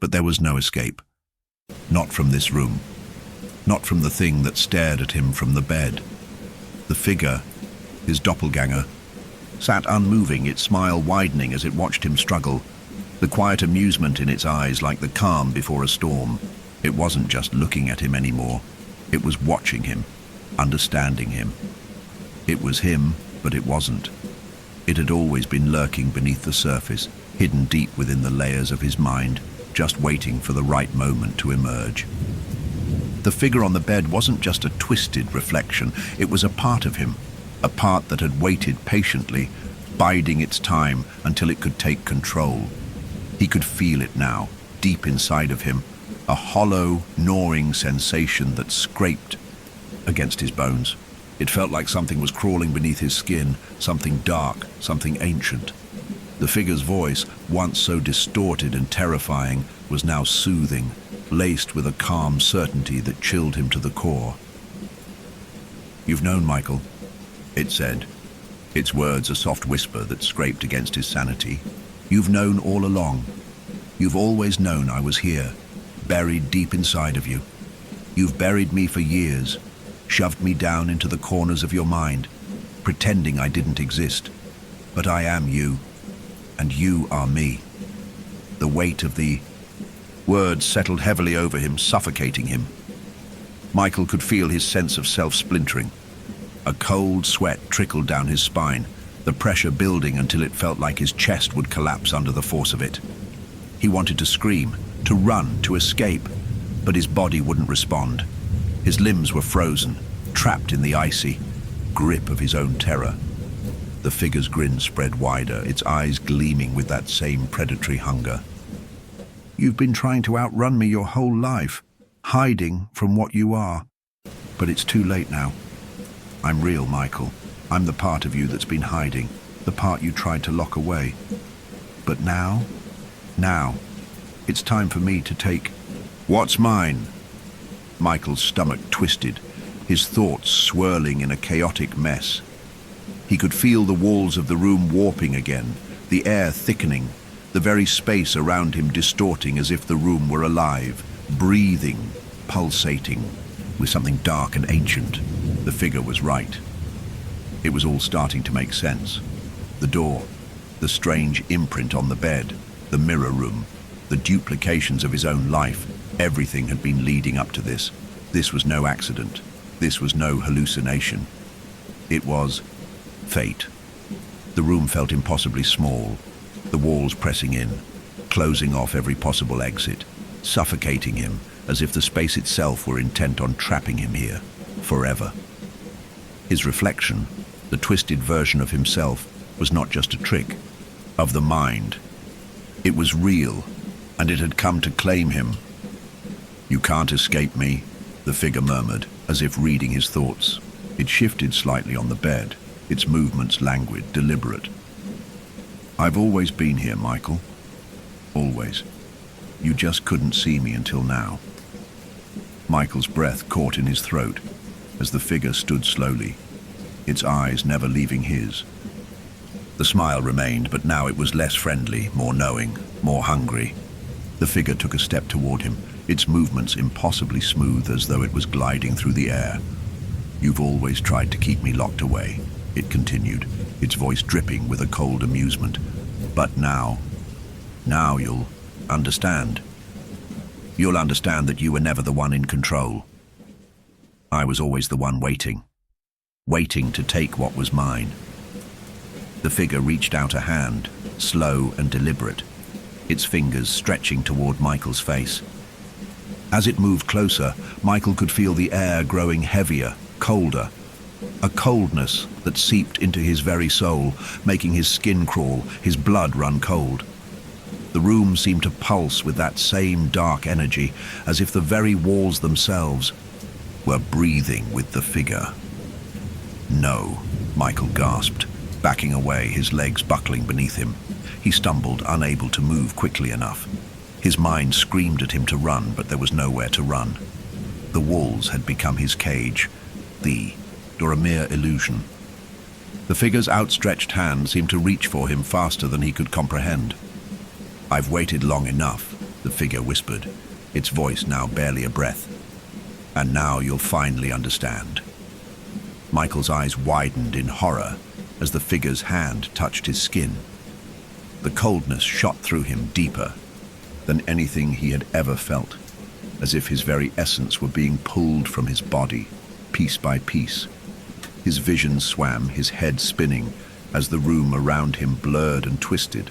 But there was no escape. Not from this room. Not from the thing that stared at him from the bed. The figure, his doppelganger, sat unmoving, its smile widening as it watched him struggle, the quiet amusement in its eyes like the calm before a storm. It wasn't just looking at him anymore. It was watching him, understanding him. It was him, but it wasn't. It had always been lurking beneath the surface, hidden deep within the layers of his mind, just waiting for the right moment to emerge. The figure on the bed wasn't just a twisted reflection, it was a part of him, a part that had waited patiently, biding its time until it could take control. He could feel it now, deep inside of him, a hollow, gnawing sensation that scraped against his bones. It felt like something was crawling beneath his skin, something dark, something ancient. The figure's voice, once so distorted and terrifying, was now soothing, laced with a calm certainty that chilled him to the core. "You've known, Michael," it said, its words a soft whisper that scraped against his sanity. "You've known all along. You've always known I was here, buried deep inside of you. You've buried me for years, shoved me down into the corners of your mind, pretending I didn't exist. But I am you, and you are me." The weight of the words settled heavily over him, suffocating him. Michael could feel his sense of self splintering. A cold sweat trickled down his spine, the pressure building until it felt like his chest would collapse under the force of it. He wanted to scream, to run, to escape, but his body wouldn't respond. His limbs were frozen, trapped in the icy grip of his own terror. The figure's grin spread wider, its eyes gleaming with that same predatory hunger. "You've been trying to outrun me your whole life, hiding from what you are. But it's too late now. I'm real, Michael. I'm the part of you that's been hiding, the part you tried to lock away. But now, it's time for me to take what's mine." Michael's stomach twisted, his thoughts swirling in a chaotic mess. He could feel the walls of the room warping again, the air thickening, the very space around him distorting as if the room were alive, breathing, pulsating, with something dark and ancient. The figure was right. It was all starting to make sense. The door, the strange imprint on the bed, the mirror room, the duplications of his own life, everything had been leading up to this. This was no accident. This was no hallucination. It was fate. The room felt impossibly small, the walls pressing in, closing off every possible exit, suffocating him as if the space itself were intent on trapping him here, forever. His reflection, the twisted version of himself, was not just a trick of the mind. It was real, and it had come to claim him. "You can't escape me," the figure murmured, as if reading his thoughts. It shifted slightly on the bed, its movements languid, deliberate. "I've always been here, Michael. Always. You just couldn't see me until now." Michael's breath caught in his throat as the figure stood slowly, its eyes never leaving his. The smile remained, but now it was less friendly, more knowing, more hungry. The figure took a step toward him, its movements impossibly smooth as though it was gliding through the air. "You've always tried to keep me locked away," it continued, its voice dripping with a cold amusement. "But now you'll understand. You'll understand that you were never the one in control. I was always the one waiting to take what was mine." The figure reached out a hand, slow and deliberate, its fingers stretching toward Michael's face. As it moved closer, Michael could feel the air growing heavier, colder, a coldness that seeped into his very soul, making his skin crawl, his blood run cold. The room seemed to pulse with that same dark energy, as if the very walls themselves were breathing with the figure. "No," Michael gasped, backing away, his legs buckling beneath him. He stumbled, unable to move quickly enough. His mind screamed at him to run, but there was nowhere to run. The walls had become his cage, or a mere illusion. The figure's outstretched hand seemed to reach for him faster than he could comprehend. "I've waited long enough," the figure whispered, its voice now barely a breath. "And now you'll finally understand." Michael's eyes widened in horror as the figure's hand touched his skin. The coldness shot through him deeper than anything he had ever felt, as if his very essence were being pulled from his body, piece by piece. His vision swam, his head spinning, as the room around him blurred and twisted.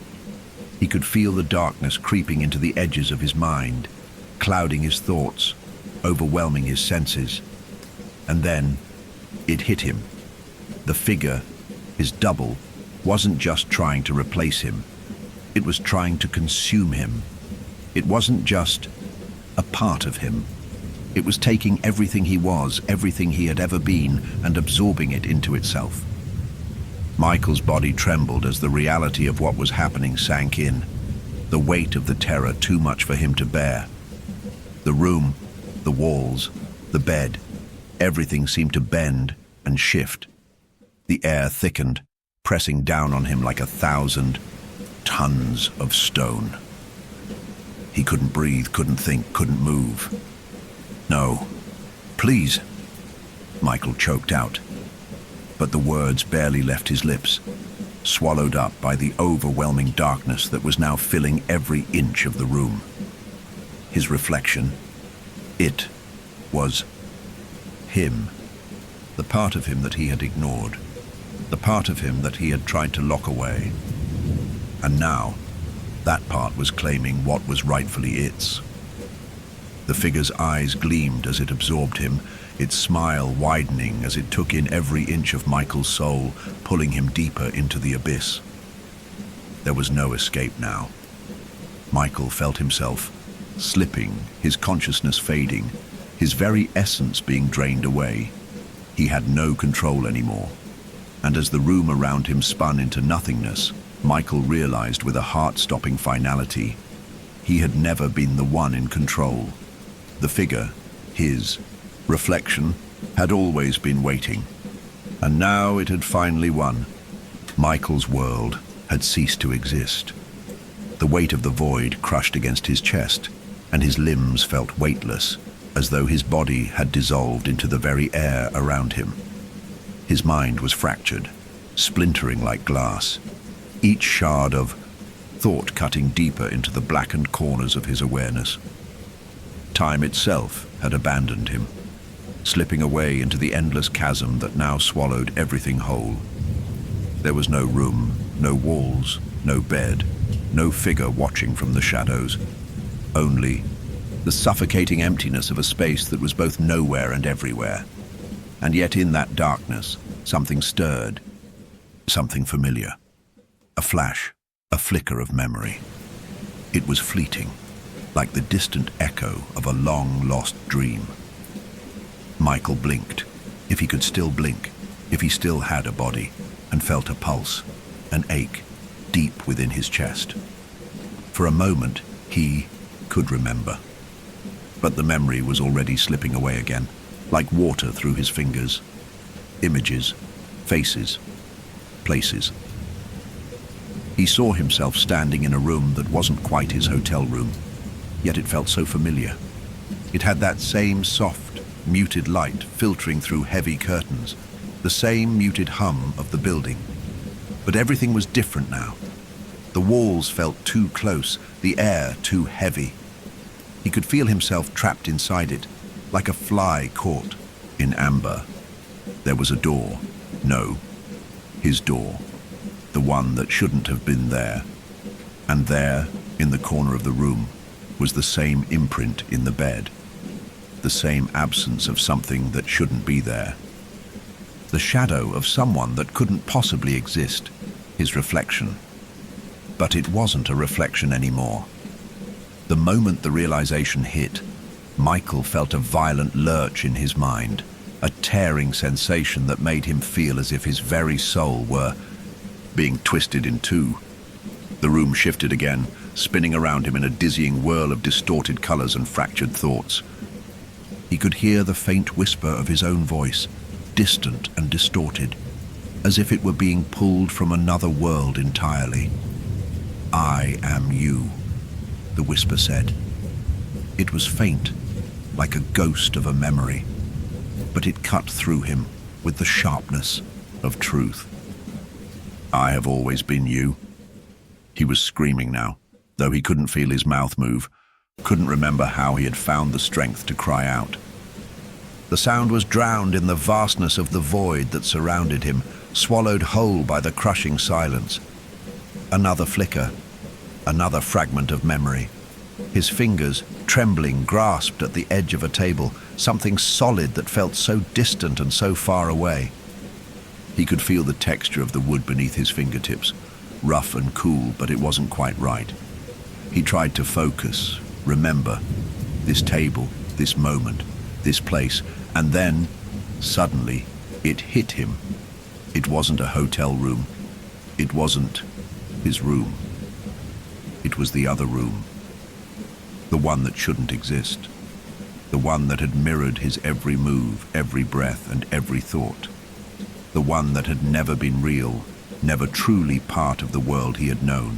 He could feel the darkness creeping into the edges of his mind, clouding his thoughts, overwhelming his senses. And then it hit him. The figure, his double, wasn't just trying to replace him. It was trying to consume him. It wasn't just a part of him. It was taking everything he was, everything he had ever been, and absorbing it into itself. Michael's body trembled as the reality of what was happening sank in, the weight of the terror too much for him to bear. The room, the walls, the bed, everything seemed to bend and shift. The air thickened, pressing down on him like 1,000 tons of stone. He couldn't breathe, couldn't think, couldn't move. "No, please," Michael choked out. But the words barely left his lips, swallowed up by the overwhelming darkness that was now filling every inch of the room. His reflection, it was him, the part of him that he had ignored, the part of him that he had tried to lock away. And now, that part was claiming what was rightfully its. The figure's eyes gleamed as it absorbed him, its smile widening as it took in every inch of Michael's soul, pulling him deeper into the abyss. There was no escape now. Michael felt himself slipping, his consciousness fading, his very essence being drained away. He had no control anymore. And as the room around him spun into nothingness, Michael realized with a heart-stopping finality, he had never been the one in control. The figure, his reflection, had always been waiting. And now it had finally won. Michael's world had ceased to exist. The weight of the void crushed against his chest, and his limbs felt weightless, as though his body had dissolved into the very air around him. His mind was fractured, splintering like glass, each shard of thought cutting deeper into the blackened corners of his awareness. Time itself had abandoned him, slipping away into the endless chasm that now swallowed everything whole. There was no room, no walls, no bed, no figure watching from the shadows. Only the suffocating emptiness of a space that was both nowhere and everywhere. And yet in that darkness, something stirred, something familiar. A flash, a flicker of memory. It was fleeting, like the distant echo of a long-lost dream. Michael blinked, if he could still blink, if he still had a body, and felt a pulse, an ache, deep within his chest. For a moment, he could remember. But the memory was already slipping away again, like water through his fingers. Images, faces, places. He saw himself standing in a room that wasn't quite his hotel room, yet it felt so familiar. It had that same soft, muted light filtering through heavy curtains, the same muted hum of the building. But everything was different now. The walls felt too close, the air too heavy. He could feel himself trapped inside it, like a fly caught in amber. There was a door. No, his door. The one that shouldn't have been there. And there, in the corner of the room, was the same imprint in the bed. The same absence of something that shouldn't be there. The shadow of someone that couldn't possibly exist. His reflection. But it wasn't a reflection anymore. The moment the realization hit, Michael felt a violent lurch in his mind, a tearing sensation that made him feel as if his very soul were being twisted in two. The room shifted again, spinning around him in a dizzying whirl of distorted colors and fractured thoughts. He could hear the faint whisper of his own voice, distant and distorted, as if it were being pulled from another world entirely. "I am you," the whisper said. It was faint, like a ghost of a memory, but it cut through him with the sharpness of truth. I have always been you. He was screaming now, though he couldn't feel his mouth move, couldn't remember how he had found the strength to cry out. The sound was drowned in the vastness of the void that surrounded him, swallowed whole by the crushing silence. Another flicker, another fragment of memory. His fingers, trembling, grasped at the edge of a table, something solid that felt so distant and so far away. He could feel the texture of the wood beneath his fingertips, rough and cool, but it wasn't quite right. He tried to focus, remember, this table, this moment, this place, and then, suddenly, it hit him. It wasn't a hotel room. It wasn't his room. It was the other room. The one that shouldn't exist. The one that had mirrored his every move, every breath, and every thought. The one that had never been real, never truly part of the world he had known.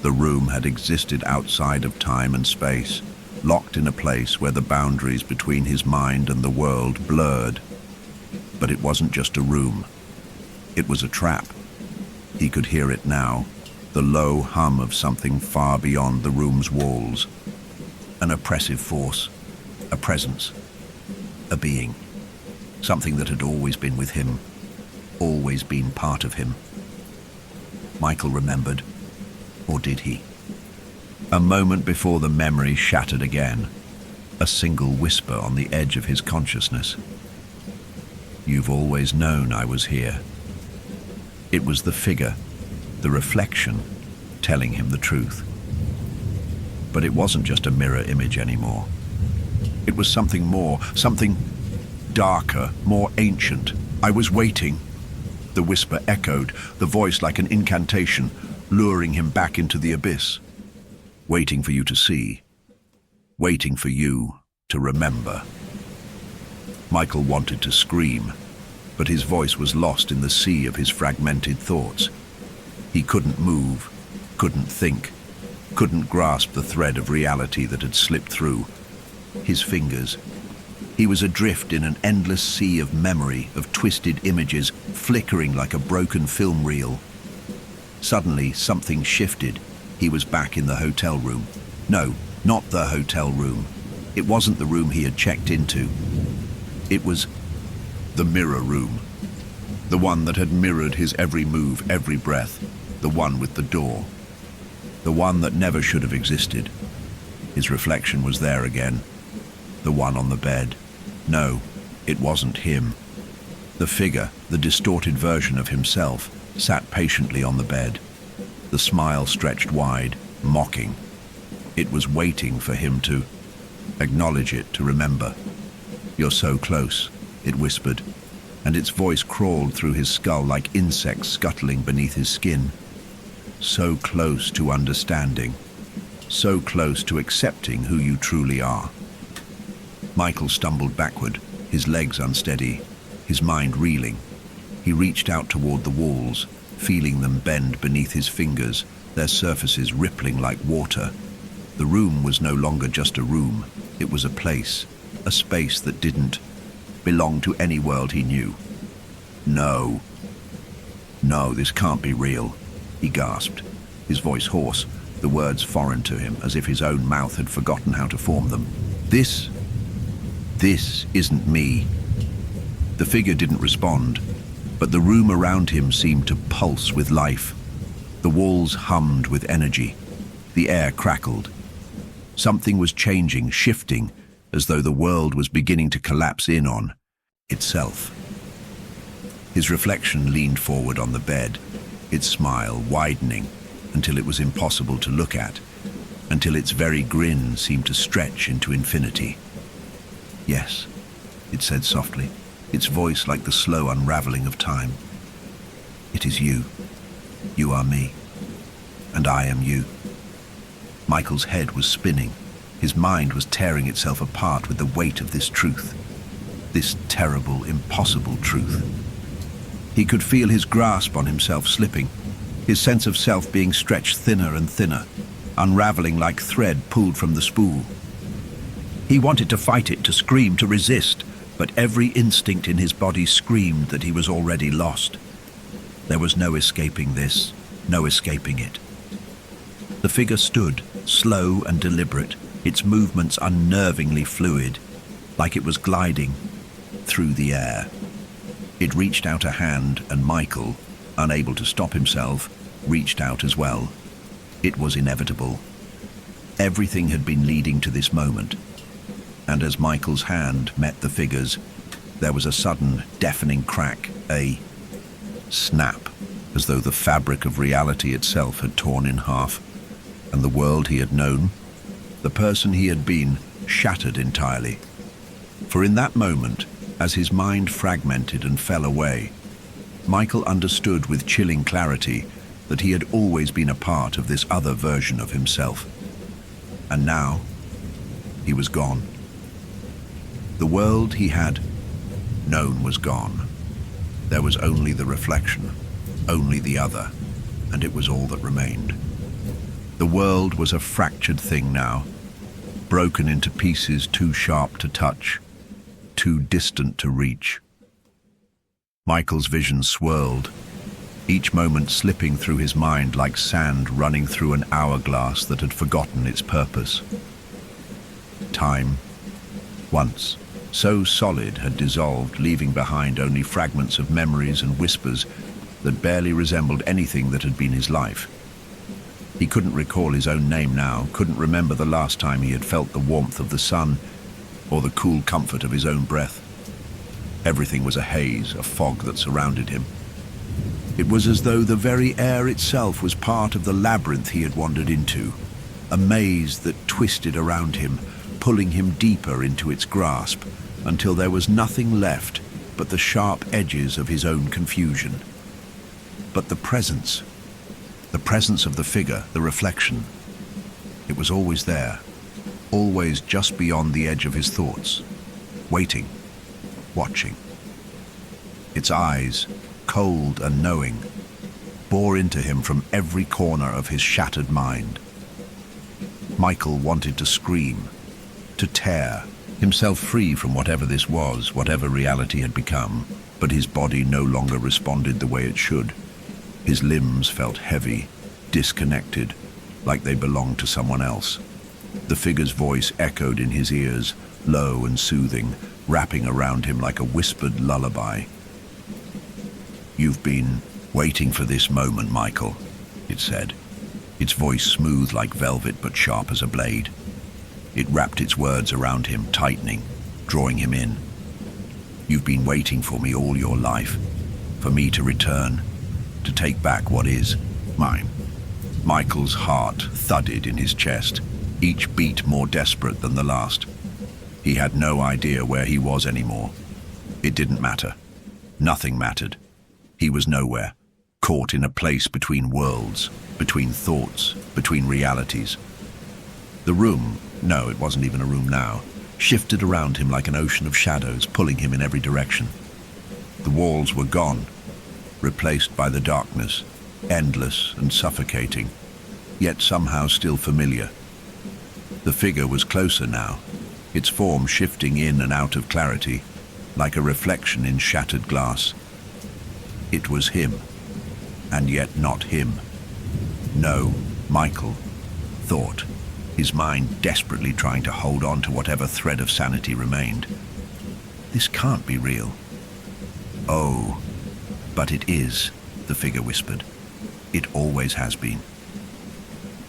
The room had existed outside of time and space, locked in a place where the boundaries between his mind and the world blurred. But it wasn't just a room. It was a trap. He could hear it now, the low hum of something far beyond the room's walls. An oppressive force, a presence, a being. Something that had always been with him, always been part of him. Michael remembered, or did he? A moment before the memory shattered again, a single whisper on the edge of his consciousness. You've always known I was here. It was the figure, the reflection, telling him the truth. But it wasn't just a mirror image anymore. It was something more, something darker, more ancient. I was waiting. The whisper echoed, the voice like an incantation, luring him back into the abyss. Waiting for you to see. Waiting for you to remember. Michael wanted to scream, but his voice was lost in the sea of his fragmented thoughts. He couldn't move, couldn't think, couldn't grasp the thread of reality that had slipped through. His fingers. He was adrift in an endless sea of memory, of twisted images, flickering like a broken film reel. Suddenly, something shifted. He was back in the hotel room. No, not the hotel room. It wasn't the room he had checked into. It was the mirror room. The one that had mirrored his every move, every breath. The one with the door. The one that never should have existed. His reflection was there again. The one on the bed. No, it wasn't him. The figure, the distorted version of himself, sat patiently on the bed. The smile stretched wide, mocking. It was waiting for him to acknowledge it, to remember. You're so close, it whispered, and its voice crawled through his skull like insects scuttling beneath his skin. So close to understanding, so close to accepting who you truly are. Michael stumbled backward, his legs unsteady, his mind reeling. He reached out toward the walls, feeling them bend beneath his fingers, their surfaces rippling like water. The room was no longer just a room. It was a place, a space that didn't belong to any world he knew. No, this can't be real, he gasped, his voice hoarse, the words foreign to him, as if his own mouth had forgotten how to form them. This isn't me. The figure didn't respond, but the room around him seemed to pulse with life. The walls hummed with energy. The air crackled. Something was changing, shifting, as though the world was beginning to collapse in on itself. His reflection leaned forward on the bed, its smile widening until it was impossible to look at, until its very grin seemed to stretch into infinity. Yes, it said softly, its voice like the slow unraveling of time. It is you. You are me. And I am you. Michael's head was spinning. His mind was tearing itself apart with the weight of this truth. This terrible, impossible truth. He could feel his grasp on himself slipping, his sense of self being stretched thinner and thinner, unraveling like thread pulled from the spool. He wanted to fight it, to scream, to resist, but every instinct in his body screamed that he was already lost. There was no escaping this, no escaping it. The figure stood, slow and deliberate, its movements unnervingly fluid, like it was gliding through the air. It reached out a hand, and Michael, unable to stop himself, reached out as well. It was inevitable. Everything had been leading to this moment, and as Michael's hand met the figure's, there was a sudden, deafening crack, a snap, as though the fabric of reality itself had torn in half, and the world he had known, the person he had been, shattered entirely. For in that moment, as his mind fragmented and fell away, Michael understood with chilling clarity that he had always been a part of this other version of himself. And now, he was gone. The world he had known was gone. There was only the reflection, only the other, and it was all that remained. The world was a fractured thing now, broken into pieces too sharp to touch, too distant to reach. Michael's vision swirled, each moment slipping through his mind like sand running through an hourglass that had forgotten its purpose. Time, once so solid, had dissolved, leaving behind only fragments of memories and whispers that barely resembled anything that had been his life. He couldn't recall his own name now, couldn't remember the last time he had felt the warmth of the sun or the cool comfort of his own breath. Everything was a haze, a fog that surrounded him. It was as though the very air itself was part of the labyrinth he had wandered into, a maze that twisted around him, pulling him deeper into its grasp, until there was nothing left but the sharp edges of his own confusion. But the presence of the figure, the reflection, it was always there, always just beyond the edge of his thoughts, waiting, watching. Its eyes, cold and knowing, bore into him from every corner of his shattered mind. Michael wanted to scream, to tear himself free from whatever this was, whatever reality had become, but his body no longer responded the way it should. His limbs felt heavy, disconnected, like they belonged to someone else. The figure's voice echoed in his ears, low and soothing, wrapping around him like a whispered lullaby. "You've been waiting for this moment, Michael," it said, its voice smooth like velvet but sharp as a blade. It wrapped its words around him, tightening, drawing him in. "You've been waiting for me all your life, for me to return, to take back what is mine." Michael's heart thudded in his chest, each beat more desperate than the last. He had no idea where he was anymore. It didn't matter. Nothing mattered. He was nowhere, caught in a place between worlds, between thoughts, between realities. The room, no, it wasn't even a room now, shifted around him like an ocean of shadows, pulling him in every direction. The walls were gone, replaced by the darkness, endless and suffocating, yet somehow still familiar. The figure was closer now, its form shifting in and out of clarity, like a reflection in shattered glass. It was him, and yet not him. No, Michael thought, his mind desperately trying to hold on to whatever thread of sanity remained. This can't be real. "Oh, but it is," the figure whispered. "It always has been."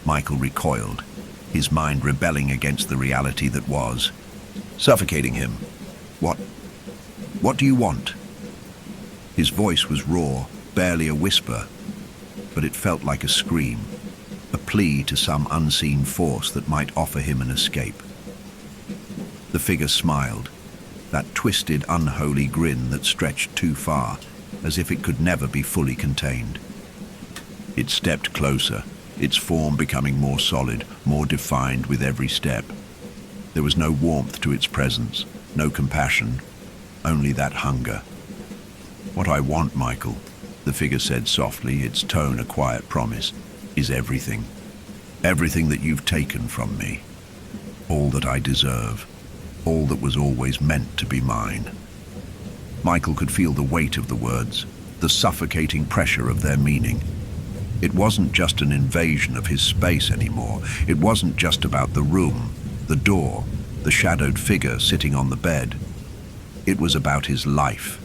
Michael recoiled, his mind rebelling against the reality that was, suffocating him. What do you want?" His voice was raw, barely a whisper, but it felt like a scream, a plea to some unseen force that might offer him an escape. The figure smiled, that twisted, unholy grin that stretched too far, as if it could never be fully contained. It stepped closer, its form becoming more solid, more defined with every step. There was no warmth to its presence, no compassion, only that hunger. "What I want, Michael," the figure said softly, its tone a quiet promise, "is everything. Everything that you've taken from me. All that I deserve. All that was always meant to be mine." Michael could feel the weight of the words, the suffocating pressure of their meaning. It wasn't just an invasion of his space anymore. It wasn't just about the room, the door, the shadowed figure sitting on the bed. It was about his life,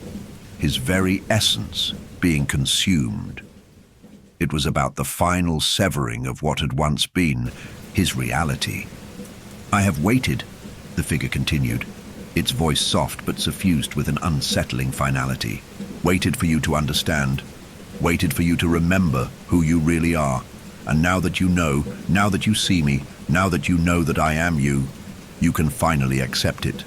his very essence being consumed. It was about the final severing of what had once been his reality. "I have waited," the figure continued, its voice soft but suffused with an unsettling finality. "Waited for you to understand. Waited for you to remember who you really are. And now that you know, now that you see me, now that you know that I am you, you can finally accept it."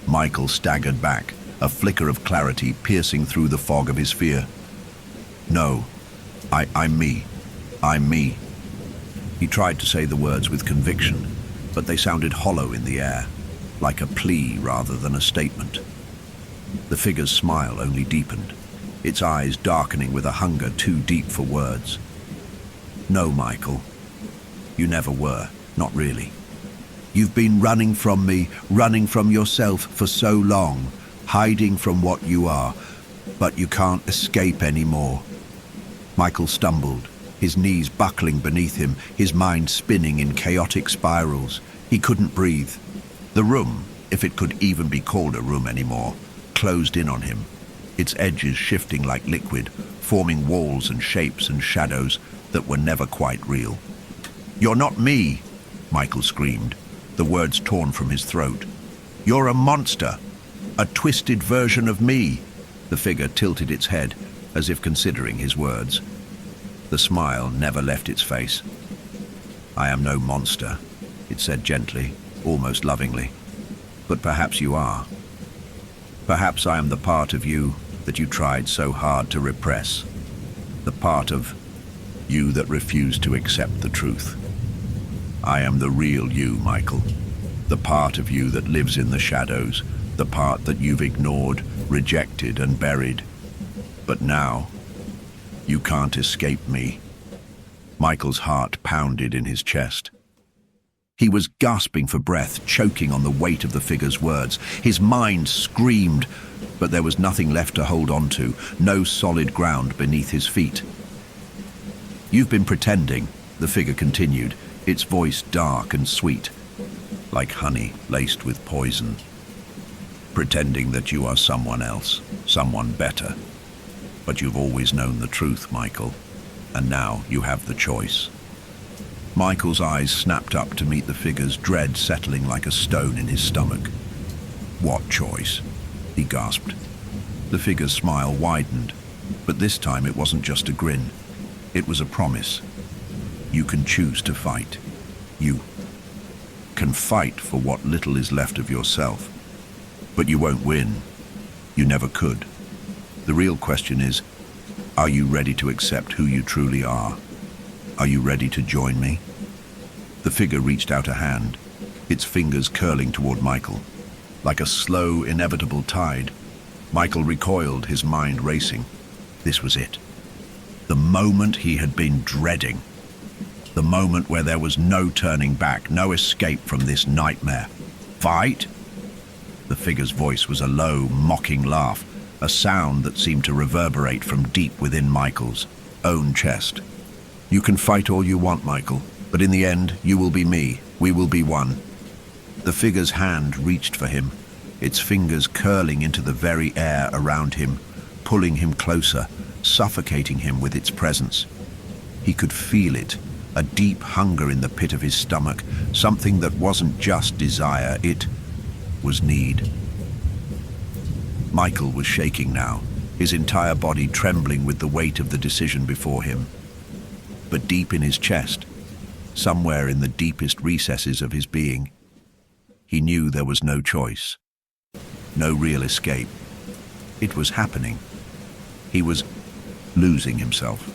Michael staggered back, a flicker of clarity piercing through the fog of his fear. "No, I'm me. I'm me." He tried to say the words with conviction, but they sounded hollow in the air, like a plea rather than a statement. The figure's smile only deepened, its eyes darkening with a hunger too deep for words. "No, Michael, you never were, not really. You've been running from me, running from yourself for so long, hiding from what you are, but you can't escape anymore." Michael stumbled, his knees buckling beneath him, his mind spinning in chaotic spirals. He couldn't breathe. The room, if it could even be called a room anymore, closed in on him, its edges shifting like liquid, forming walls and shapes and shadows that were never quite real. "You're not me," Michael screamed, the words torn from his throat. "You're a monster, a twisted version of me." The figure tilted its head, as if considering his words. The smile never left its face. "I am no monster," it said gently, almost lovingly. "But perhaps you are. Perhaps I am the part of you that you tried so hard to repress. The part of you that refused to accept the truth. I am the real you, Michael. The part of you that lives in the shadows, the part that you've ignored, rejected, and buried. But now, you can't escape me." Michael's heart pounded in his chest. He was gasping for breath, choking on the weight of the figure's words. His mind screamed, but there was nothing left to hold on to, no solid ground beneath his feet. "You've been pretending," the figure continued, its voice dark and sweet, like honey laced with poison. "Pretending that you are someone else, someone better. But you've always known the truth, Michael, and now you have the choice." Michael's eyes snapped up to meet the figure's, dread settling like a stone in his stomach. "What choice?" he gasped. The figure's smile widened, but this time it wasn't just a grin. It was a promise. "You can choose to fight. You can fight for what little is left of yourself. But you won't win. You never could. The real question is, are you ready to accept who you truly are? Are you ready to join me?" The figure reached out a hand, its fingers curling toward Michael. Like a slow, inevitable tide, Michael recoiled, his mind racing. This was it. The moment he had been dreading. The moment where there was no turning back, no escape from this nightmare. "Fight?" The figure's voice was a low, mocking laugh, a sound that seemed to reverberate from deep within Michael's own chest. "You can fight all you want, Michael, but in the end, you will be me. We will be one." The figure's hand reached for him, its fingers curling into the very air around him, pulling him closer, suffocating him with its presence. He could feel it, a deep hunger in the pit of his stomach, something that wasn't just desire, it was need. Michael was shaking now, his entire body trembling with the weight of the decision before him. But deep in his chest, somewhere in the deepest recesses of his being, he knew there was no choice, no real escape. It was happening. He was losing himself.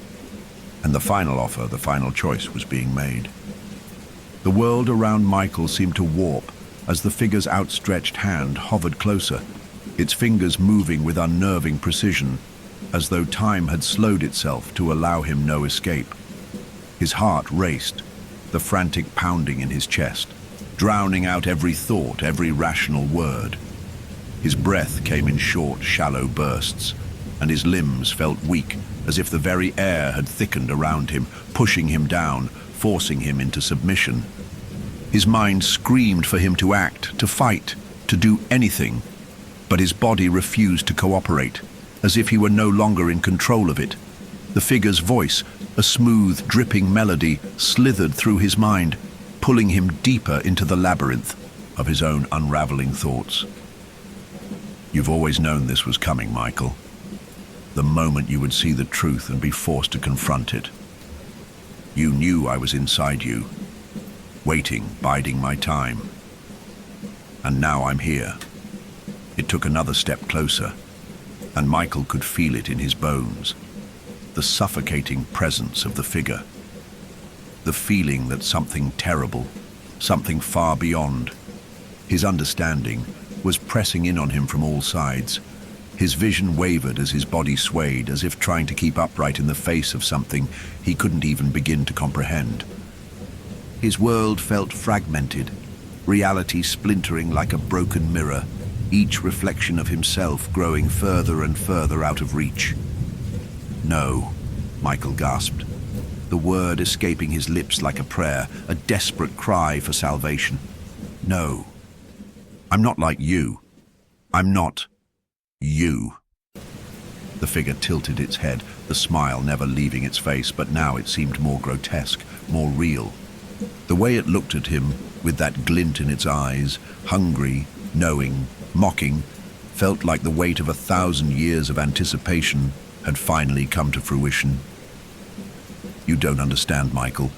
And the final offer, the final choice was being made. The world around Michael seemed to warp as the figure's outstretched hand hovered closer, its fingers moving with unnerving precision, as though time had slowed itself to allow him no escape. His heart raced, the frantic pounding in his chest, drowning out every thought, every rational word. His breath came in short, shallow bursts, and his limbs felt weak, as if the very air had thickened around him, pushing him down, forcing him into submission. His mind screamed for him to act, to fight, to do anything, but his body refused to cooperate, as if he were no longer in control of it. The figure's voice, a smooth, dripping melody, slithered through his mind, pulling him deeper into the labyrinth of his own unraveling thoughts. You've always known this was coming, Michael. The moment you would see the truth and be forced to confront it. You knew I was inside you, waiting, biding my time. And now I'm here. It took another step closer, and Michael could feel it in his bones. The suffocating presence of the figure. The feeling that something terrible, something far beyond his understanding, was pressing in on him from all sides. His vision wavered as his body swayed, as if trying to keep upright in the face of something he couldn't even begin to comprehend. His world felt fragmented, reality splintering like a broken mirror, each reflection of himself growing further and further out of reach. No, Michael gasped, the word escaping his lips like a prayer, a desperate cry for salvation. No, I'm not like you. I'm not you. The figure tilted its head, the smile never leaving its face, but now it seemed more grotesque, more real. The way it looked at him, with that glint in its eyes, hungry, knowing, mocking, felt like the weight of 1,000 years of anticipation had finally come to fruition. You don't understand, Michael,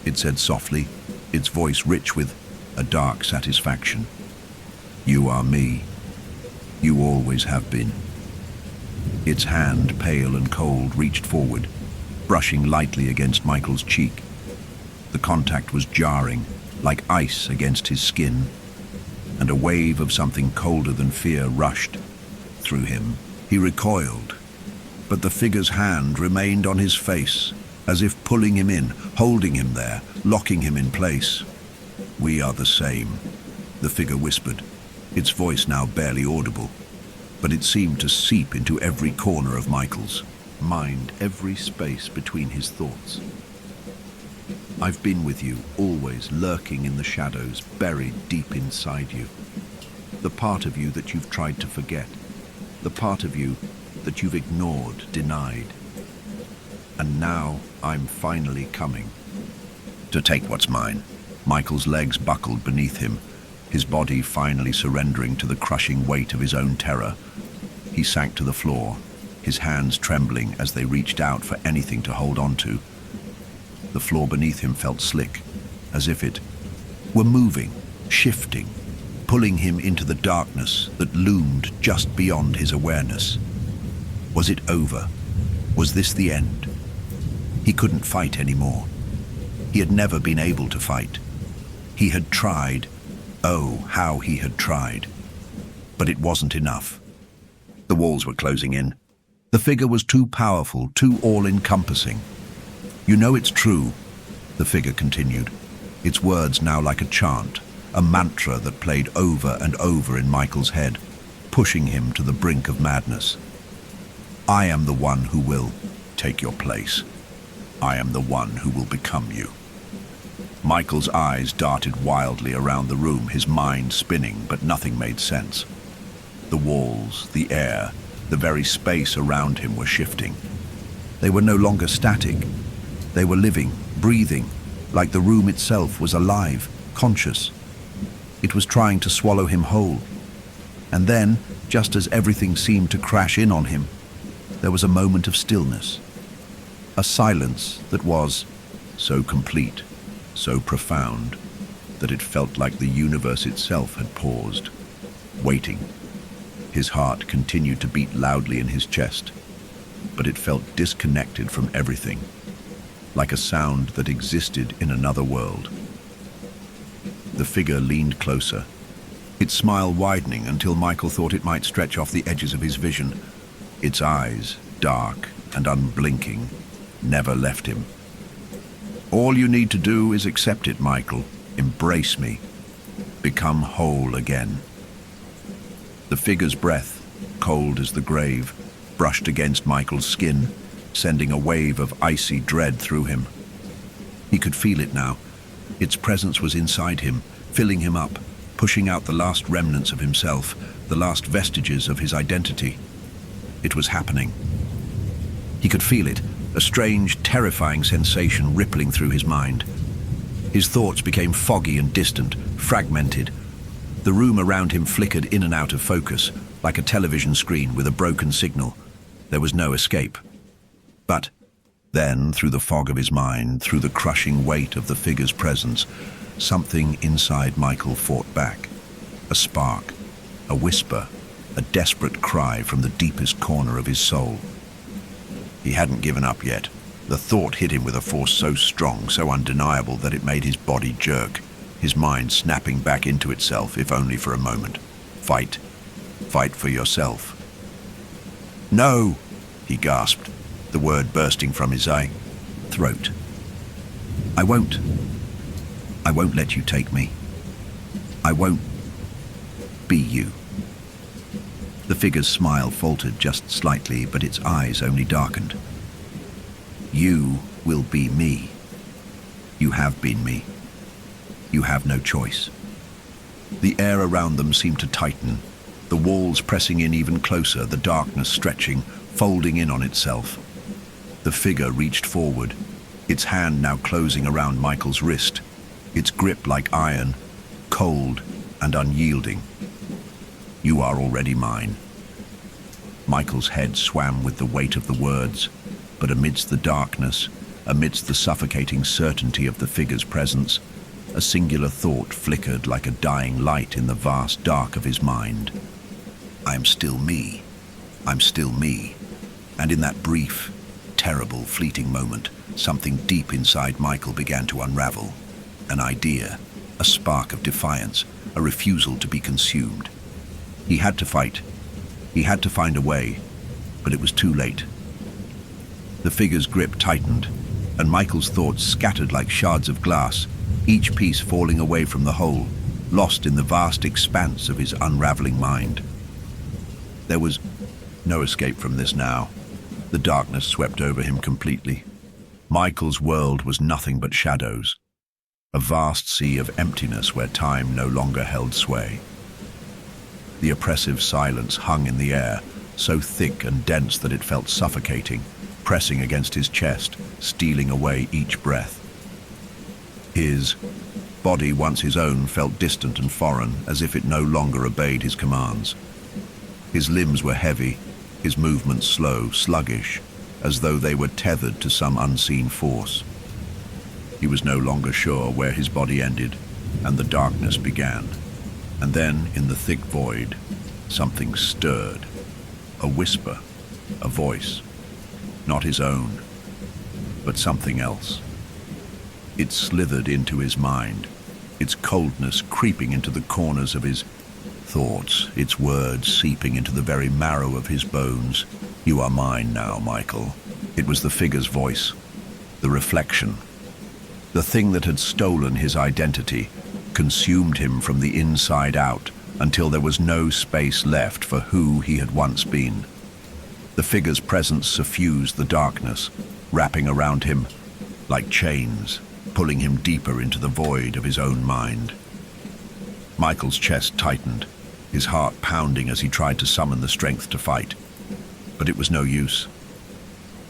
it said softly, its voice rich with a dark satisfaction. You are me. You always have been. Its hand, pale and cold, reached forward, brushing lightly against Michael's cheek. The contact was jarring, like ice against his skin, and a wave of something colder than fear rushed through him. He recoiled, but the figure's hand remained on his face, as if pulling him in, holding him there, locking him in place. We are the same, the figure whispered, its voice now barely audible, but it seemed to seep into every corner of Michael's mind, every space between his thoughts. I've been with you, always lurking in the shadows, buried deep inside you. The part of you that you've tried to forget, the part of you that you've ignored, denied. And now I'm finally coming to take what's mine. Michael's legs buckled beneath him, his body finally surrendering to the crushing weight of his own terror. He sank to the floor, his hands trembling as they reached out for anything to hold on to. The floor beneath him felt slick, as if it were moving, shifting, pulling him into the darkness that loomed just beyond his awareness. Was it over? Was this the end? He couldn't fight anymore. He had never been able to fight. He had tried. Oh, how he had tried. But it wasn't enough. The walls were closing in. The figure was too powerful, too all-encompassing. You know it's true, the figure continued, its words now like a chant, a mantra that played over and over in Michael's head, pushing him to the brink of madness. I am the one who will take your place. I am the one who will become you. Michael's eyes darted wildly around the room, his mind spinning, but nothing made sense. The walls, the air, the very space around him were shifting. They were no longer static. They were living, breathing, like the room itself was alive, conscious. It was trying to swallow him whole. And then, just as everything seemed to crash in on him, there was a moment of stillness. A silence that was so complete, so profound, that it felt like the universe itself had paused, waiting. His heart continued to beat loudly in his chest, but it felt disconnected from everything, like a sound that existed in another world. The figure leaned closer, its smile widening until Michael thought it might stretch off the edges of his vision. Its eyes, dark and unblinking, never left him. All you need to do is accept it, Michael. Embrace me. Become whole again. The figure's breath, cold as the grave, brushed against Michael's skin, sending a wave of icy dread through him. He could feel it now. Its presence was inside him, filling him up, pushing out the last remnants of himself, the last vestiges of his identity. It was happening. He could feel it, a strange, terrifying sensation rippling through his mind. His thoughts became foggy and distant, fragmented. The room around him flickered in and out of focus, like a television screen with a broken signal. There was no escape. But then, through the fog of his mind, through the crushing weight of the figure's presence, something inside Michael fought back. A spark, a whisper, a desperate cry from the deepest corner of his soul. He hadn't given up yet. The thought hit him with a force so strong, so undeniable, that it made his body jerk, his mind snapping back into itself, if only for a moment. Fight. Fight for yourself. "No!" he gasped, the word bursting from his throat. I won't let you take me. I won't be you." The figure's smile faltered just slightly, but its eyes only darkened. "You will be me. You have been me. You have no choice." The air around them seemed to tighten, the walls pressing in even closer, the darkness stretching, folding in on itself. The figure reached forward, its hand now closing around Michael's wrist, its grip like iron, cold and unyielding. "You are already mine." Michael's head swam with the weight of the words, but amidst the darkness, amidst the suffocating certainty of the figure's presence, a singular thought flickered like a dying light in the vast dark of his mind. "I am still me. I'm still me." And in that brief, terrible, fleeting moment, something deep inside Michael began to unravel. An idea, a spark of defiance, a refusal to be consumed. He had to fight. He had to find a way, but it was too late. The figure's grip tightened, and Michael's thoughts scattered like shards of glass, each piece falling away from the whole, lost in the vast expanse of his unraveling mind. There was no escape from this now. The darkness swept over him completely. Michael's world was nothing but shadows, a vast sea of emptiness where time no longer held sway. The oppressive silence hung in the air, so thick and dense that it felt suffocating, pressing against his chest, stealing away each breath. His body, once his own, felt distant and foreign, as if it no longer obeyed his commands. His limbs were heavy, his movements slow, sluggish, as though they were tethered to some unseen force. He was no longer sure where his body ended and the darkness began. And then, in the thick void, something stirred. A whisper, a voice, not his own, but something else. It slithered into his mind, its coldness creeping into the corners of his thoughts, its words seeping into the very marrow of his bones. "You are mine now, Michael." It was the figure's voice, the reflection, the thing that had stolen his identity, consumed him from the inside out until there was no space left for who he had once been. The figure's presence suffused the darkness, wrapping around him like chains, pulling him deeper into the void of his own mind. Michael's chest tightened, his heart pounding as he tried to summon the strength to fight. But it was no use.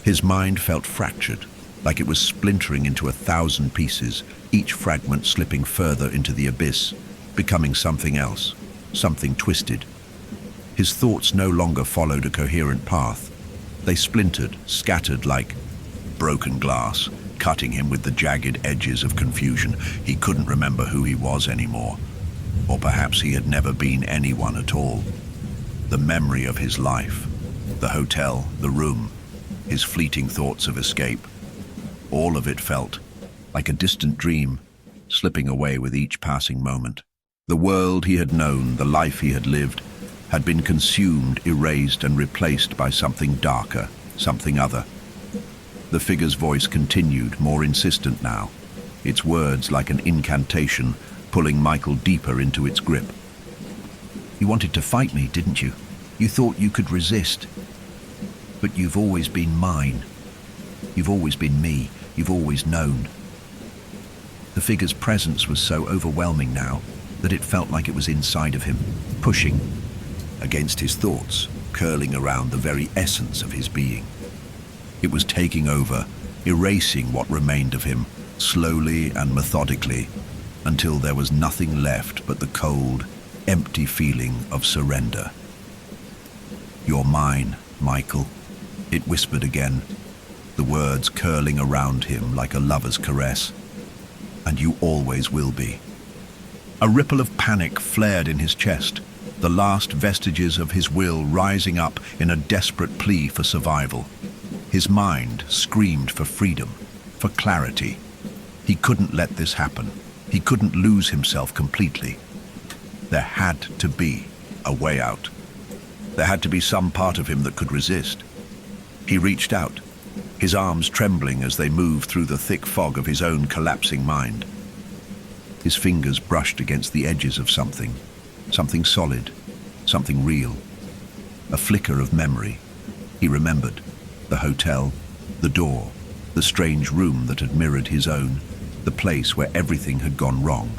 His mind felt fractured, like it was splintering into 1,000 pieces, each fragment slipping further into the abyss, becoming something else, something twisted. His thoughts no longer followed a coherent path. They splintered, scattered like broken glass, cutting him with the jagged edges of confusion. He couldn't remember who he was anymore. Or perhaps he had never been anyone at all. The memory of his life, the hotel, the room, his fleeting thoughts of escape, all of it felt like a distant dream, slipping away with each passing moment. The world he had known, the life he had lived, had been consumed, erased, and replaced by something darker, something other. The figure's voice continued, more insistent now, its words like an incantation, pulling Michael deeper into its grip. "You wanted to fight me, didn't you? You thought you could resist." But you've always been mine. You've always been me. You've always known. The figure's presence was so overwhelming now that it felt like it was inside of him, pushing against his thoughts, curling around the very essence of his being. It was taking over, erasing what remained of him, slowly and methodically, until there was nothing left but the cold, empty feeling of surrender. "You're mine, Michael," it whispered again, the words curling around him like a lover's caress. "And you always will be." A ripple of panic flared in his chest, the last vestiges of his will rising up in a desperate plea for survival. His mind screamed for freedom, for clarity. He couldn't let this happen. He couldn't lose himself completely. There had to be a way out. There had to be some part of him that could resist. He reached out, his arms trembling as they moved through the thick fog of his own collapsing mind. His fingers brushed against the edges of something solid, something real. A flicker of memory. He remembered the hotel, the door, the strange room that had mirrored his own, the place where everything had gone wrong.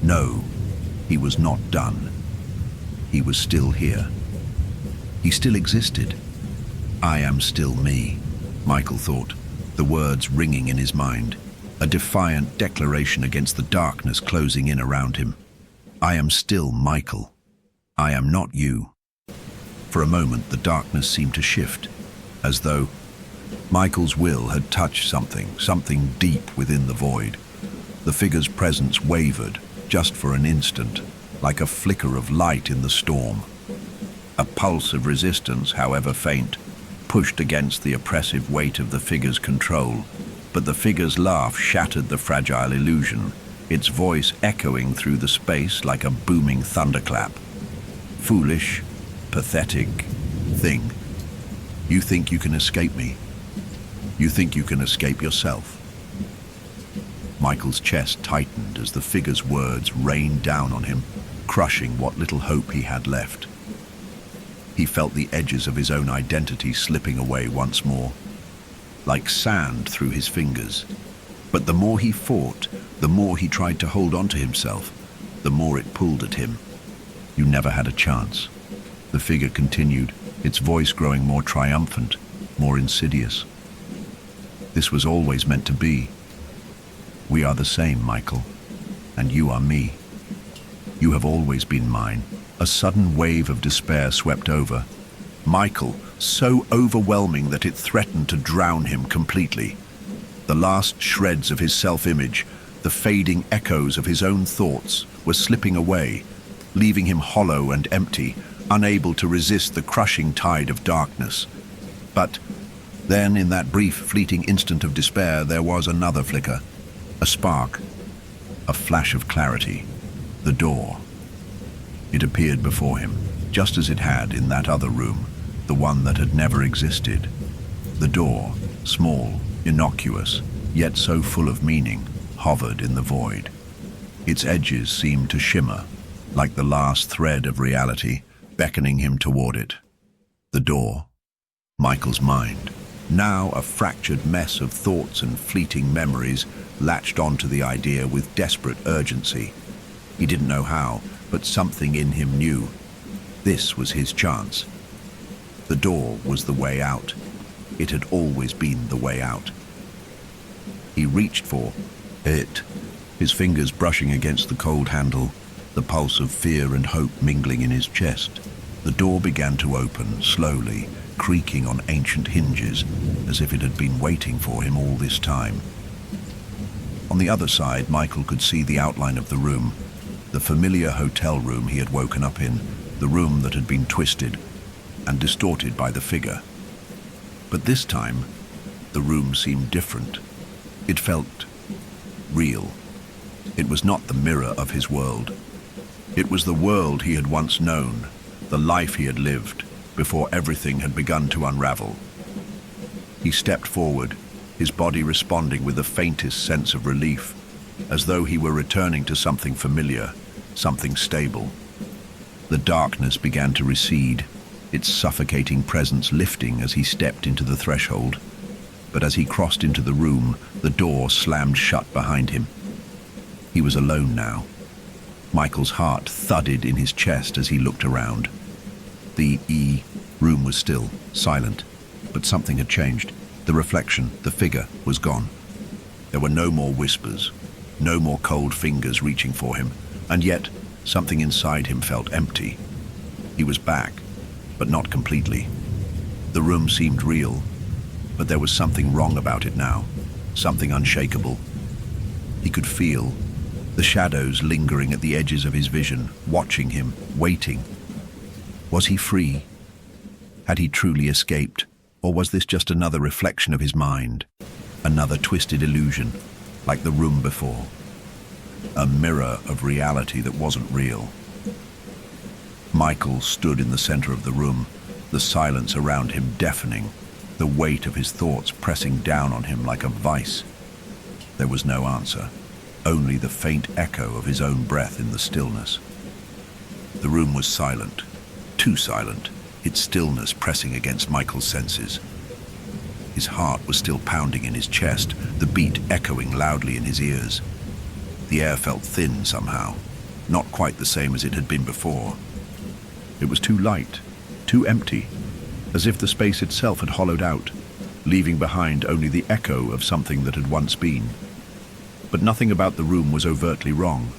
No, he was not done. He was still here. He still existed. "I am still me," Michael thought, the words ringing in his mind, a defiant declaration against the darkness closing in around him. "I am still Michael. I am not you." For a moment, the darkness seemed to shift, as though Michael's will had touched something deep within the void. The figure's presence wavered, just for an instant, like a flicker of light in the storm. A pulse of resistance, however faint, pushed against the oppressive weight of the figure's control, but the figure's laugh shattered the fragile illusion, its voice echoing through the space like a booming thunderclap. "Foolish, pathetic thing. You think you can escape me? You think you can escape yourself?" Michael's chest tightened as the figure's words rained down on him, crushing what little hope he had left. He felt the edges of his own identity slipping away once more, like sand through his fingers. But the more he fought, the more he tried to hold on to himself, the more it pulled at him. "You never had a chance," the figure continued, its voice growing more triumphant, more insidious. "This was always meant to be. We are the same, Michael, and you are me. You have always been mine." A sudden wave of despair swept over Michael, so overwhelming that it threatened to drown him completely. The last shreds of his self-image, the fading echoes of his own thoughts, were slipping away, leaving him hollow and empty, unable to resist the crushing tide of darkness. But then, in that brief, fleeting instant of despair, there was another flicker, a spark, a flash of clarity. The door. It appeared before him, just as it had in that other room, the one that had never existed. The door, small, innocuous, yet so full of meaning, hovered in the void. Its edges seemed to shimmer, like the last thread of reality, beckoning him toward it. The door. Michael's mind, now a fractured mess of thoughts and fleeting memories, latched onto the idea with desperate urgency. He didn't know how, but something in him knew. This was his chance. The door was the way out. It had always been the way out. He reached for it, his fingers brushing against the cold handle, the pulse of fear and hope mingling in his chest. The door began to open, slowly, creaking on ancient hinges, as if it had been waiting for him all this time. On the other side, Michael could see the outline of the room, the familiar hotel room he had woken up in, the room that had been twisted and distorted by the figure. But this time, the room seemed different. It felt real. It was not the mirror of his world. It was the world he had once known, the life he had lived, before everything had begun to unravel. He stepped forward, his body responding with the faintest sense of relief, as though he were returning to something familiar, something stable. The darkness began to recede, its suffocating presence lifting as he stepped into the threshold. But as he crossed into the room, the door slammed shut behind him. He was alone now. Michael's heart thudded in his chest as he looked around. The room was still, silent, but something had changed. The reflection, the figure, was gone. There were no more whispers, no more cold fingers reaching for him, and yet something inside him felt empty. He was back, but not completely. The room seemed real, but there was something wrong about it now, something unshakable. He could feel the shadows lingering at the edges of his vision, watching him, waiting. Was he free? Had he truly escaped? Or was this just another reflection of his mind? Another twisted illusion, like the room before? A mirror of reality that wasn't real. Michael stood in the center of the room, the silence around him deafening, the weight of his thoughts pressing down on him like a vice. There was no answer, only the faint echo of his own breath in the stillness. The room was silent, too silent, its stillness pressing against Michael's senses. His heart was still pounding in his chest, the beat echoing loudly in his ears. The air felt thin somehow, not quite the same as it had been before. It was too light, too empty, as if the space itself had hollowed out, leaving behind only the echo of something that had once been. But nothing about the room was overtly wrong.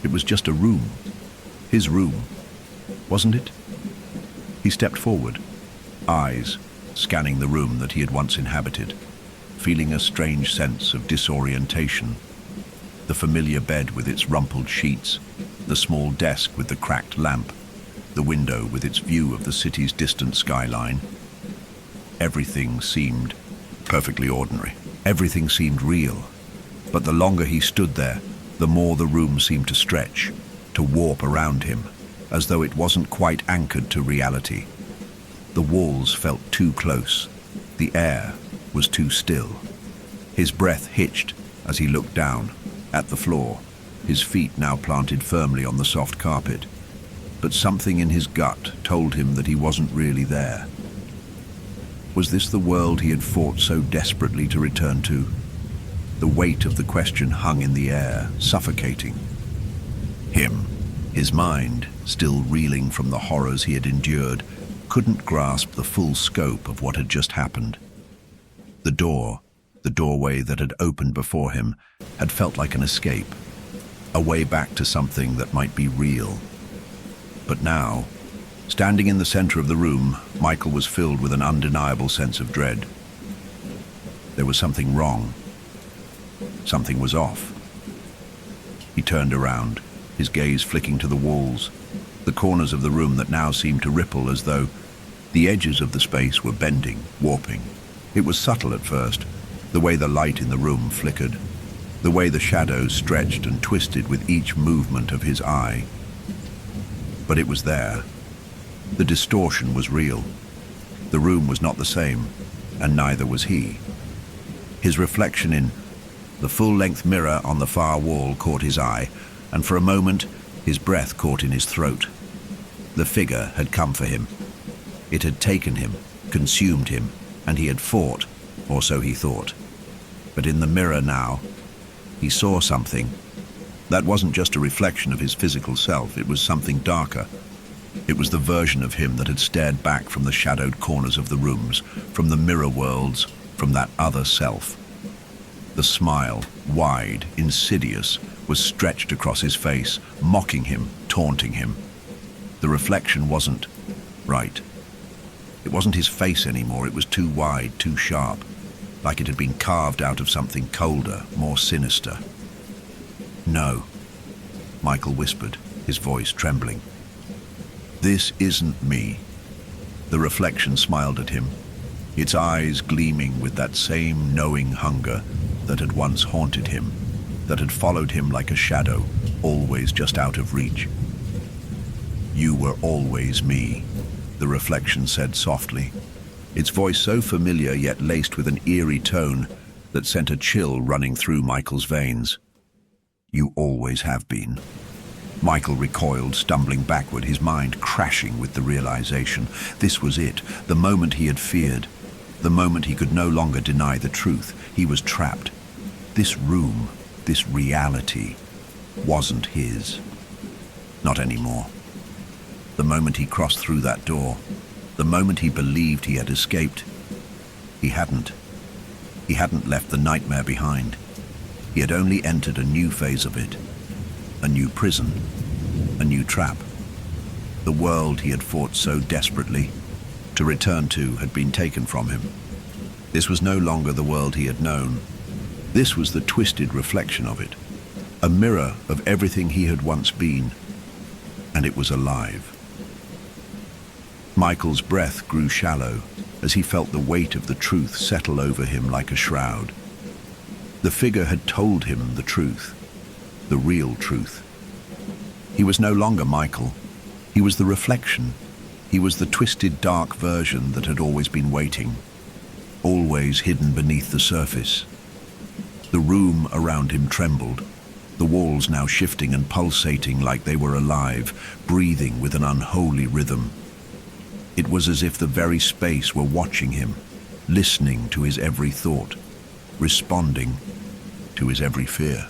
It was just a room. His room. Wasn't it? He stepped forward, eyes scanning the room that he had once inhabited, feeling a strange sense of disorientation. The familiar bed with its rumpled sheets, the small desk with the cracked lamp, the window with its view of the city's distant skyline. Everything seemed perfectly ordinary. Everything seemed real. But the longer he stood there, the more the room seemed to stretch, to warp around him, as though it wasn't quite anchored to reality. The walls felt too close. The air was too still. His breath hitched as he looked down at the floor, his feet now planted firmly on the soft carpet. But something in his gut told him that he wasn't really there. Was this the world he had fought so desperately to return to? The weight of the question hung in the air, suffocating him. His mind, still reeling from the horrors he had endured, couldn't grasp the full scope of what had just happened. The doorway that had opened before him, had felt like an escape, a way back to something that might be real. But now, standing in the center of the room, Michael was filled with an undeniable sense of dread. There was something wrong. Something was off. He turned around, his gaze flicking to the walls, the corners of the room that now seemed to ripple as though the edges of the space were bending, warping. It was subtle at first, the way the light in the room flickered, the way the shadows stretched and twisted with each movement of his eye. But it was there. The distortion was real. The room was not the same, and neither was he. His reflection in the full-length mirror on the far wall caught his eye, and for a moment his breath caught in his throat. The figure had come for him. It had taken him, consumed him, and he had fought, or so he thought. But in the mirror now, he saw something. That wasn't just a reflection of his physical self, it was something darker. It was the version of him that had stared back from the shadowed corners of the rooms, from the mirror worlds, from that other self. The smile, wide, insidious, was stretched across his face, mocking him, taunting him. The reflection wasn't right. It wasn't his face anymore, it was too wide, too sharp, like it had been carved out of something colder, more sinister. "No," Michael whispered, his voice trembling. "This isn't me." The reflection smiled at him, its eyes gleaming with that same knowing hunger that had once haunted him, that had followed him like a shadow, always just out of reach. "You were always me," the reflection said softly, its voice so familiar yet laced with an eerie tone that sent a chill running through Michael's veins. "You always have been." Michael recoiled, stumbling backward, his mind crashing with the realization. This was it, the moment he had feared, the moment he could no longer deny the truth. He was trapped. This room, this reality, wasn't his. Not anymore. The moment he crossed through that door, the moment he believed he had escaped, he hadn't. He hadn't left the nightmare behind. He had only entered a new phase of it. A new prison, a new trap. The world he had fought so desperately to return to had been taken from him. This was no longer the world he had known. This was the twisted reflection of it, a mirror of everything he had once been, and it was alive. Michael's breath grew shallow as he felt the weight of the truth settle over him like a shroud. The figure had told him the truth, the real truth. He was no longer Michael. He was the reflection. He was the twisted, dark version that had always been waiting, always hidden beneath the surface. The room around him trembled, the walls now shifting and pulsating like they were alive, breathing with an unholy rhythm. It was as if the very space were watching him, listening to his every thought, responding to his every fear.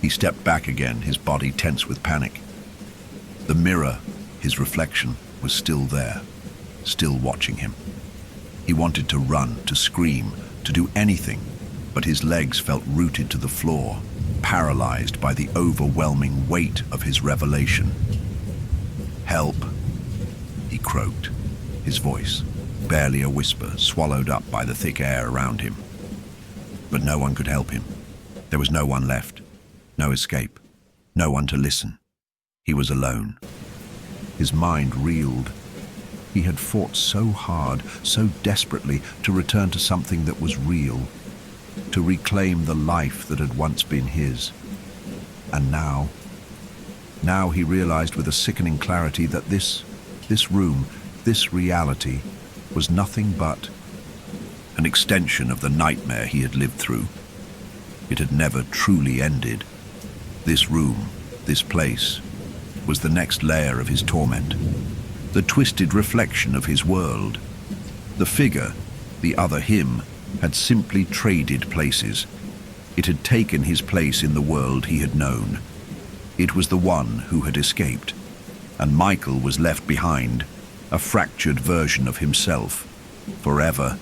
He stepped back again, his body tense with panic. The mirror, his reflection, was still there, still watching him. He wanted to run, to scream, to do anything, but his legs felt rooted to the floor, paralyzed by the overwhelming weight of his revelation. "Help," he croaked, his voice, barely a whisper, swallowed up by the thick air around him. But no one could help him. There was no one left, no escape, no one to listen. He was alone. His mind reeled. He had fought so hard, so desperately, to return to something that was real, to reclaim the life that had once been his. And now he realized with a sickening clarity that this room, this reality, was nothing but an extension of the nightmare he had lived through. It had never truly ended. This room, this place, was the next layer of his torment, the twisted reflection of his world. The figure, the other him, had simply traded places. It had taken his place in the world he had known. It was the one who had escaped, and Michael was left behind, a fractured version of himself, forever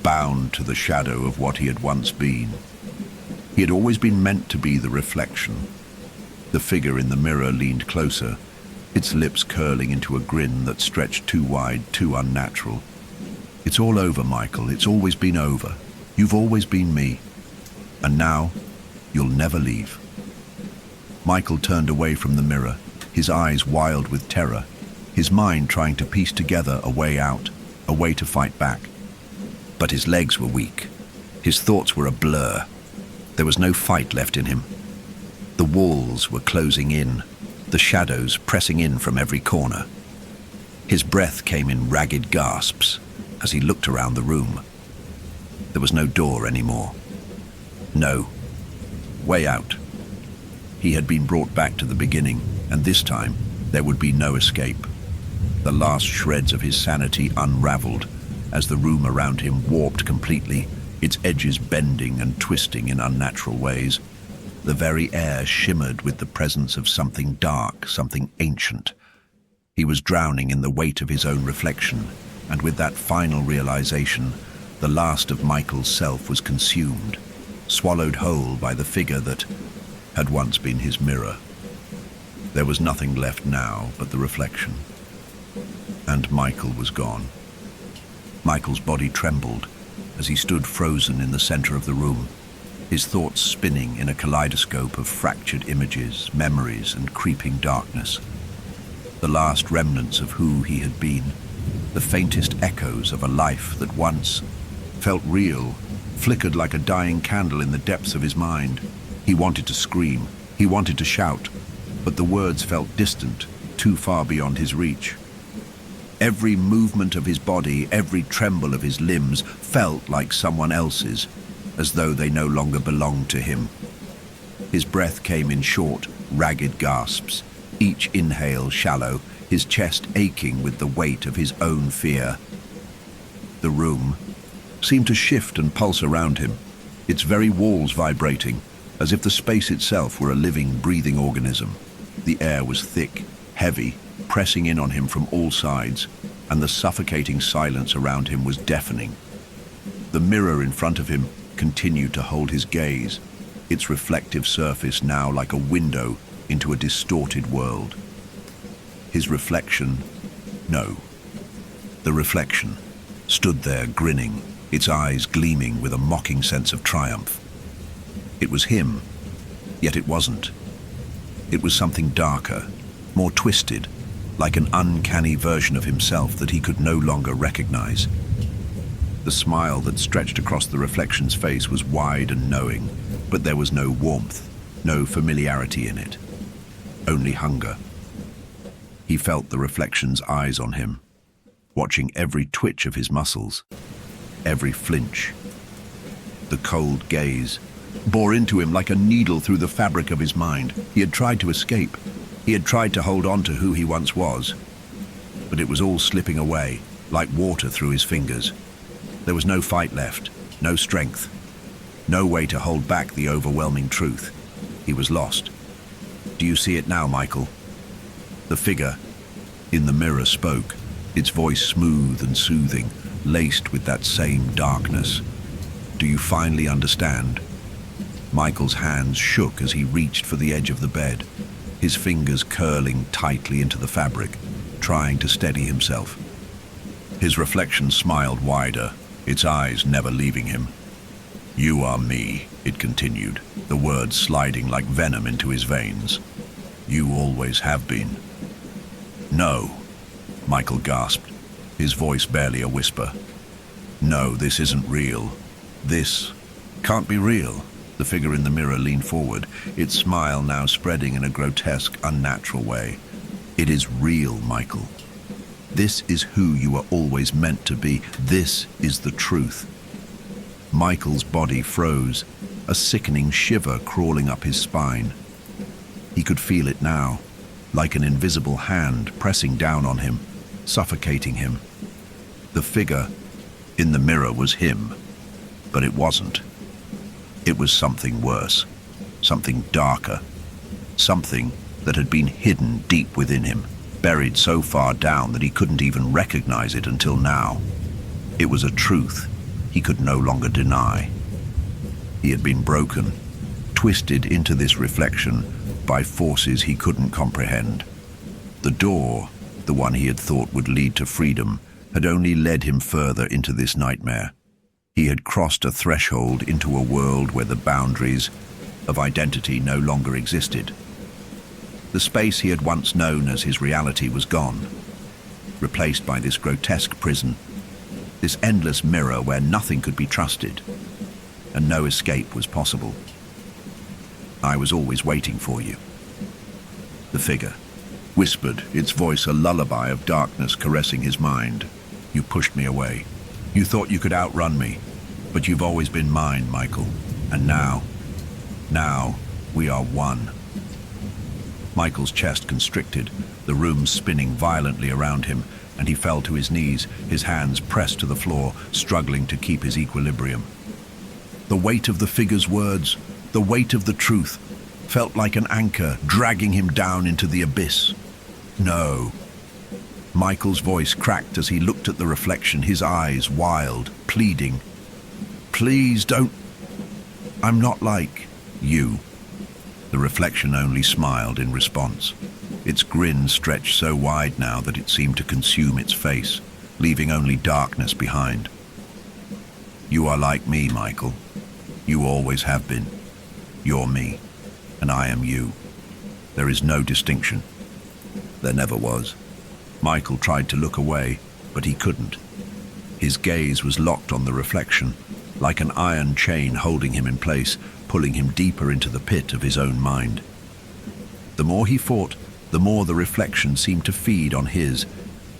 bound to the shadow of what he had once been. He had always been meant to be the reflection. The figure in the mirror leaned closer, its lips curling into a grin that stretched too wide, too unnatural. "It's all over, Michael. It's always been over. You've always been me. And now, you'll never leave." Michael turned away from the mirror, his eyes wild with terror, his mind trying to piece together a way out, a way to fight back. But his legs were weak. His thoughts were a blur. There was no fight left in him. The walls were closing in, the shadows pressing in from every corner. His breath came in ragged gasps as he looked around the room. There was no door anymore. No way out. He had been brought back to the beginning, and this time there would be no escape. The last shreds of his sanity unraveled as the room around him warped completely, its edges bending and twisting in unnatural ways. The very air shimmered with the presence of something dark, something ancient. He was drowning in the weight of his own reflection, and with that final realization, the last of Michael's self was consumed, swallowed whole by the figure that had once been his mirror. There was nothing left now but the reflection. And Michael was gone. Michael's body trembled as he stood frozen in the center of the room, his thoughts spinning in a kaleidoscope of fractured images, memories, and creeping darkness. The last remnants of who he had been, the faintest echoes of a life that once felt real, flickered like a dying candle in the depths of his mind. He wanted to scream, he wanted to shout, but the words felt distant, too far beyond his reach. Every movement of his body, every tremble of his limbs felt like someone else's, as though they no longer belonged to him. His breath came in short, ragged gasps, each inhale shallow, his chest aching with the weight of his own fear. The room seemed to shift and pulse around him, its very walls vibrating, as if the space itself were a living, breathing organism. The air was thick, heavy, pressing in on him from all sides, and the suffocating silence around him was deafening. The mirror in front of him continued to hold his gaze, its reflective surface now like a window into a distorted world. His reflection, no, the reflection, stood there grinning, its eyes gleaming with a mocking sense of triumph. It was him, yet it wasn't. It was something darker, more twisted, like an uncanny version of himself that he could no longer recognize. The smile that stretched across the reflection's face was wide and knowing, but there was no warmth, no familiarity in it, only hunger. He felt the reflection's eyes on him, watching every twitch of his muscles, every flinch. The cold gaze bore into him like a needle through the fabric of his mind. He had tried to escape. He had tried to hold on to who he once was, but it was all slipping away, like water through his fingers. There was no fight left, no strength, no way to hold back the overwhelming truth. He was lost. Do you see it now, Michael? The figure in the mirror spoke, its voice smooth and soothing, laced with that same darkness. Do you finally understand? Michael's hands shook as he reached for the edge of the bed, his fingers curling tightly into the fabric, trying to steady himself. His reflection smiled wider, its eyes never leaving him. You are me, it continued, the words sliding like venom into his veins. You always have been. No, Michael gasped, his voice barely a whisper. No, this isn't real. This can't be real. The figure in the mirror leaned forward, its smile now spreading in a grotesque, unnatural way. It is real, Michael. This is who you are always meant to be. This is the truth. Michael's body froze, a sickening shiver crawling up his spine. He could feel it now, like an invisible hand pressing down on him, suffocating him. The figure in the mirror was him, but it wasn't. It was something worse, something darker, something that had been hidden deep within him, buried so far down that he couldn't even recognize it until now. It was a truth he could no longer deny. He had been broken, twisted into this reflection by forces he couldn't comprehend. The door, the one he had thought would lead to freedom, had only led him further into this nightmare. He had crossed a threshold into a world where the boundaries of identity no longer existed. The space he had once known as his reality was gone, replaced by this grotesque prison, this endless mirror where nothing could be trusted, and no escape was possible. I was always waiting for you. The figure whispered, its voice a lullaby of darkness caressing his mind. You pushed me away. You thought you could outrun me, but you've always been mine, Michael. And now we are one. Michael's chest constricted, the room spinning violently around him, and he fell to his knees, his hands pressed to the floor, struggling to keep his equilibrium. The weight of the figure's words, the weight of the truth, felt like an anchor dragging him down into the abyss. No. Michael's voice cracked as he looked at the reflection, his eyes wild, pleading. Please don't. I'm not like you. The reflection only smiled in response. Its grin stretched so wide now that it seemed to consume its face, leaving only darkness behind. You are like me, Michael. You always have been. You're me, and I am you. There is no distinction. There never was. Michael tried to look away, but he couldn't. His gaze was locked on the reflection, like an iron chain holding him in place, pulling him deeper into the pit of his own mind. The more he fought, the more the reflection seemed to feed on his,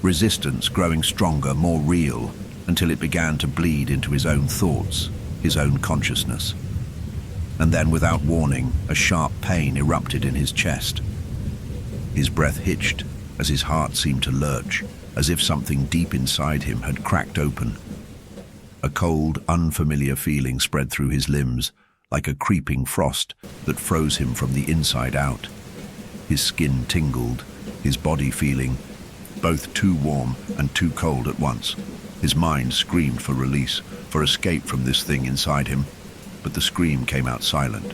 resistance growing stronger, more real, until it began to bleed into his own thoughts, his own consciousness. And then, without warning, a sharp pain erupted in his chest. His breath hitched as his heart seemed to lurch, as if something deep inside him had cracked open. A cold, unfamiliar feeling spread through his limbs, like a creeping frost that froze him from the inside out. His skin tingled, his body feeling both too warm and too cold at once. His mind screamed for release, for escape from this thing inside him, but the scream came out silent.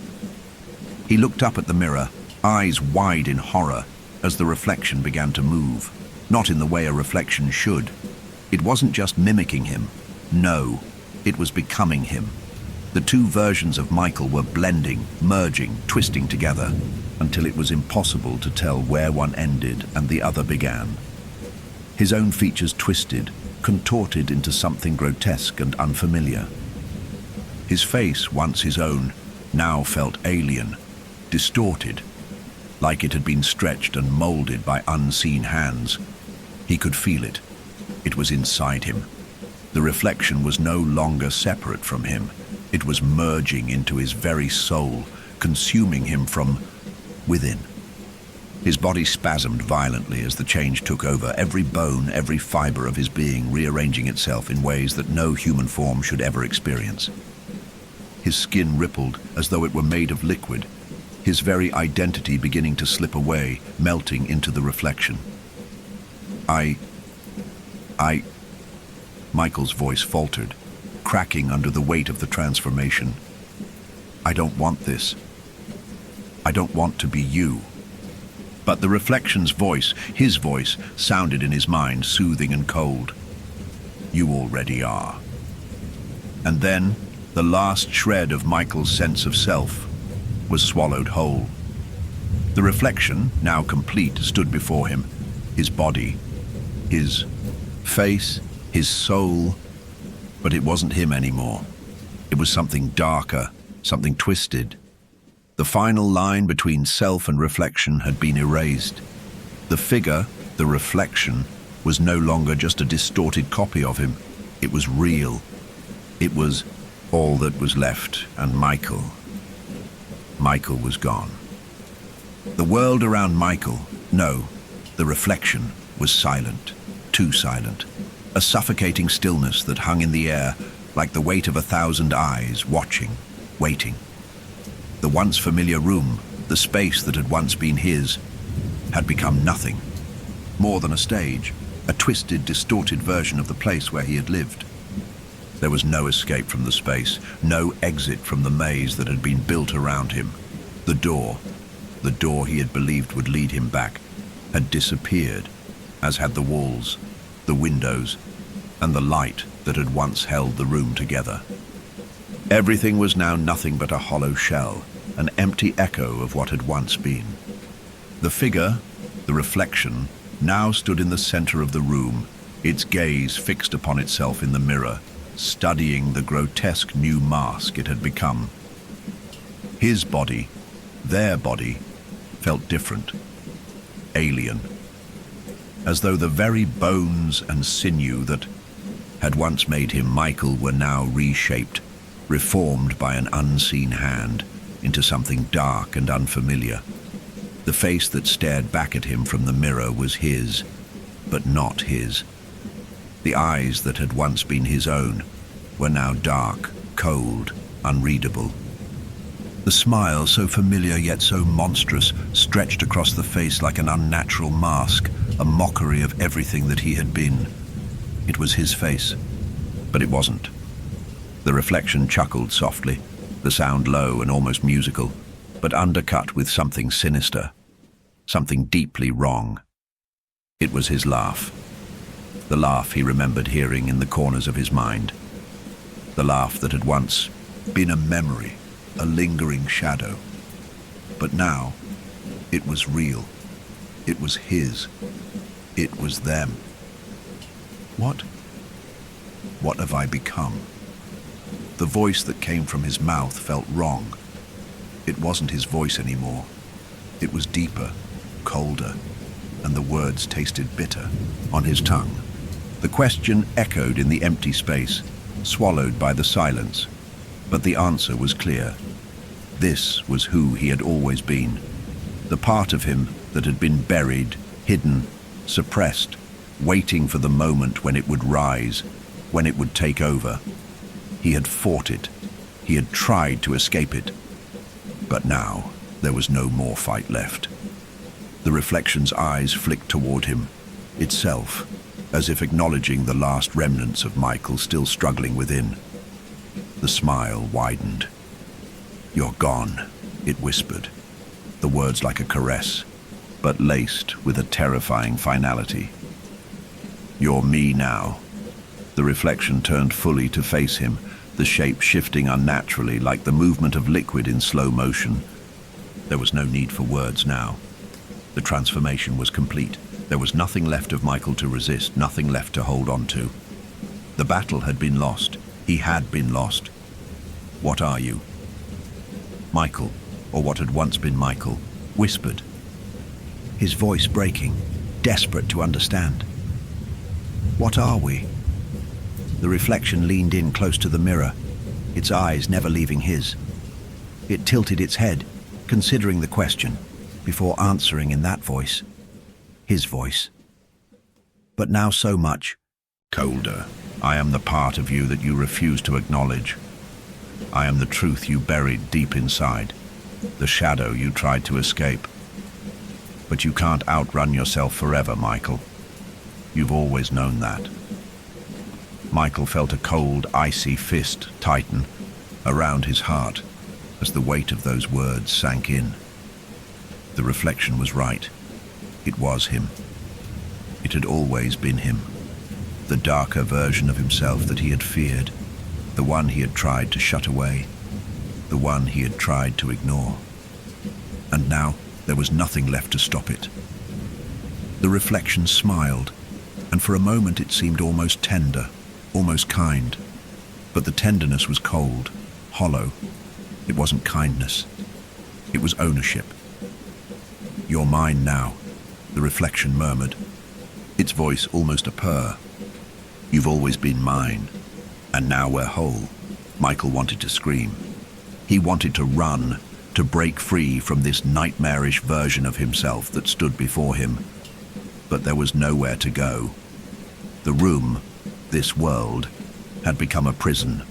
He looked up at the mirror, eyes wide in horror, as the reflection began to move, not in the way a reflection should. It wasn't just mimicking him. No, it was becoming him. The two versions of Michael were blending, merging, twisting together, until it was impossible to tell where one ended and the other began. His own features twisted, contorted into something grotesque and unfamiliar. His face, once his own, now felt alien, distorted, like it had been stretched and molded by unseen hands. He could feel it. It was inside him. The reflection was no longer separate from him. It was merging into his very soul, consuming him from within. His body spasmed violently as the change took over, every bone, every fiber of his being rearranging itself in ways that no human form should ever experience. His skin rippled as though it were made of liquid, his very identity beginning to slip away, melting into the reflection. Michael's voice faltered, cracking under the weight of the transformation. I don't want this. I don't want to be you. But the reflection's voice, his voice, sounded in his mind, soothing and cold. You already are. And then, the last shred of Michael's sense of self was swallowed whole. The reflection, now complete, stood before him, his body, his face, his soul, but it wasn't him anymore. It was something darker, something twisted. The final line between self and reflection had been erased. The figure, the reflection, was no longer just a distorted copy of him. It was real. It was all that was left, and Michael was gone. The world around Michael, no, the reflection, was silent, too silent. A suffocating stillness that hung in the air like the weight of 1,000 eyes watching, waiting. The once familiar room, the space that had once been his, had become nothing. More than a stage, a twisted, distorted version of the place where he had lived. There was no escape from the space, no exit from the maze that had been built around him. The door he had believed would lead him back, had disappeared, as had the walls, the windows, and the light that had once held the room together. Everything was now nothing but a hollow shell, an empty echo of what had once been. The figure, the reflection, now stood in the center of the room, its gaze fixed upon itself in the mirror, studying the grotesque new mask it had become. His body, their body, felt different, alien, as though the very bones and sinew that had once made him Michael were now reshaped, reformed by an unseen hand into something dark and unfamiliar. The face that stared back at him from the mirror was his, but not his. The eyes that had once been his own were now dark, cold, unreadable. The smile, so familiar yet so monstrous, stretched across the face like an unnatural mask, a mockery of everything that he had been. It was his face, but it wasn't. The reflection chuckled softly, the sound low and almost musical, but undercut with something sinister, something deeply wrong. It was his laugh. The laugh he remembered hearing in the corners of his mind. The laugh that had once been a memory, a lingering shadow. But now, it was real. It was his. It was them. What have I become? The voice that came from his mouth felt wrong. It wasn't his voice anymore. It was deeper, colder, and the words tasted bitter on his tongue. The question echoed in the empty space, swallowed by the silence, but the answer was clear. This was who he had always been, the part of him that had been buried, hidden, suppressed, waiting for the moment when it would rise, when it would take over. He had fought it. He had tried to escape it. But now there was no more fight left. The reflection's eyes flicked toward him, itself, as if acknowledging the last remnants of Michael still struggling within. The smile widened. "You're gone," it whispered, the words like a caress, but laced with a terrifying finality. "You're me now." The reflection turned fully to face him, the shape shifting unnaturally like the movement of liquid in slow motion. There was no need for words now. The transformation was complete. There was nothing left of Michael to resist, nothing left to hold on to. The battle had been lost. He had been lost. "What are you?" Michael, or what had once been Michael, whispered, his voice breaking, desperate to understand. "What are we?" The reflection leaned in close to the mirror, its eyes never leaving his. It tilted its head, considering the question, before answering in that voice, his voice. But now so much colder. "I am the part of you that you refuse to acknowledge. I am the truth you buried deep inside, the shadow you tried to escape. But you can't outrun yourself forever, Michael. You've always known that." Michael felt a cold, icy fist tighten around his heart as the weight of those words sank in. The reflection was right. It was him. It had always been him. The darker version of himself that he had feared, the one he had tried to shut away, the one he had tried to ignore. And now there was nothing left to stop it. The reflection smiled, and for a moment it seemed almost tender, almost kind. But the tenderness was cold, hollow. It wasn't kindness. It was ownership. "You're mine now," the reflection murmured, its voice almost a purr. "You've always been mine, and now we're whole." Michael wanted to scream. He wanted to run, to break free from this nightmarish version of himself that stood before him. But there was nowhere to go. The room, this world, had become a prison.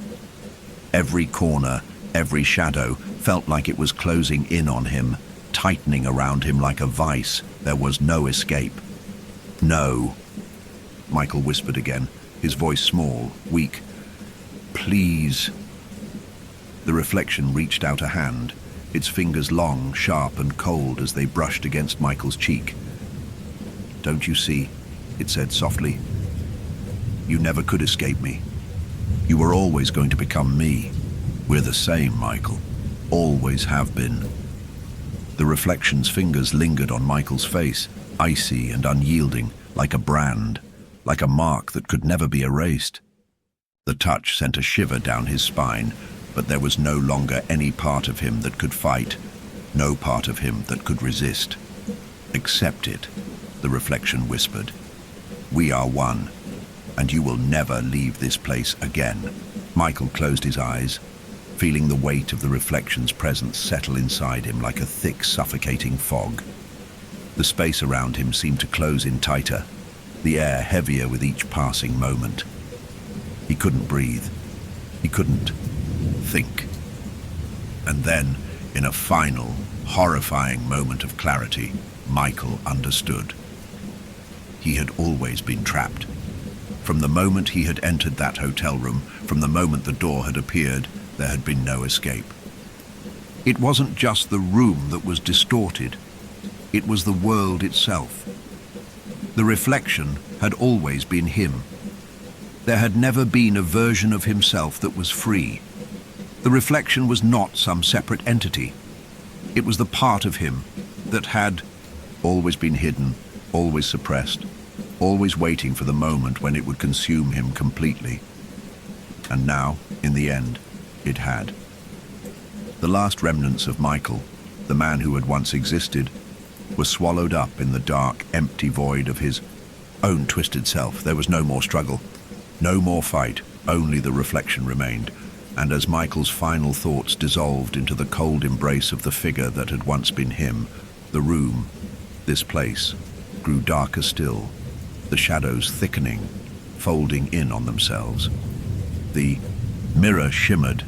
Every corner, every shadow felt like it was closing in on him, tightening around him like a vice. There was no escape. "No," Michael whispered again, his voice small, weak. "Please." The reflection reached out a hand, its fingers long, sharp and cold as they brushed against Michael's cheek. "Don't you see?" it said softly. "You never could escape me. You were always going to become me. We're the same, Michael. Always have been." The reflection's fingers lingered on Michael's face, icy and unyielding, like a brand, like a mark that could never be erased. The touch sent a shiver down his spine, but there was no longer any part of him that could fight, no part of him that could resist. "Accept it," the reflection whispered. "We are one, and you will never leave this place again." Michael closed his eyes, feeling the weight of the reflection's presence settle inside him like a thick, suffocating fog. The space around him seemed to close in tighter, the air heavier with each passing moment. He couldn't breathe. He couldn't think. And then, in a final, horrifying moment of clarity, Michael understood. He had always been trapped. From the moment he had entered that hotel room, from the moment the door had appeared, there had been no escape. It wasn't just the room that was distorted. It was the world itself. The reflection had always been him. There had never been a version of himself that was free. The reflection was not some separate entity. It was the part of him that had always been hidden, always suppressed, always waiting for the moment when it would consume him completely. And now, in the end, it had. The last remnants of Michael, the man who had once existed, were swallowed up in the dark, empty void of his own twisted self. There was no more struggle, no more fight, only the reflection remained. And as Michael's final thoughts dissolved into the cold embrace of the figure that had once been him, the room, this place, grew darker still, the shadows thickening, folding in on themselves. The mirror shimmered,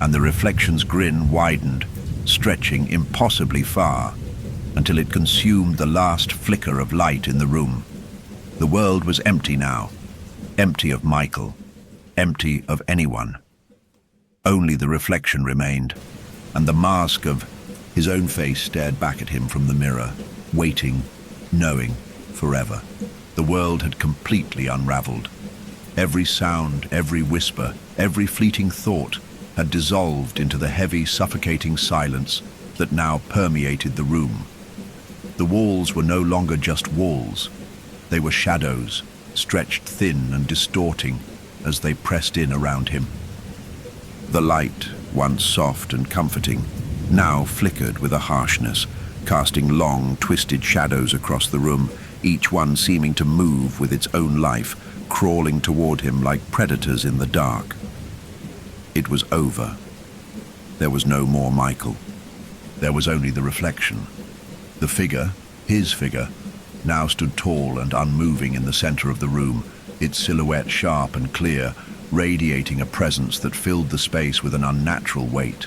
and the reflection's grin widened, stretching impossibly far, until it consumed the last flicker of light in the room. The world was empty now, empty of Michael, empty of anyone. Only the reflection remained, and the mask of his own face stared back at him from the mirror, waiting, knowing, forever. The world had completely unraveled. Every sound, every whisper, every fleeting thought had dissolved into the heavy, suffocating silence that now permeated the room. The walls were no longer just walls. They were shadows, stretched thin and distorting as they pressed in around him. The light, once soft and comforting, now flickered with a harshness, casting long, twisted shadows across the room, each one seeming to move with its own life, crawling toward him like predators in the dark. It was over. There was no more Michael. There was only the reflection. The figure, his figure, now stood tall and unmoving in the center of the room, its silhouette sharp and clear, radiating a presence that filled the space with an unnatural weight.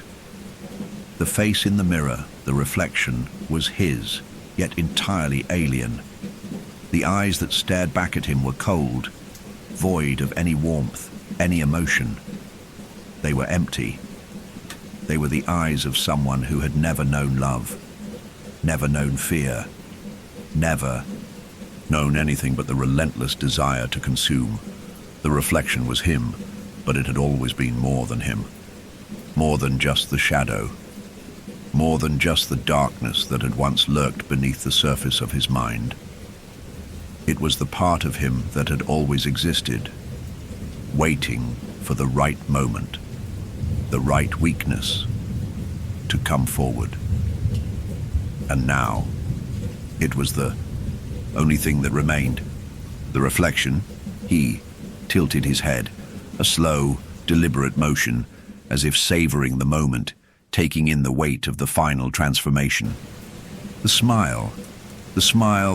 The face in the mirror, the reflection, was his, yet entirely alien. The eyes that stared back at him were cold, void of any warmth, any emotion. They were empty. They were the eyes of someone who had never known love, never known fear, never known anything but the relentless desire to consume. The reflection was him, but it had always been more than him. More than just the shadow. More than just the darkness that had once lurked beneath the surface of his mind. It was the part of him that had always existed, waiting for the right moment, the right weakness, to come forward. And now, it was the only thing that remained. The reflection, he tilted his head, a slow, deliberate motion, as if savoring the moment, taking in the weight of the final transformation. The smile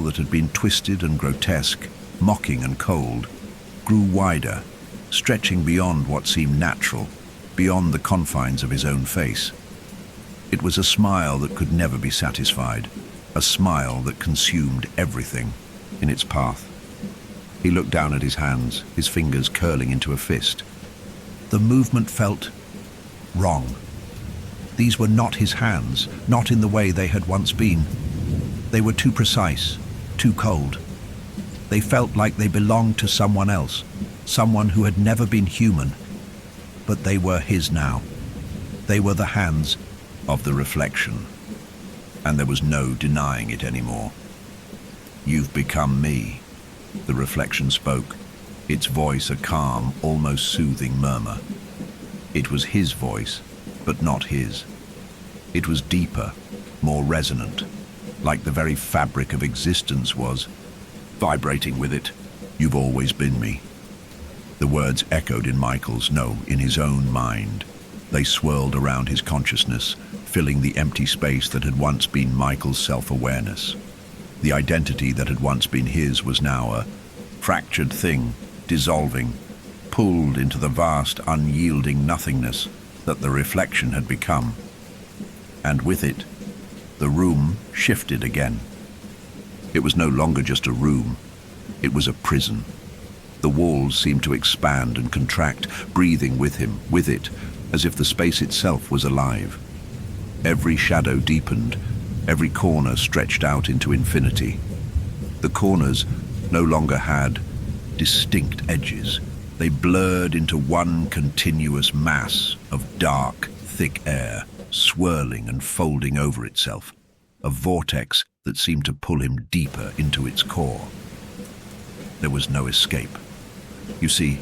that had been twisted and grotesque, mocking and cold, grew wider, stretching beyond what seemed natural, beyond the confines of his own face. It was a smile that could never be satisfied, a smile that consumed everything in its path. He looked down at his hands, his fingers curling into a fist. The movement felt wrong. These were not his hands, not in the way they had once been. They were too precise, too cold. They felt like they belonged to someone else, someone who had never been human. But they were his now. They were the hands of the reflection. And there was no denying it anymore. "You've become me," the reflection spoke, its voice a calm, almost soothing murmur. It was his voice, but not his. It was deeper, more resonant, like the very fabric of existence was vibrating with it. "You've always been me." The words echoed in Michael's, no, in his own mind. They swirled around his consciousness, filling the empty space that had once been Michael's self-awareness. The identity that had once been his was now a fractured thing, dissolving, pulled into the vast, unyielding nothingness that the reflection had become. And with it, the room shifted again. It was no longer just a room, it was a prison. The walls seemed to expand and contract, breathing with him, with it, as if the space itself was alive. Every shadow deepened, every corner stretched out into infinity. The corners no longer had distinct edges. They blurred into one continuous mass of dark, thick air, swirling and folding over itself, a vortex that seemed to pull him deeper into its core. There was no escape. You see,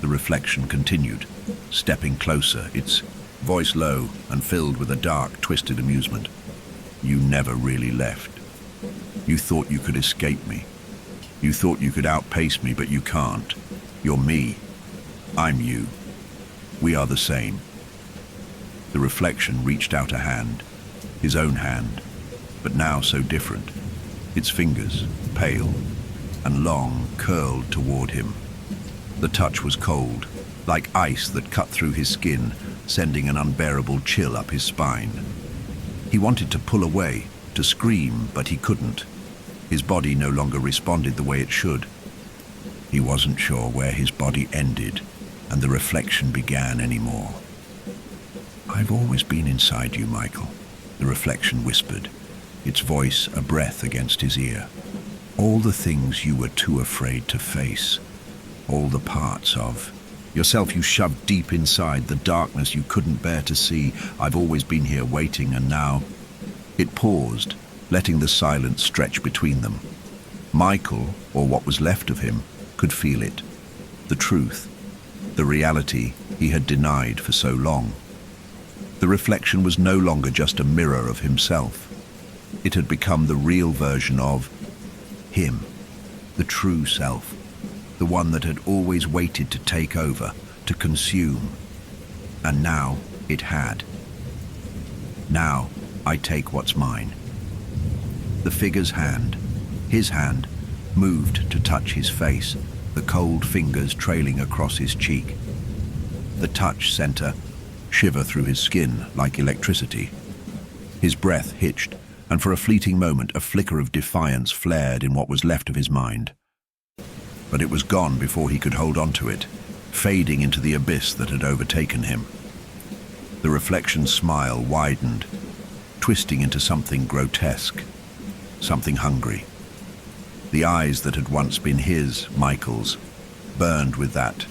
the reflection continued, stepping closer, its voice low and filled with a dark, twisted amusement. "You never really left. You thought you could escape me. You thought you could outpace me, but you can't. You're me. I'm you. We are the same. The reflection reached out a hand, his own hand, but now so different. Its fingers, pale and long, curled toward him. The touch was cold, like ice that cut through his skin, sending an unbearable chill up his spine. He wanted to pull away, to scream, but he couldn't. His body no longer responded the way it should. He wasn't sure where his body ended and the reflection began anymore. "I've always been inside you, Michael," the reflection whispered, its voice a breath against his ear. "All the things you were too afraid to face, all the parts of yourself you shoved deep inside, the darkness you couldn't bear to see. I've always been here waiting, and now..." It paused, letting the silence stretch between them. Michael, or what was left of him, could feel it. The truth, the reality he had denied for so long. The reflection was no longer just a mirror of himself. It had become the real version of him, the true self, the one that had always waited to take over, to consume. And now it had. "Now I take what's mine." The figure's hand, his hand, moved to touch his face, the cold fingers trailing across his cheek. The touch sent a shiver through his skin like electricity. His breath hitched, and for a fleeting moment a flicker of defiance flared in what was left of his mind. But it was gone before he could hold on to it, fading into the abyss that had overtaken him. The reflection's smile widened, twisting into something grotesque, something hungry. The eyes that had once been his, Michael's, burned with that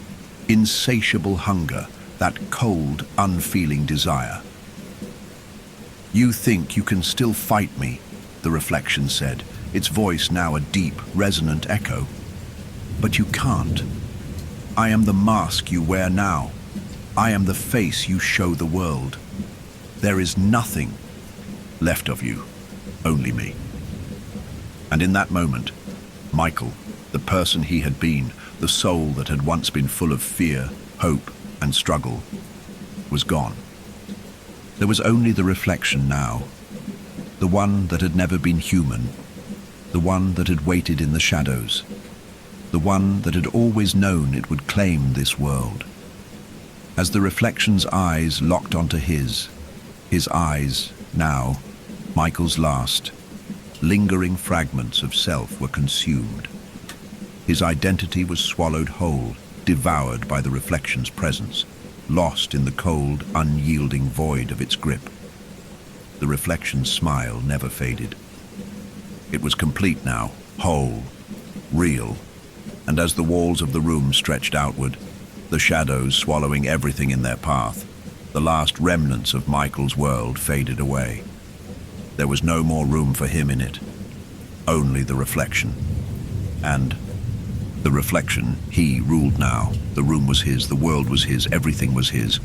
insatiable hunger, that cold, unfeeling desire. "You think you can still fight me," the reflection said, its voice now a deep, resonant echo. "But you can't. I am the mask you wear now. I am the face you show the world. There is nothing left of you, only me." And in that moment, Michael, the person he had been, the soul that had once been full of fear, hope, and struggle, was gone. There was only the reflection now, the one that had never been human, the one that had waited in the shadows, the one that had always known it would claim this world. As the reflection's eyes locked onto his eyes, now, Michael's last, lingering fragments of self were consumed. His identity was swallowed whole, devoured by the reflection's presence, lost in the cold, unyielding void of its grip. The reflection's smile never faded. It was complete now, whole, real, and as the walls of the room stretched outward, the shadows swallowing everything in their path, the last remnants of Michael's world faded away. There was no more room for him in it, only the reflection. And the reflection, he ruled now. The room was his, the world was his, everything was his.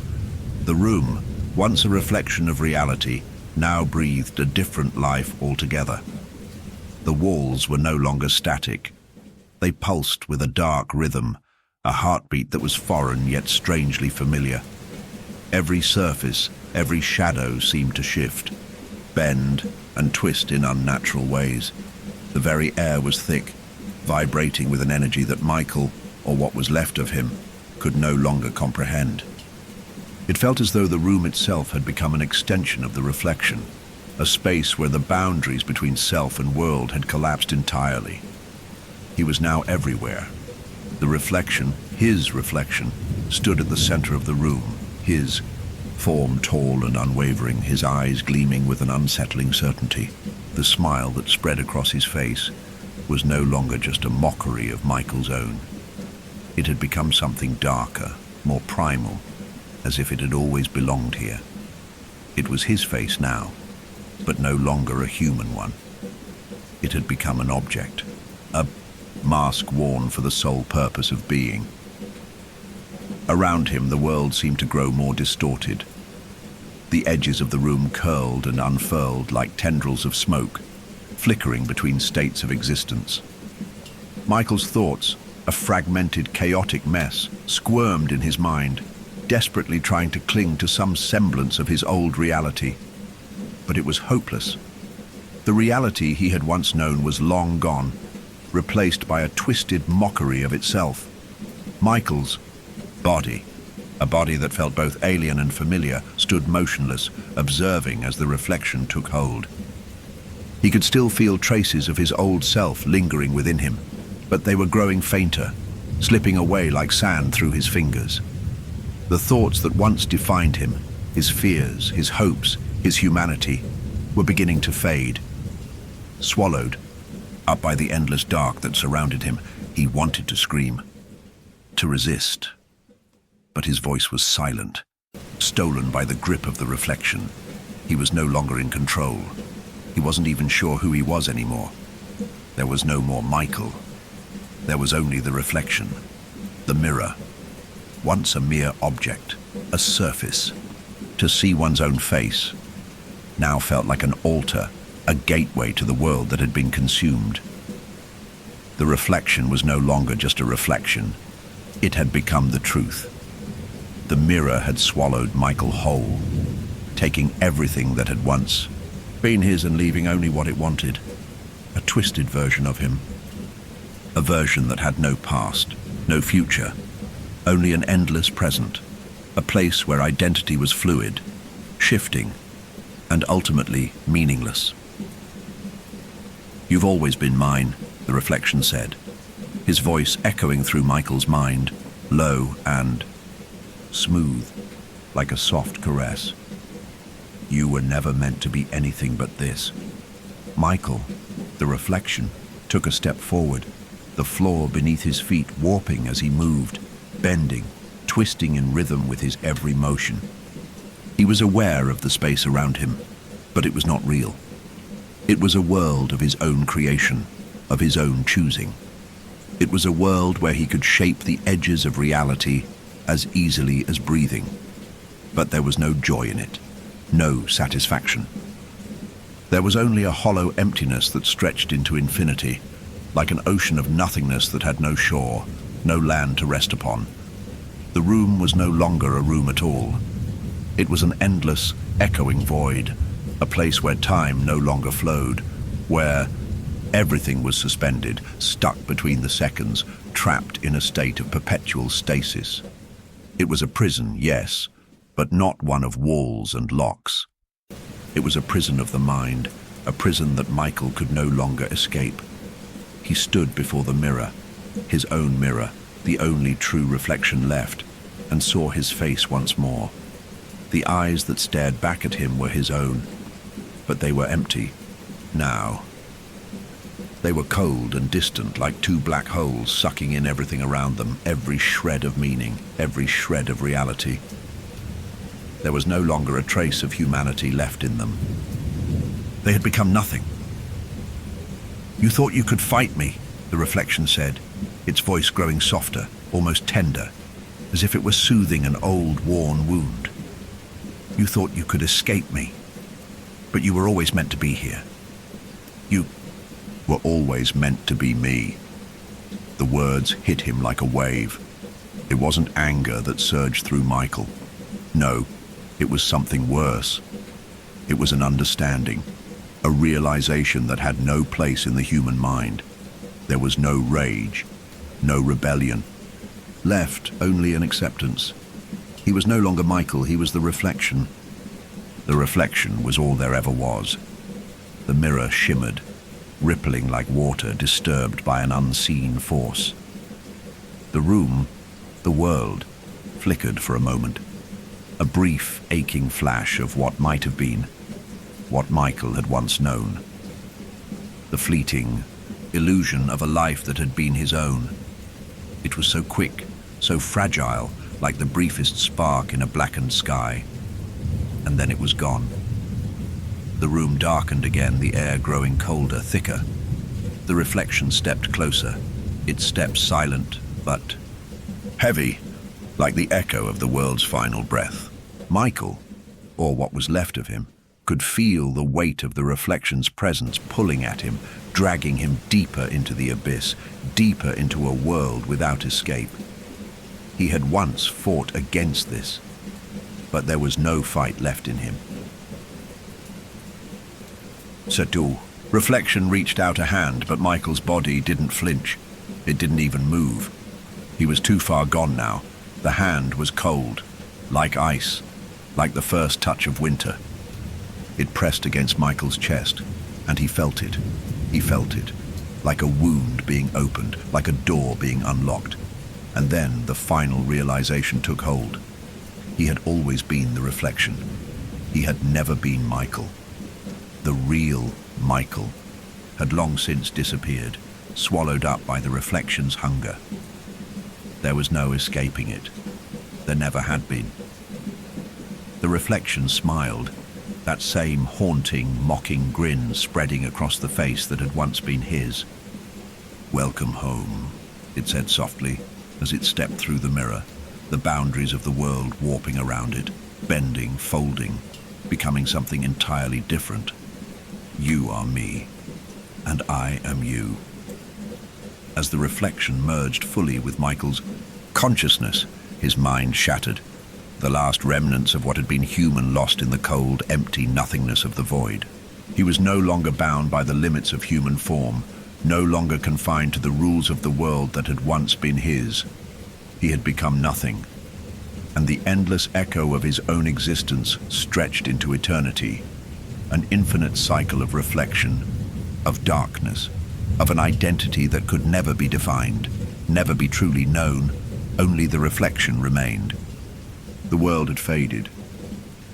The room, once a reflection of reality, now breathed a different life altogether. The walls were no longer static. They pulsed with a dark rhythm, a heartbeat that was foreign yet strangely familiar. Every surface, every shadow seemed to shift, bend and twist in unnatural ways. The very air was thick, vibrating with an energy that Michael, or what was left of him, could no longer comprehend. It felt as though the room itself had become an extension of the reflection, a space where the boundaries between self and world had collapsed entirely. He was now everywhere. The reflection, his reflection, stood at the center of the room, his form tall and unwavering, his eyes gleaming with an unsettling certainty. The smile that spread across his face was no longer just a mockery of Michael's own. It had become something darker, more primal, as if it had always belonged here. It was his face now, but no longer a human one. It had become an object, a mask worn for the sole purpose of being. Around him, the world seemed to grow more distorted. The edges of the room curled and unfurled like tendrils of smoke, flickering between states of existence. Michael's thoughts, a fragmented, chaotic mess, squirmed in his mind. desperately trying to cling to some semblance of his old reality. But it was hopeless. The reality he had once known was long gone, replaced by a twisted mockery of itself. Michael's body, a body that felt both alien and familiar, stood motionless, observing as the reflection took hold. He could still feel traces of his old self lingering within him, but they were growing fainter, slipping away like sand through his fingers. The thoughts that once defined him, his fears, his hopes, his humanity, were beginning to fade. Swallowed up by the endless dark that surrounded him, he wanted to scream, to resist. But his voice was silent, stolen by the grip of the reflection. He was no longer in control. He wasn't even sure who he was anymore. There was no more Michael. There was only the reflection, the mirror. Once a mere object, a surface. To see one's own face now felt like an altar, a gateway to the world that had been consumed. The reflection was no longer just a reflection. It had become the truth. The mirror had swallowed Michael whole, taking everything that had once been his and leaving only what it wanted. A twisted version of him. A version that had no past, no future, only an endless present. A place where identity was fluid, shifting, and ultimately meaningless. "You've always been mine," the reflection said, his voice echoing through Michael's mind, low and smooth, like a soft caress. "You were never meant to be anything but this." Michael, the reflection, took a step forward, the floor beneath his feet warping as he moved, bending, twisting in rhythm with his every motion. He was aware of the space around him, but it was not real. It was a world of his own creation, of his own choosing. It was a world where he could shape the edges of reality as easily as breathing. But there was no joy in it, no satisfaction. There was only a hollow emptiness that stretched into infinity, like an ocean of nothingness that had no shore, no land to rest upon. The room was no longer a room at all. It was an endless, echoing void, a place where time no longer flowed, where everything was suspended, stuck between the seconds, trapped in a state of perpetual stasis. It was a prison, yes, but not one of walls and locks. It was a prison of the mind, a prison that Michael could no longer escape. He stood before the mirror, his own mirror, the only true reflection left, and saw his face once more. The eyes that stared back at him were his own, but they were empty now. They were cold and distant, like two black holes sucking in everything around them, every shred of meaning, every shred of reality. There was no longer a trace of humanity left in them. They had become nothing. "You thought you could fight me," the reflection said, its voice growing softer, almost tender, as if it were soothing an old, worn wound. "You thought you could escape me, but you were always meant to be here. You were always meant to be me." The words hit him like a wave. It wasn't anger that surged through Michael. No, it was something worse. It was an understanding, a realization that had no place in the human mind. There was no rage, no rebellion. Left only an acceptance. He was no longer Michael, he was the reflection. The reflection was all there ever was. The mirror shimmered, rippling like water disturbed by an unseen force. The room, the world, flickered for a moment. A brief, aching flash of what might have been, what Michael had once known. The fleeting illusion of a life that had been his own. It was so quick, so fragile, like the briefest spark in a blackened sky. And then it was gone. The room darkened again, the air growing colder, thicker. The reflection stepped closer, its steps silent, but heavy, like the echo of the world's final breath. Michael, or what was left of him, could feel the weight of the reflection's presence pulling at him, dragging him deeper into the abyss, deeper into a world without escape. He had once fought against this, but there was no fight left in him. Satu. Reflection reached out a hand, but Michael's body didn't flinch. It didn't even move. He was too far gone now. The hand was cold, like ice, like the first touch of winter. It pressed against Michael's chest, and he felt it. He felt it, like a wound being opened, like a door being unlocked. And then the final realization took hold. He had always been the reflection. He had never been Michael. The real Michael had long since disappeared, swallowed up by the reflection's hunger. There was no escaping it. There never had been. The reflection smiled, that same haunting, mocking grin spreading across the face that had once been his. "Welcome home," it said softly as it stepped through the mirror, the boundaries of the world warping around it, bending, folding, becoming something entirely different. "You are me, and I am you." As the reflection merged fully with Michael's consciousness, his mind shattered, the last remnants of what had been human lost in the cold, empty nothingness of the void. He was no longer bound by the limits of human form, no longer confined to the rules of the world that had once been his. He had become nothing, and the endless echo of his own existence stretched into eternity, an infinite cycle of reflection, of darkness, of an identity that could never be defined, never be truly known. Only the reflection remained. The world had faded.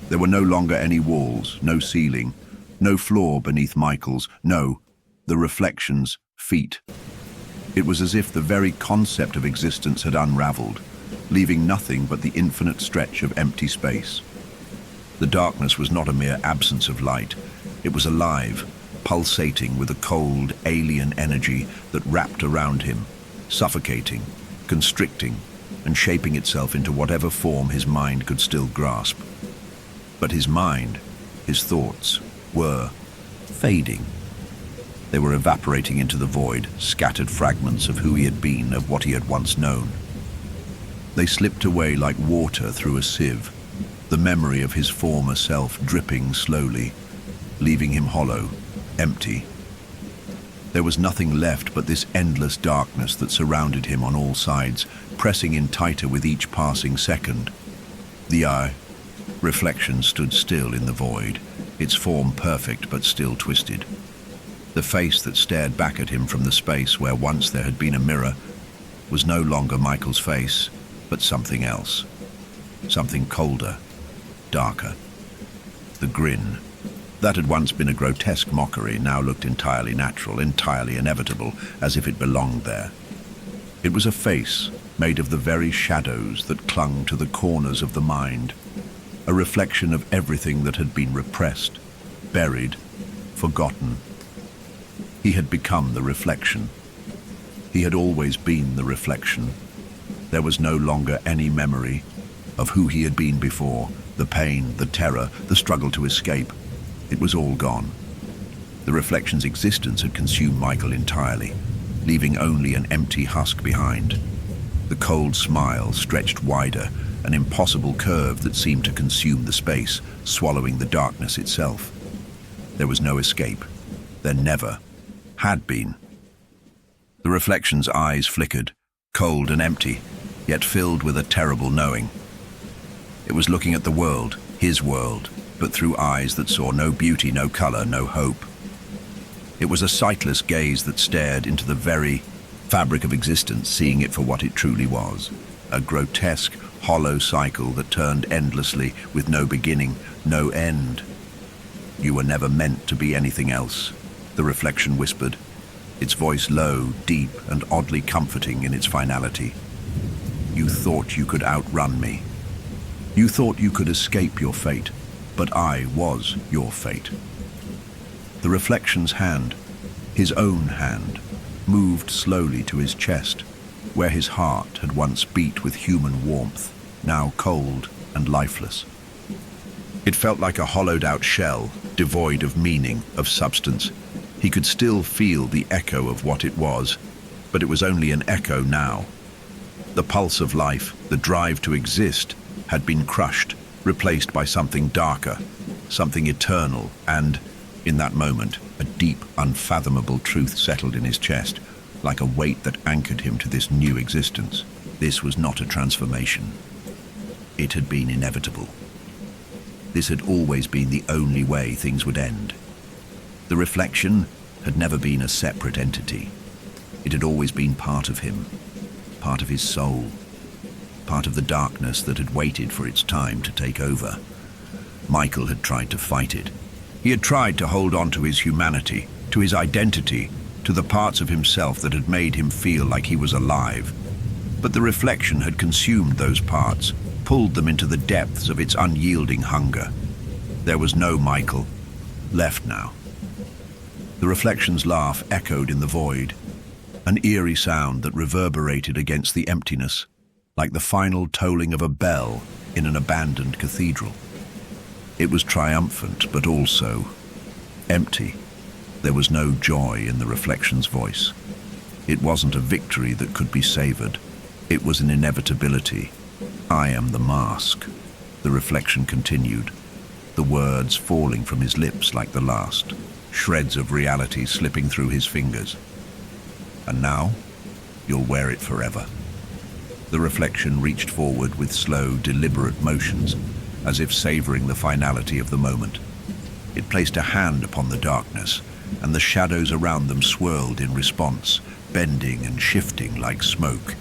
There were no longer any walls, no ceiling, no floor beneath Michael's, no, the reflection's feet. It was as if the very concept of existence had unraveled, leaving nothing but the infinite stretch of empty space. The darkness was not a mere absence of light. It was alive, pulsating with a cold, alien energy that wrapped around him, suffocating, constricting, and shaping itself into whatever form his mind could still grasp. But his mind, his thoughts, were fading. They were evaporating into the void, scattered fragments of who he had been, of what he had once known. They slipped away like water through a sieve, the memory of his former self dripping slowly, leaving him hollow, empty. There was nothing left but this endless darkness that surrounded him on all sides, pressing in tighter with each passing second. The reflection stood still in the void, its form perfect but still twisted. The face that stared back at him from the space where once there had been a mirror was no longer Michael's face, but something else. Something colder, darker. The grin that had once been a grotesque mockery now looked entirely natural, entirely inevitable, as if it belonged there. It was a face made of the very shadows that clung to the corners of the mind, a reflection of everything that had been repressed, buried, forgotten. He had become the reflection. He had always been the reflection. There was no longer any memory of who he had been before, the pain, the terror, the struggle to escape. It was all gone. The reflection's existence had consumed Michael entirely, leaving only an empty husk behind. The cold smile stretched wider, an impossible curve that seemed to consume the space, swallowing the darkness itself. There was no escape. There never had been. The reflection's eyes flickered, cold and empty, yet filled with a terrible knowing. It was looking at the world, his world, but through eyes that saw no beauty, no color, no hope. It was a sightless gaze that stared into the very fabric of existence, seeing it for what it truly was, a grotesque, hollow cycle that turned endlessly with no beginning, no end. "You were never meant to be anything else," the reflection whispered, its voice low, deep, and oddly comforting in its finality. "You thought you could outrun me. You thought you could escape your fate, but I was your fate." The reflection's hand, his own hand, moved slowly to his chest, where his heart had once beat with human warmth, now cold and lifeless. It felt like a hollowed-out shell, devoid of meaning, of substance. He could still feel the echo of what it was, but it was only an echo now. The pulse of life, the drive to exist, had been crushed, replaced by something darker, something eternal, and, in that moment, a deep, unfathomable truth settled in his chest, like a weight that anchored him to this new existence. This was not a transformation. It had been inevitable. This had always been the only way things would end. The reflection had never been a separate entity. It had always been part of him, part of his soul, part of the darkness that had waited for its time to take over. Michael had tried to fight it. He had tried to hold on to his humanity, to his identity, to the parts of himself that had made him feel like he was alive. But the reflection had consumed those parts, pulled them into the depths of its unyielding hunger. There was no Michael left now. The reflection's laugh echoed in the void, an eerie sound that reverberated against the emptiness, like the final tolling of a bell in an abandoned cathedral. It was triumphant, but also empty. There was no joy in the reflection's voice. It wasn't a victory that could be savored. It was an inevitability. "I am the mask," the reflection continued, the words falling from his lips like the last, shreds of reality slipping through his fingers. "And now, you'll wear it forever." The reflection reached forward with slow, deliberate motions, as if savoring the finality of the moment. It placed a hand upon the darkness, and the shadows around them swirled in response, bending and shifting like smoke.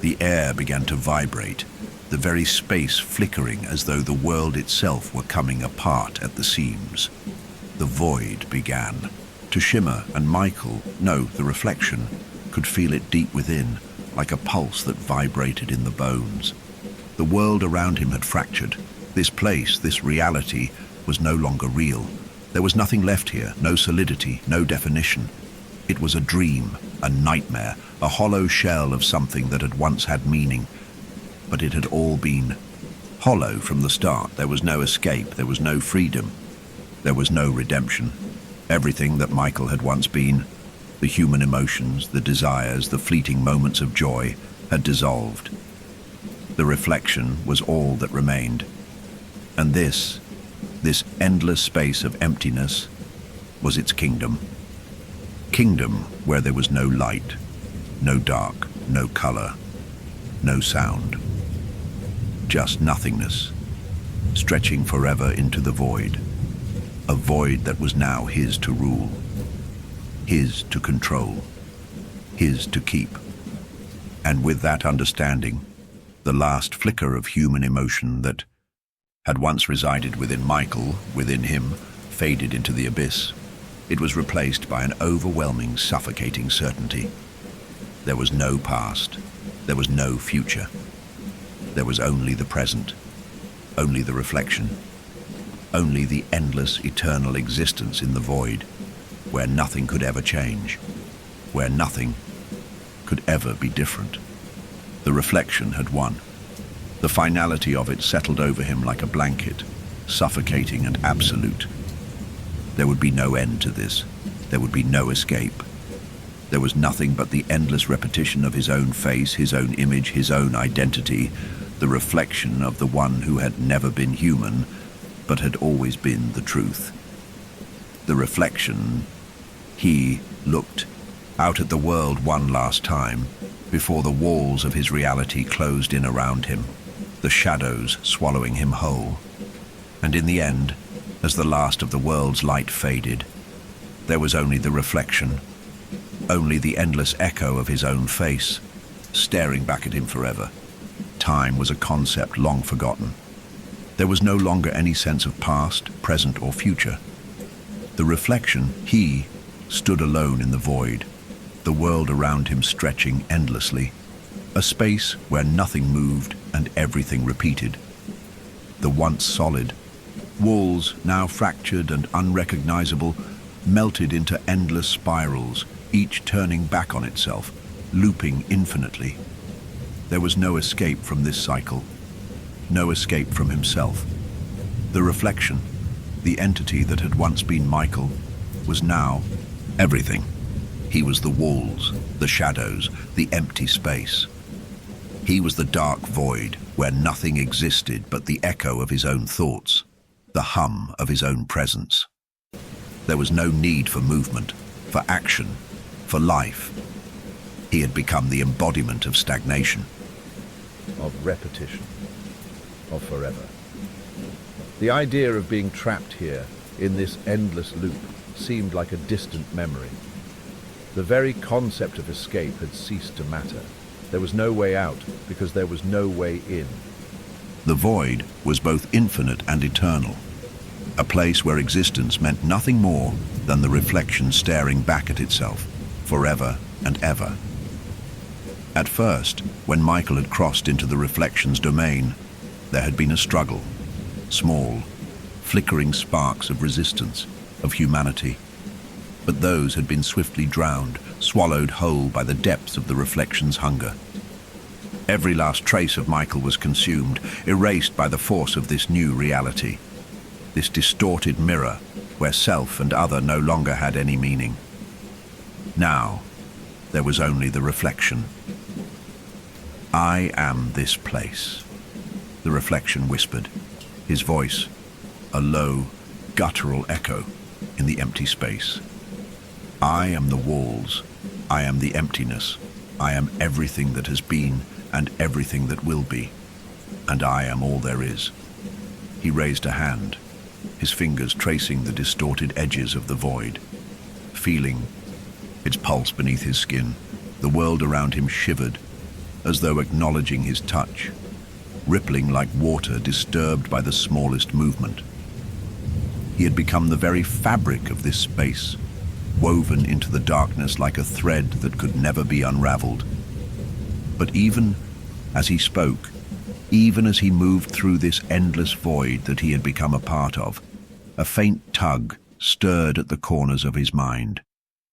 The air began to vibrate, the very space flickering as though the world itself were coming apart at the seams. The void began to shimmer, and Michael, no, the reflection, could feel it deep within, like a pulse that vibrated in the bones. The world around him had fractured. This place, this reality, was no longer real. There was nothing left here, no solidity, no definition. It was a dream, a nightmare, a hollow shell of something that had once had meaning. But it had all been hollow from the start. There was no escape, there was no freedom, there was no redemption. Everything that Michael had once been, the human emotions, the desires, the fleeting moments of joy, had dissolved. The reflection was all that remained. And this endless space of emptiness, was its kingdom. Kingdom where there was no light, no dark, no color, no sound. Just nothingness, stretching forever into the void. A void that was now his to rule, his to control, his to keep. And with that understanding, the last flicker of human emotion that had once resided within Michael, within him, faded into the abyss. It was replaced by an overwhelming, suffocating certainty. There was no past, there was no future. There was only the present, only the reflection, only the endless, eternal existence in the void, where nothing could ever change, where nothing could ever be different. The reflection had won. The finality of it settled over him like a blanket, suffocating and absolute. There would be no end to this. There would be no escape. There was nothing but the endless repetition of his own face, his own image, his own identity, the reflection of the one who had never been human, but had always been the truth. The reflection, he looked out at the world one last time, before the walls of his reality closed in around him, the shadows swallowing him whole. And in the end, as the last of the world's light faded, there was only the reflection, only the endless echo of his own face, staring back at him forever. Time was a concept long forgotten. There was no longer any sense of past, present, or future. The reflection, he, stood alone in the void, the world around him stretching endlessly, a space where nothing moved and everything repeated. The once solid walls, now fractured and unrecognizable, melted into endless spirals, each turning back on itself, looping infinitely. There was no escape from this cycle, no escape from himself. The reflection, the entity that had once been Michael, was now everything. He was the walls, the shadows, the empty space. He was the dark void where nothing existed but the echo of his own thoughts, the hum of his own presence. There was no need for movement, for action, for life. He had become the embodiment of stagnation, of repetition, of forever. The idea of being trapped here in this endless loop seemed like a distant memory. The very concept of escape had ceased to matter. There was no way out because there was no way in. The void was both infinite and eternal, a place where existence meant nothing more than the reflection staring back at itself, forever and ever. At first, when Michael had crossed into the reflection's domain, there had been a struggle, small, flickering sparks of resistance, of humanity. But those had been swiftly drowned, swallowed whole by the depths of the reflection's hunger. Every last trace of Michael was consumed, erased by the force of this new reality, this distorted mirror where self and other no longer had any meaning. Now, there was only the reflection. "I am this place," the reflection whispered, his voice a low, guttural echo in the empty space. "I am the walls, I am the emptiness, I am everything that has been and everything that will be, and I am all there is." He raised a hand, his fingers tracing the distorted edges of the void, feeling its pulse beneath his skin. The world around him shivered, as though acknowledging his touch, rippling like water disturbed by the smallest movement. He had become the very fabric of this space, woven into the darkness like a thread that could never be unraveled. But even as he spoke, even as he moved through this endless void that he had become a part of, a faint tug stirred at the corners of his mind,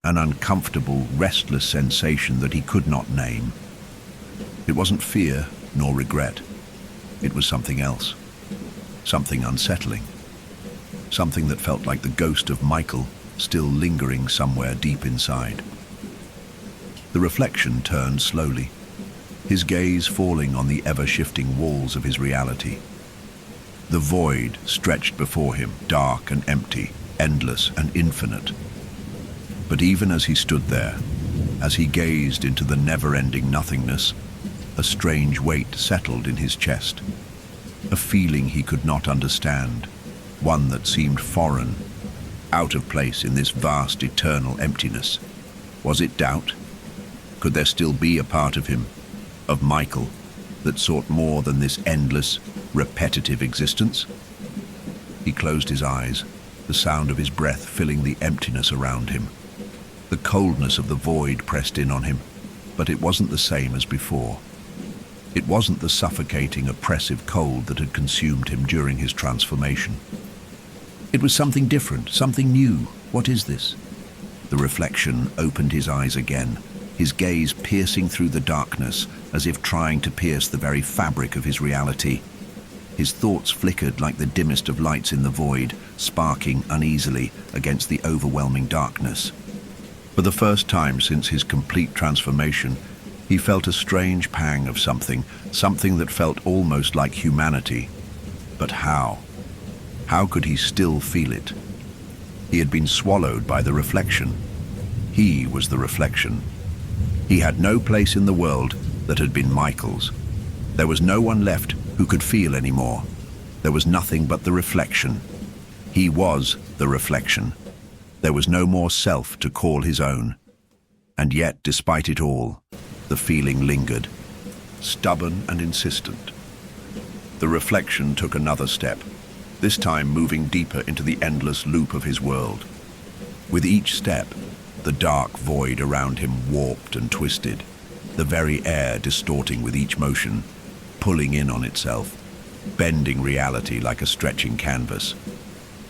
an uncomfortable, restless sensation that he could not name. It wasn't fear nor regret. It was something else, something unsettling, something that felt like the ghost of Michael still lingering somewhere deep inside. The reflection turned slowly, his gaze falling on the ever-shifting walls of his reality. The void stretched before him, dark and empty, endless and infinite. But even as he stood there, as he gazed into the never-ending nothingness, a strange weight settled in his chest, a feeling he could not understand, one that seemed foreign, out of place in this vast, eternal emptiness. Was it doubt? Could there still be a part of him, of Michael, that sought more than this endless, repetitive existence? He closed his eyes, the sound of his breath filling the emptiness around him. The coldness of the void pressed in on him, but it wasn't the same as before. It wasn't the suffocating, oppressive cold that had consumed him during his transformation. It was something different, something new. What is this? The reflection opened his eyes again, his gaze piercing through the darkness as if trying to pierce the very fabric of his reality. His thoughts flickered like the dimmest of lights in the void, sparking uneasily against the overwhelming darkness. For the first time since his complete transformation, he felt a strange pang of something that felt almost like humanity. But how? How could he still feel it? He had been swallowed by the reflection. He was the reflection. He had no place in the world that had been Michael's. There was no one left who could feel anymore. There was nothing but the reflection. He was the reflection. There was no more self to call his own. And yet, despite it all, the feeling lingered, stubborn and insistent. The reflection took another step, this time moving deeper into the endless loop of his world. With each step, the dark void around him warped and twisted, the very air distorting with each motion, pulling in on itself, bending reality like a stretching canvas.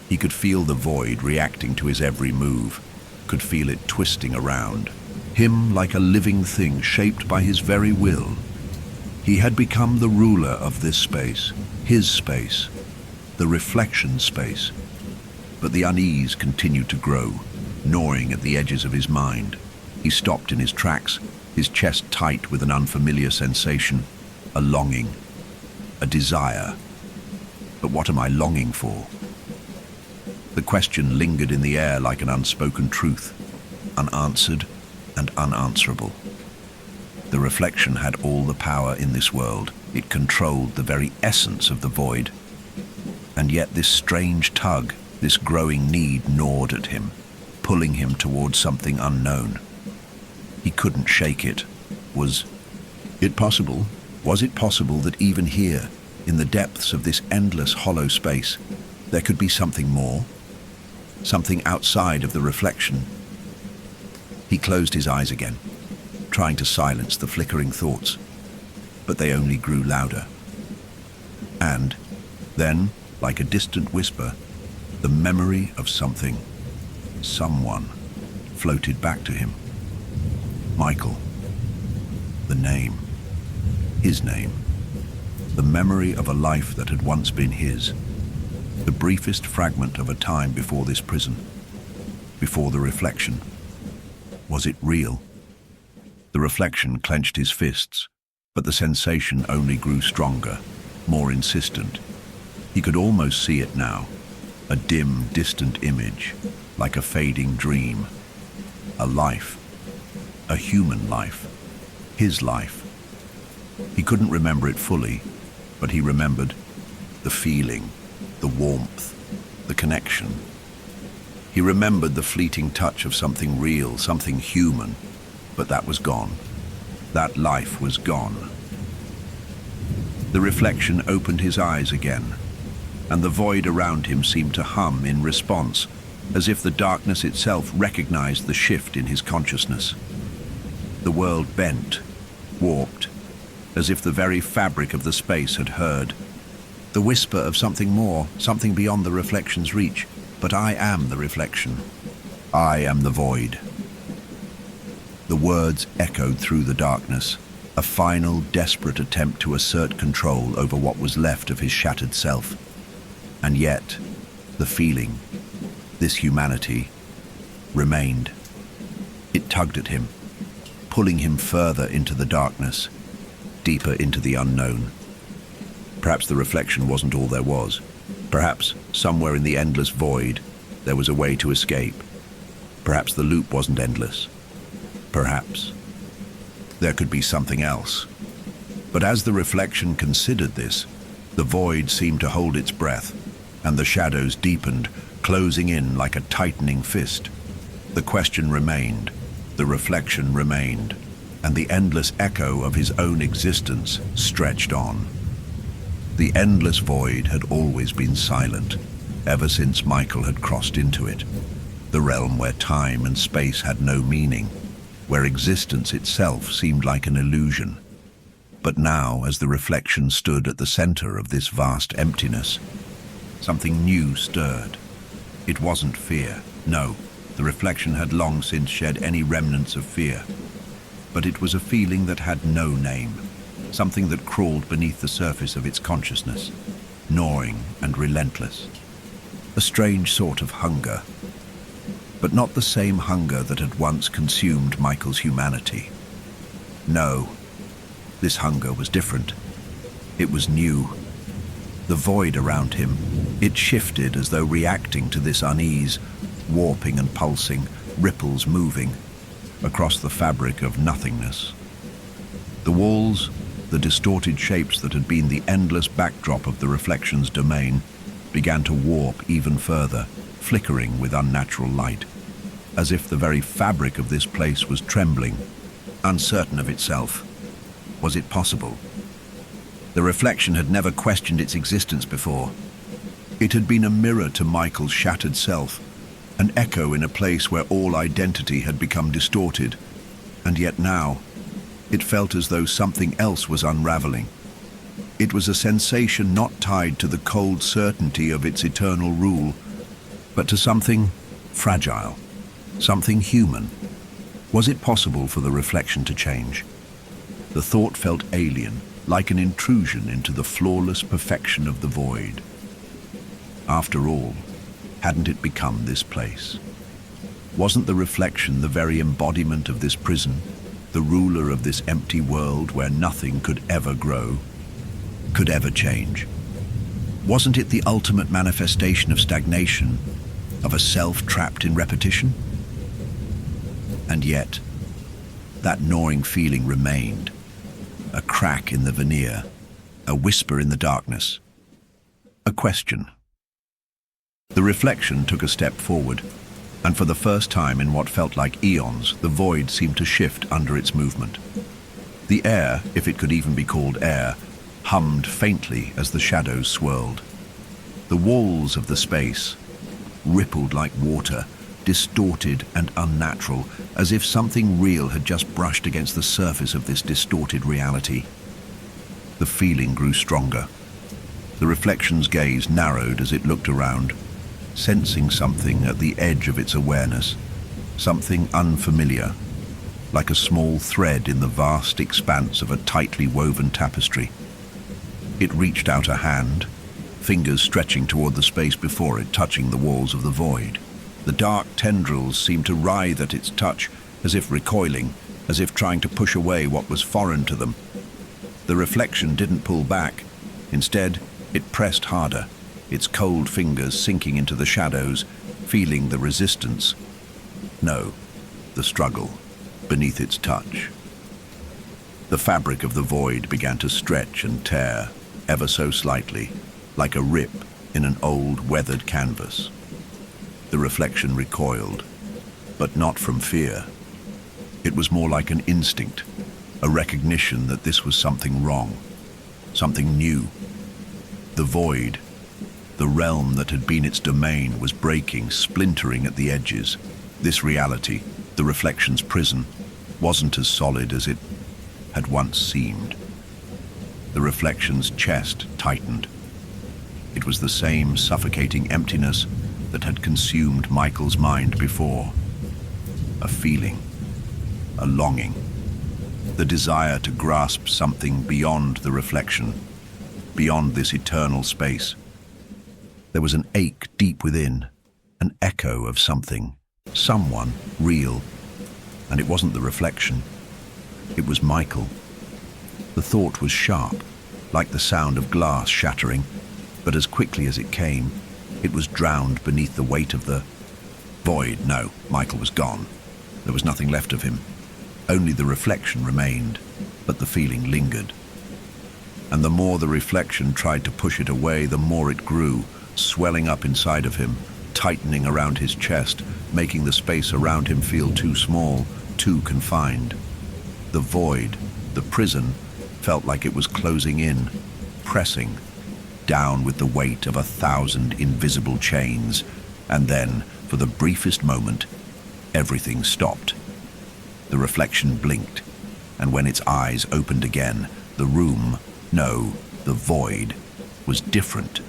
He could feel the void reacting to his every move, could feel it twisting around, him like a living thing shaped by his very will. He had become the ruler of this space, his space, the reflection space. But the unease continued to grow, gnawing at the edges of his mind. He stopped in his tracks, his chest tight with an unfamiliar sensation. a longing, a desire. But what am I longing for? The question lingered in the air like an unspoken truth, unanswered and unanswerable. The reflection had all the power in this world. It controlled the very essence of the void. And yet this strange tug, this growing need gnawed at him, pulling him towards something unknown. He couldn't shake it. Was it possible that even here, in the depths of this endless hollow space, there could be something more? Something outside of the reflection? He closed his eyes again, trying to silence the flickering thoughts, but they only grew louder. And then, like a distant whisper, the memory of something, someone, floated back to him. Michael. The name. His name. The memory of a life that had once been his. The briefest fragment of a time before this prison. Before the reflection. Was it real? The reflection clenched his fists, but the sensation only grew stronger, more insistent. He could almost see it now, a dim, distant image, like a fading dream. A life, a human life, his life. He couldn't remember it fully, but he remembered the feeling, the warmth, the connection. He remembered the fleeting touch of something real, something human, but that was gone. That life was gone. The reflection opened his eyes again, and the void around him seemed to hum in response, as if the darkness itself recognized the shift in his consciousness. The world bent, warped, as if the very fabric of the space had heard. The whisper of something more, something beyond the reflection's reach. But I am the reflection. I am the void. The words echoed through the darkness, a final, desperate attempt to assert control over what was left of his shattered self. And yet, the feeling, this humanity, remained. It tugged at him, pulling him further into the darkness, deeper into the unknown. Perhaps the reflection wasn't all there was. Perhaps, somewhere in the endless void, there was a way to escape. Perhaps the loop wasn't endless. Perhaps there could be something else. But as the reflection considered this, the void seemed to hold its breath, and the shadows deepened, closing in like a tightening fist. The question remained, the reflection remained, and the endless echo of his own existence stretched on. The endless void had always been silent, ever since Michael had crossed into it. The realm where time and space had no meaning, where existence itself seemed like an illusion. But now, as the reflection stood at the center of this vast emptiness, something new stirred. It wasn't fear. No, the reflection had long since shed any remnants of fear. But it was a feeling that had no name. Something that crawled beneath the surface of its consciousness, gnawing and relentless. A strange sort of hunger, but not the same hunger that had once consumed Michael's humanity. No, this hunger was different. It was new. The void around him, it shifted as though reacting to this unease, warping and pulsing, ripples moving across the fabric of nothingness. The walls, the distorted shapes that had been the endless backdrop of the reflection's domain, began to warp even further, flickering with unnatural light, as if the very fabric of this place was trembling, uncertain of itself. Was it possible? The reflection had never questioned its existence before. It had been a mirror to Michael's shattered self, an echo in a place where all identity had become distorted, and yet now, it felt as though something else was unraveling. It was a sensation not tied to the cold certainty of its eternal rule, but to something fragile, something human. Was it possible for the reflection to change? The thought felt alien, like an intrusion into the flawless perfection of the void. After all, hadn't it become this place? Wasn't the reflection the very embodiment of this prison, the ruler of this empty world where nothing could ever grow, could ever change? Wasn't it the ultimate manifestation of stagnation, of a self trapped in repetition? And yet, that gnawing feeling remained, a crack in the veneer, a whisper in the darkness, a question. The reflection took a step forward, and for the first time in what felt like eons, the void seemed to shift under its movement. The air, if it could even be called air, hummed faintly as the shadows swirled. The walls of the space rippled like water, distorted and unnatural, as if something real had just brushed against the surface of this distorted reality. The feeling grew stronger. The reflection's gaze narrowed as it looked around, sensing something at the edge of its awareness, something unfamiliar, like a small thread in the vast expanse of a tightly woven tapestry. It reached out a hand, fingers stretching toward the space before it, touching the walls of the void. The dark tendrils seemed to writhe at its touch, as if recoiling, as if trying to push away what was foreign to them. The reflection didn't pull back. Instead, it pressed harder, its cold fingers sinking into the shadows, feeling the resistance. No, the struggle beneath its touch. The fabric of the void began to stretch and tear, ever so slightly, like a rip in an old, weathered canvas. The reflection recoiled, but not from fear. It was more like an instinct, a recognition that this was something wrong, something new. The void, the realm that had been its domain, was breaking, splintering at the edges. This reality, the reflection's prison, wasn't as solid as it had once seemed. The reflection's chest tightened. It was the same suffocating emptiness that had consumed Michael's mind before. A feeling, a longing, the desire to grasp something beyond the reflection, beyond this eternal space. There was an ache deep within, an echo of something, someone real. And it wasn't the reflection. It was Michael. The thought was sharp, like the sound of glass shattering, but as quickly as it came, it was drowned beneath the weight of the void. No, Michael was gone. There was nothing left of him. Only the reflection remained, but the feeling lingered. And the more the reflection tried to push it away, the more it grew, swelling up inside of him, tightening around his chest, making the space around him feel too small, too confined. The void, the prison, felt like it was closing in, pressing, down with the weight of 1,000 invisible chains. And then, for the briefest moment, everything stopped. The reflection blinked, and when its eyes opened again, the room, no, the void, was different.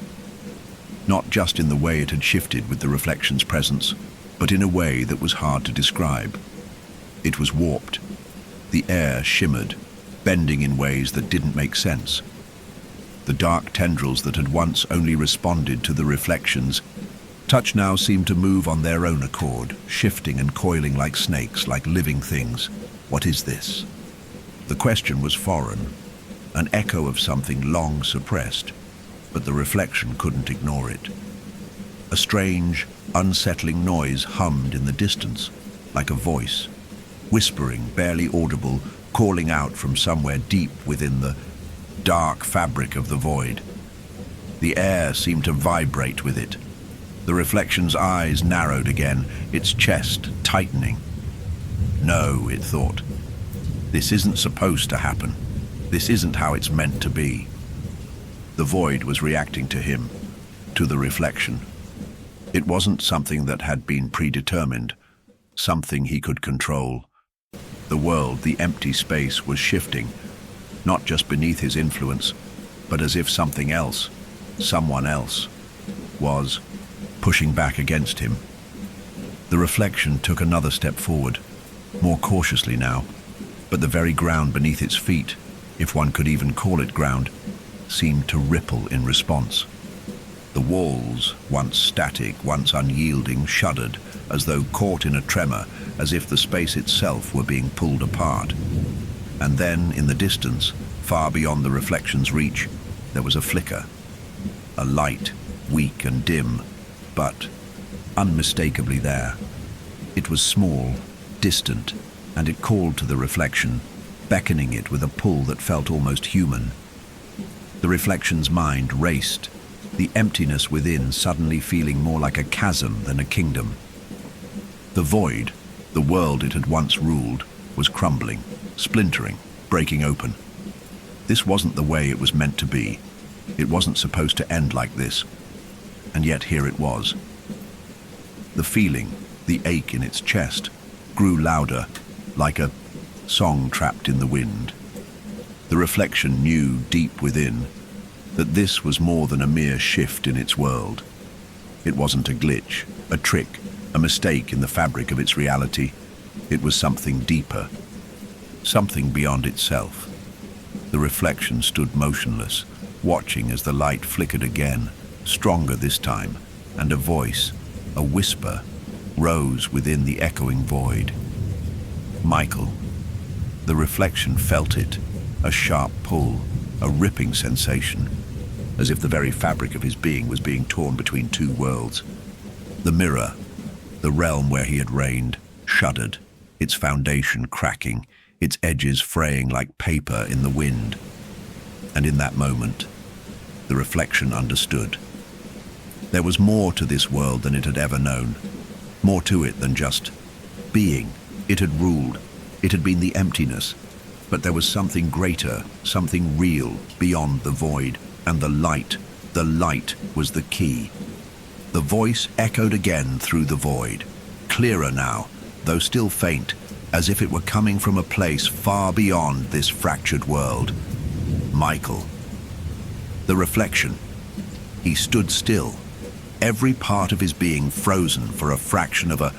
Not just in the way it had shifted with the reflection's presence, but in a way that was hard to describe. It was warped. The air shimmered, bending in ways that didn't make sense. The dark tendrils that had once only responded to the reflection's touch now seemed to move on their own accord, shifting and coiling like snakes, like living things. What is this? The question was foreign, an echo of something long suppressed, but the reflection couldn't ignore it. A strange, unsettling noise hummed in the distance, like a voice, whispering, barely audible, calling out from somewhere deep within the dark fabric of the void. The air seemed to vibrate with it. The reflection's eyes narrowed again, its chest tightening. No, it thought. This isn't supposed to happen. This isn't how it's meant to be. The void was reacting to him, to the reflection. It wasn't something that had been predetermined, something he could control. The world, the empty space, was shifting, not just beneath his influence, but as if something else, someone else, was pushing back against him. The reflection took another step forward, more cautiously now, but the very ground beneath its feet, if one could even call it ground, seemed to ripple in response. The walls, once static, once unyielding, shuddered, as though caught in a tremor, as if the space itself were being pulled apart. And then, in the distance, far beyond the reflection's reach, there was a flicker. A light, weak and dim, but unmistakably there. It was small, distant, and it called to the reflection, beckoning it with a pull that felt almost human. The reflection's mind raced, the emptiness within suddenly feeling more like a chasm than a kingdom. The void, the world it had once ruled, was crumbling, splintering, breaking open. This wasn't the way it was meant to be. It wasn't supposed to end like this. And yet here it was. The feeling, the ache in its chest, grew louder, like a song trapped in the wind. The reflection knew deep within that this was more than a mere shift in its world. It wasn't a glitch, a trick, a mistake in the fabric of its reality. It was something deeper, something beyond itself. The reflection stood motionless, watching as the light flickered again, stronger this time, and a voice, a whisper, rose within the echoing void. Michael. The reflection felt it, a sharp pull, a ripping sensation, as if the very fabric of his being was being torn between two worlds. The mirror, the realm where he had reigned, shuddered, its foundation cracking, its edges fraying like paper in the wind. And in that moment, the reflection understood. There was more to this world than it had ever known, more to it than just being. It had ruled, it had been the emptiness, but there was something greater, something real beyond the void, and the light was the key. The voice echoed again through the void, clearer now, though still faint, as if it were coming from a place far beyond this fractured world. Michael. The reflection. He stood still, every part of his being frozen for a fraction of a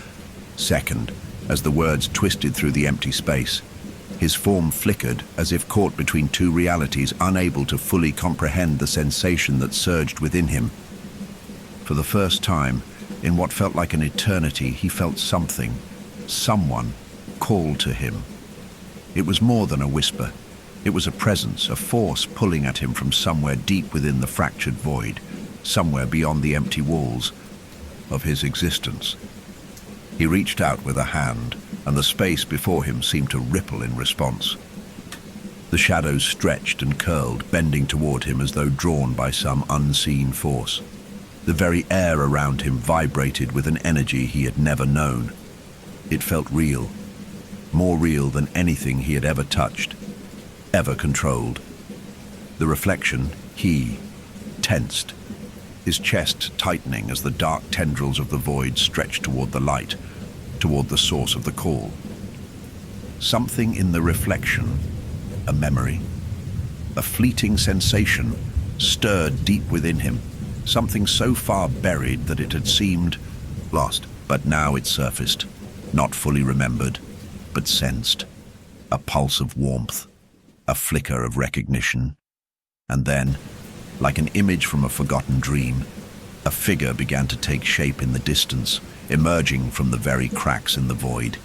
second, as the words twisted through the empty space. His form flickered, as if caught between two realities, unable to fully comprehend the sensation that surged within him. For the first time, in what felt like an eternity, he felt something, someone, call to him. It was more than a whisper. It was a presence, a force pulling at him from somewhere deep within the fractured void, somewhere beyond the empty walls of his existence. He reached out with a hand, and the space before him seemed to ripple in response. The shadows stretched and curled, bending toward him as though drawn by some unseen force. The very air around him vibrated with an energy he had never known. It felt real, more real than anything he had ever touched, ever controlled. The reflection, he, tensed, his chest tightening as the dark tendrils of the void stretched toward the light, toward the source of the call. Something in the reflection, a memory, a fleeting sensation, stirred deep within him, something so far buried that it had seemed lost, but now it surfaced, not fully remembered, but sensed, a pulse of warmth, a flicker of recognition. And then, like an image from a forgotten dream, a figure began to take shape in the distance, emerging from the very cracks in the void.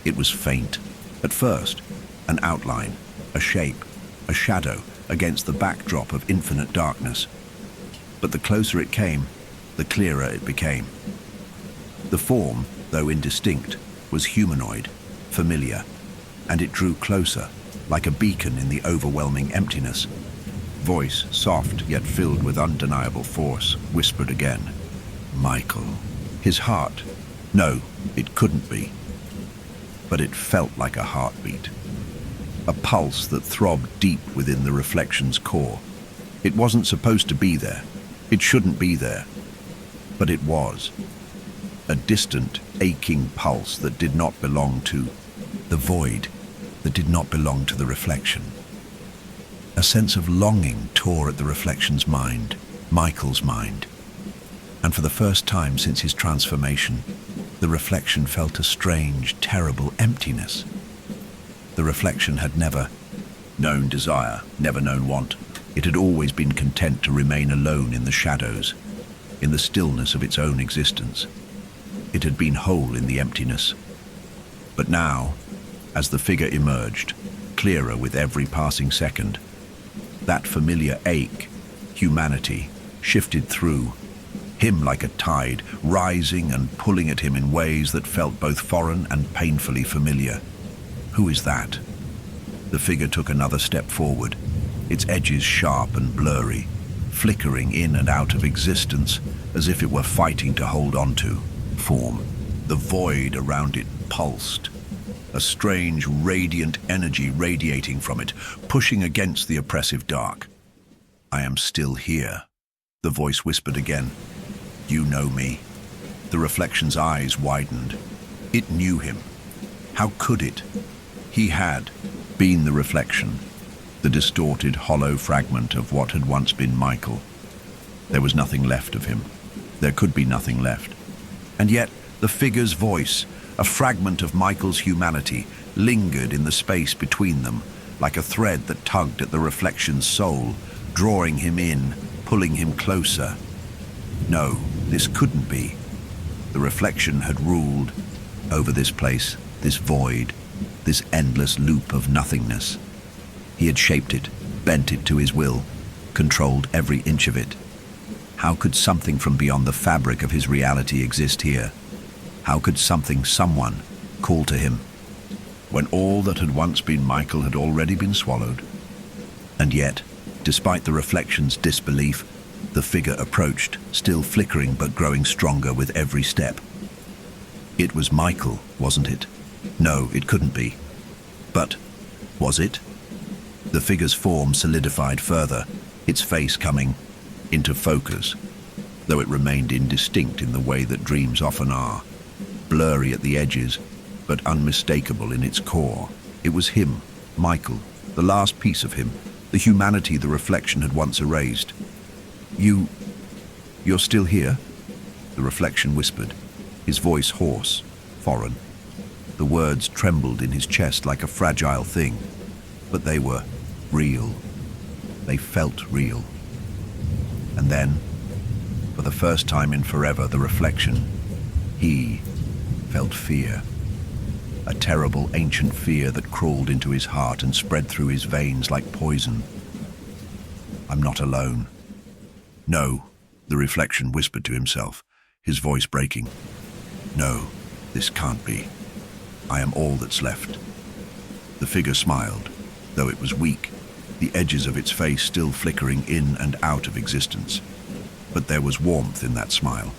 It was faint, at first, an outline, a shape, a shadow against the backdrop of infinite darkness. But the closer it came, the clearer it became. The form, though indistinct, was humanoid, familiar, and it drew closer, like a beacon in the overwhelming emptiness. Voice, soft yet filled with undeniable force, whispered again, Michael. His heart. No, it couldn't be. But it felt like a heartbeat. A pulse that throbbed deep within the reflection's core. It wasn't supposed to be there. It shouldn't be there. But it was. A distant, aching pulse that did not belong to the void, that did not belong to the reflection. A sense of longing tore at the reflection's mind, Michael's mind. And for the first time since his transformation, the reflection felt a strange, terrible emptiness. The reflection had never known desire, never known want. It had always been content to remain alone in the shadows, in the stillness of its own existence. It had been whole in the emptiness. But now, as the figure emerged, clearer with every passing second, that familiar ache, humanity, shifted through, him like a tide, rising and pulling at him in ways that felt both foreign and painfully familiar. Who is that? The figure took another step forward, its edges sharp and blurry, flickering in and out of existence as if it were fighting to hold on to form. The void around it pulsed, a strange, radiant energy radiating from it, pushing against the oppressive dark. "I am still here," the voice whispered again. "You know me." The reflection's eyes widened. It knew him. How could it? He had been the reflection, the distorted, hollow fragment of what had once been Michael. There was nothing left of him. There could be nothing left. And yet, the figure's voice, a fragment of Michael's humanity, lingered in the space between them, like a thread that tugged at the reflection's soul, drawing him in, pulling him closer. No, this couldn't be. The reflection had ruled over this place, this void, this endless loop of nothingness. He had shaped it, bent it to his will, controlled every inch of it. How could something from beyond the fabric of his reality exist here? How could someone, call to him, when all that had once been Michael had already been swallowed? And yet, despite the reflection's disbelief, the figure approached, still flickering but growing stronger with every step. It was Michael, wasn't it? No, it couldn't be. But was it? The figure's form solidified further, its face coming into focus, though it remained indistinct in the way that dreams often are, blurry at the edges, but unmistakable in its core. It was him, Michael, the last piece of him, the humanity the reflection had once erased. You're still here?" The reflection whispered, his voice hoarse, foreign. The words trembled in his chest like a fragile thing, but they were real. They felt real. And then, for the first time in forever, the reflection, he felt fear. A terrible, ancient fear that crawled into his heart and spread through his veins like poison. "I'm not alone." "No," the reflection whispered to himself, his voice breaking. "No, this can't be. I am all that's left." The figure smiled, though it was weak, the edges of its face still flickering in and out of existence. But there was warmth in that smile.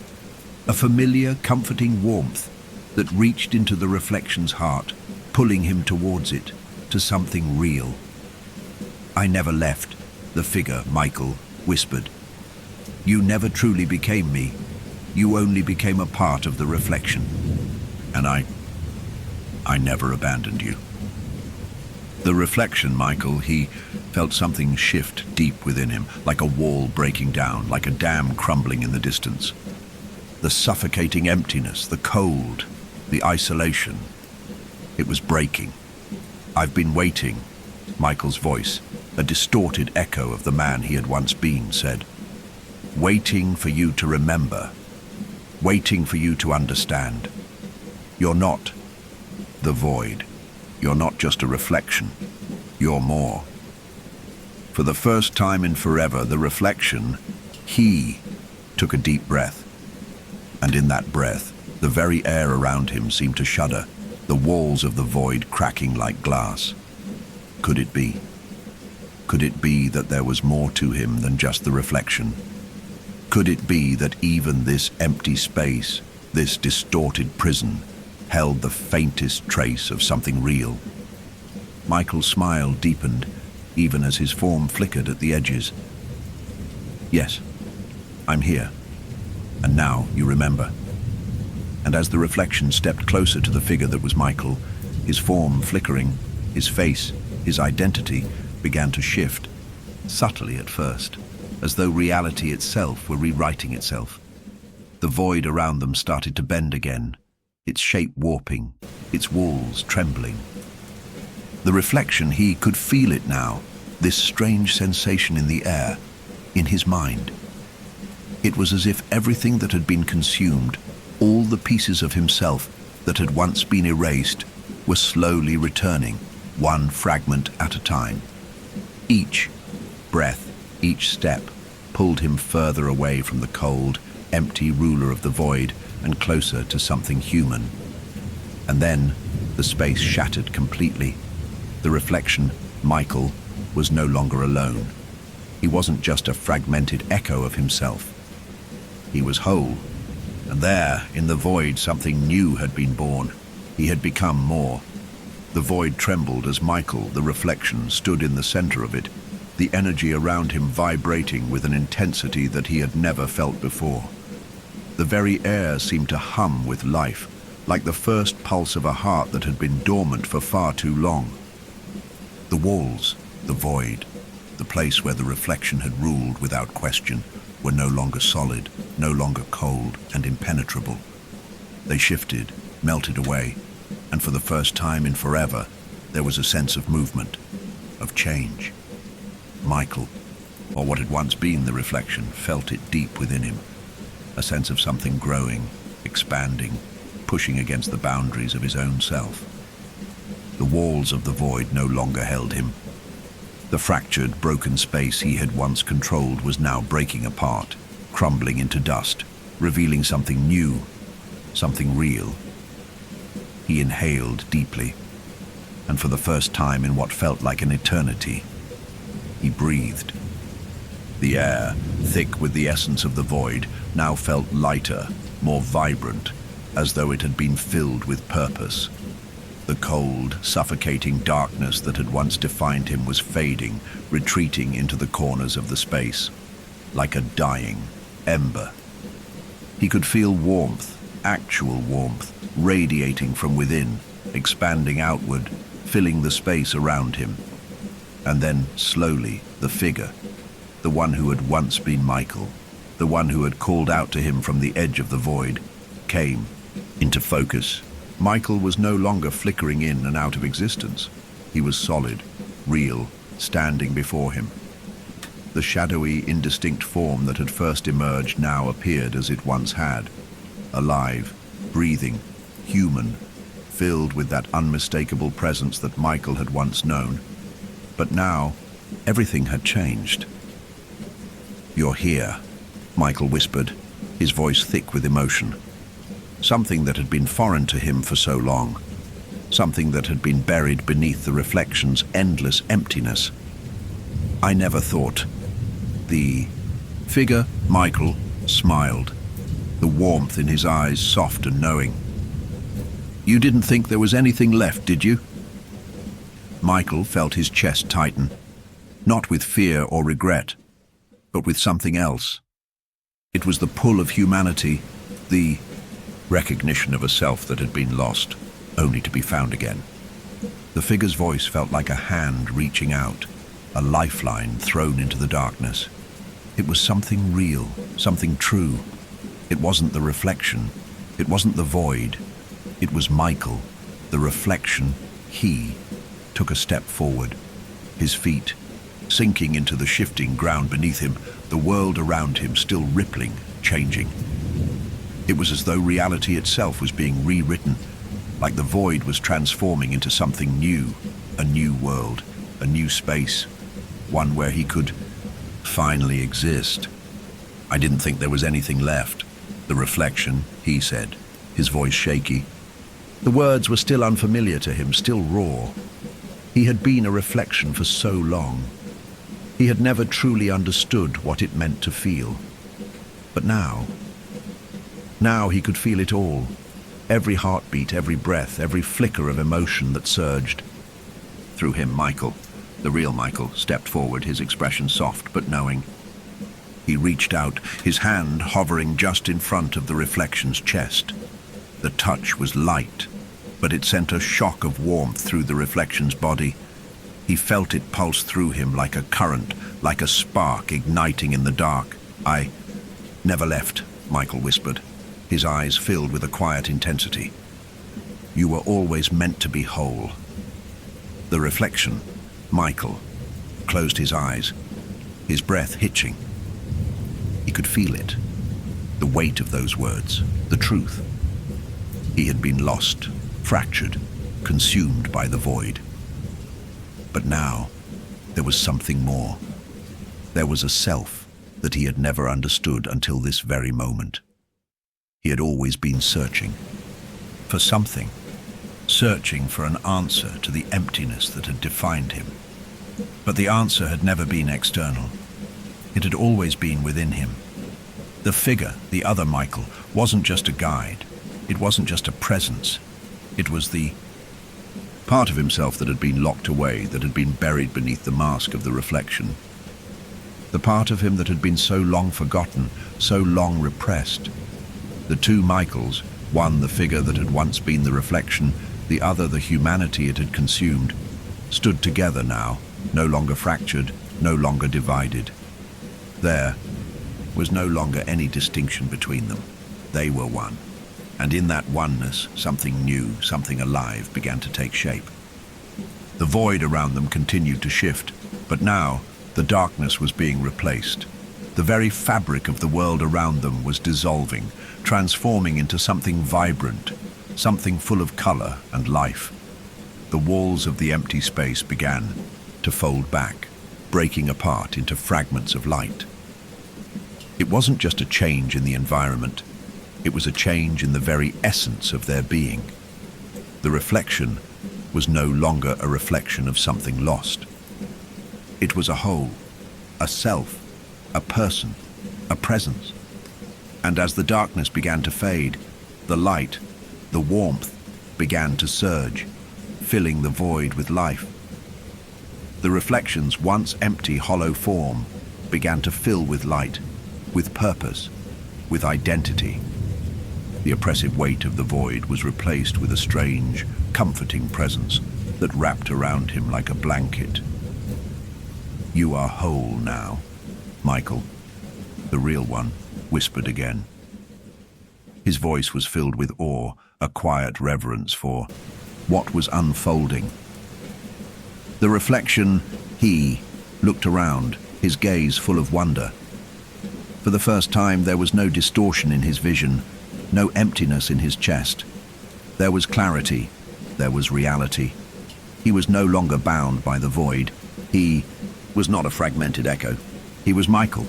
A familiar, comforting warmth that reached into the reflection's heart, pulling him towards it, to something real. "I never left," the figure, Michael, whispered. "You never truly became me. You only became a part of the reflection. And I never abandoned you." The reflection, Michael, he felt something shift deep within him, like a wall breaking down, like a dam crumbling in the distance. The suffocating emptiness, the cold, the isolation. It was breaking. "I've been waiting," Michael's voice, a distorted echo of the man he had once been, said. "Waiting for you to remember. Waiting for you to understand. You're not the void. You're not just a reflection. You're more." For the first time in forever, the reflection, he, took a deep breath. And in that breath, the very air around him seemed to shudder, the walls of the void cracking like glass. Could it be? Could it be that there was more to him than just the reflection? Could it be that even this empty space, this distorted prison, held the faintest trace of something real? Michael's smile deepened, even as his form flickered at the edges. "Yes, I'm here. And now you remember." And as the reflection stepped closer to the figure that was Michael, his form flickering, his face, his identity, began to shift, subtly at first, as though reality itself were rewriting itself. The void around them started to bend again, its shape warping, its walls trembling. The reflection, he could feel it now, this strange sensation in the air, in his mind. It was as if everything that had been consumed, all the pieces of himself that had once been erased, were slowly returning, one fragment at a time. Each breath, each step, pulled him further away from the cold, empty ruler of the void and closer to something human. And then the space shattered completely. The reflection, Michael, was no longer alone. He wasn't just a fragmented echo of himself. He was whole. And there, in the void, something new had been born. He had become more. The void trembled as Michael, the reflection, stood in the center of it, the energy around him vibrating with an intensity that he had never felt before. The very air seemed to hum with life, like the first pulse of a heart that had been dormant for far too long. The walls, the void, the place where the reflection had ruled without question, were no longer solid, no longer cold and impenetrable. They shifted, melted away, and for the first time in forever, there was a sense of movement, of change. Michael, or what had once been the reflection, felt it deep within him, a sense of something growing, expanding, pushing against the boundaries of his own self. The walls of the void no longer held him. The fractured, broken space he had once controlled was now breaking apart, crumbling into dust, revealing something new, something real. He inhaled deeply, and for the first time in what felt like an eternity, he breathed. The air, thick with the essence of the void, now felt lighter, more vibrant, as though it had been filled with purpose. The cold, suffocating darkness that had once defined him was fading, retreating into the corners of the space, like a dying ember. He could feel warmth, actual warmth, radiating from within, expanding outward, filling the space around him. And then, slowly, the figure, the one who had once been Michael, the one who had called out to him from the edge of the void, came into focus. Michael was no longer flickering in and out of existence. He was solid, real, standing before him. The shadowy, indistinct form that had first emerged now appeared as it once had, alive, breathing, human, filled with that unmistakable presence that Michael had once known. But now, everything had changed. "You're here," Michael whispered, his voice thick with emotion. Something that had been foreign to him for so long. Something that had been buried beneath the reflection's endless emptiness. "I never thought." The figure, Michael, smiled, the warmth in his eyes soft and knowing. "You didn't think there was anything left, did you?" Michael felt his chest tighten, not with fear or regret, but with something else. It was the pull of humanity, the recognition of a self that had been lost, only to be found again. The figure's voice felt like a hand reaching out, a lifeline thrown into the darkness. It was something real, something true. It wasn't the reflection. It wasn't the void. It was Michael, the reflection. He took a step forward, his feet sinking into the shifting ground beneath him, the world around him still rippling, changing. It was as though reality itself was being rewritten, like the void was transforming into something new, a new world, a new space, one where he could finally exist. "I didn't think there was anything left." "The reflection," he said, his voice shaky. The words were still unfamiliar to him, still raw. He had been a reflection for so long. He had never truly understood what it meant to feel. But now he could feel it all. Every heartbeat, every breath, every flicker of emotion that surged. Through him, Michael, the real Michael, stepped forward, his expression soft but knowing. He reached out, his hand hovering just in front of the reflection's chest. The touch was light, but it sent a shock of warmth through the reflection's body. He felt it pulse through him like a current, like a spark igniting in the dark. "I never left," Michael whispered, his eyes filled with a quiet intensity. "You were always meant to be whole." The reflection, Michael, closed his eyes, his breath hitching. He could feel it, The weight of those words, the truth. He had been lost, fractured, consumed by the void. But now, there was something more. There was a self that he had never understood until this very moment. He had always been searching for something, searching for an answer to the emptiness that had defined him. But the answer had never been external. It had always been within him. The figure, the other Michael, wasn't just a guide. It wasn't just a presence. It was the part of himself that had been locked away, that had been buried beneath the mask of the reflection. The part of him that had been so long forgotten, so long repressed. The two Michaels, one the figure that had once been the reflection, the other the humanity it had consumed, stood together now, no longer fractured, no longer divided. There was no longer any distinction between them. They were one. And in that oneness, something new, something alive began to take shape. The void around them continued to shift, but now the darkness was being replaced. The very fabric of the world around them was dissolving, transforming into something vibrant, something full of color and life. The walls of the empty space began to fold back, breaking apart into fragments of light. It wasn't just a change in the environment, it was a change in the very essence of their being. The reflection was no longer a reflection of something lost. It was a whole, a self, a person, a presence. And as the darkness began to fade, the light, the warmth, began to surge, filling the void with life. The reflection's once empty, hollow form began to fill with light, with purpose, with identity. The oppressive weight of the void was replaced with a strange, comforting presence that wrapped around him like a blanket. "You are whole now, Michael," the real one whispered again. His voice was filled with awe, a quiet reverence for what was unfolding. The reflection, he, looked around, his gaze full of wonder. For the first time, there was no distortion in his vision, no emptiness in his chest. There was clarity, there was reality. He was no longer bound by the void. He was not a fragmented echo. He was Michael.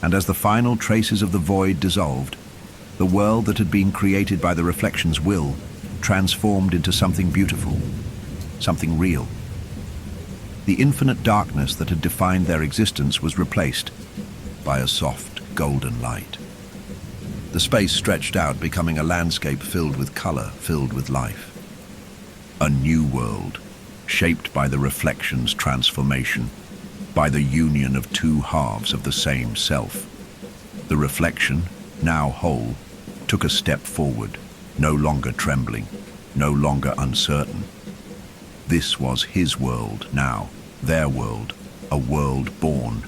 And as the final traces of the void dissolved, the world that had been created by the reflection's will transformed into something beautiful, something real. The infinite darkness that had defined their existence was replaced by a soft, golden light. The space stretched out, becoming a landscape filled with color, filled with life. A new world, shaped by the reflection's transformation, by the union of two halves of the same self. The reflection, now whole, took a step forward, no longer trembling, no longer uncertain. This was his world now, their world, a world born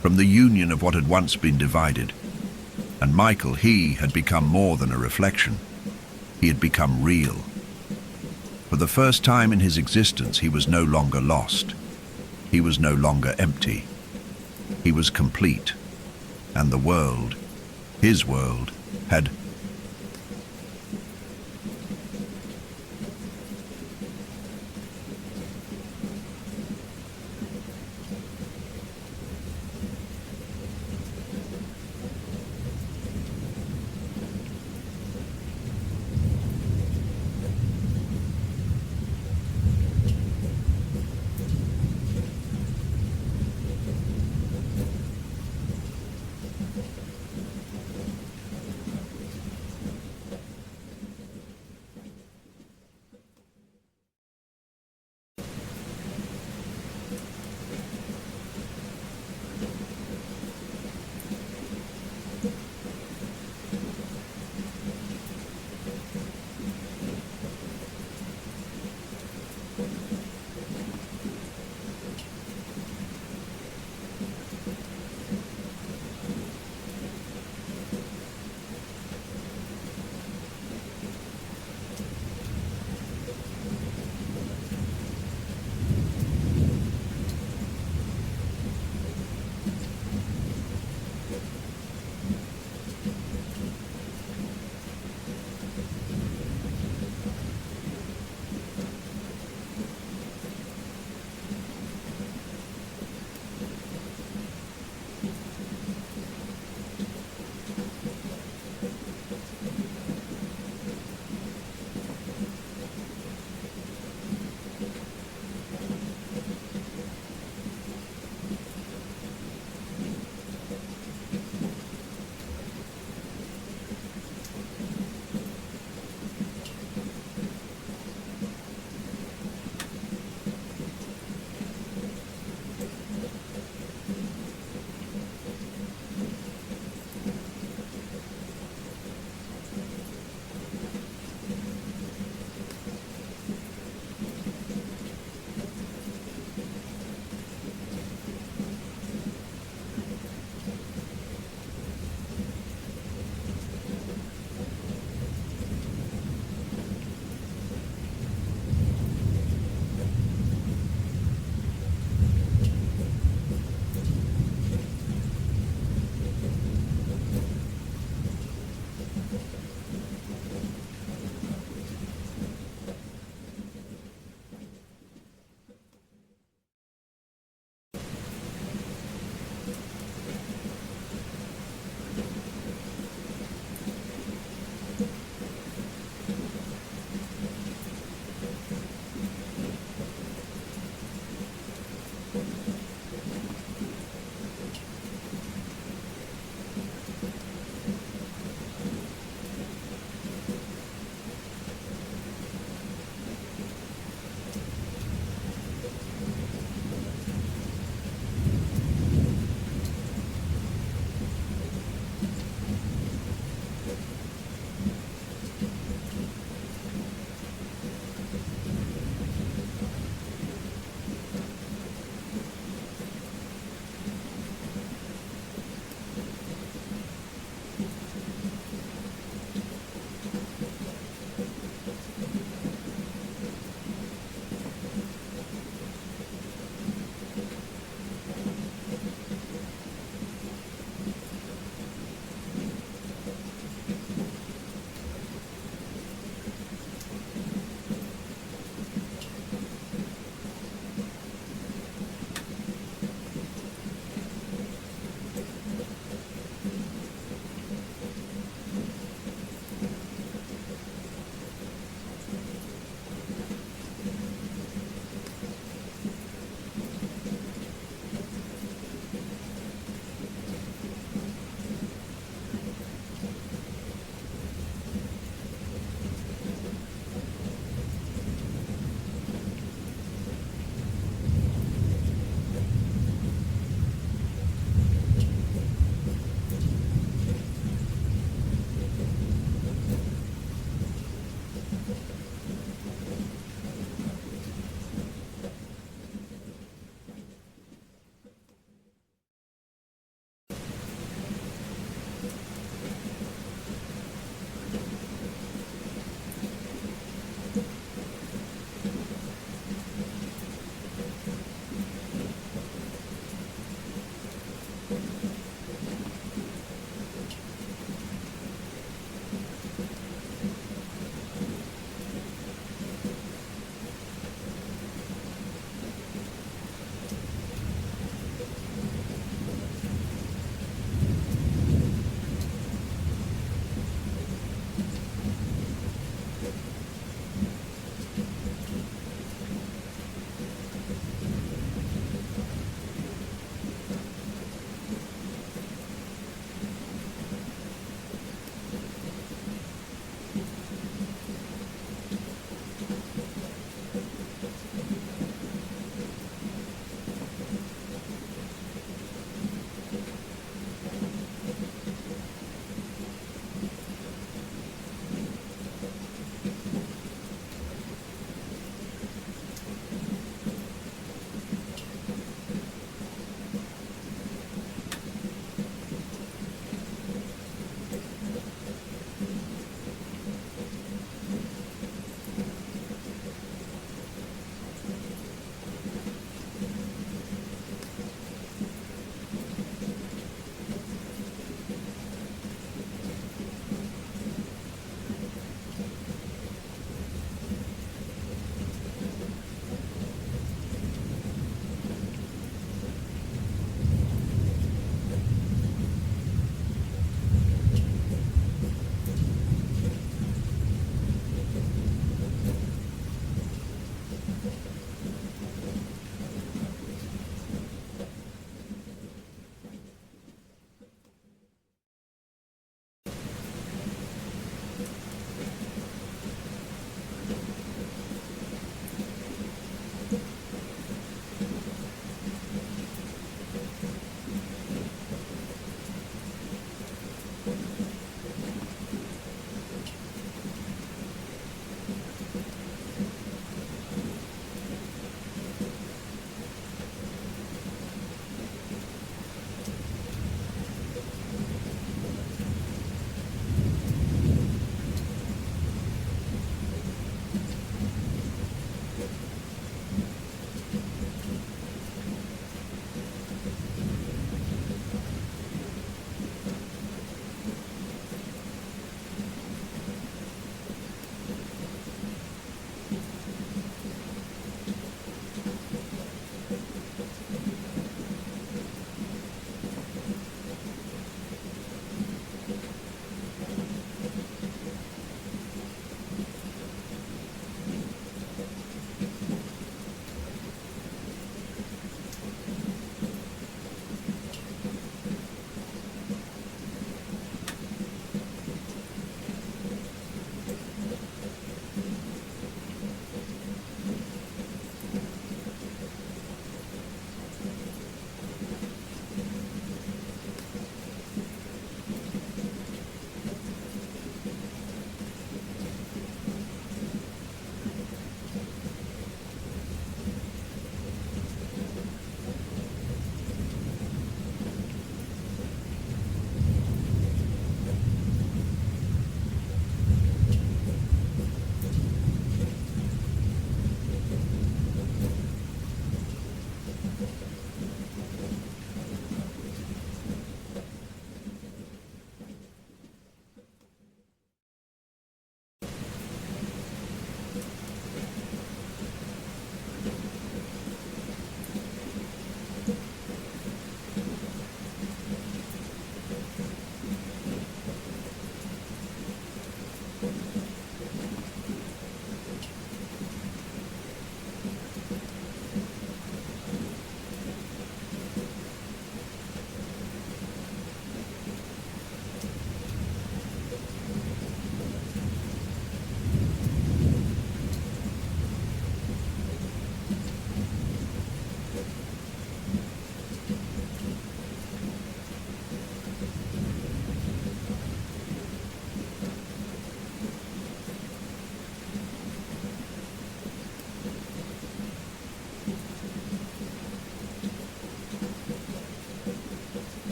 from the union of what had once been divided. And Michael, he had become more than a reflection. He had become real. For the first time in his existence, he was no longer lost. He was no longer empty. He was complete. And the world, his world, had